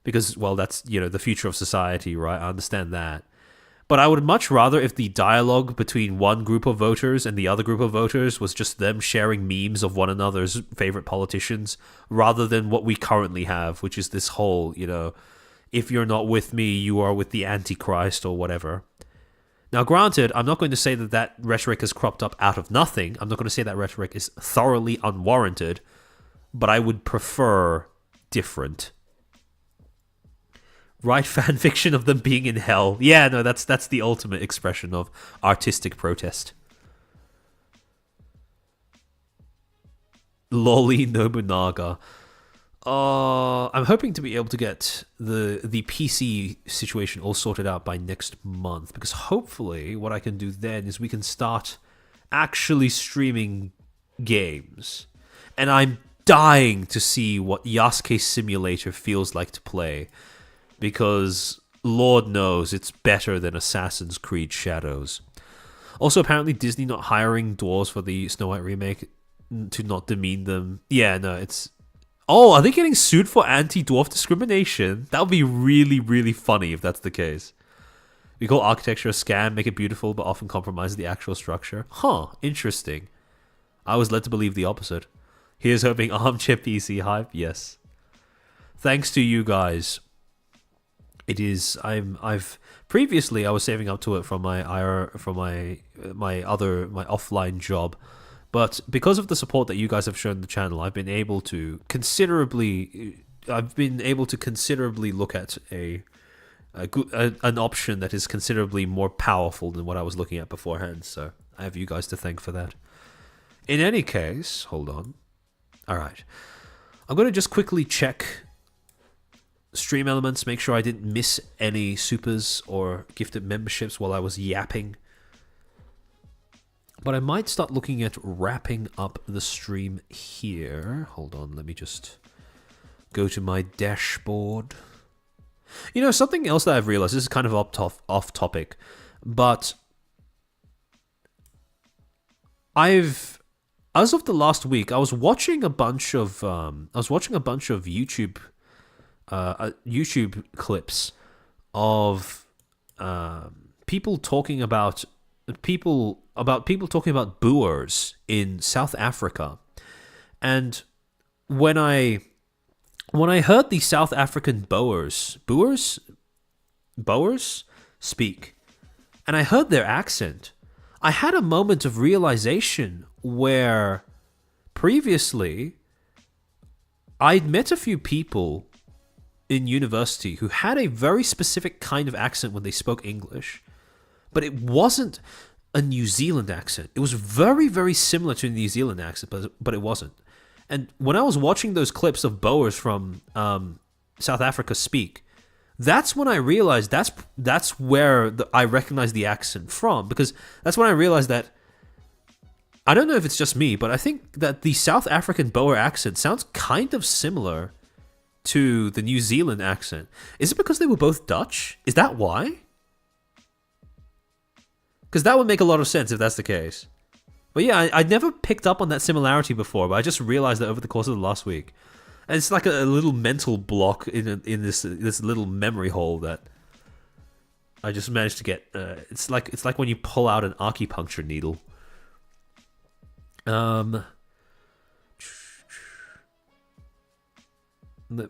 Because, well, that's, the future of society, right? I understand that. But I would much rather if the dialogue between one group of voters and the other group of voters was just them sharing memes of one another's favorite politicians, rather than what we currently have, which is this whole, if you're not with me, you are with the Antichrist or whatever. Now, granted, I'm not going to say that rhetoric has cropped up out of nothing. I'm not going to say that rhetoric is thoroughly unwarranted, but I would prefer different. Write fan fiction of them being in hell. Yeah, no, that's the ultimate expression of artistic protest. Lolly Nobunaga. I'm hoping to be able to get the PC situation all sorted out by next month, because hopefully what I can do then is we can start actually streaming games. And I'm dying to see what Yasuke Simulator feels like to play, because Lord knows it's better than Assassin's Creed Shadows. Also, apparently Disney not hiring dwarves for the Snow White remake to not demean them. Yeah, no, it's... Oh, are they getting sued for anti-dwarf discrimination? That would be really, really funny if that's the case. We call architecture a scam, make it beautiful, but often compromise the actual structure. Huh, interesting. I was led to believe the opposite. Here's hoping armchair PC hype. Yes. Thanks to you guys. It is. I've previously I was saving up to it from my offline job, but because of the support that you guys have shown the channel, I've been able to considerably look at an option that is considerably more powerful than what I was looking at beforehand. So I have you guys to thank for that. In any case, hold on. All right, I'm going to just quickly check stream elements, make sure I didn't miss any supers or gifted memberships while I was yapping. But I might start looking at wrapping up the stream here. Hold on, let me just go to my dashboard. Something else that I've realized, this is kind of off topic, but as of the last week, I was watching a bunch of YouTube clips of people talking about Boers in South Africa, and when I heard the South African Boers speak, and I heard their accent, I had a moment of realization where previously I'd met a few people in university who had a very specific kind of accent when they spoke English, but it wasn't a New Zealand accent. It was very, very similar to a New Zealand accent, but it wasn't. And when I was watching those clips of Boers from South Africa speak, that's when I realized that's where I recognize the accent from, because that's when I realized that I don't know if it's just me, but I think that the South African Boer accent sounds kind of similar to the New Zealand accent. Is it because they were both Dutch? Is that why? Because that would make a lot of sense if that's the case. But yeah, I'd never picked up on that similarity before, but I just realized that over the course of the last week. And it's like a little mental block in this little memory hole that I just managed to get. It's like when you pull out an acupuncture needle. Let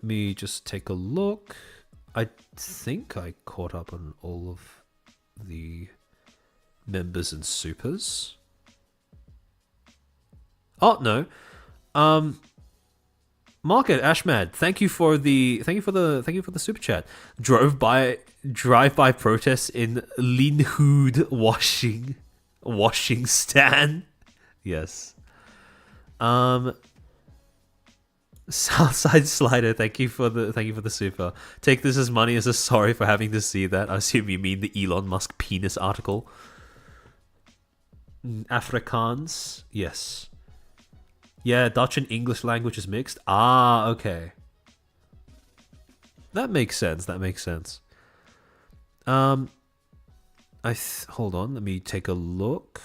me just take a look. I think I caught up on all of the members and supers. Oh no. Market Ashmad, thank you for the super chat. Drive-by protests in Linhood washing stand. Yes. Southside Slider, thank you for the super. Take this as money as a sorry for having to see that. I assume you mean the Elon Musk penis article. Afrikaans, yes. Yeah, Dutch and English language is mixed. Ah, okay. That makes sense. Hold on, let me take a look.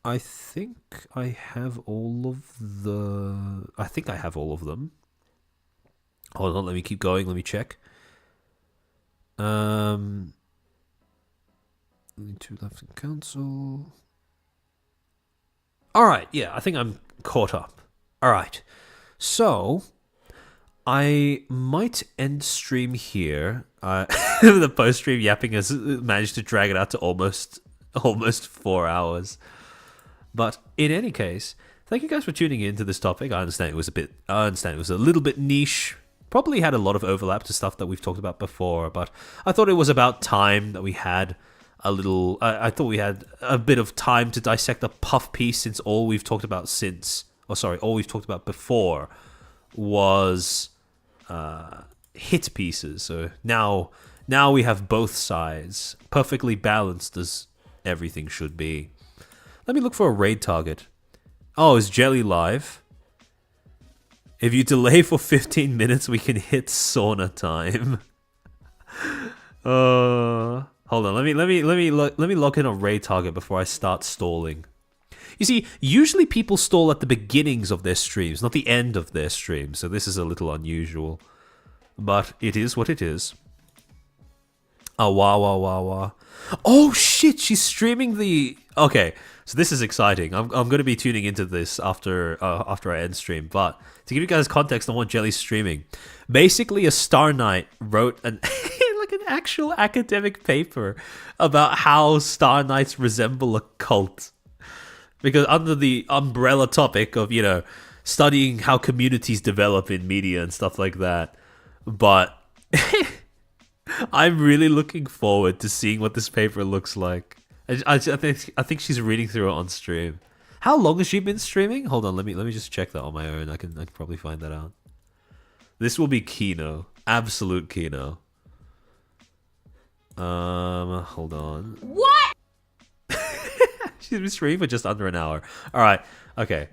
I think I have all of them. Hold on, let me keep going. Let me check. Two left in council. All right, yeah, I think I'm caught up. All right, so I might end stream here. The post stream yapping has managed to drag it out to almost 4 hours. But in any case, thank you guys for tuning in to this topic. I understand it was a little bit niche. Probably had a lot of overlap to stuff that we've talked about before, but I thought it was about time that we had a little. I thought we had a bit of time to dissect a puff piece, since all we've talked about before was hit pieces. So now we have both sides perfectly balanced, as everything should be. Let me look for a raid target. Oh, is Jelly live? If you delay for 15 minutes, we can hit sauna time. Hold on. Let me lock in a raid target before I start stalling. You see, usually people stall at the beginnings of their streams, not the end of their streams. So this is a little unusual, but it is what it is. Wah. Oh shit! She's streaming the. Okay, so this is exciting. I'm going to be tuning into this after I end stream. But to give you guys context on what Jelly's streaming, basically a Star Knight wrote an actual academic paper about how Star Knights resemble a cult, because under the umbrella topic of studying how communities develop in media and stuff like that. But I'm really looking forward to seeing what this paper looks like. I think she's reading through it on stream. How long has she been streaming? Hold on, let me just check that on my own. I can probably find that out. This will be Kino, absolute Kino. Hold on. What? She's been streaming for just under an hour. All right, okay.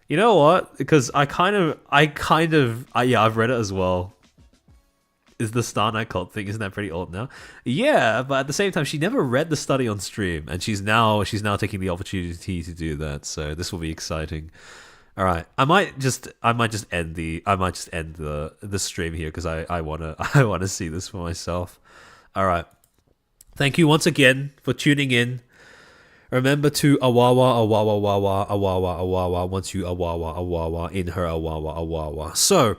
You know what? Because I've read it as well. Is the Star Knight cult thing, isn't that pretty old now? Yeah, but at the same time, she never read the study on stream, and she's now taking the opportunity to do that. So this will be exciting. All right, I might just end the stream here, because I wanna see this for myself. All right, thank you once again for tuning in. Remember to awawa once you awawa in her awawa. So.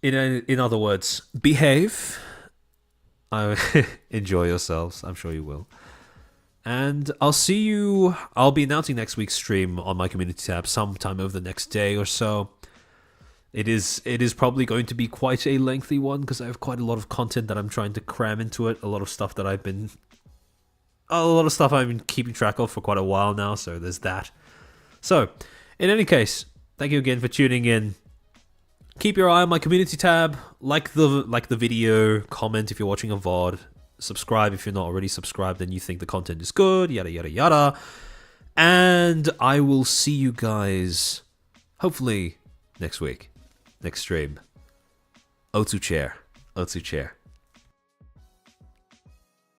In other words, behave. Enjoy yourselves. I'm sure you will. And I'll be announcing next week's stream on my community tab sometime over the next day or so. It is probably going to be quite a lengthy one, because I have quite a lot of content that I'm trying to cram into it. A lot of stuff I've been keeping track of for quite a while now, so there's that. So, in any case, Thank you again for tuning in. Keep your eye on my community tab. Like the video. Comment if you're watching a VOD. Subscribe if you're not already subscribed and you think the content is good. Yada, yada, yada. And I will see you guys hopefully next week. Next stream. O2 chair. O2 chair.